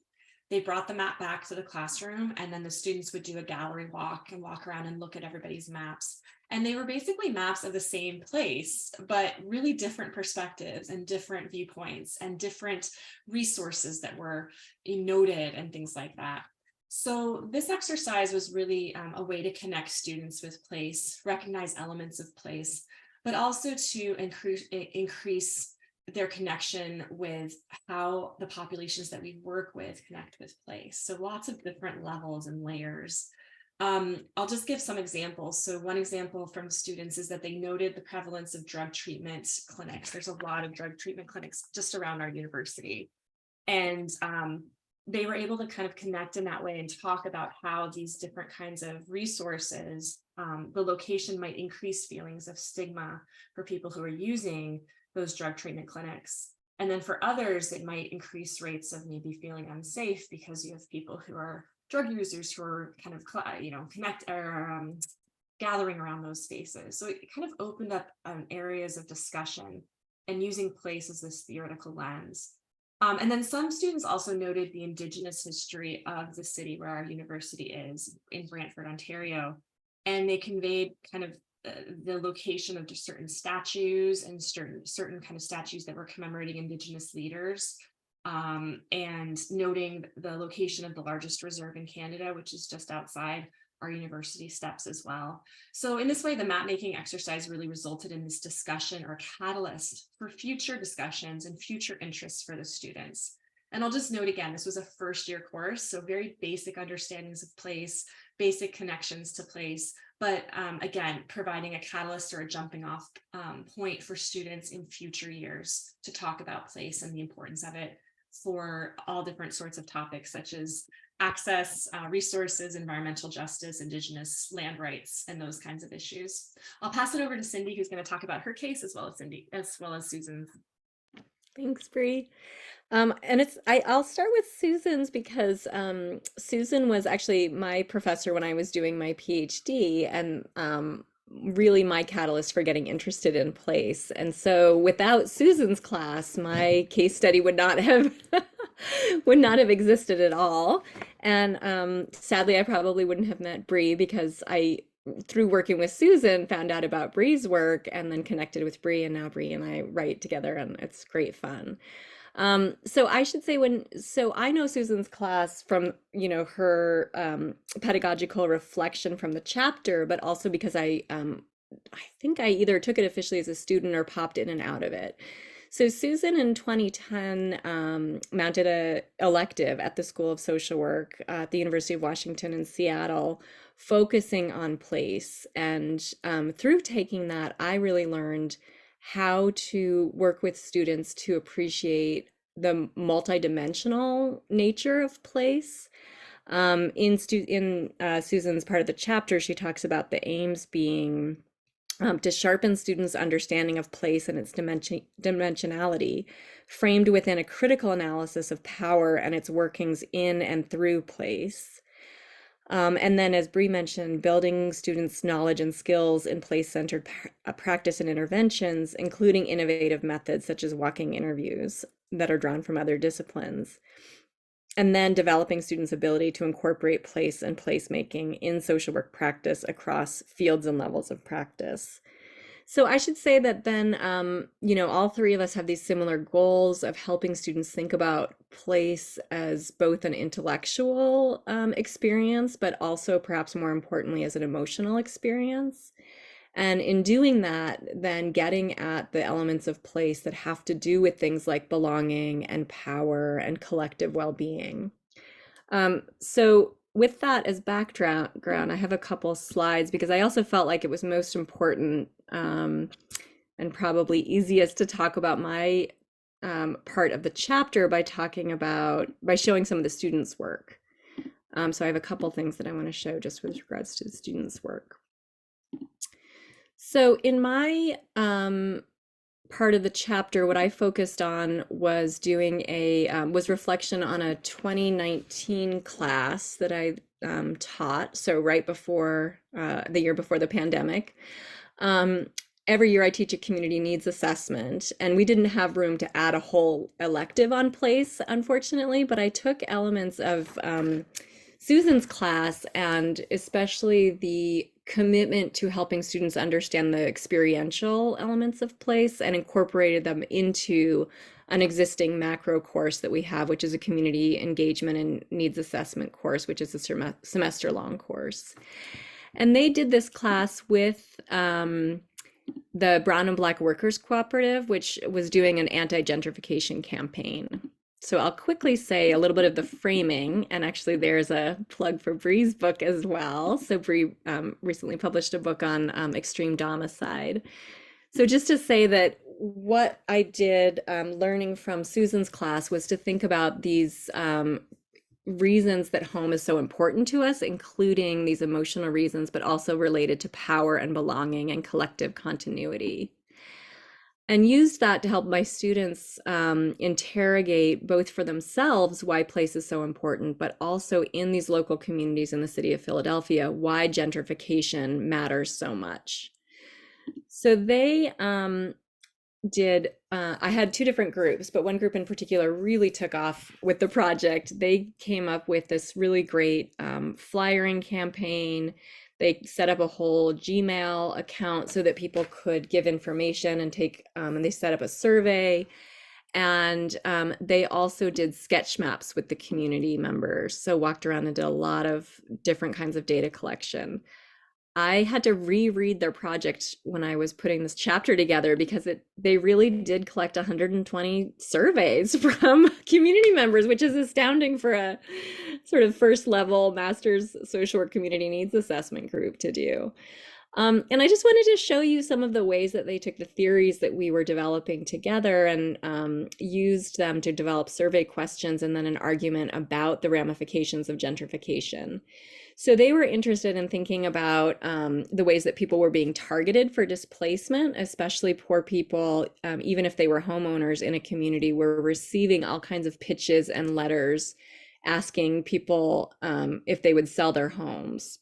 Speaker 19: They brought the map back to the classroom, and then the students would do a gallery walk and walk around and look at everybody's maps. And they were basically maps of the same place, but really different perspectives and different viewpoints and different resources that were noted and things like that. So this exercise was really a way to connect students with place, recognize elements of place, but also to increase their connection with how the populations that we work with connect with place. So lots of different levels and layers. I'll just give some examples. So one example from students is that they noted the prevalence of drug treatment clinics. There's a lot of drug treatment clinics just around our university. And they were able to kind of connect in that way and talk about how these different kinds of resources, the location might increase feelings of stigma for people who are using those drug treatment clinics. And then for others, it might increase rates of maybe feeling unsafe because you have people who are drug users who are kind of, gathering around those spaces. So it kind of opened up areas of discussion and using place as this theoretical lens. And then some students also noted the Indigenous history of the city where our university is in Brantford, Ontario. And they conveyed kind of the location of just certain statues and certain kind of statues that were commemorating Indigenous leaders, and noting the location of the largest reserve in Canada, which is just outside our university steps as well. So in this way, the map making exercise really resulted in this discussion or catalyst for future discussions and future interests for the students. And I'll just note again, this was a first year course, so very basic understandings of place, basic connections to place, but again, providing a catalyst or a jumping off point for students in future years to talk about place and the importance of it for all different sorts of topics such as access, resources, environmental justice, Indigenous land rights, and those kinds of issues. I'll pass it over to Cindy, who's going to talk about her case as well as Susan's.
Speaker 20: Thanks, Bree. I'll start with Susan's because Susan was actually my professor when I was doing my PhD, and really my catalyst for getting interested in place. And so without Susan's class, my case study would not have existed at all. And sadly, I probably wouldn't have met Bree because through working with Susan, found out about Bree's work and then connected with Bree, and now Bree and I write together, and it's great fun. So I should say so I know Susan's class from, her pedagogical reflection from the chapter, but also because I think I either took it officially as a student or popped in and out of it. So Susan in 2010 mounted an elective at the School of Social Work at the University of Washington in Seattle, focusing on place. And through taking that, I really learned how to work with students to appreciate the multidimensional nature of place. In Susan's part of the chapter, she talks about the aims being to sharpen students' understanding of place and its dimensionality, framed within a critical analysis of power and its workings in and through place. And then, as Bree mentioned, building students' knowledge and skills in place-centered practice and interventions, including innovative methods such as walking interviews that are drawn from other disciplines. And then developing students' ability to incorporate place and placemaking in social work practice across fields and levels of practice. So I should say that then, all three of us have these similar goals of helping students think about place as both an intellectual experience, but also perhaps more importantly as an emotional experience. And in doing that, then getting at the elements of place that have to do with things like belonging and power and collective well-being. So with that as background, I have a couple slides because I also felt like it was most important and probably easiest to talk about my part of the chapter by showing some of the students' work. So I have a couple things that I want to show just with regards to the students' work. So in my part of the chapter, what I focused on was doing was reflection on a 2019 class that I taught. So right before the year before the pandemic. Every year I teach a community needs assessment, and we didn't have room to add a whole elective on place, unfortunately, but I took elements of Susan's class, and especially the commitment to helping students understand the experiential elements of place, and incorporated them into an existing macro course that we have, which is a community engagement and needs assessment course, which is a semester-long course. And they did this class with the Brown and Black Workers Cooperative, which was doing an anti-gentrification campaign. So I'll quickly say a little bit of the framing, and actually there's a plug for Bree's book as well. So Bree recently published a book on extreme domicide. So just to say that what I did learning from Susan's class was to think about these reasons that home is so important to us, including these emotional reasons, but also related to power and belonging and collective continuity. and used that to help my students interrogate both for themselves why place is so important, but also in these local communities in the city of Philadelphia, why gentrification matters so much. So they I had two different groups, but one group in particular really took off with the project. They came up with this really great flyering campaign. They set up a whole Gmail account so that people could give information and take, and they set up a survey. And they also did sketch maps with the community members. So walked around and did a lot of different kinds of data collection. I had to reread their project when I was putting this chapter together because they really did collect 120 surveys from community members, which is astounding for a sort of first level master's social work community needs assessment group to do. And I just wanted to show you some of the ways that they took the theories that we were developing together and used them to develop survey questions and then an argument about the ramifications of gentrification. So they were interested in thinking about the ways that people were being targeted for displacement, especially poor people, even if they were homeowners in a community, were receiving all kinds of pitches and letters asking people if they would sell their homes.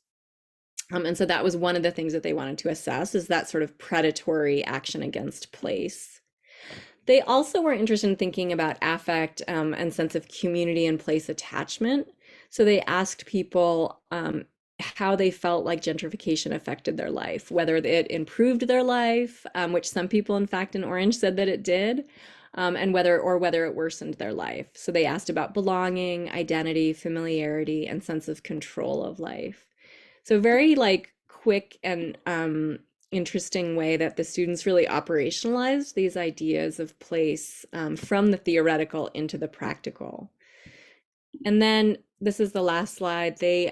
Speaker 20: And so that was one of the things that they wanted to assess, is that sort of predatory action against place. They also were interested in thinking about affect and sense of community and place attachment. So they asked people how they felt like gentrification affected their life, whether it improved their life, which some people, in fact, in Orange said that it did, and whether it worsened their life. So they asked about belonging, identity, familiarity, and sense of control of life. So very like quick and interesting way that the students really operationalized these ideas of place from the theoretical into the practical. And then this is the last slide. They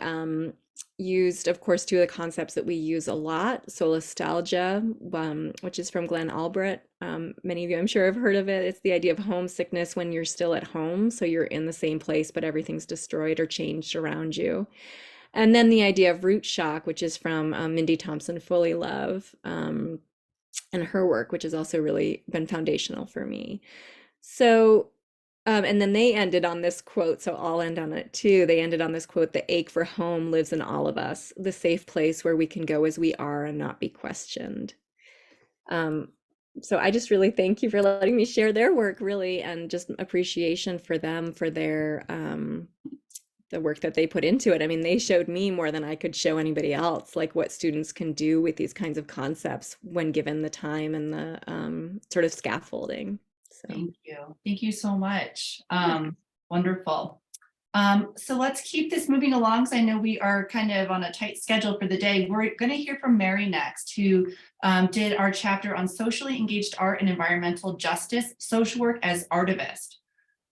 Speaker 20: used, of course, two of the concepts that we use a lot. Solastalgia, which is from Glenn Albrecht. Many of you, I'm sure, have heard of it. It's the idea of homesickness when you're still at home. So you're in the same place, but everything's destroyed or changed around you. And then the idea of root shock, which is from Mindy Thompson Foley Love and her work, which has also really been foundational for me. So, and then they ended on this quote, so I'll end on it too. They ended on this quote: "The ache for home lives in all of us, the safe place where we can go as we are and not be questioned." So I just really thank you for letting me share their work, really, and just appreciation for them, for their the work that they put into it. I mean, they showed me more than I could show anybody else, like what students can do with these kinds of concepts when given the time and the sort of scaffolding. So.
Speaker 16: Thank you. Thank you so much. Wonderful. So let's keep this moving along, because I know we are kind of on a tight schedule for the day. We're going to hear from Mary next, who did our chapter on socially engaged art and environmental justice, social work as artivist.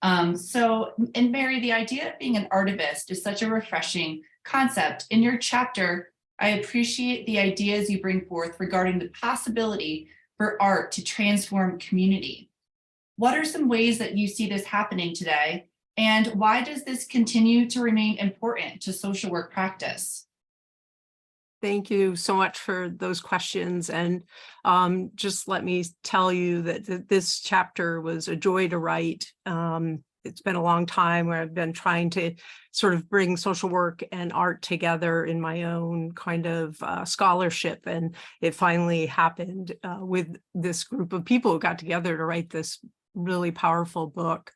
Speaker 16: And Mary, the idea of being an artivist is such a refreshing concept. In your chapter, I appreciate the ideas you bring forth regarding the possibility for art to transform community. What are some ways that you see this happening today? And why does this continue to remain important to social work practice?
Speaker 21: Thank you so much for those questions. And just let me tell you that this chapter was a joy to write. It's been a long time where I've been trying to sort of bring social work and art together in my own kind of scholarship. And it finally happened with this group of people who got together to write this really powerful book.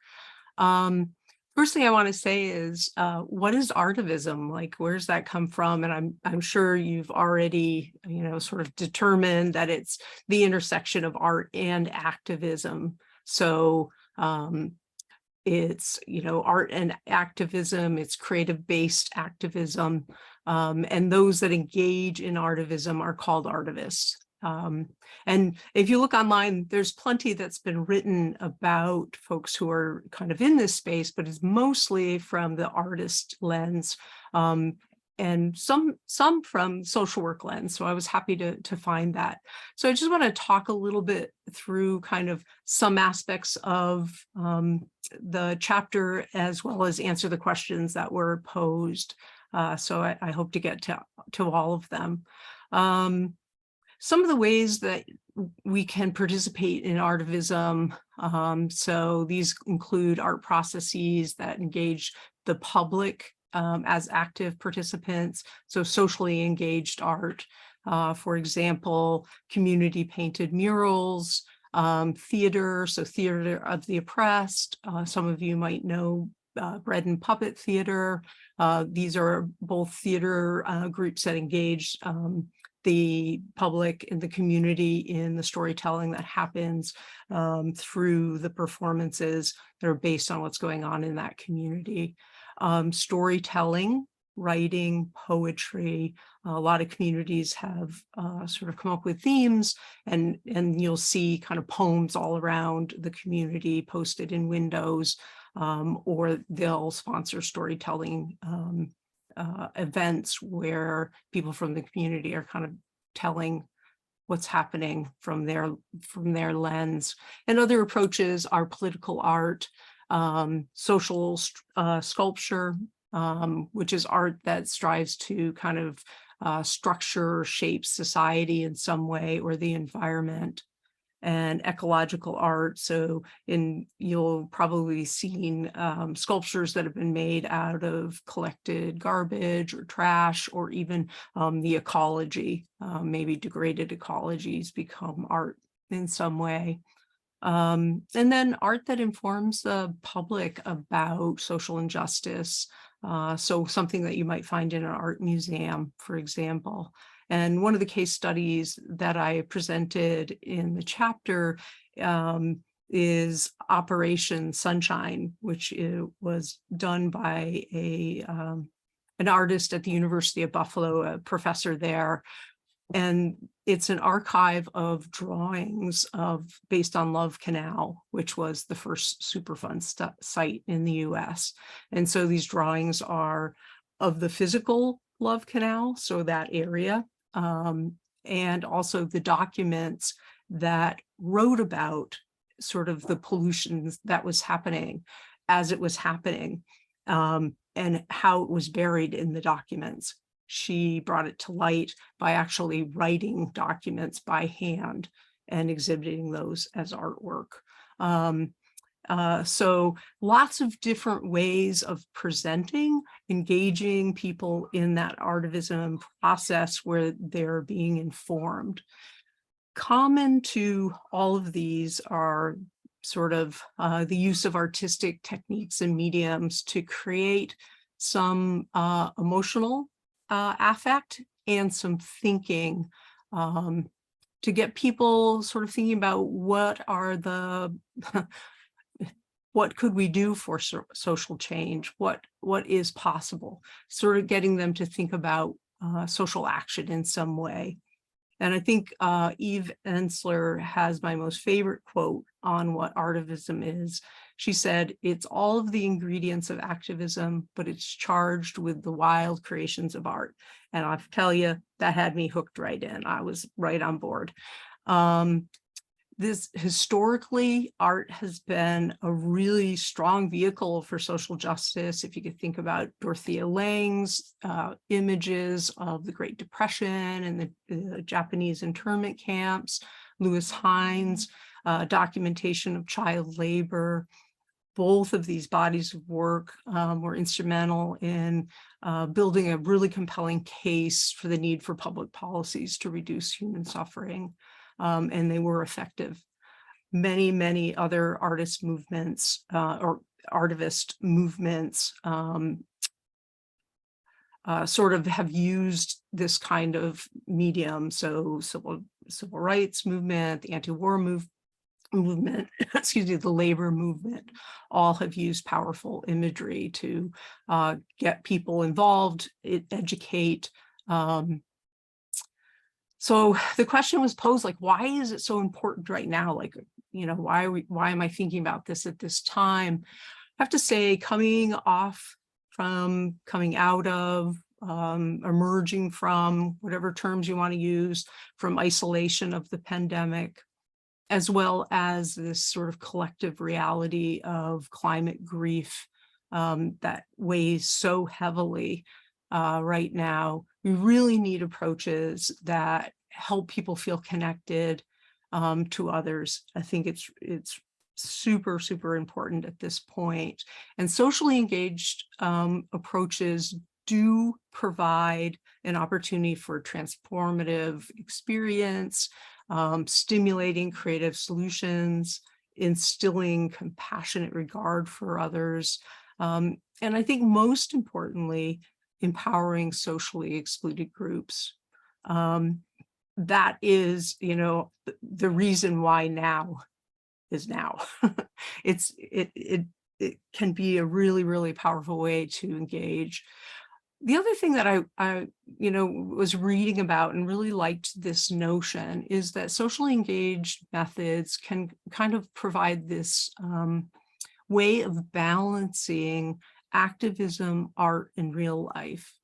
Speaker 21: First thing I want to say is, what is artivism? Like, where's that come from? And I'm sure you've already, sort of determined that it's the intersection of art and activism. So it's, art and activism, it's creative-based activism. And those that engage in artivism are called artivists. And if you look online, there's plenty that's been written about folks who are kind of in this space, but it's mostly from the artist lens, and some from social work lens. So I was happy to find that. So I just want to talk a little bit through kind of some aspects of the chapter, as well as answer the questions that were posed. So I hope to get to all of them. some of the ways that we can participate in artivism. So these include art processes that engage the public as active participants. So socially engaged art, for example, community painted murals, theater, so theater of the oppressed. Some of you might know Bread and Puppet Theater. These are both theater groups that engage the public and the community in the storytelling that happens through the performances that are based on what's going on in that community. Storytelling, writing, poetry. A lot of communities have sort of come up with themes, and you'll see kind of poems all around the community posted in windows, or they'll sponsor storytelling events where people from the community are kind of telling what's happening from their lens. And other approaches are political art, social sculpture, which is art that strives to kind of structure, shape society in some way or the environment, and ecological art. So you'll probably seen sculptures that have been made out of collected garbage or trash, or even the ecology, maybe degraded ecologies become art in some way. And then art that informs the public about social injustice. So something that you might find in an art museum, for example. And one of the case studies that I presented in the chapter is Operation Sunshine, which was done by an artist at the University of Buffalo, a professor there. And it's an archive of drawings based on Love Canal, which was the first Superfund site in the US. And so these drawings are of the physical Love Canal, so that area, and also the documents that wrote about sort of the pollution that was happening as it was happening, and how it was buried in the documents. She brought it to light by actually writing documents by hand and exhibiting those as artwork. So lots of different ways of presenting, engaging people in that artivism process where they're being informed. Common to all of these are sort of the use of artistic techniques and mediums to create some emotional affect and some thinking, to get people sort of thinking about what are the what could we do for social change, what is possible, sort of getting them to think about social action in some way. And I think Eve Ensler has my most favorite quote on what artivism is. She said, "It's all of the ingredients of activism, but it's charged with the wild creations of art." And I'll tell you, that had me hooked right in. I was right on board. This historically, art has been a really strong vehicle for social justice. If you could think about Dorothea Lange's images of the Great Depression and the Japanese internment camps, Lewis Hines' documentation of child labor. Both of these bodies of work were instrumental in building a really compelling case for the need for public policies to reduce human suffering. And they were effective. Many, many other artist movements or artivist movements sort of have used this kind of medium. So civil rights movement, the anti-war movement, excuse me, the labor movement, all have used powerful imagery to get people involved, educate. So the question was posed, like, why is it so important right now? Like, you know, why am I thinking about this at this time? I have to say, coming out of, emerging from, whatever terms you want to use, from isolation of the pandemic, as well as this sort of collective reality of climate grief that weighs so heavily right now. We really need approaches that help people feel connected to others. I think it's super, super important at this point. And socially engaged approaches do provide an opportunity for transformative experience, stimulating creative solutions, instilling compassionate regard for others. And I think most importantly, empowering socially excluded groups. That is, the reason why now is now. It can be a really, really powerful way to engage. The other thing that I was reading about and really liked this notion is that socially engaged methods can kind of provide this way of balancing activism, art, and real life.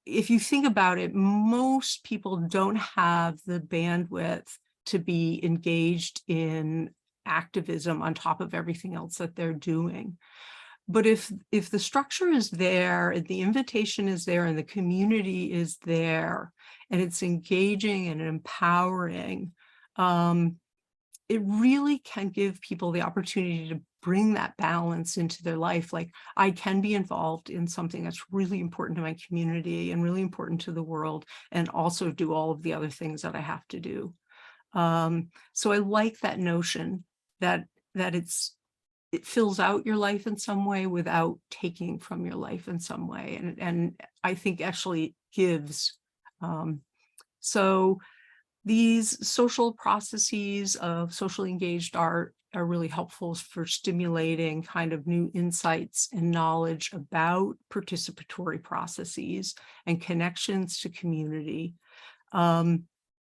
Speaker 21: If you think about it, most people don't have the bandwidth to be engaged in activism on top of everything else that they're doing. But if the structure is there, and the invitation is there, and the community is there, and it's engaging and empowering, it really can give people the opportunity to bring that balance into their life. Like, I can be involved in something that's really important to my community and really important to the world, and also do all of the other things that I have to do. So I like that notion that it fills out your life in some way without taking from your life in some way. And I think actually gives. So these social processes of socially engaged art are really helpful for stimulating kind of new insights and knowledge about participatory processes and connections to community. A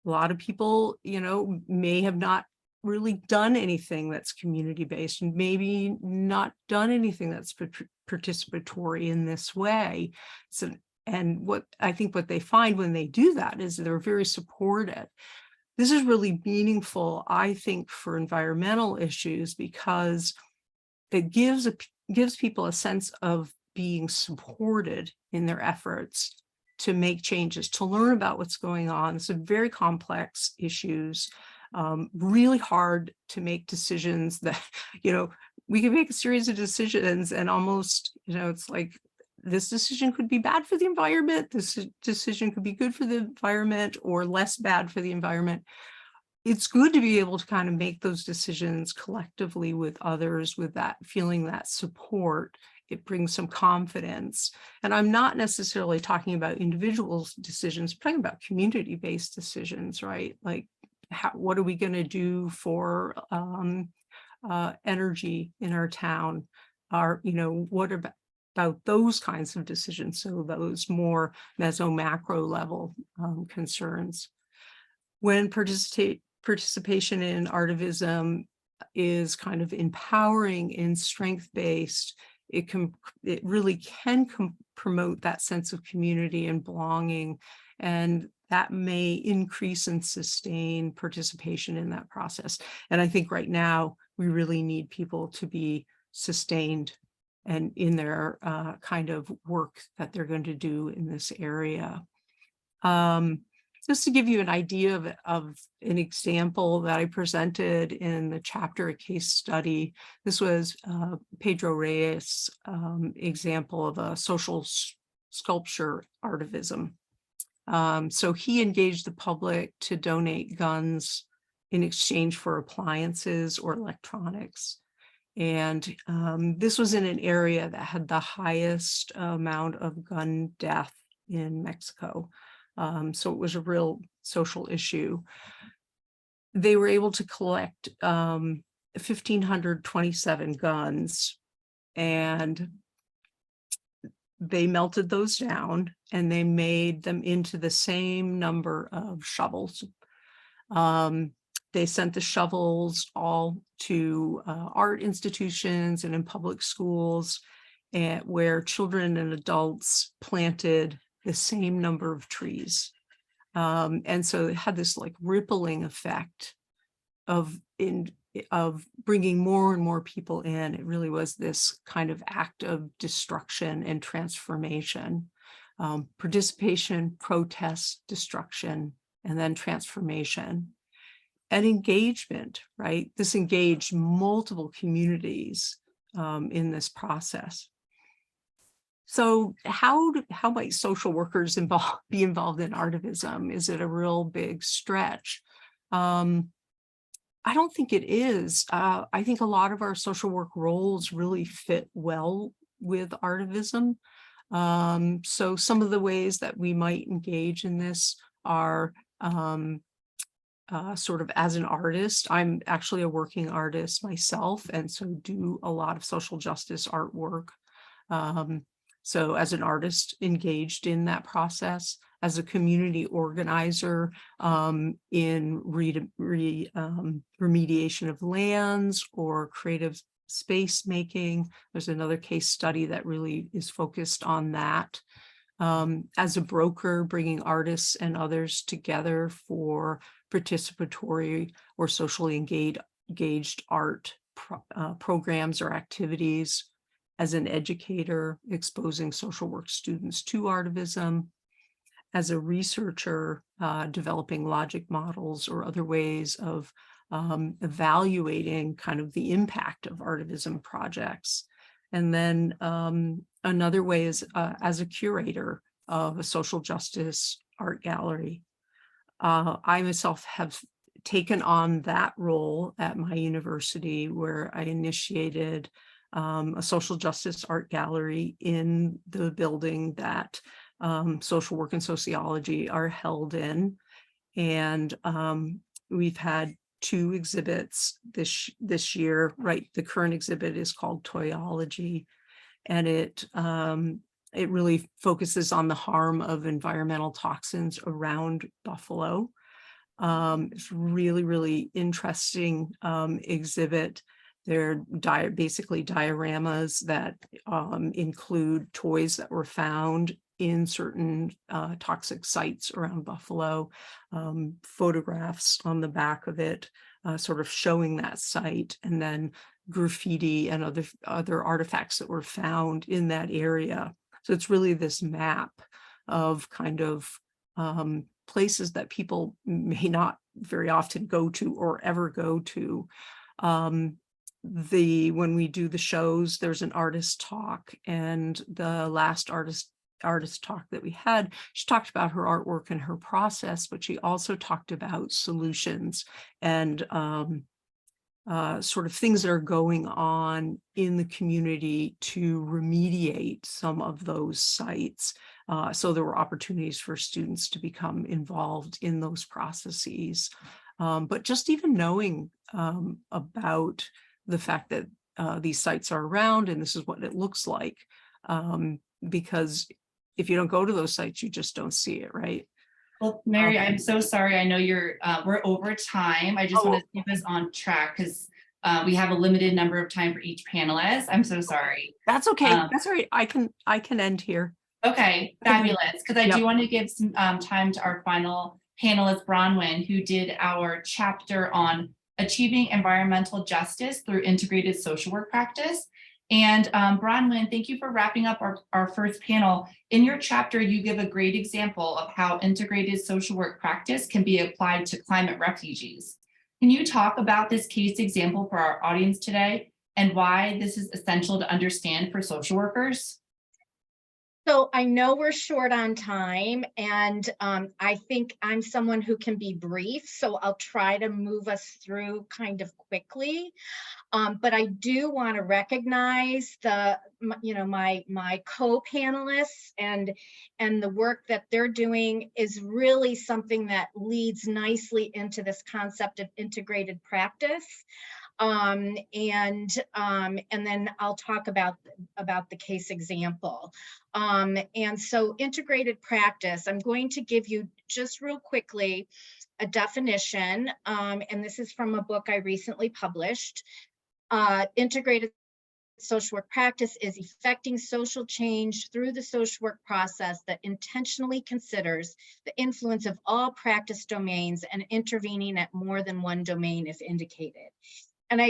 Speaker 21: lot of people, may have not really done anything that's community-based, and maybe not done anything that's participatory in this way. So, and what I think what they find when they do that is they're very supported. This is really meaningful, I think, for environmental issues, because it gives people a sense of being supported in their efforts to make changes, to learn about what's going on. It's very complex issues, really hard to make decisions that, we can make a series of decisions and almost, it's like, this decision could be bad for the environment, this decision could be good for the environment, or less bad for the environment. It's good to be able to kind of make those decisions collectively with others, with that feeling, that support. It brings some confidence. And I'm not necessarily talking about individual decisions, I'm talking about community-based decisions, right? Like, what are we going to do for energy in our town? What about those kinds of decisions? So those more meso macro level concerns. When participation in artivism is kind of empowering and strength-based, it really can promote that sense of community and belonging, and that may increase and sustain participation in that process. And I think right now we really need people to be sustained and in their kind of work that they're going to do in this area. Just to give you an idea of an example that I presented in the chapter, a case study, this was Pedro Reyes' example of a social sculpture artivism. So he engaged the public to donate guns in exchange for appliances or electronics. And this was in an area that had the highest amount of gun death in Mexico. So it was a real social issue. They were able to collect 1,527 guns, and they melted those down and they made them into the same number of shovels. They sent the shovels all to art institutions and in public schools, where children and adults planted the same number of trees. And so it had this like rippling effect of bringing more and more people in. It really was this kind of act of destruction and transformation. participation, protest, destruction, and then transformation. And engagement, right? This engaged multiple communities in this process. So how might social workers be involved in artivism? Is it a real big stretch? I don't think it is. I think a lot of our social work roles really fit well with artivism. So some of the ways that we might engage in this are sort of as an artist. I'm actually a working artist myself, and so do a lot of social justice artwork. So as an artist engaged in that process, as a community organizer in remediation of lands or creative space making. There's another case study that really is focused on that. As a broker, bringing artists and others together for participatory or socially engaged art programs or activities. As an educator, exposing social work students to artivism. As a researcher, developing logic models or other ways of evaluating kind of the impact of artivism projects. And then another way is as a curator of a social justice art gallery. I myself have taken on that role at my university, where I initiated a social justice art gallery in the building that social work and sociology are held in. And we've had 2 exhibits this year, right? The current exhibit is called Toyology, and it really focuses on the harm of environmental toxins around buffalo. It's really, really interesting exhibit. They're basically dioramas that include toys that were found in certain toxic sites around buffalo, photographs on the back of it, sort of showing that site, and then graffiti and other artifacts that were found in that area. So it's really this map of kind of places that people may not very often go to or ever go to. When we do the shows, there's an artist talk, and the last artist talk that we had, she talked about her artwork and her process, but she also talked about solutions and sort of things that are going on in the community to remediate some of those sites. So there were opportunities for students to become involved in those processes. But just even knowing about the fact that these sites are around and this is what it looks like, because if you don't go to those sites, you just don't see it, right?
Speaker 16: Well, Mary, I'm so sorry. I know we're over time. I just want to keep us on track because we have a limited number of time for each panelist. I'm so sorry.
Speaker 21: That's okay. That's all right. I can end here.
Speaker 16: Okay, fabulous. Because I
Speaker 21: Yep.
Speaker 16: do want to give some time to our final panelist, Bronwyn, who did our chapter on achieving environmental justice through integrated social work practice. And Bronwyn, thank you for wrapping up our first panel. In your chapter, you give a great example of how integrated social work practice can be applied to climate refugees. Can you talk about this case example for our audience today and why this is essential to understand for social workers?
Speaker 22: So I know we're short on time, and I think I'm someone who can be brief, so I'll try to move us through kind of quickly. But I do want to recognize my co-panelists and the work that they're doing is really something that leads nicely into this concept of integrated practice. And then I'll talk about the case example. And so integrated practice, I'm going to give you just real quickly a definition, and this is from a book I recently published. Integrated social work practice is effecting social change through the social work process that intentionally considers the influence of all practice domains and intervening at more than one domain if indicated. And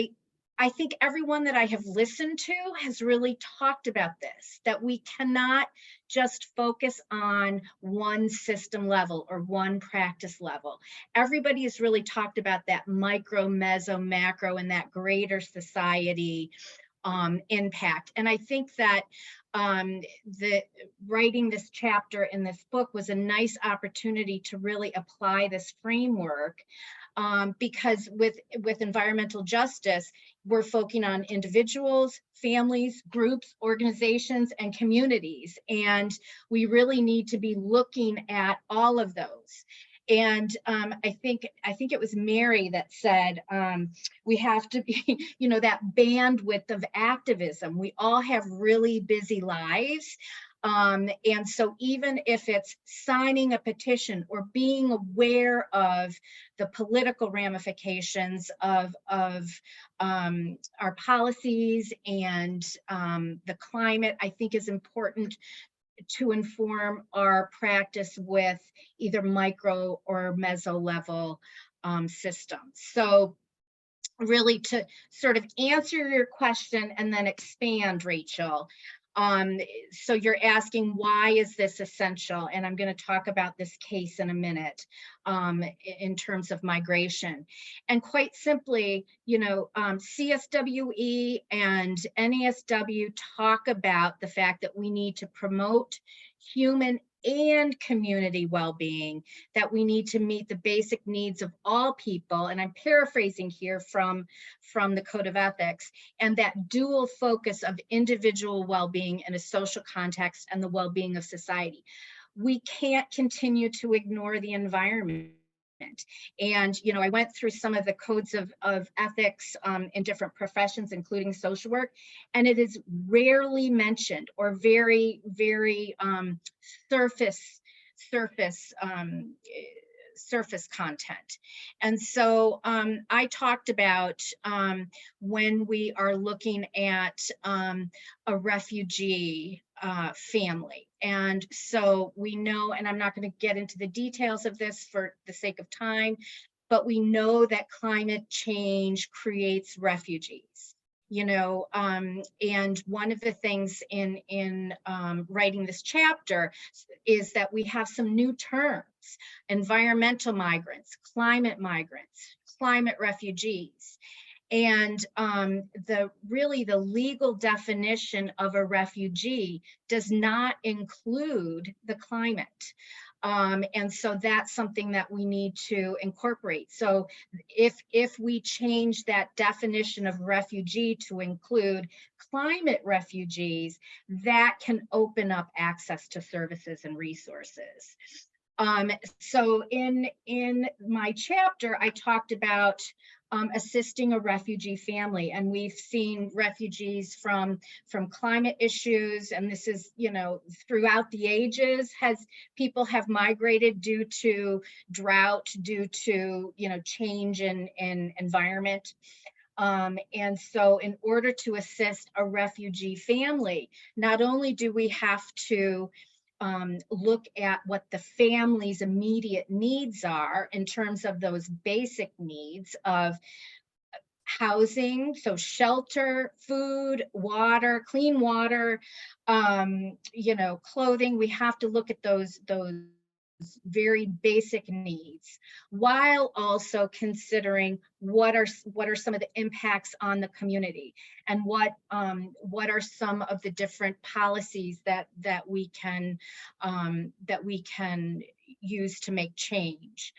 Speaker 22: I think everyone that I have listened to has really talked about this, that we cannot just focus on one system level or one practice level. Everybody has really talked about that micro, meso, macro, and that greater society impact. And I think that writing this chapter in this book was a nice opportunity to really apply this framework, because with environmental justice, we're focusing on individuals, families, groups, organizations, and communities. And we really need to be looking at all of those. And I think it was Mary that said, we have to be, that bandwidth of activism. We all have really busy lives. And so even if it's signing a petition or being aware of the political ramifications of our policies and the climate, I think is important to inform our practice with either micro or meso level systems. So really to sort of answer your question and then expand, Rachel. So you're asking, why is this essential? And I'm going to talk about this case in a minute in terms of migration. And quite simply, CSWE and NASW talk about the fact that we need to promote human and community well-being, that we need to meet the basic needs of all people. And I'm paraphrasing here from the Code of Ethics, and that dual focus of individual well-being in a social context and the well-being of society. We can't continue to ignore the environment. And, I went through some of the codes of ethics in different professions, including social work, and it is rarely mentioned or very, very surface content. And so I talked about when we are looking at a refugee family. And so we know, and I'm not going to get into the details of this for the sake of time, but we know that climate change creates refugees. And one of the things in writing this chapter is that we have some new terms: environmental migrants, climate refugees. And the legal definition of a refugee does not include the climate. And so that's something that we need to incorporate. So if we change that definition of refugee to include climate refugees, that can open up access to services and resources. So in my chapter, I talked about assisting a refugee family, and we've seen refugees from climate issues, and this is, throughout the ages, people have migrated due to drought, due to, change in environment. And so in order to assist a refugee family, not only do we have to look at what the family's immediate needs are in terms of those basic needs of housing, so shelter, food, water, clean water, clothing. We have to look at those very basic needs, while also considering what are some of the impacts on the community, and what are some of the different policies that we can use to make change.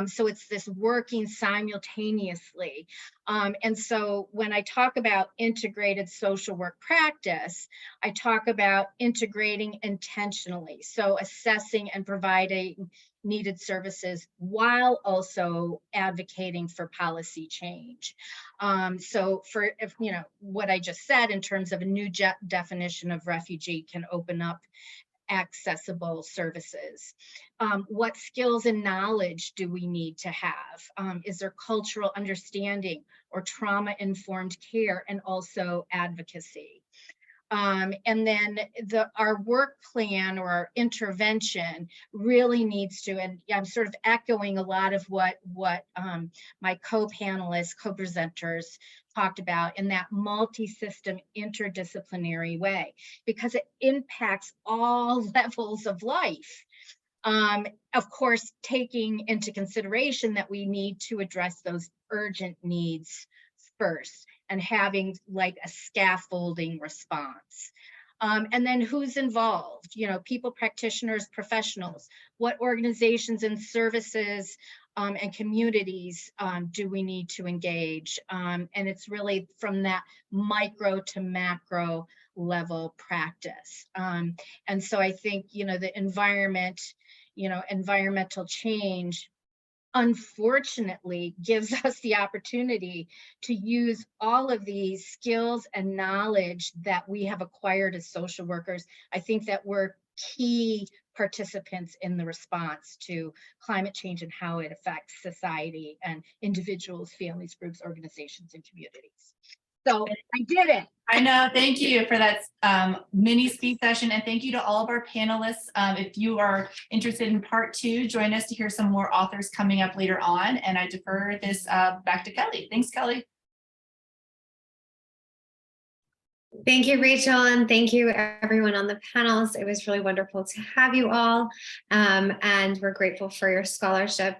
Speaker 22: So it's this working simultaneously. And so when I talk about integrated social work practice, I talk about integrating intentionally. So assessing and providing needed services while also advocating for policy change. So what I just said in terms of a new definition of refugee can open up accessible services. What skills and knowledge do we need to have? Is there cultural understanding or trauma-informed care, and also advocacy? And then our work plan or our intervention really needs to, and I'm sort of echoing a lot of what my co-panelists, co-presenters talked about in that multi-system interdisciplinary way, because it impacts all levels of life. Of course, taking into consideration that we need to address those urgent needs first and having like a scaffolding response. And then who's involved? You know, people, practitioners, professionals, what organizations and services and communities do we need to engage? And it's really from that micro to macro level practice. And so I think, you know, the environment, you know, environmental change, unfortunately, gives us the opportunity to use all of these skills and knowledge that we have acquired as social workers. I think that we're key participants in the response to climate change and how it affects society and individuals, families, groups, organizations, and communities. So I did it.
Speaker 16: I know. Thank you for that mini speed session. And thank you to all of our panelists. If you are interested in part 2, join us to hear some more authors coming up later on. And I defer this back to Kelly. Thanks, Kelly.
Speaker 2: Thank you, Rachel, and thank you everyone on the panels. It was really wonderful to have you all, and we're grateful for your scholarship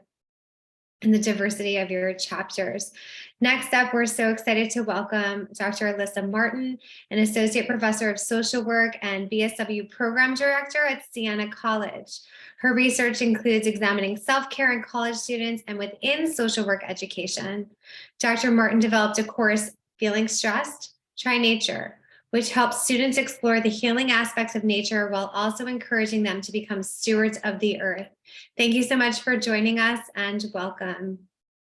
Speaker 2: and the diversity of your chapters. Next up, we're so excited to welcome Dr. Alyssa Martin, an associate professor of social work and BSW program director at Siena College. Her research includes examining self-care in college students and within social work education. Dr. Martin developed a course, Feeling Stressed, Try Nature, which helps students explore the healing aspects of nature while also encouraging them to become stewards of the earth. Thank you so much for joining us and welcome.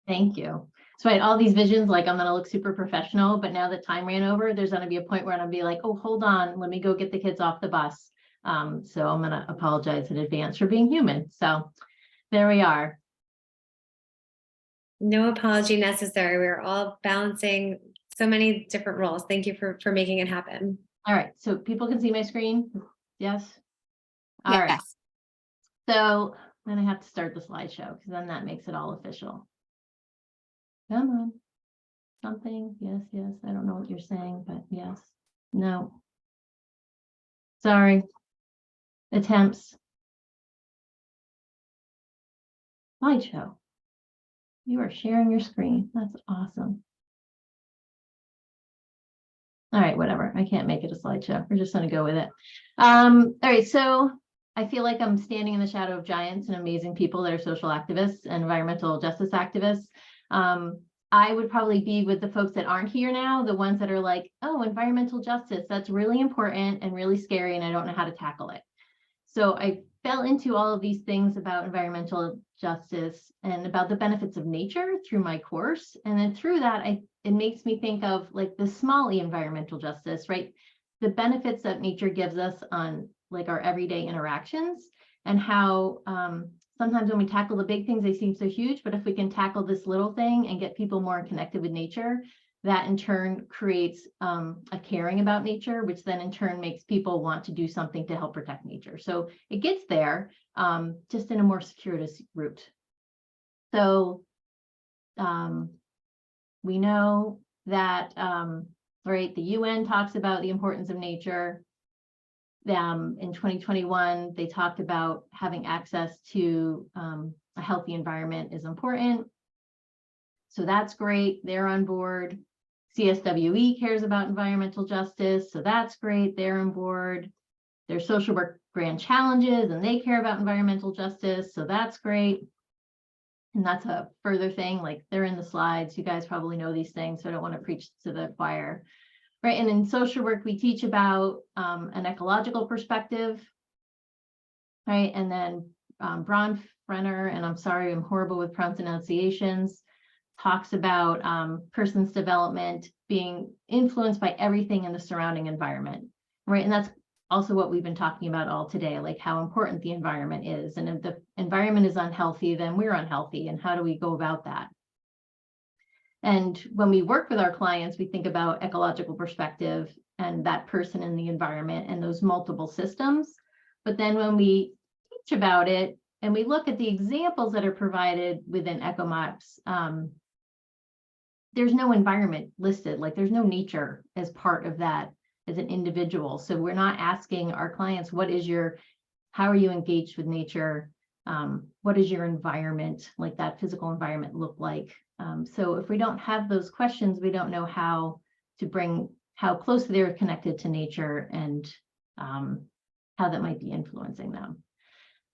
Speaker 3: Thank you. So I had all these visions, like I'm going to look super professional, but now that time ran over, there's going to be a point where I'm going to be like, oh, hold on, let me go get the kids off the bus. So I'm going to apologize in advance for being human. So there we are.
Speaker 2: No apology necessary. We're all balancing so many different roles. Thank you for making it happen.
Speaker 3: All right. So people can see my screen. Yes. All
Speaker 1: Yes.
Speaker 3: right. So then I have to start the slideshow because then that makes it all official. Come on. Something. Yes, yes. I don't know what you're saying, but yes. No. Sorry. Attempts. Slideshow. You are sharing your screen. That's awesome. All right, whatever. I can't make it a slideshow. We're just going to go with it. All right, so I feel like I'm standing in the shadow of giants and amazing people that are social activists and environmental justice activists. I would probably be with the folks that aren't here now, the ones that are like, oh, environmental justice, that's really important and really scary, and I don't know how to tackle it. So I fell into all of these things about environmental justice and about the benefits of nature through my course. And then through that, it makes me think of like the small E environmental justice, right? The benefits that nature gives us on like our everyday interactions, and how sometimes when we tackle the big things, they seem so huge, but if we can tackle this little thing and get people more connected with nature, that in turn creates a caring about nature, which then in turn makes people want to do something to help protect nature. So it gets there, just in a more circuitous route. So we know that, right, the UN talks about the importance of nature. In 2021, they talked about having access to a healthy environment is important. So that's great. They're on board. CSWE cares about environmental justice. So that's great. They're on board. There's social work grand challenges and they care about environmental justice. So that's great. And that's a further thing, like they're in the slides. You guys probably know these things, so I don't want to preach to the choir. Right, and in social work, we teach about an ecological perspective, right? And then Bronfenner, and I'm sorry, I'm horrible with pronunciations, talks about person's development being influenced by everything in the surrounding environment, right? And that's also what we've been talking about all today, like how important the environment is. And if the environment is unhealthy, then we're unhealthy. And how do we go about that? And when we work with our clients, we think about ecological perspective and that person in the environment and those multiple systems. But then when we teach about it and we look at the examples that are provided within ECOMAPS, there's no environment listed, like there's no nature as part of that as an individual. So we're not asking our clients, how are you engaged with nature? What does your environment, like that physical environment, look like? So if we don't have those questions, we don't know how closely they're connected to nature and how that might be influencing them.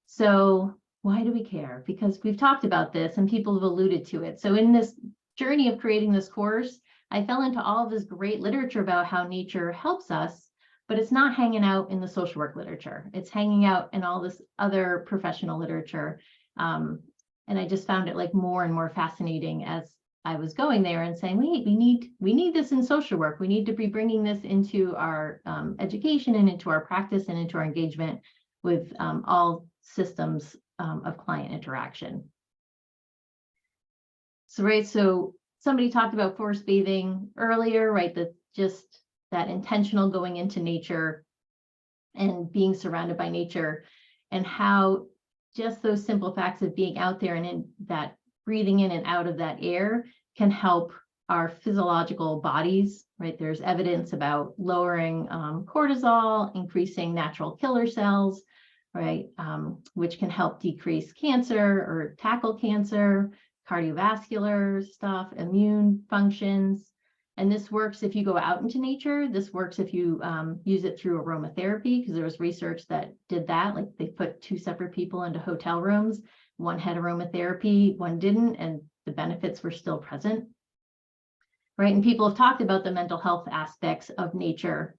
Speaker 3: So why do we care? Because we've talked about this and people have alluded to it. So in this journey of creating this course, I fell into all of this great literature about how nature helps us, but it's not hanging out in the social work literature. It's hanging out in all this other professional literature. And I just found it like more and more fascinating as I was going there and saying, wait, we need this in social work. We need to be bringing this into our education and into our practice and into our engagement with all systems of client interaction. So somebody talked about forest bathing earlier, right? That intentional going into nature and being surrounded by nature, and how just those simple facts of being out there and in that breathing in and out of that air can help our physiological bodies, right? There's evidence about lowering cortisol, increasing natural killer cells, right? Which can help decrease cancer or tackle cancer, cardiovascular stuff, immune functions. And this works if you go out into nature. This works if you use it through aromatherapy, because there was research that did that. Like they put 2 separate people into hotel rooms. One had aromatherapy, one didn't, and the benefits were still present. Right, and people have talked about the mental health aspects of nature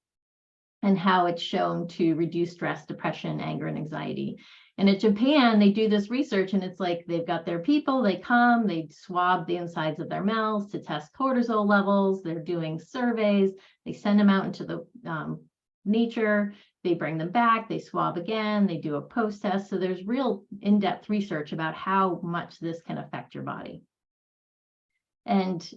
Speaker 3: and how it's shown to reduce stress, depression, anger, and anxiety. And in Japan, they do this research and it's like they've got their people, they come, they swab the insides of their mouths to test cortisol levels. They're doing surveys. They send them out into the nature. They bring them back, they swab again, they do a post-test. So there's real in-depth research about how much this can affect your body. And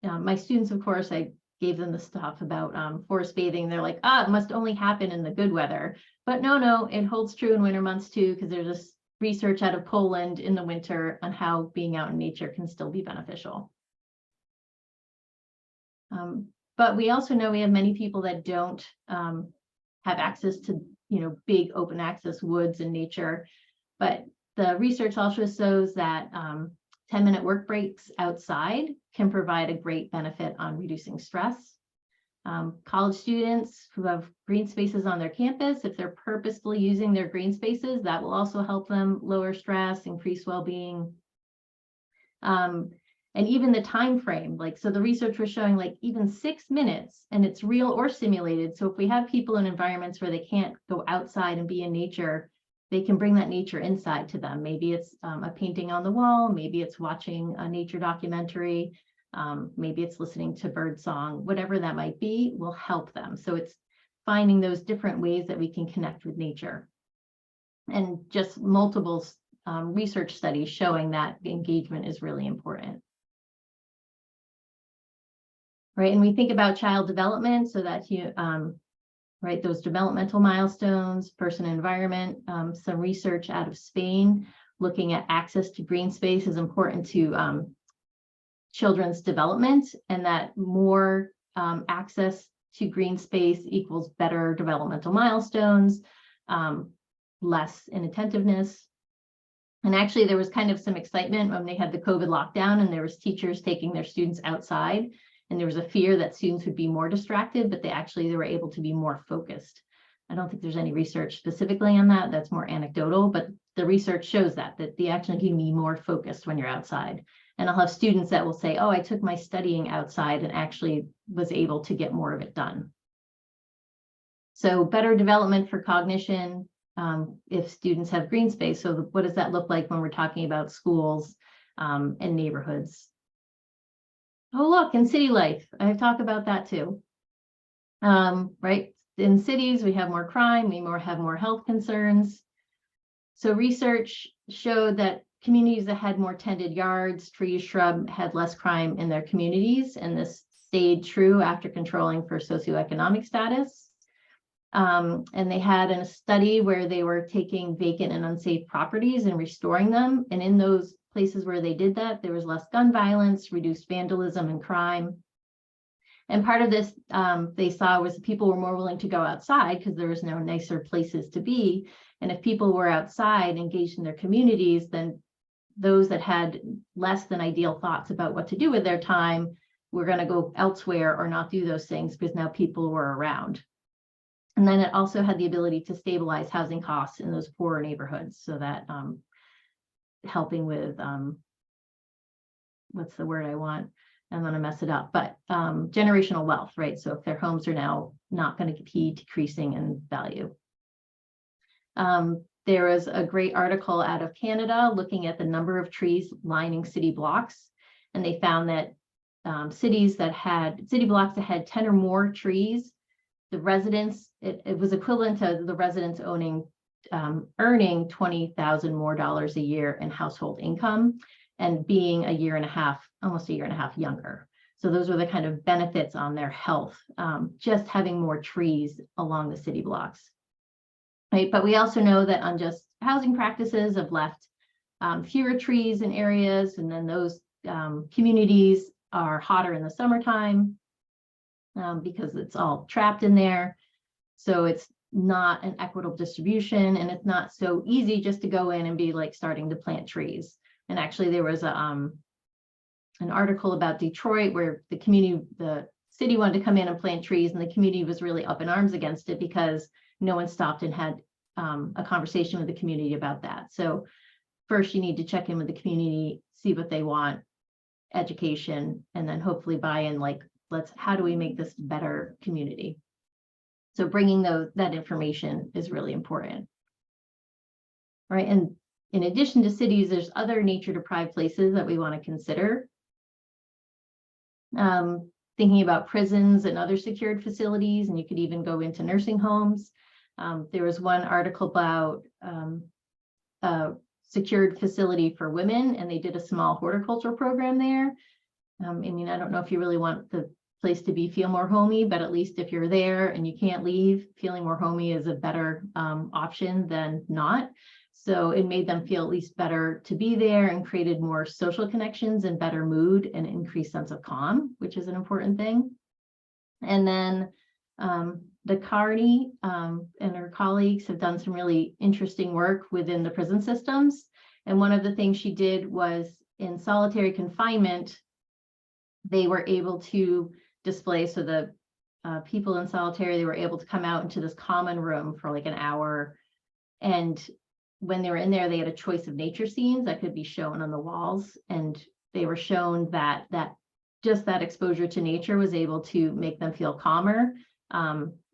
Speaker 3: my students, of course, I gave them the stuff about forest bathing. They're like, it must only happen in the good weather. But no, it holds true in winter months too, because there's this research out of Poland in the winter on how being out in nature can still be beneficial. But we also know we have many people that don't have access to, big open access woods and nature. But the research also shows that 10-minute work breaks outside can provide a great benefit on reducing stress. College students who have green spaces on their campus, if they're purposefully using their green spaces, that will also help them lower stress, increase well-being. And even the time frame, so the research was showing even 6 minutes, and it's real or simulated. So if we have people in environments where they can't go outside and be in nature, they can bring that nature inside to them. Maybe it's a painting on the wall, maybe it's watching a nature documentary, maybe it's listening to bird song, whatever that might be will help them. So it's finding those different ways that we can connect with nature. And just multiple research studies showing that engagement is really important. Right, and we think about child development, so that right, those developmental milestones, person and environment. Some research out of Spain looking at access to green space is important to children's development, and that more access to green space equals better developmental milestones, less inattentiveness. And actually there was kind of some excitement when they had the COVID lockdown and there was teachers taking their students outside. And there was a fear that students would be more distracted, but they were able to be more focused. I don't think there's any research specifically on that. That's more anecdotal, but the research shows that they actually can be more focused when you're outside. And I'll have students that will say, oh, I took my studying outside and actually was able to get more of it done. So better development for cognition if students have green space. So what does that look like when we're talking about schools and neighborhoods? Oh, look, in city life, I talk about that too. Right, in cities, we have more crime, we have more health concerns. So research showed that communities that had more tended yards, trees, shrub, had less crime in their communities. And this stayed true after controlling for socioeconomic status. And they had a study where they were taking vacant and unsafe properties and restoring them. And in those places where they did that, there was less gun violence, reduced vandalism and crime. And part of this they saw was people were more willing to go outside because there was no nicer places to be. And if people were outside, engaged in their communities, then those that had less than ideal thoughts about what to do with their time were going to go elsewhere or not do those things because now people were around. And then it also had the ability to stabilize housing costs in those poorer neighborhoods, so that helping with what's the word I want? I'm going to mess it up, but generational wealth, right? So if their homes are now not going to be decreasing in value. There was a great article out of Canada looking at the number of trees lining city blocks, and they found that city blocks that had 10 or more trees, the residents, it was equivalent to the residents earning $20,000 more a year in household income, and being almost a year and a half younger. So those were the kind of benefits on their health, just having more trees along the city blocks. Right, but we also know that unjust housing practices have left fewer trees in areas, and then those communities are hotter in the summertime because it's all trapped in there. So it's not an equitable distribution, and it's not so easy just to go in and be like starting to plant trees. And actually there was an article about Detroit where the city wanted to come in and plant trees, and the community was really up in arms against it because no one stopped and had a conversation with the community about that. So first you need to check in with the community, see what they want, education, and then hopefully buy in, like, how do we make this a better community? So bringing that information is really important. Right, and in addition to cities, there's other nature deprived places that we want to consider. Thinking about prisons and other secured facilities, and you could even go into nursing homes. There was one article about a secured facility for women, and they did a small horticultural program there. I mean, I don't know if you really want the place to feel more homey, but at least if you're there and you can't leave, feeling more homey is a better option than not. So it made them feel at least better to be there, and created more social connections and better mood and increased sense of calm, which is an important thing. And then the Carney and her colleagues have done some really interesting work within the prison systems. And one of the things she did was in solitary confinement, they were able to display, so the people in solitary, they were able to come out into this common room for like an hour. And when they were in there, they had a choice of nature scenes that could be shown on the walls. And they were shown that just that exposure to nature was able to make them feel calmer,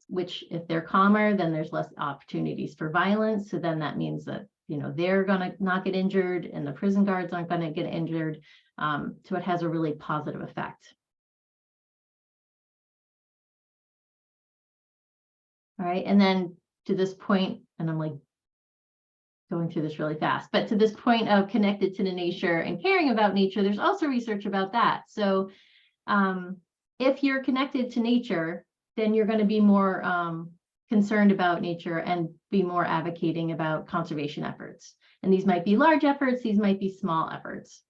Speaker 3: which if they're calmer, then there's less opportunities for violence. So then that means that, they're going to not get injured and the prison guards aren't going to get injured. So it has a really positive effect. All right, and then to this point, and I'm like going through this really fast, but to this point of connected to the nature and caring about nature, there's also research about that. So if you're connected to nature, then you're going to be more concerned about nature and be more advocating about conservation efforts. And these might be large efforts, these might be small efforts.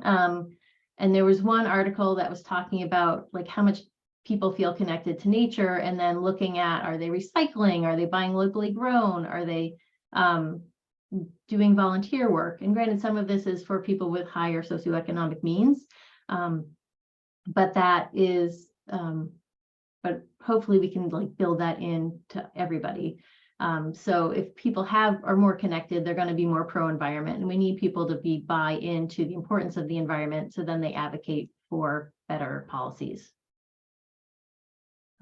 Speaker 3: And there was one article that was talking about like how much people feel connected to nature, and then looking at, are they recycling? Are they buying locally grown? Are they doing volunteer work? And granted, some of this is for people with higher socioeconomic means, but that is, but hopefully we can like build that in to everybody. So if people are more connected, they're going to be more pro-environment, and we need people to buy into the importance of the environment, so then they advocate for better policies.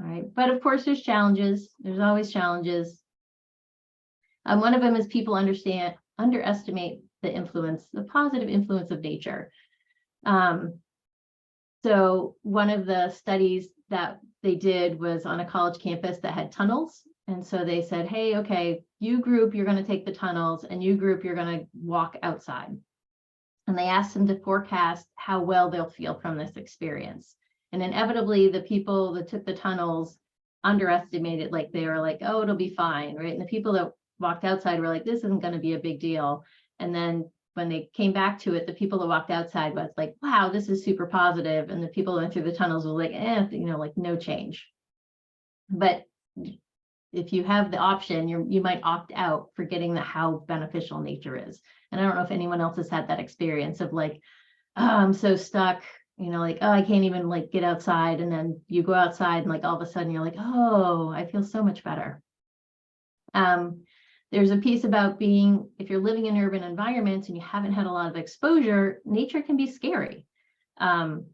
Speaker 3: All right, but of course there's challenges. There's always challenges. One of them is people underestimate the positive influence of nature. So one of the studies that they did was on a college campus that had tunnels. And so they said, hey, okay, you group, you're going to take the tunnels, and you group, you're going to walk outside. And they asked them to forecast how well they'll feel from this experience. And inevitably, the people that took the tunnels underestimated, like they were like, oh, it'll be fine, right? And the people that walked outside were like, this isn't going to be a big deal. And then when they came back to it, the people that walked outside was like, wow, this is super positive. And the people that went through the tunnels were like, like no change. But if you have the option, you might opt out, forgetting that how beneficial nature is. And I don't know if anyone else has had that experience of like, oh, I'm so stuck, like, oh, I can't even like get outside. And then you go outside and like all of a sudden you're like, oh, I feel so much better. There's a piece about if you're living in urban environments and you haven't had a lot of exposure, nature can be scary. And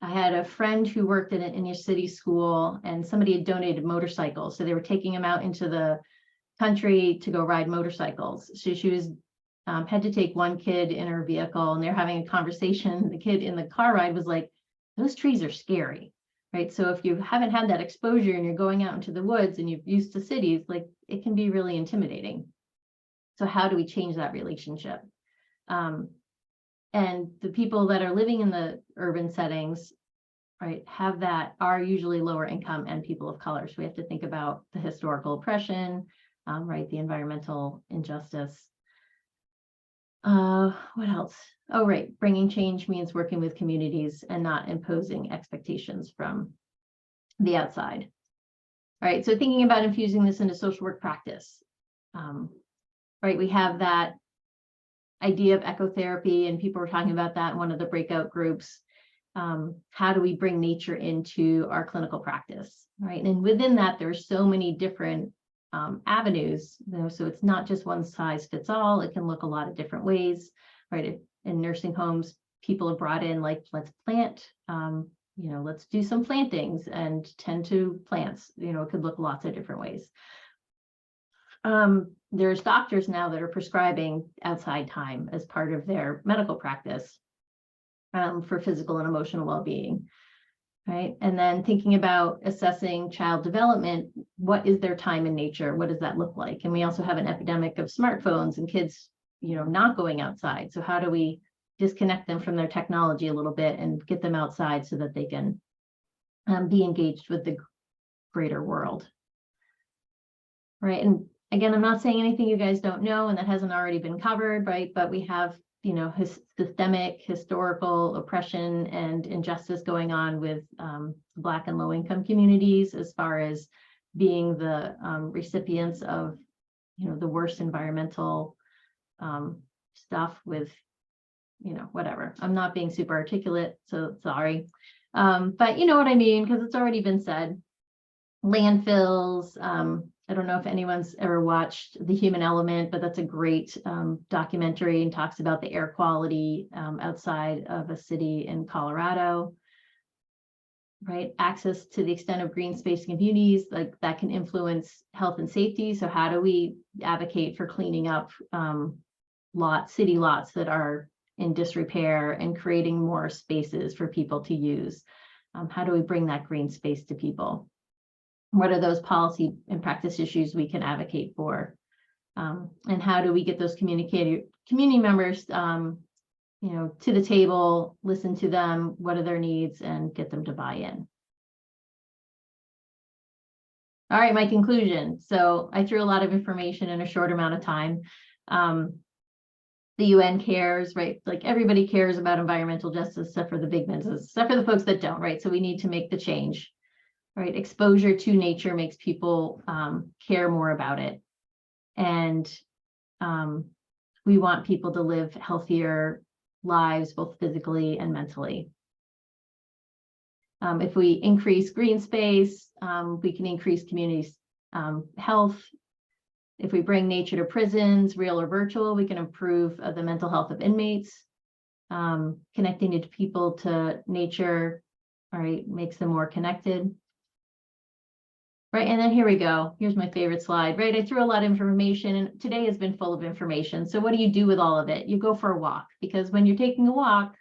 Speaker 3: I had a friend who worked at an inner city school, and somebody had donated motorcycles. So they were taking them out into the country to go ride motorcycles. So she was had to take one kid in her vehicle, and they're having a conversation. The kid in the car ride was like, those trees are scary, right? So if you haven't had that exposure and you're going out into the woods and you're used to cities, like it can be really intimidating. So how do we change that relationship? And the people that are living in the urban settings, right, are usually lower income and people of color. So we have to think about the historical oppression, right, the environmental injustice. What else? Oh, right, bringing change means working with communities and not imposing expectations from the outside. All right, so thinking about infusing this into social work practice, right, we have that idea of ecotherapy, and people were talking about that in one of the breakout groups. How do we bring nature into our clinical practice, right? And within that, there's so many different avenues, so it's not just one size fits all. It can look a lot of different ways, right? In nursing homes, people have brought in like, let's plant, let's do some plantings and tend to plants, it could look lots of different ways. There's doctors now that are prescribing outside time as part of their medical practice for physical and emotional well-being, right? And then thinking about assessing child development, what is their time in nature? What does that look like? And we also have an epidemic of smartphones and kids, not going outside. So how do we disconnect them from their technology a little bit and get them outside so that they can be engaged with the greater world, right? And again, I'm not saying anything you guys don't know and that hasn't already been covered, right? But we have, systemic historical oppression and injustice going on with Black and low-income communities as far as being the recipients of, the worst environmental stuff with, whatever. I'm not being super articulate, so sorry. But you know what I mean, because it's already been said. Landfills, I don't know if anyone's ever watched The Human Element, but that's a great documentary and talks about the air quality outside of a city in Colorado, right? Access to the extent of green space communities, like that can influence health and safety. So how do we advocate for cleaning up city lots that are in disrepair and creating more spaces for people to use? How do we bring that green space to people? What are those policy and practice issues we can advocate for? And how do we get those community members, to the table, listen to them, what are their needs, and get them to buy in? All right, my conclusion. So I threw a lot of information in a short amount of time. The UN cares, right? Like everybody cares about environmental justice, except for the big businesses, except for the folks that don't, right? So we need to make the change. Right, exposure to nature makes people care more about it, and we want people to live healthier lives, both physically and mentally. If we increase green space, we can increase communities' health. If we bring nature to prisons, real or virtual, we can improve the mental health of inmates. Connecting people to nature, all right, makes them more connected. Right, and then here we go. Here's my favorite slide, right? I threw a lot of information and today has been full of information. So what do you do with all of it? You go for a walk, because when you're taking a walk,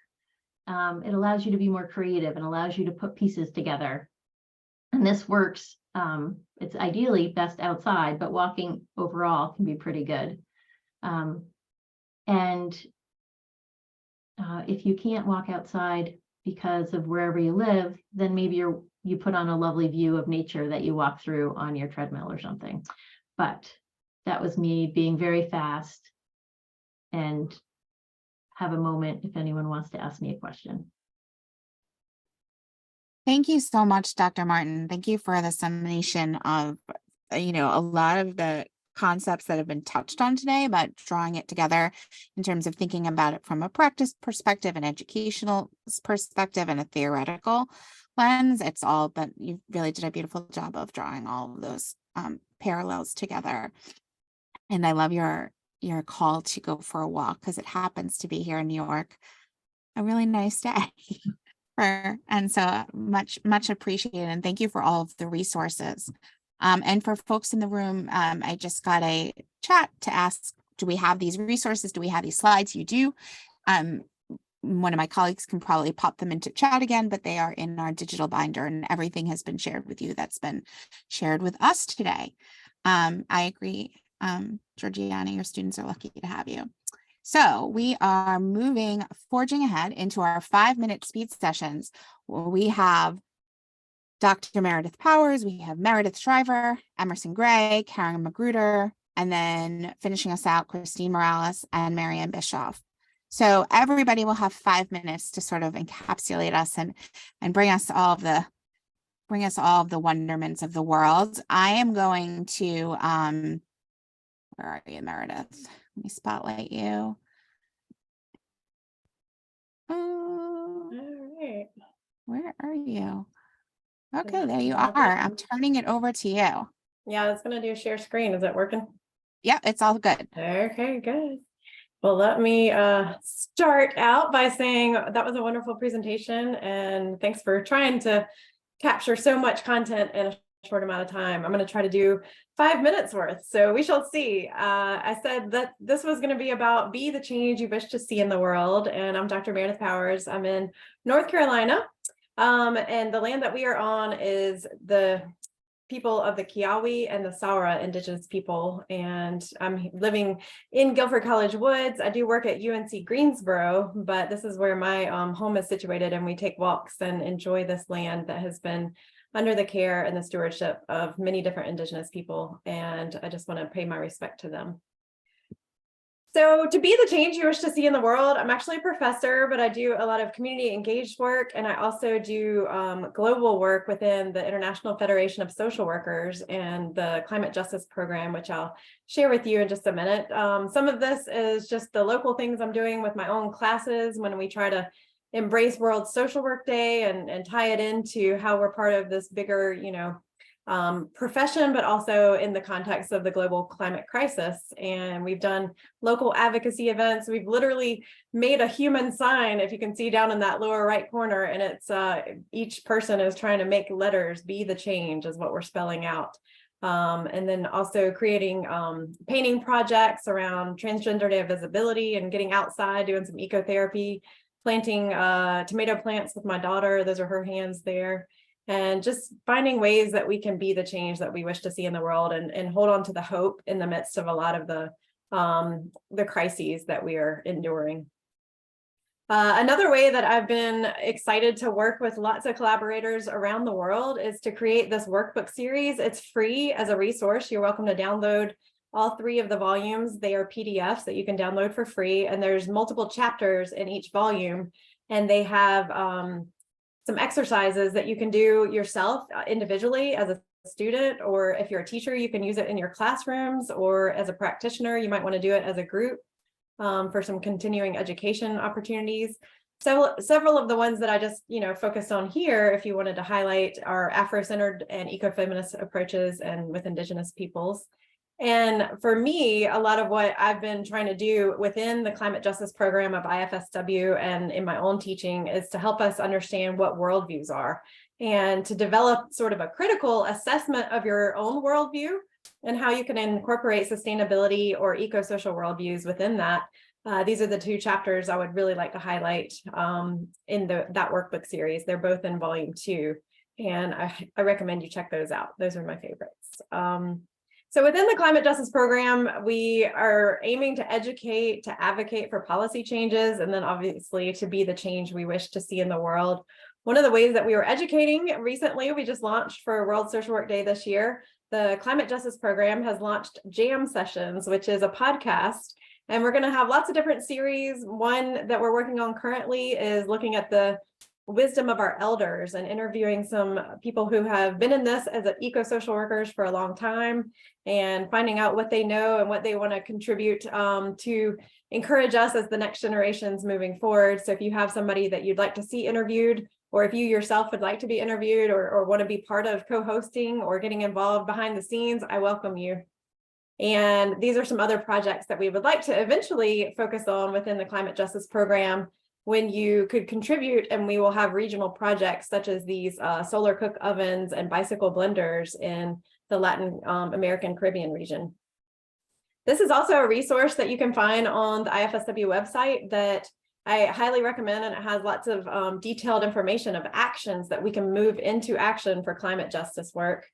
Speaker 3: it allows you to be more creative and allows you to put pieces together. And this works, it's ideally best outside, but walking overall can be pretty good. And if you can't walk outside, because of wherever you live, then maybe you put on a lovely view of nature that you walk through on your treadmill or something. But that was me being very fast and have a moment if anyone wants to ask me a question.
Speaker 1: Thank you so much, Dr. Martin. Thank you for the summation of, a lot of the concepts that have been touched on today, but drawing it together in terms of thinking about it from a practice perspective, an educational perspective, and a theoretical lens. It's all, but you really did a beautiful job of drawing all of those parallels together. And I love your call to go for a walk, because it happens to be here in New York a really nice day. And so much appreciated, and thank you for all of the resources. And for folks in the room, I just got a chat to ask, do we have these resources? Do we have these slides? You do. One of my colleagues can probably pop them into chat again, but they are in our digital binder, and everything has been shared with you that's been shared with us today. I agree, Georgiana, your students are lucky to have you. So we are forging ahead into our 5-minute speed sessions, where we have Dr. Meredith Powers, we have Meredith Shriver, Emerson Gray, Karen Magruder, and then finishing us out, Christine Morales and Marianne Bischoff. So everybody will have 5 minutes to sort of encapsulate us and bring us all of the wonderments of the world. I am going to, where are you, Meredith? Let me spotlight you.
Speaker 4: All right.
Speaker 1: Where are you? Okay, there you are. I'm turning it over to you.
Speaker 4: Yeah, I was going to do share screen. Is it working?
Speaker 1: Yeah, it's all good.
Speaker 4: Okay, good. Well, let me start out by saying that was a wonderful presentation, and thanks for trying to capture so much content in a short amount of time. I'm going to try to do 5 minutes worth, so we shall see. I said that this was going to be about be the change you wish to see in the world, and I'm Dr. Meredith Powers. I'm in North Carolina, and the land that we are on is the people of the Kiawe and the Saura indigenous people, and I'm living in Guilford College Woods. I do work at UNC Greensboro, but this is where my home is situated, and we take walks and enjoy this land that has been under the care and the stewardship of many different indigenous people, and I just want to pay my respect to them. So to be the change you wish to see in the world, I'm actually a professor, but I do a lot of community engaged work, and I also do global work within the International Federation of Social Workers and the Climate Justice Program, which I'll share with you in just a minute. Some of this is just the local things I'm doing with my own classes when we try to embrace World Social Work Day and tie it into how we're part of this bigger, profession, but also in the context of the global climate crisis. And we've done local advocacy events. We've literally made a human sign, if you can see down in that lower right corner, and it's each person is trying to make letters, be the change is what we're spelling out. And then also creating painting projects around transgender visibility and getting outside, doing some ecotherapy, planting tomato plants with my daughter. Those are her hands there. And just finding ways that we can be the change that we wish to see in the world and hold on to the hope in the midst of a lot of the crises that we are enduring. Another way that I've been excited to work with lots of collaborators around the world is to create this workbook series. It's free as a resource. You're welcome to download all 3 of the volumes. They are PDFs that you can download for free, and there's multiple chapters in each volume, and they have some exercises that you can do yourself individually as a student, or if you're a teacher, you can use it in your classrooms, or as a practitioner, you might want to do it as a group for some continuing education opportunities. So several of the ones that I just focused on here, if you wanted to highlight, are Afro-centered and ecofeminist approaches and with indigenous peoples. And for me, a lot of what I've been trying to do within the climate justice program of IFSW and in my own teaching is to help us understand what worldviews are and to develop sort of a critical assessment of your own worldview and how you can incorporate sustainability or eco-social worldviews within that. These are the 2 chapters I would really like to highlight in that workbook series. They're both in volume 2, and I recommend you check those out. Those are my favorites. So within the climate justice program, we are aiming to educate, to advocate for policy changes, and then obviously to be the change we wish to see in the world. One of the ways that we were educating recently, we just launched for World Social Work Day this year, the climate justice program has launched Jam Sessions, which is a podcast. And we're going to have lots of different series. One that we're working on currently is looking at the wisdom of our elders and interviewing some people who have been in this as eco-social workers for a long time and finding out what they know and what they want to contribute to encourage us as the next generations moving forward. So if you have somebody that you'd like to see interviewed, or if you yourself would like to be interviewed or want to be part of co-hosting or getting involved behind the scenes, I welcome you. And these are some other projects that we would like to eventually focus on within the climate justice program when you could contribute, and we will have regional projects such as these solar cook ovens and bicycle blenders in the Latin American Caribbean region. This is also a resource that you can find on the IFSW website that I highly recommend, and it has lots of detailed information of actions that we can move into action for climate justice work.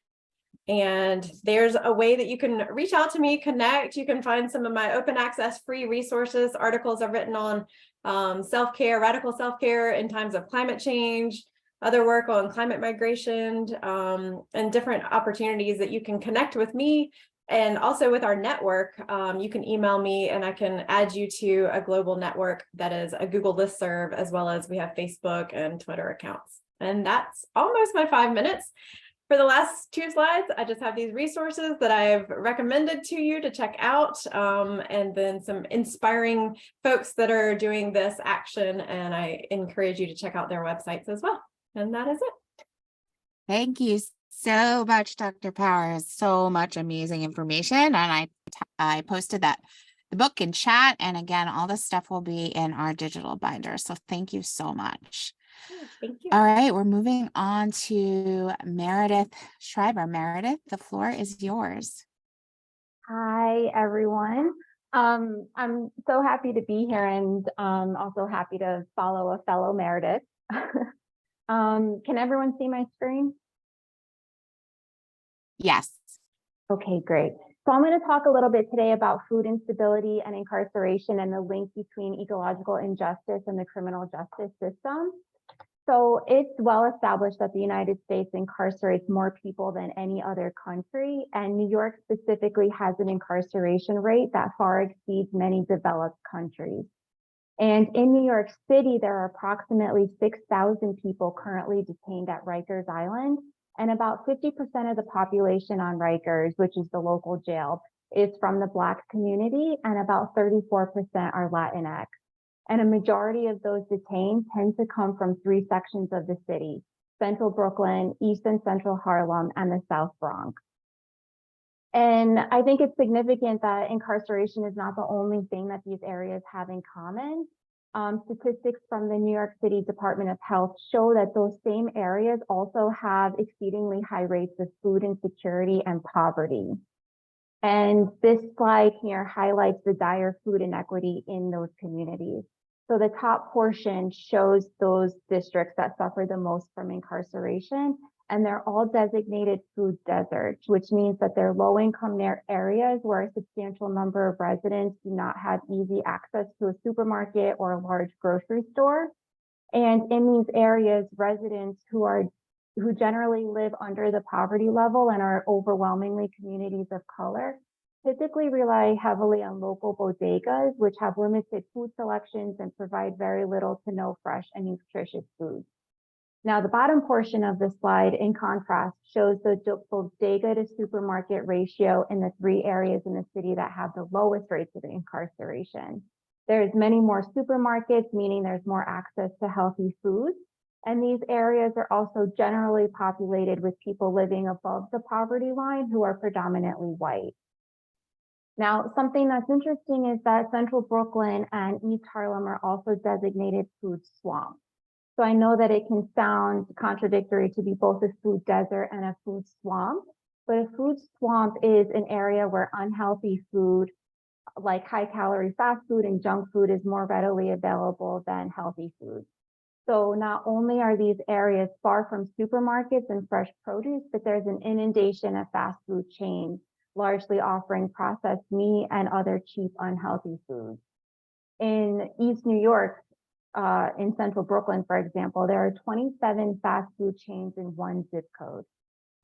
Speaker 4: And there's a way that you can reach out to me, connect. You can find some of my open access free resources, articles I've written on self-care, radical self-care in times of climate change, other work on climate migration, and different opportunities that you can connect with me. And also with our network, you can email me and I can add you to a global network that is a Google listserv, as well as we have Facebook and Twitter accounts. And that's almost my 5 minutes. For the last 2 slides, I just have these resources that I've recommended to you to check out, and then some inspiring folks that are doing this action. And I encourage you to check out their websites as well. And that is it.
Speaker 1: Thank you so much, Dr. Powers. So much amazing information. And I posted the book in chat. And again, all this stuff will be in our digital binder. So thank you so much.
Speaker 2: Thank you.
Speaker 1: All right, we're moving on to Meredith Schreiber. Meredith, the floor is yours.
Speaker 5: Hi, everyone. I'm so happy to be here and also happy to follow a fellow Meredith. Can everyone see my screen?
Speaker 1: Yes.
Speaker 5: Okay, great. So I'm going to talk a little bit today about food instability and incarceration and the link between ecological injustice and the criminal justice system. So it's well established that the United States incarcerates more people than any other country, and New York specifically has an incarceration rate that far exceeds many developed countries. And in New York City, there are approximately 6,000 people currently detained at Rikers Island, and about 50% of the population on Rikers, which is the local jail, is from the Black community, and about 34% are Latinx. And a majority of those detained tend to come from 3 sections of the city: Central Brooklyn, East and Central Harlem, and the South Bronx. And I think it's significant that incarceration is not the only thing that these areas have in common. Statistics from the New York City Department of Health show that those same areas also have exceedingly high rates of food insecurity and poverty. And this slide here highlights the dire food inequity in those communities. So the top portion shows those districts that suffer the most from incarceration, and they're all designated food deserts, which means that they're low-income areas where a substantial number of residents do not have easy access to a supermarket or a large grocery store. And in these areas, residents who generally live under the poverty level and are overwhelmingly communities of color typically rely heavily on local bodegas, which have limited food selections and provide very little to no fresh and nutritious food. Now, the bottom portion of the slide, in contrast, shows the bodega to supermarket ratio in the 3 areas in the city that have the lowest rates of incarceration. There's many more supermarkets, meaning there's more access to healthy foods. And these areas are also generally populated with people living above the poverty line who are predominantly white. Now, something that's interesting is that Central Brooklyn and East Harlem are also designated food swamps. So I know that it can sound contradictory to be both a food desert and a food swamp, but a food swamp is an area where unhealthy food, like high-calorie fast food and junk food, is more readily available than healthy food. So not only are these areas far from supermarkets and fresh produce, but there's an inundation of fast food chains largely offering processed meat and other cheap, unhealthy foods. In East New York, in central Brooklyn, for example, there are 27 fast food chains in one zip code.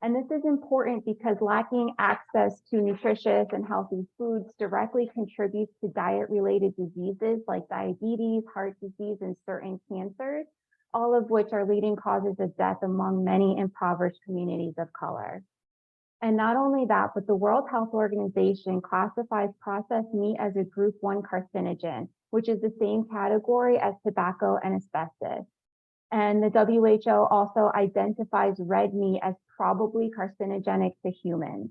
Speaker 5: And this is important because lacking access to nutritious and healthy foods directly contributes to diet-related diseases like diabetes, heart disease, and certain cancers, all of which are leading causes of death among many impoverished communities of color. And not only that, but the World Health Organization classifies processed meat as a group 1 carcinogen, which is the same category as tobacco and asbestos. And the WHO also identifies red meat as probably carcinogenic to humans.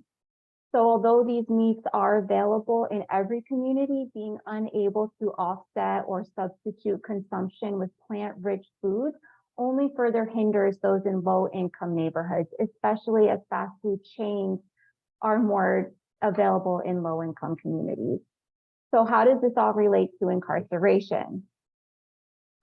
Speaker 5: So although these meats are available in every community, being unable to offset or substitute consumption with plant-rich foods only further hinders those in low-income neighborhoods, especially as fast food chains are more available in low-income communities. So how does this all relate to incarceration?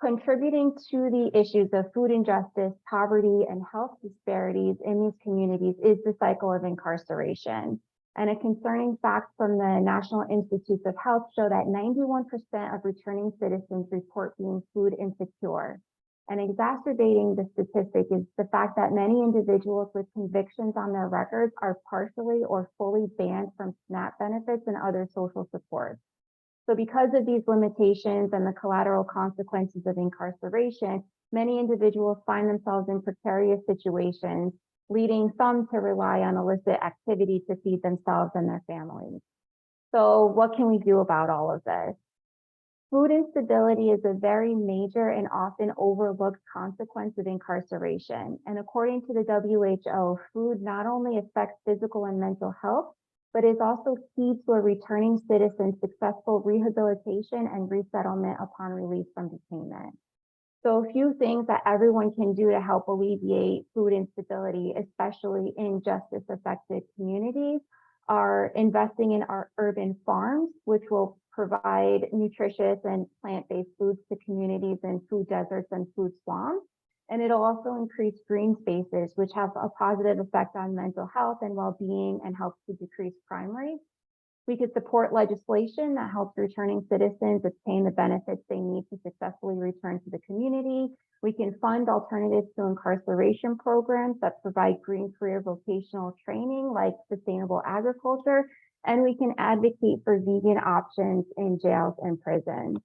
Speaker 5: Contributing to the issues of food injustice, poverty, and health disparities in these communities is the cycle of incarceration. And a concerning fact from the National Institutes of Health show that 91% of returning citizens report being food insecure. And exacerbating the statistic is the fact that many individuals with convictions on their records are partially or fully banned from SNAP benefits and other social supports. So because of these limitations and the collateral consequences of incarceration, many individuals find themselves in precarious situations, leading some to rely on illicit activity to feed themselves and their families. So what can we do about all of this? Food instability is a very major and often overlooked consequence of incarceration. And according to the WHO, food not only affects physical and mental health, but is also key to a returning citizen's successful rehabilitation and resettlement upon release from detainment. So a few things that everyone can do to help alleviate food instability, especially in justice-affected communities, are investing in our urban farms, which will provide nutritious and plant-based foods to communities in food deserts and food swamps. And it'll also increase green spaces, which have a positive effect on mental health and well-being and helps to decrease crime rates. We could support legislation that helps returning citizens obtain the benefits they need to successfully return to the community. We can fund alternatives to incarceration programs that provide green career vocational training like sustainable agriculture. And we can advocate for vegan options in jails and prisons.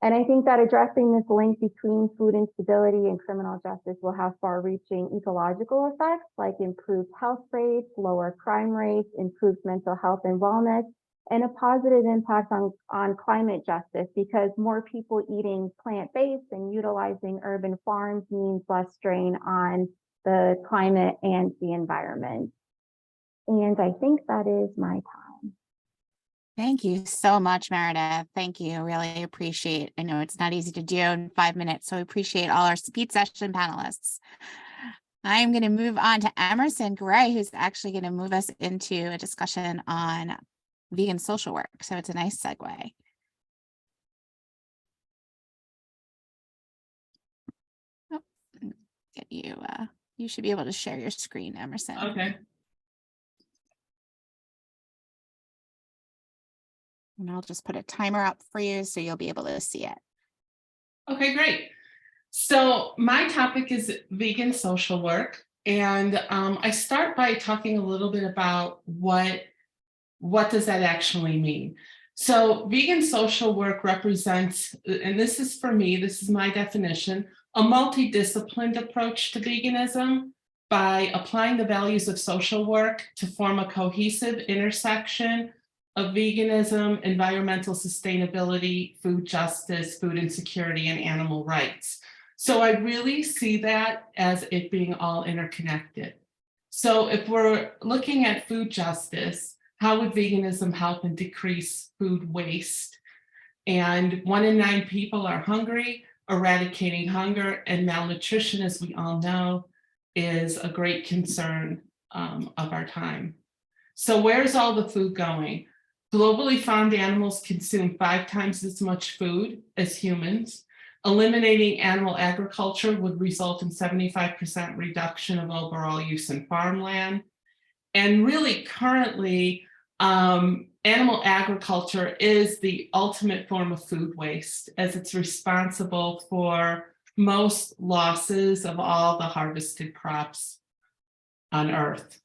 Speaker 5: And I think that addressing this link between food instability and criminal justice will have far-reaching ecological effects like improved health rates, lower crime rates, improved mental health and wellness, and a positive impact on climate justice because more people eating plant-based and utilizing urban farms means less strain on the climate and the environment. And I think that is my time.
Speaker 1: Thank you so much, Meredith. Thank you. Really appreciate. I know it's not easy to do in 5 minutes, so we appreciate all our speed session panelists. I'm going to move on to Emerson Gray, who's actually going to move us into a discussion on vegan social work. So it's a nice segue. Oh, get you. You should be able to share your screen, Emerson.
Speaker 6: Okay.
Speaker 1: And I'll just put a timer up for you so you'll be able to see it.
Speaker 6: Okay, great. So my topic is vegan social work. And I start by talking a little bit about what does that actually mean. So vegan social work represents, and this is for me, this is my definition, a multidisciplined approach to veganism by applying the values of social work to form a cohesive intersection of veganism, environmental sustainability, food justice, food insecurity, and animal rights. So I really see that as it being all interconnected. So if we're looking at food justice, how would veganism help and decrease food waste? And 1 in 9 people are hungry. Eradicating hunger and malnutrition, as we all know, is a great concern of our time. So where's all the food going? Globally farmed animals consume 5 times as much food as humans. Eliminating animal agriculture would result in 75% reduction of overall use in farmland. And really currently, animal agriculture is the ultimate form of food waste, as it's responsible for most losses of all the harvested crops on Earth.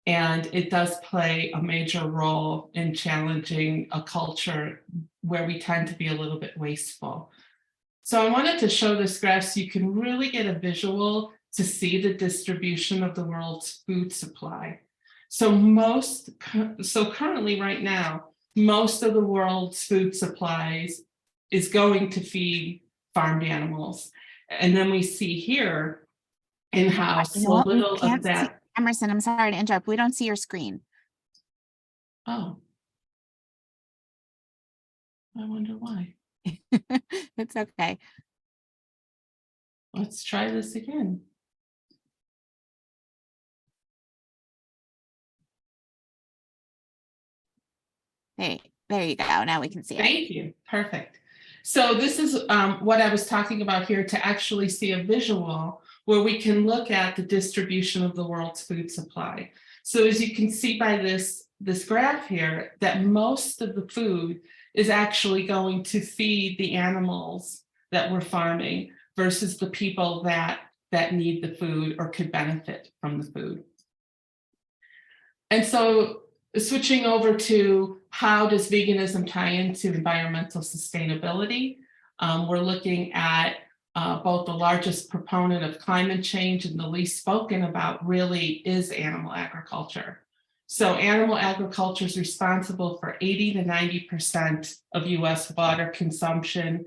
Speaker 6: And it does play a major role in challenging a culture where we tend to be a little bit wasteful. So I wanted to show this graph so you can really get a visual to see the distribution of the world's food supply. So currently right now, most of the world's food supplies is going to feed farmed animals. And then we see here in how
Speaker 1: You know
Speaker 6: so
Speaker 1: what? We
Speaker 6: little of
Speaker 1: can't see,
Speaker 6: that.
Speaker 1: Emerson, I'm sorry to interrupt. We don't see your screen.
Speaker 6: Oh. I wonder why.
Speaker 1: It's okay.
Speaker 6: Let's try this again.
Speaker 1: Hey, there you go. Now we can see it.
Speaker 6: Thank you. Perfect. So this is what I was talking about here, to actually see a visual where we can look at the distribution of the world's food supply. So as you can see by this graph here, that most of the food is actually going to feed the animals that we're farming versus the people that need the food or could benefit from the food. And so switching over to how does veganism tie into environmental sustainability? We're looking at both the largest proponent of climate change and the least spoken about really is animal agriculture. So animal agriculture is responsible for 80 to 90% of US water consumption.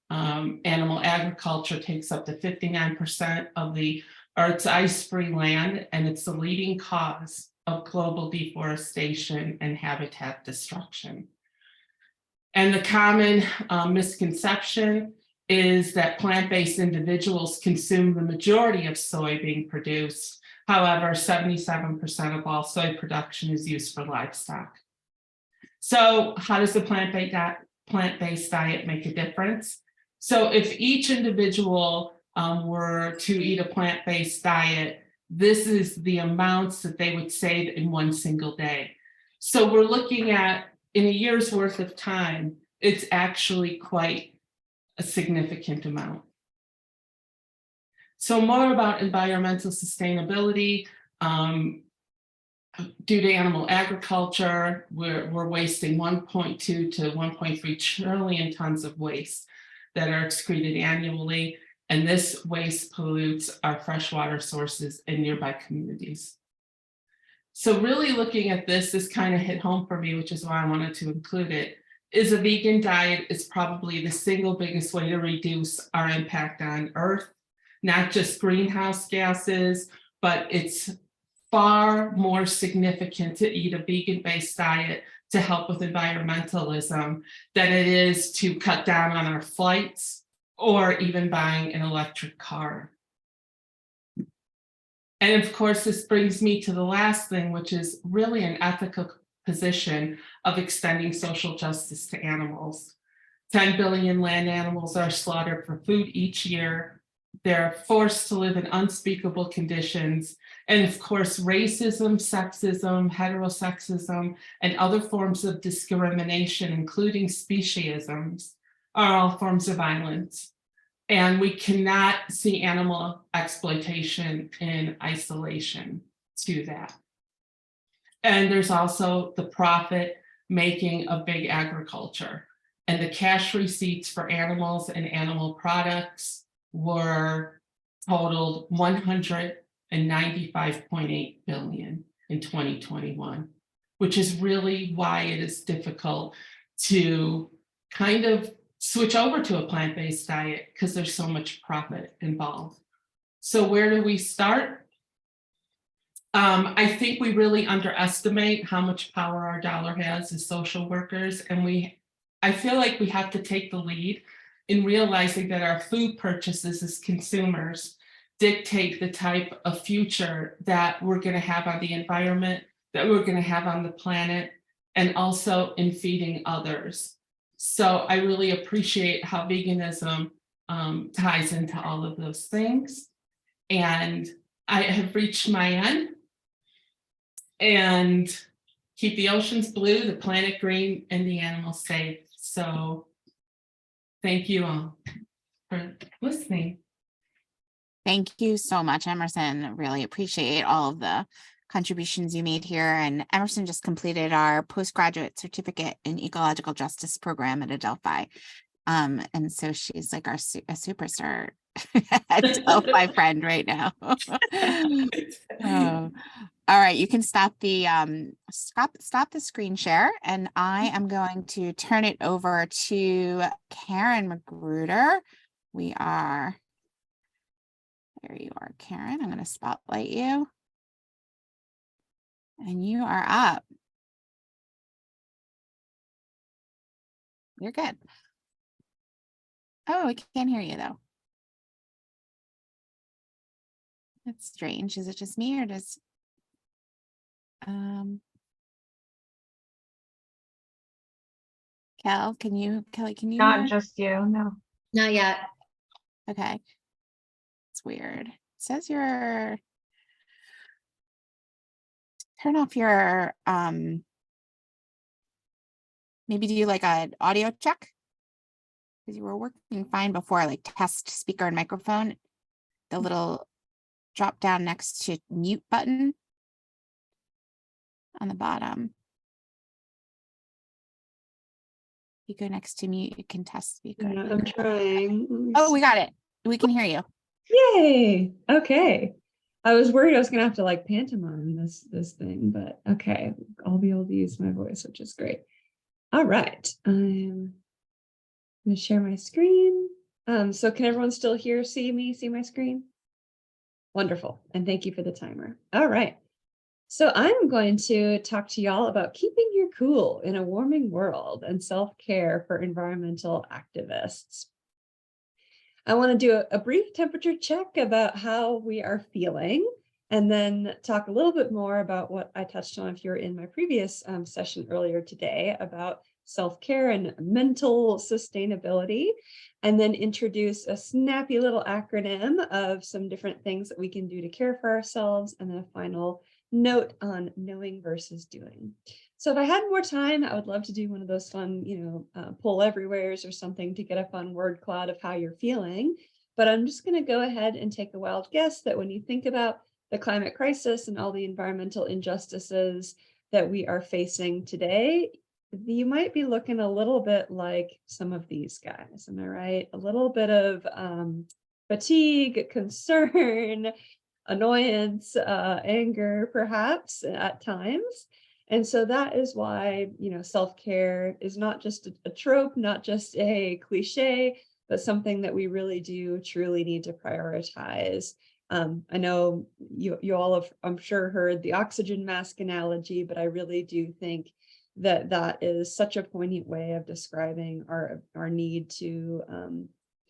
Speaker 6: Animal agriculture takes up to 59% of the Earth's ice-free land, and it's the leading cause of global deforestation and habitat destruction. And the common misconception is that plant-based individuals consume the majority of soy being produced. However, 77% of all soy production is used for livestock. So how does the plant-based diet make a difference? So if each individual were to eat a plant-based diet, this is the amounts that they would save in one single day. So we're looking at, in a year's worth of time, it's actually quite a significant amount. So more about environmental sustainability. Due to animal agriculture, we're wasting 1.2 to 1.3 trillion tons of waste that are excreted annually. And this waste pollutes our freshwater sources in nearby communities. So really looking at this kind of hit home for me, which is why I wanted to include it, is a vegan diet is probably the single biggest way to reduce our impact on Earth, not just greenhouse gases, but it's far more significant to eat a vegan-based diet to help with environmentalism than it is to cut down on our flights or even buying an electric car. And of course, this brings me to the last thing, which is really an ethical position of extending social justice to animals. 10 billion land animals are slaughtered for food each year. They're forced to live in unspeakable conditions. And of course, racism, sexism, heterosexism, and other forms of discrimination, including speciesisms, are all forms of violence. And we cannot see animal exploitation in isolation to that. And there's also the profit making of big agriculture. And the cash receipts for animals and animal products were totaled 195.8 billion in 2021, which is really why it is difficult to kind of switch over to a plant-based diet, because there's so much profit involved. So where do we start? I think we really underestimate how much power our dollar has as social workers, and I feel like we have to take the lead in realizing that our food purchases as consumers dictate the type of future that we're going to have on the environment, that we're going to have on the planet, and also in feeding others. So I really appreciate how veganism ties into all of those things. And I have reached my end. and keep the oceans blue, the planet green, and the animals safe. So thank you all for listening.
Speaker 1: Thank you so much, Emerson. Really appreciate all of the contributions you made here. And Emerson just completed our postgraduate certificate in ecological justice program at Adelphi. And so she's like a superstar Adelphi friend right now. All right, you can stop the stop the screen share, and I am going to turn it over to Karen Magruder. There you are, Karen. I'm going to spotlight you. And you are up. You're good. Oh, I can't hear you though. That's strange. Is it just me or does Kelly, can you
Speaker 2: Not
Speaker 1: hear?
Speaker 2: just you, no. Not yet.
Speaker 1: Okay. It's weird. It says you're turn off your maybe do like an audio check? Because you were working fine before, like test speaker and microphone. The little drop down next to mute button on the bottom. You go next to mute, you can test speaker.
Speaker 13: Yeah, I'm trying.
Speaker 1: Oh, we got it. We can hear you.
Speaker 13: Yay. Okay. I was worried I was gonna have to like pantomime this thing, but okay, I'll be able to use my voice, which is great. All right. I'm gonna share my screen. So can everyone still see my screen? Wonderful. And thank you for the timer. All right. So I'm going to talk to y'all about keeping your cool in a warming world and self-care for environmental activists. I want to do a brief temperature check about how we are feeling, and then talk a little bit more about what I touched on if you're in my previous session earlier today about self-care and mental sustainability, and then introduce a snappy little acronym of some different things that we can do to care for ourselves, and then a final note on knowing versus doing. So if I had more time, I would love to do one of those fun, poll everywheres or something to get a fun word cloud of how you're feeling. But I'm just going to go ahead and take a wild guess that when you think about the climate crisis and all the environmental injustices that we are facing today, you might be looking a little bit like some of these guys. Am I right? A little bit of fatigue, concern, annoyance, anger, perhaps at times. And so that is why, self-care is not just a trope, not just a cliche, but something that we really do truly need to prioritize. I know you all have, I'm sure, heard the oxygen mask analogy, but I really do think that is such a poignant way of describing our need to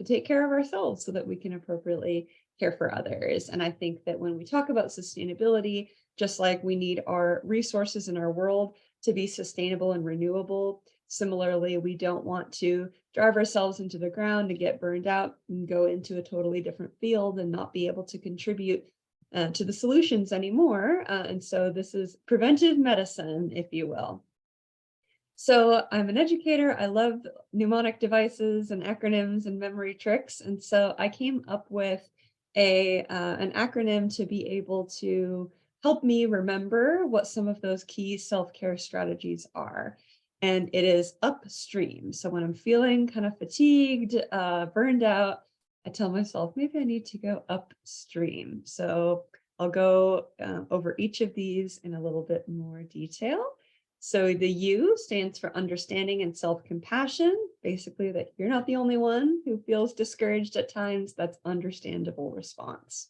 Speaker 13: take care of ourselves so that we can appropriately care for others. And I think that when we talk about sustainability, just like we need our resources in our world to be sustainable and renewable, similarly, we don't want to drive ourselves into the ground and get burned out and go into a totally different field and not be able to contribute to the solutions anymore. And so this is preventive medicine, if you will. So I'm an educator. I love mnemonic devices and acronyms and memory tricks. And so I came up with an acronym to be able to help me remember what some of those key self-care strategies are. And it is upstream. So when I'm feeling kind of fatigued, burned out, I tell myself, maybe I need to go upstream. So I'll go over each of these in a little bit more detail. So the U stands for understanding and self-compassion, basically that you're not the only one who feels discouraged at times. That's understandable response.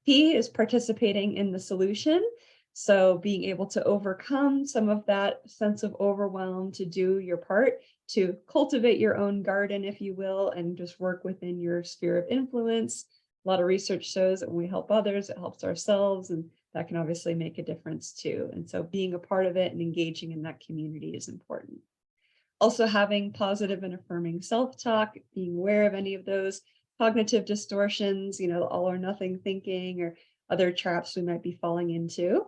Speaker 13: P is participating in the solution. So being able to overcome some of that sense of overwhelm to do your part, to cultivate your own garden, if you will, and just work within your sphere of influence. A lot of research shows that when we help others, it helps ourselves, and that can obviously make a difference too. And so being a part of it and engaging in that community is important. Also having positive and affirming self-talk, being aware of any of those cognitive distortions, all or nothing thinking or other traps we might be falling into.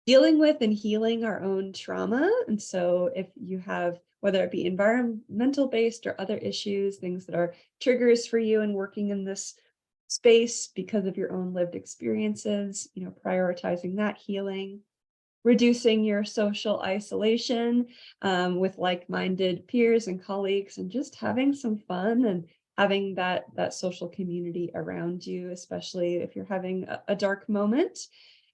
Speaker 13: dealing with and healing our own trauma. And so if you have, whether it be environmental based or other issues, things that are triggers for you and working in this space because of your own lived experiences, prioritizing that healing, reducing your social isolation with like-minded peers and colleagues, and just having some fun and having that social community around you, especially if you're having a dark moment,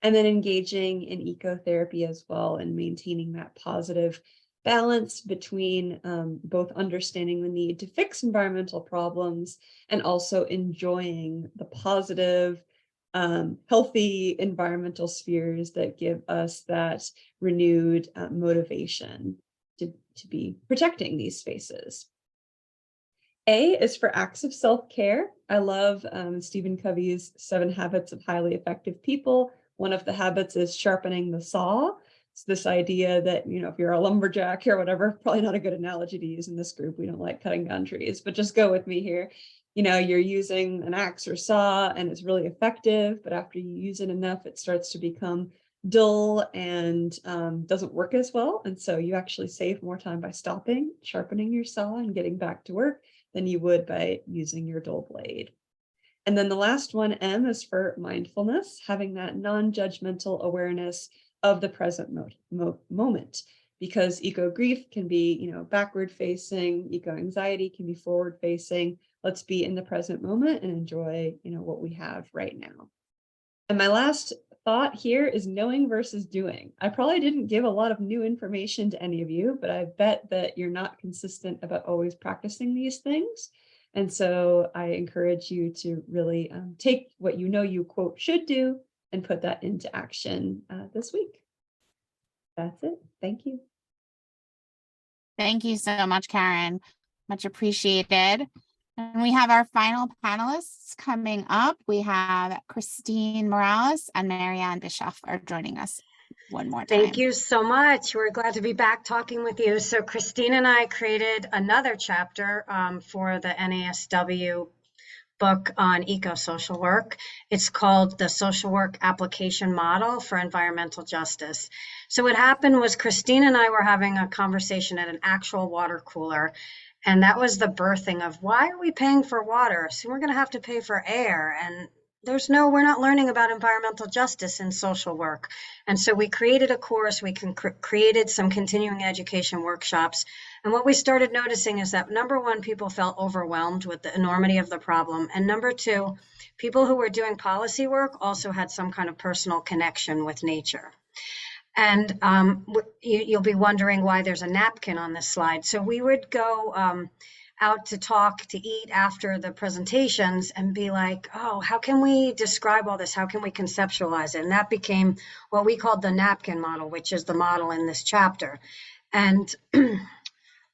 Speaker 13: and then engaging in ecotherapy as well and maintaining that positive balance between both understanding the need to fix environmental problems and also enjoying the positive, healthy environmental spheres that give us that renewed motivation to be protecting these spaces. A is for acts of self-care. I love Stephen Covey's 7 Habits of Highly Effective People. One of the habits is sharpening the saw. It's this idea that, if you're a lumberjack or whatever, probably not a good analogy to use in this group. We don't like cutting down trees, but just go with me here. You're using an axe or saw and it's really effective, but after you use it enough, it starts to become dull and doesn't work as well. And so you actually save more time by stopping, sharpening your saw and getting back to work than you would by using your dull blade. And then the last one, M, is for mindfulness, having that non-judgmental awareness of the present moment, because eco grief can be, backward facing, eco anxiety can be forward facing. Let's be in the present moment and enjoy, what we have right now. And my last thought here is knowing versus doing. I probably didn't give a lot of new information to any of you, but I bet that you're not consistent about always practicing these things. And so I encourage you to really take what you quote should do and put that into action this week. That's it. Thank you.
Speaker 1: Thank you so much, Karen. Much appreciated. And we have our final panelists coming up. We have Christine Morales and Marianne Bischoff are joining us one more time.
Speaker 17: Thank you so much. We're glad to be back talking with you. So Christine and I created another chapter for the NASW book on eco-social work. It's called the Social Work Application Model for Environmental Justice. So what happened was Christine and I were having a conversation at an actual water cooler. And that was the birthing of, why are we paying for water? So we're going to have to pay for air. And we're not learning about environmental justice in social work. And so we created a course, we created some continuing education workshops. And what we started noticing is that, number one, people felt overwhelmed with the enormity of the problem. And number two, people who were doing policy work also had some kind of personal connection with nature. And you'll be wondering why there's a napkin on this slide. So we would go out to eat after the presentations and be like, oh, how can we describe all this? How can we conceptualize it? And that became what we called the napkin model, which is the model in this chapter. And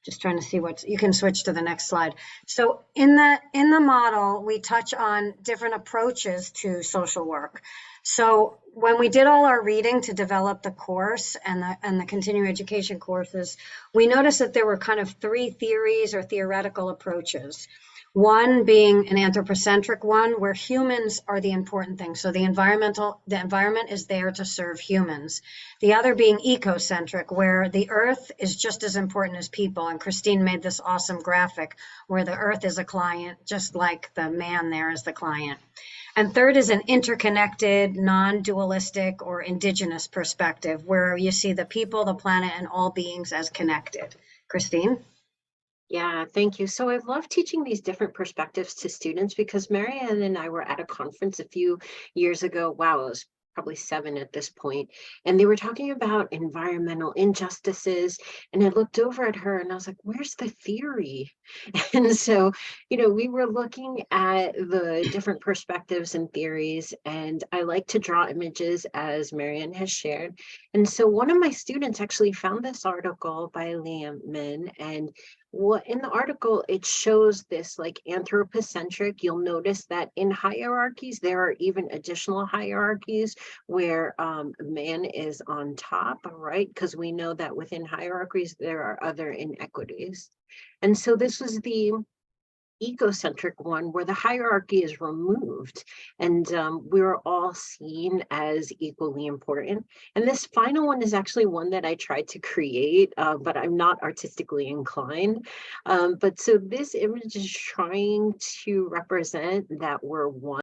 Speaker 17: just trying to see you can switch to the next slide. So in the model, we touch on different approaches to social work. So when we did all our reading to develop the course and the continuing education courses, we noticed that there were kind of 3 theories or theoretical approaches. One being an anthropocentric one, where humans are the important thing. So the environment is there to serve humans. The other being ecocentric, where the earth is just as important as people. And Christine made this awesome graphic where the earth is a client, just like the man there is the client. And third is an interconnected, non-dualistic or indigenous perspective, where you see the people, the planet, and all beings as connected. Christine?
Speaker 10: Yeah, thank you. So I love teaching these different perspectives to students because Marianne and I were at a conference a few years ago. Wow, it was probably 7 at this point. And they were talking about environmental injustices. And I looked over at her and I was like, where's the theory? And so, we were looking at the different perspectives and theories. And I like to draw images, as Marianne has shared. And so one of my students actually found this article by Liam Min, and in the article, it shows this like anthropocentric. You'll notice that in hierarchies, there are even additional hierarchies where man is on top, right? Because we know that within hierarchies, there are other inequities. And so this was the ecocentric one where the hierarchy is removed and we're all seen as equally important. And this final one is actually one that I tried to create, but I'm not artistically inclined. But so this image is trying to represent that we're one.